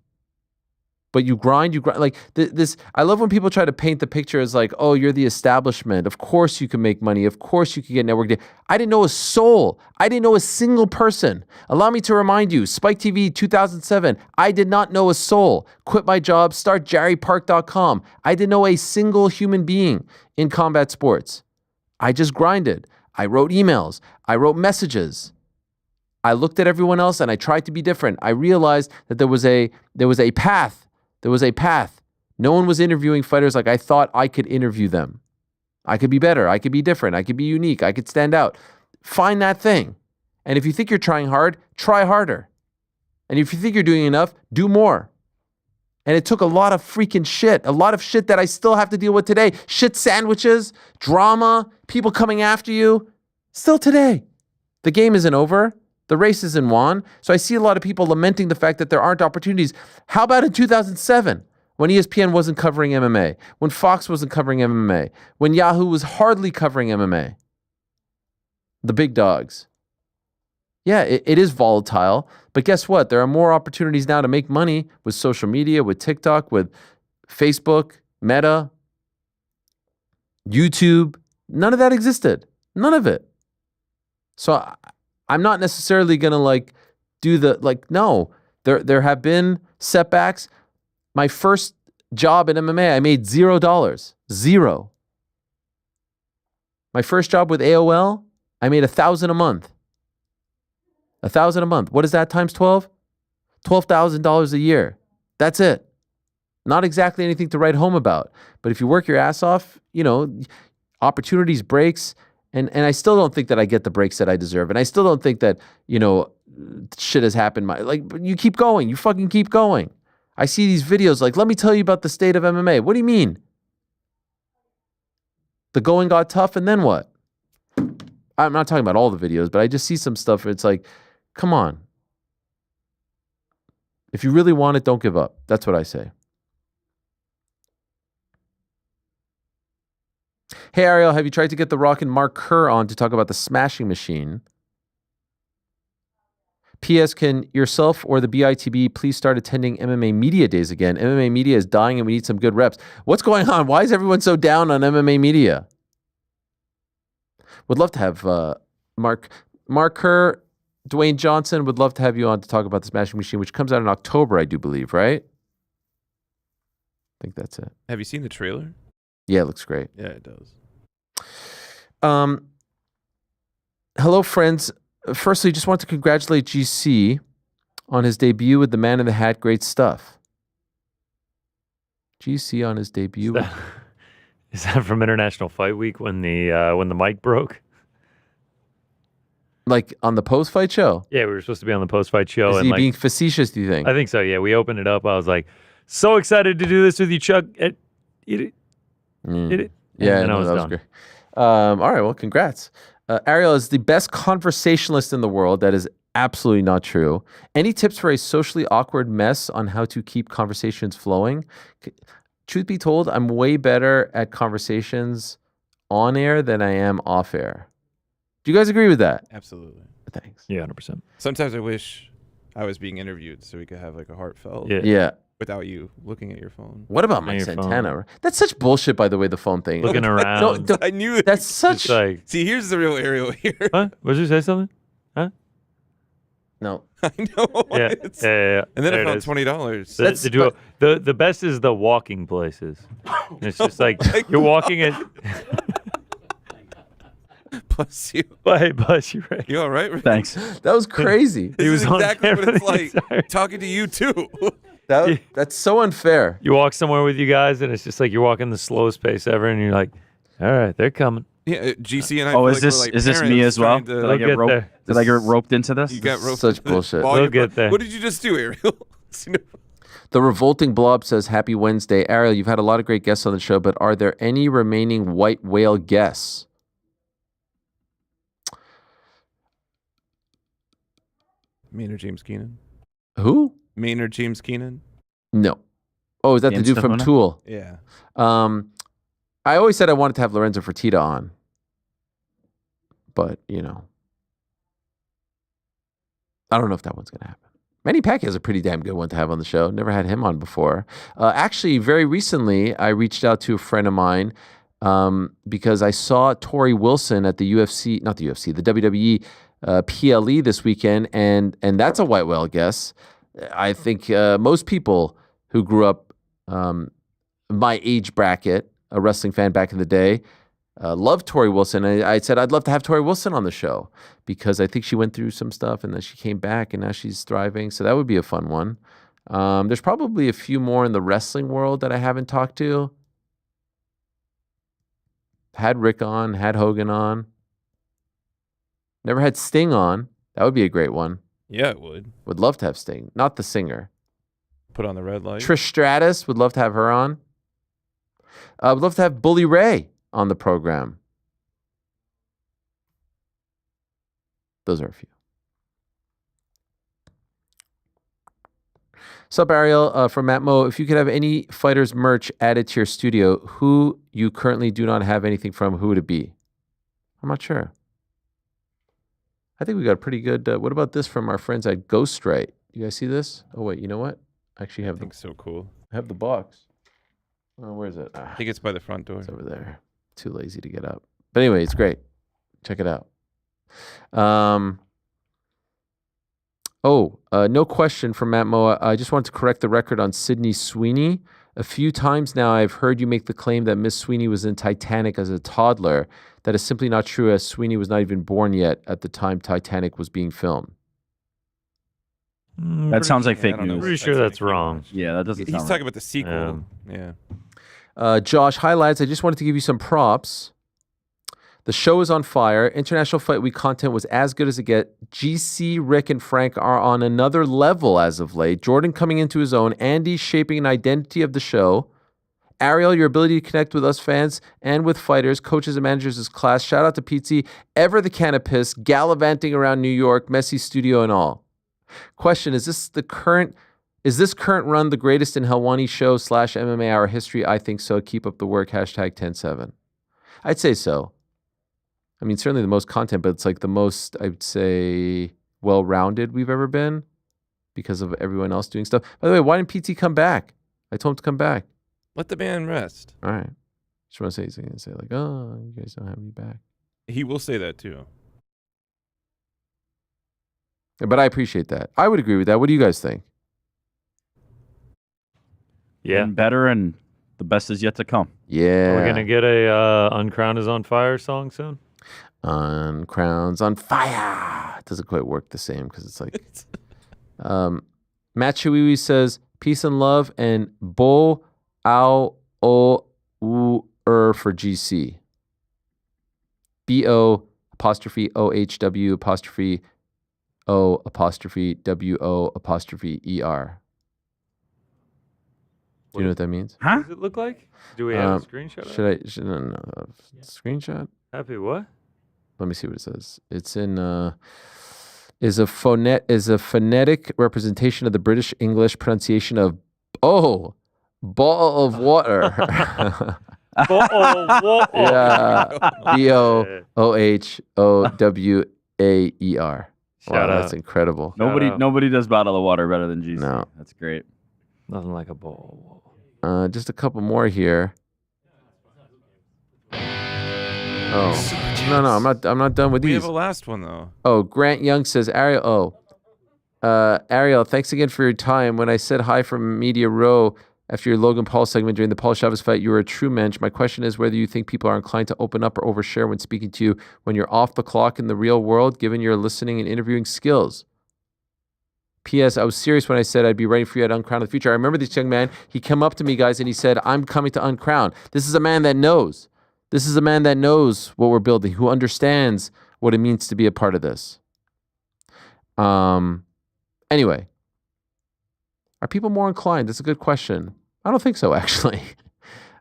But you grind. Like this. I love when people try to paint the picture as like, oh, you're the establishment. Of course you can make money. Of course you can get network. I didn't know a soul. I didn't know a single person. Allow me to remind you, Spike TV 2007, I did not know a soul. Quit my job, start JarryPark.com. I didn't know a single human being in combat sports. I just grinded. I wrote emails. I wrote messages. I looked at everyone else and I tried to be different. I realized that there was a path. There was a path. No one was interviewing fighters like I thought I could interview them. I could be better. I could be different. I could be unique. I could stand out. Find that thing. And if you think you're trying hard, try harder. And if you think you're doing enough, do more. And it took a lot of freaking shit, a lot of shit that I still have to deal with today. Shit sandwiches, drama, people coming after you. Still today. The game isn't over. The race isn't won. So I see a lot of people lamenting the fact that there aren't opportunities. How about in 2007 when ESPN wasn't covering MMA, when Fox wasn't covering MMA, when Yahoo was hardly covering MMA? The big dogs. Yeah, it is volatile, but guess what? There are more opportunities now to make money with social media, with TikTok, with Facebook, Meta, YouTube. None of that existed. None of it. So I'm not necessarily going to like do the, like, no, there have been setbacks. My first job in MMA, I made $0. Zero. My first job with AOL, I made $1,000 a month. $1,000 a month. What is that times 12? $12,000 a year. That's it. Not exactly anything to write home about. But if you work your ass off, you know, opportunities, breaks, and I still don't think that I get the breaks that I deserve. And I still don't think that, you know, shit has happened. Like, you keep going. You fucking keep going. I see these videos like, let me tell you about the state of MMA. What do you mean? The going got tough and then what? I'm not talking about all the videos, but I just see some stuff where it's like, come on. If you really want it, don't give up. That's what I say. Hey, Ariel, have you tried to get The Rock and Mark Kerr on to talk about the Smashing Machine? P.S. Can yourself or the BITB please start attending MMA Media Days again? MMA Media is dying and we need some good reps. What's going on? Why is everyone so down on MMA Media? Would love to have Mark Kerr, Dwayne Johnson, would love to have you on to talk about the Smashing Machine, which comes out in October, I do believe, right? I think that's it. Have you seen the trailer? Yeah, it looks great. Yeah, it does. Hello, friends. Firstly, just want to congratulate GC on his debut with the Man in the Hat. Great stuff. GC on his debut. Is that from International Fight Week when the mic broke? Like on the post-fight show? Yeah, we were supposed to be on the post-fight show. Is he being facetious, do you think? I think so, yeah. We opened it up. I was like, so excited to do this with you, Chuck. Yeah, that was great. All right, well, congrats. Ariel is the best conversationalist in the world. That is absolutely not true. Any tips for a socially awkward mess on how to keep conversations flowing? Truth be told, I'm way better at conversations on air than I am off air. Do you guys agree with that? Absolutely. Thanks. Yeah, 100%. Sometimes I wish I was being interviewed so we could have like a heartfelt. Yeah. Without you looking at your phone. What about Mike Santana? That's such bullshit, by the way, the phone thing. Looking around. I knew it. That's such... See, here's the real Ariel here. Huh? What did you say something? Huh? No. I know. Yeah. Yeah. And then There I it found is. $20. The duo. The best is the walking places. And it's just like you're walking at. Bless you. Hey, bless you, Rick. You all right, Rick? Thanks. That was crazy. This was is on exactly what camera it's the like entire- talking to you too. That's so unfair. You walk somewhere with you guys, and it's just like you're walking the slowest pace ever, and you're like, all right, they're coming. Yeah, GC and I. Oh, feel is like this we're like is this me parents as well? trying to- Did I They'll get get roped? there. Did I get roped into this? You got roped. Such into bullshit. while They'll you're- get there. What did you just do, Ariel? The Revolting Blob says, Happy Wednesday. Ariel, you've had a lot of great guests on the show, but are there any remaining white whale guests? Maynard James Keenan. Who? Maynard James Keenan. No. Oh, is that the James dude from Tahuna? Tool? Yeah. I always said I wanted to have Lorenzo Fertitta on. But, you know. I don't know if that one's going to happen. Manny Pacquiao is a pretty damn good one to have on the show. Never had him on before. Actually, very recently, I reached out to a friend of mine because I saw Tori Wilson at the UFC, not the UFC, the WWE PLE this weekend, and that's a white whale guess. I think most people who grew up my age bracket, a wrestling fan back in the day, loved Tori Wilson. I said I'd love to have Tori Wilson on the show because I think she went through some stuff and then she came back and now she's thriving. So that would be a fun one. There's probably a few more in the wrestling world that I haven't talked to. Had Rick on, had Hogan on. Never had Sting on. That would be a great one. Yeah, it would. Would love to have Sting, not the singer. Put on the red light. Trish Stratus, would love to have her on. Would love to have Bully Ray on the program. Those are a few. Sup, Ariel, from Matt Mo. If you could have any fighters merch added to your studio, who you currently do not have anything from, who would it be? I'm not sure. I think we got a pretty good. What about this from our friends at Ghostwrite? You guys see this? Oh wait, you know what? I actually have. I think so cool. I have the box. Oh, where is it? I think it's by the front door. It's over there. Too lazy to get up. But anyway, it's great. Check it out. No question from Matt Moa. I just wanted to correct the record on Sydney Sweeney. A few times now I've heard you make the claim that Miss Sweeney was in Titanic as a toddler. That is simply not true, as Sweeney was not even born yet at the time Titanic was being filmed. That sounds like fake news. Pretty sure that's wrong. Yeah, that doesn't He's sound talking right. about the sequel. Yeah. Josh, hi lads. I just wanted to give you some props. The show is on fire. International Fight Week content was as good as it gets. GC, Rick, and Frank are on another level as of late. Jordan coming into his own. Andy shaping an identity of the show. Ariel, your ability to connect with us fans and with fighters, coaches, and managers is class. Shout out to Pizzi, ever the canopus, gallivanting around New York, messy studio and all. Question, is this current run the greatest in Helwani Show / MMA Hour history? I think so. Keep up the work. Hashtag 107. I'd say so. I mean, certainly the most content, but it's like the most, I'd say, well-rounded we've ever been because of everyone else doing stuff. By the way, why didn't PT come back? I told him to come back. Let the man rest. All right. Just want to say, he's going to say like, oh, you guys don't have me back. He will say that too. But I appreciate that. I would agree with that. What do you guys think? Yeah. And better, and the best is yet to come. Yeah. We're going to get a Uncrowned is on Fire song soon? Crowns on fire. It doesn't quite work the same because it's like Matt Chiwiwi says peace and love and bo ao o u for GC. BO apostrophe OHW apostrophe O apostrophe WO apostrophe ER. Do you know what that means? Huh? What does it look like? Do we have a screenshot of it? Screenshot? Happy what? Let me see what it says. It's in is a phonetic representation of the British English pronunciation of ball of water. Ball of water. Yeah. BOOHOWAER. Shout out. That's incredible. Nobody does bottle of water better than GC. No. That's great. Nothing like a ball. Just a couple more here. Oh no, I'm not done with We these. have a last one though. Oh, Grant Young says Ariel. Oh, Ariel, thanks again for your time. When I said hi from Media Row after your Logan Paul segment during the Paul Chavez fight, you were a true mensch. My question is whether you think people are inclined to open up or overshare when speaking to you when you're off the clock in the real world, given your listening and interviewing skills. P.S. I was serious when I said I'd be ready for you at Uncrown in the future. I remember this young man. He came up to me, guys, and he said, I'm coming to Uncrown. This is a man that knows. This is a man that knows what we're building, who understands what it means to be a part of this. Anyway, are people more inclined? That's a good question. I don't think so, actually.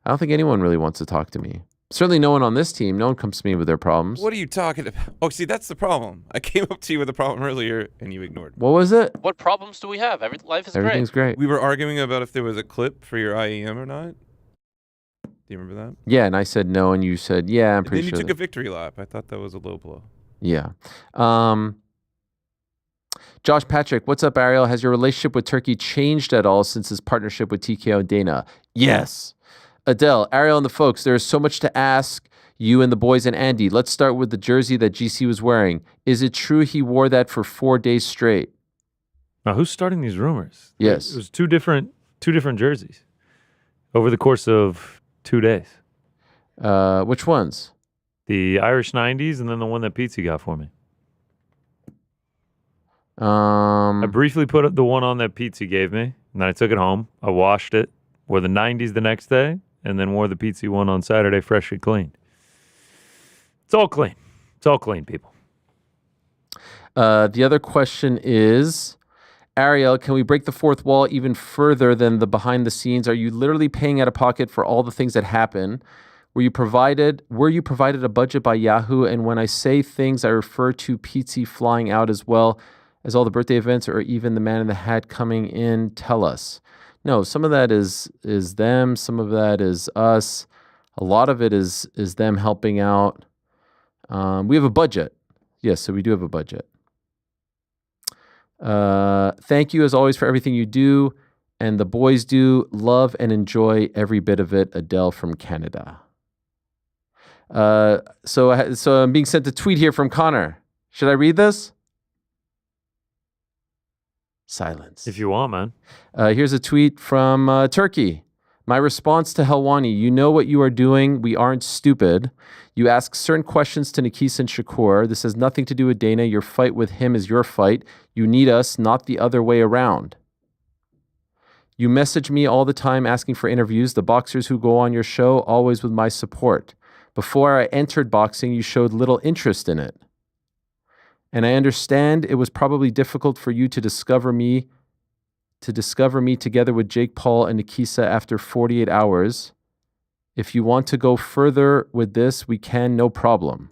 I don't think anyone really wants to talk to me. Certainly no one on this team. No one comes to me with their problems. What are you talking about? Oh, see, that's the problem. I came up to you with a problem earlier, and you ignored me. What was it? What problems do we have? Life is Everything's great. We were arguing about if there was a clip for your IEM or not. Do you remember that? Yeah, and I said no, and you said, yeah, I'm pretty sure. Then you took a victory lap. I thought that was a low blow. Yeah. Josh Patrick, what's up, Ariel? Has your relationship with Turkey changed at all since his partnership with TKO and Dana? Yes. Adele, Ariel, and the folks, there is so much to ask you and the boys and Andy. Let's start with the jersey that GC was wearing. Is it true he wore that for 4 days straight? Now, who's starting these rumors? Yes. It was two different jerseys over the course of 2 days. Which ones? The Irish 90s and then the one that Pizzi got for me. I briefly put the one on that Pizzi gave me, and then I took it home. I washed it, wore the 90s the next day, and then wore the Pizzi one on Saturday, freshly cleaned. It's all clean. It's all clean, people. The other question is, Ariel, can we break the fourth wall even further than the behind the scenes? Are you literally paying out of pocket for all the things that happen? Were you provided a budget by Yahoo? And when I say things, I refer to Pizzi flying out as well as all the birthday events or even the man in the hat coming in. Tell us. No, some of that is them. Some of that is us. A lot of it is them helping out. We have a budget. Yes, so we do have a budget. Thank you as always for everything you do. And the boys do love and enjoy every bit of it. Adele from Canada. So I'm being sent a tweet here from Connor. Should I read this? Silence. If you want, man. Here's a tweet from Turkey. My response to Helwani, you know what you are doing. We aren't stupid. You ask certain questions to Nakis and Shakur. This has nothing to do with Dana. Your fight with him is your fight. You need us, not the other way around. You message me all the time asking for interviews. The boxers who go on your show, always with my support. Before I entered boxing, you showed little interest in it. And I understand it was probably difficult for you to discover me together with Jake Paul and Nikisa after 48 hours. If you want to go further with this, we can, no problem.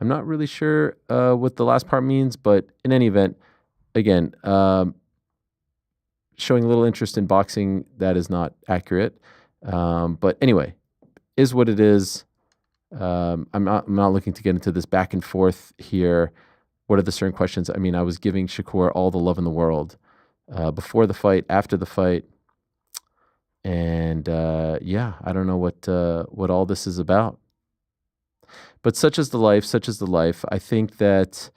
I'm not really sure what the last part means, but in any event, again, showing a little interest in boxing, that is not accurate. But anyway, is what it is. I'm not looking to get into this back and forth here. What are the certain questions? I mean, I was giving Shakur all the love in the world before the fight, after the fight. And yeah, I don't know what all this is about. But such is the life. I think that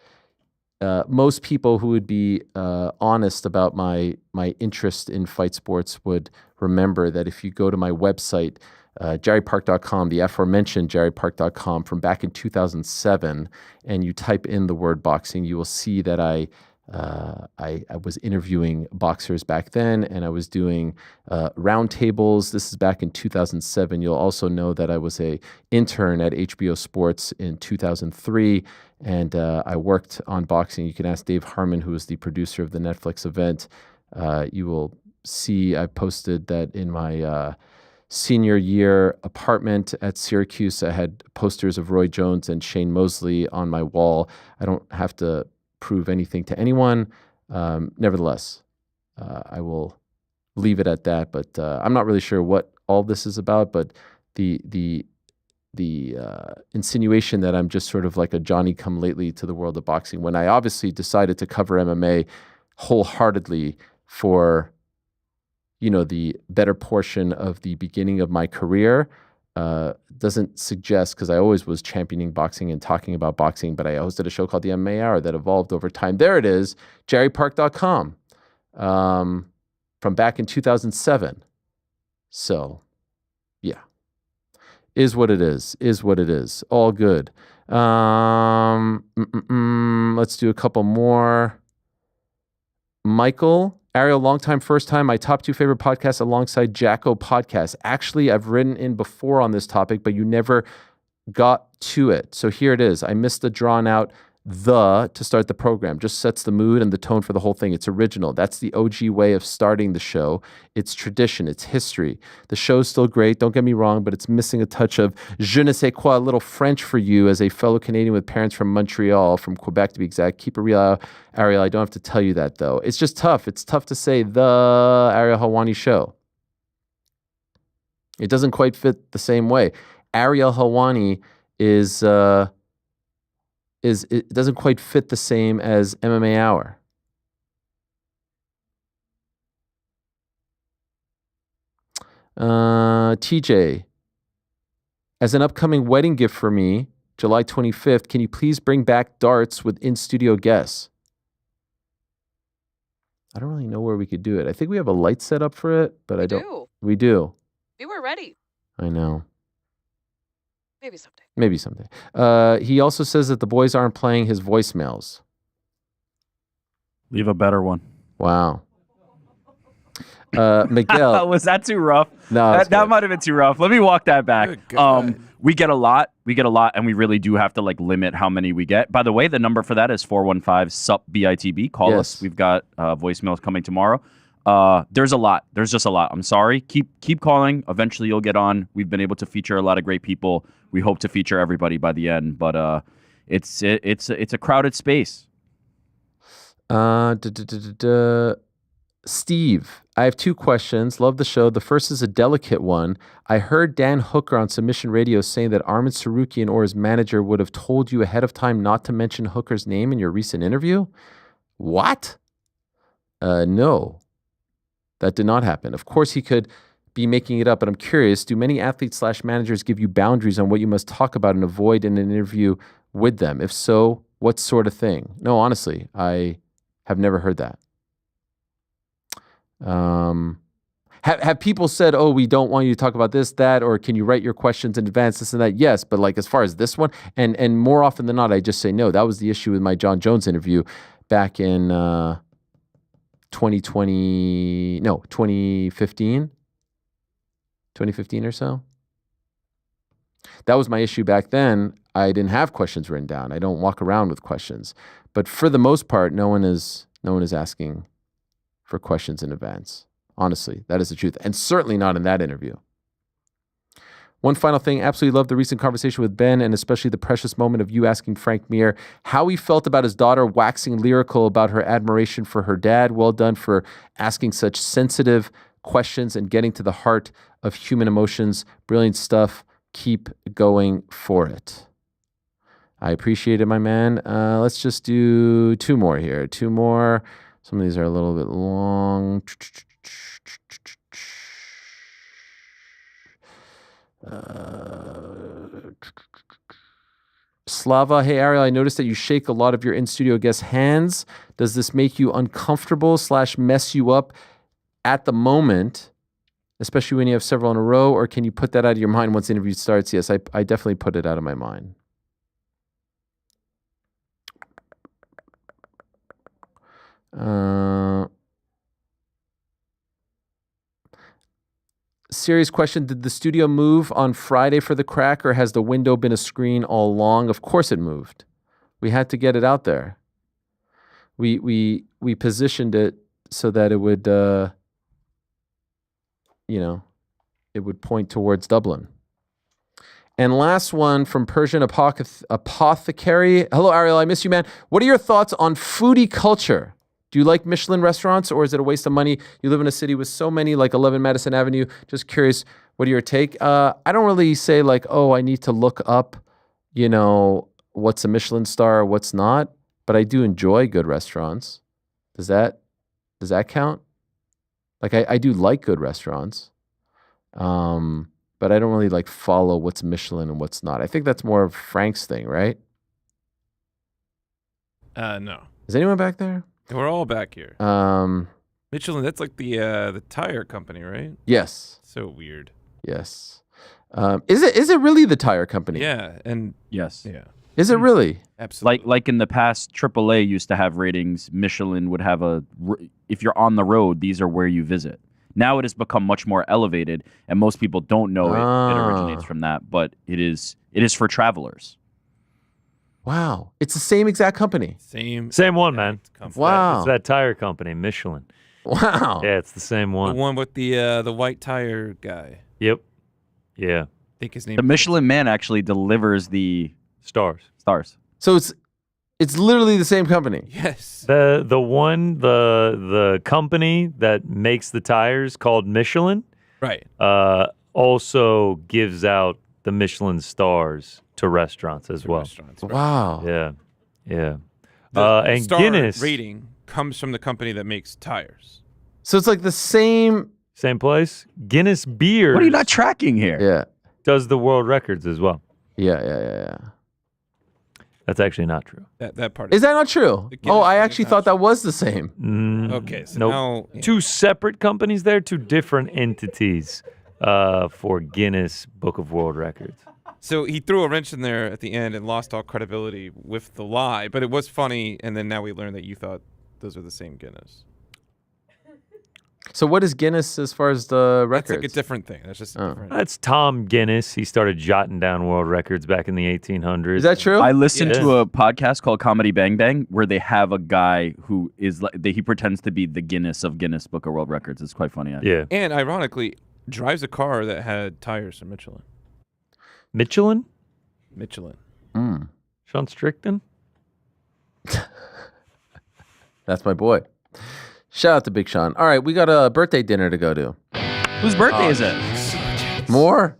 most people who would be honest about my interest in fight sports would remember that if you go to my website, jerrypark.com, the aforementioned jerrypark.com from back in 2007, and you type in the word boxing, you will see that I was interviewing boxers back then, and I was doing roundtables. This is back in 2007. You'll also know that I was an intern at HBO Sports in 2003, and I worked on boxing. You can ask Dave Harmon, who was the producer of the Netflix event. You will see I posted that in my senior year apartment at Syracuse. I had posters of Roy Jones and Shane Mosley on my wall. I don't have to prove anything to anyone. Nevertheless, I will leave it at that. But I'm not really sure what all this is about. But the insinuation that I'm just sort of like a Johnny-come-lately to the world of boxing, when I obviously decided to cover MMA wholeheartedly for the better portion of the beginning of my career, doesn't suggest, because I always was championing boxing and talking about boxing, but I hosted a show called the MMA Hour that evolved over time. There it is, jerrypark.com, from back in 2007. So, yeah, is what it is what it is. All good. Let's do a couple more. Michael, Ariel, long time, first time. My top 2 favorite podcasts alongside Jacko podcast. Actually, I've written in before on this topic, but you never got to it. So here it is. I missed the drawn out to start the program. Just sets the mood and the tone for the whole thing. It's original. That's the OG way of starting the show. It's tradition. It's history. The show's still great. Don't get me wrong, but it's missing a touch of je ne sais quoi, a little French for you as a fellow Canadian with parents from Montreal, from Quebec to be exact. Keep it real, Ariel. I don't have to tell you that, though. It's just tough. It's tough to say the Ariel Helwani Show. It doesn't quite fit the same way. Ariel Helwani it doesn't quite fit the same as MMA Hour. TJ, as an upcoming wedding gift for me, July 25th, can you please bring back darts with in-studio guests? I don't really know where we could do it. I think we have a light set up for it, but we do. We were ready. I know. Maybe someday. He also says that the boys aren't playing his voicemails. Leave a better one. Wow. Miguel. Was that too rough? No, that might have been too rough. Let me walk that back. We get a lot, and we really do have to limit how many we get. By the way, the number for that is 415-SUP-BITB. Call us. We've got voicemails coming tomorrow. There's a lot. There's just a lot. I'm sorry. Keep calling. Eventually you'll get on. We've been able to feature a lot of great people. We hope to feature everybody by the end, but it's a crowded space. Steve, I have 2 questions. Love the show. The first is a delicate one. I heard Dan Hooker on Submission Radio saying that Armin Sarukian or his manager would have told you ahead of time not to mention Hooker's name in your recent interview. What? No. That did not happen. Of course, he could be making it up, but I'm curious, do many athletes/managers give you boundaries on what you must talk about and avoid in an interview with them? If so, what sort of thing? No, honestly, I have never heard that. Have people said, oh, we don't want you to talk about this, that, or can you write your questions in advance, this and that? Yes, but as far as this one, and more often than not, I just say no. That was the issue with my John Jones interview back in 2015 or so. That was my issue back then. I didn't have questions written down. I don't walk around with questions. But for the most part, no one is asking for questions in advance. Honestly, that is the truth. And certainly not in that interview. One final thing, absolutely love the recent conversation with Ben, and especially the precious moment of you asking Frank Mir how he felt about his daughter waxing lyrical about her admiration for her dad. Well done for asking such sensitive questions and getting to the heart of human emotions. Brilliant stuff. Keep going for it. I appreciate it, my man. Let's just do 2 more here. 2 more. Some of these are a little bit long. Slava, hey Ariel, I noticed that you shake a lot of your in-studio guests' hands. Does this make you uncomfortable / mess you up at the moment, especially when you have several in a row, or can you put that out of your mind once the interview starts? Yes, I definitely put it out of my mind. Serious question. Did the studio move on Friday for the crack, or has the window been a screen all along? Of course it moved. We had to get it out there. We positioned it so that it would, it would point towards Dublin. And last one from Persian Apothecary. Hello, Ariel. I miss you, man. What are your thoughts on foodie culture? Do you like Michelin restaurants, or is it a waste of money? You live in a city with so many, like 11 Madison Avenue. Just curious, what are your take? I don't really say I need to look up, what's a Michelin star or what's not. But I do enjoy good restaurants. Does that count? I do like good restaurants. but I don't really like follow what's Michelin and what's not. I think that's more of Frank's thing, right? No. Is anyone back there? We're all back here. Michelin, that's like the tire company, right? Yes. So weird. Yes. Is it really the tire company? Yeah, and yes. Yeah. Is it really? Absolutely. Like in the past, AAA used to have ratings. Michelin would have if you're on the road, these are where you visit. Now it has become much more elevated, and most people don't know it originates from that, but it is for travelers. Wow. It's the same exact company. Same one, man. Wow. It's that tire company, Michelin. Wow. Yeah, it's the same one. The one with the white tire guy. Yep. Yeah. I think his name. The Michelin Man actually delivers the stars. So it's literally the same company. Yes. The company that makes the tires called Michelin. Right. Also gives out the Michelin stars to restaurants as well. Right. Wow. Yeah. Yeah. The and star Guinness rating comes from the company that makes tires. So it's like the same place. Guinness beer. What are you not tracking here? Yeah. Does the world records as well. Yeah. That's actually not true. That part. Is that not true? Oh, I actually thought that was the same. Okay, so nope. now Two separate companies there, two different entities for Guinness Book of World Records. So he threw a wrench in there at the end and lost all credibility with the lie, but it was funny, and then now we learned that you thought those are the same Guinness. So what is Guinness as far as the records? That's like a different thing. That's just different. That's Tom Guinness. He started jotting down world records back in the 1800s. Is that true? I listened to a podcast called Comedy Bang Bang where they have a guy who is he pretends to be the Guinness of Guinness Book of World Records. It's quite funny. Yeah. And ironically, drives a car that had tires from Michelin. Michelin? Michelin. Sean Strickton? That's my boy. Shout out to Big Sean. All right, we got a birthday dinner to go to. Whose birthday is it? More?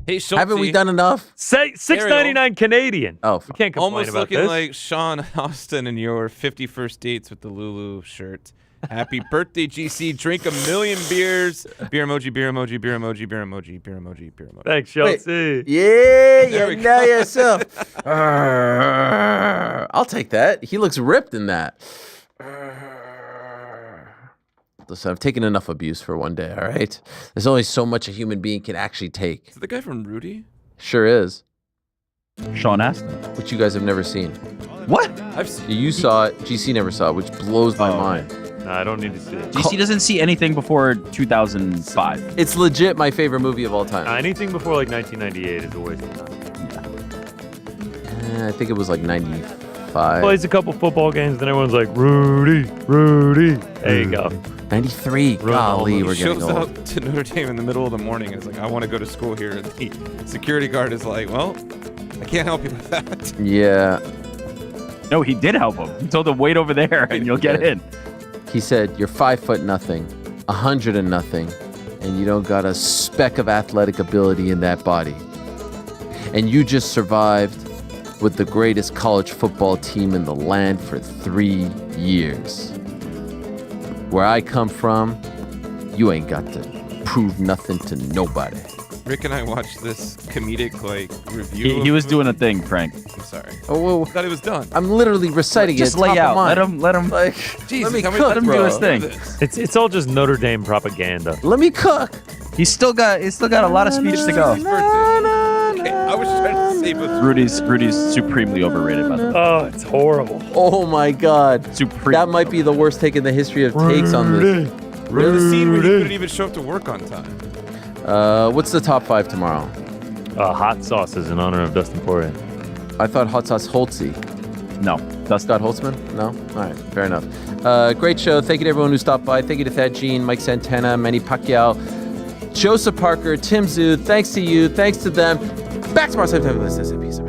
Hey, Schultzy. Haven't we done enough? Say $6.99 Canadian. Oh, we can't complain almost about looking this. like Sean Austin in your 51st dates with the Lulu shirt. Happy birthday, GC. Drink a million beers. Beer emoji, beer emoji, beer emoji, beer emoji, beer emoji, beer emoji. Thanks, Schultzy. Yeah, you know yourself. I'll take that. He looks ripped in that. Listen, I've taken enough abuse for one day, all right? There's only so much a human being can actually take. Is it the guy from Rudy? Sure is. Sean Astin. Which you guys have never seen. What? I've seen. You saw it. GC never saw it, which blows my mind. No, I don't need to see it. GC doesn't see anything before 2005. It's legit my favorite movie of all time. Anything before like 1998 is a waste of time. I think it was like 95. Plays a couple football games, then everyone's like, Rudy. There you go. 93. Golly, we're getting shows old. up to Notre Dame in the middle of the morning and is like, I want to go to school here. And the security guard is like, well, I can't help you with that. Yeah. No, he did help him. He told him, wait over there and you'll get in. He said, you're 5'0", 100 and nothing, and you don't got a speck of athletic ability in that body. And you just survived with the greatest college football team in the land for 3 years. Where I come from, you ain't got to prove nothing to nobody. Rick and I watched this comedic review. He was doing a thing, Frank. I'm sorry. Oh, well, I thought it was done. I'm literally reciting Just it. lay top out. of mind. Let him. Like, Jesus, let me how many cook, let him bro. do his thing. It's all just Notre Dame propaganda. Let me cook. He's still got a lot of speech to go. Okay, I was trying to save us. Rudy's supremely overrated, by the way. Oh, it's horrible. Oh my God. That might be the worst take in the history of takes on this. Really? The scene where he couldn't even show up to work on time. What's the top 5 tomorrow? Hot sauces in honor of Dustin Poirier. I thought Hot Sauce Holtzy. No. Scott Holtzman? No? All right, fair enough. Great show. Thank you to everyone who stopped by. Thank you to Thad Jean, Mike Santana, Manny Pacquiao, Joseph Parker, Tim Tszyu. Thanks to you. Thanks to them. Back tomorrow, same time. Peace.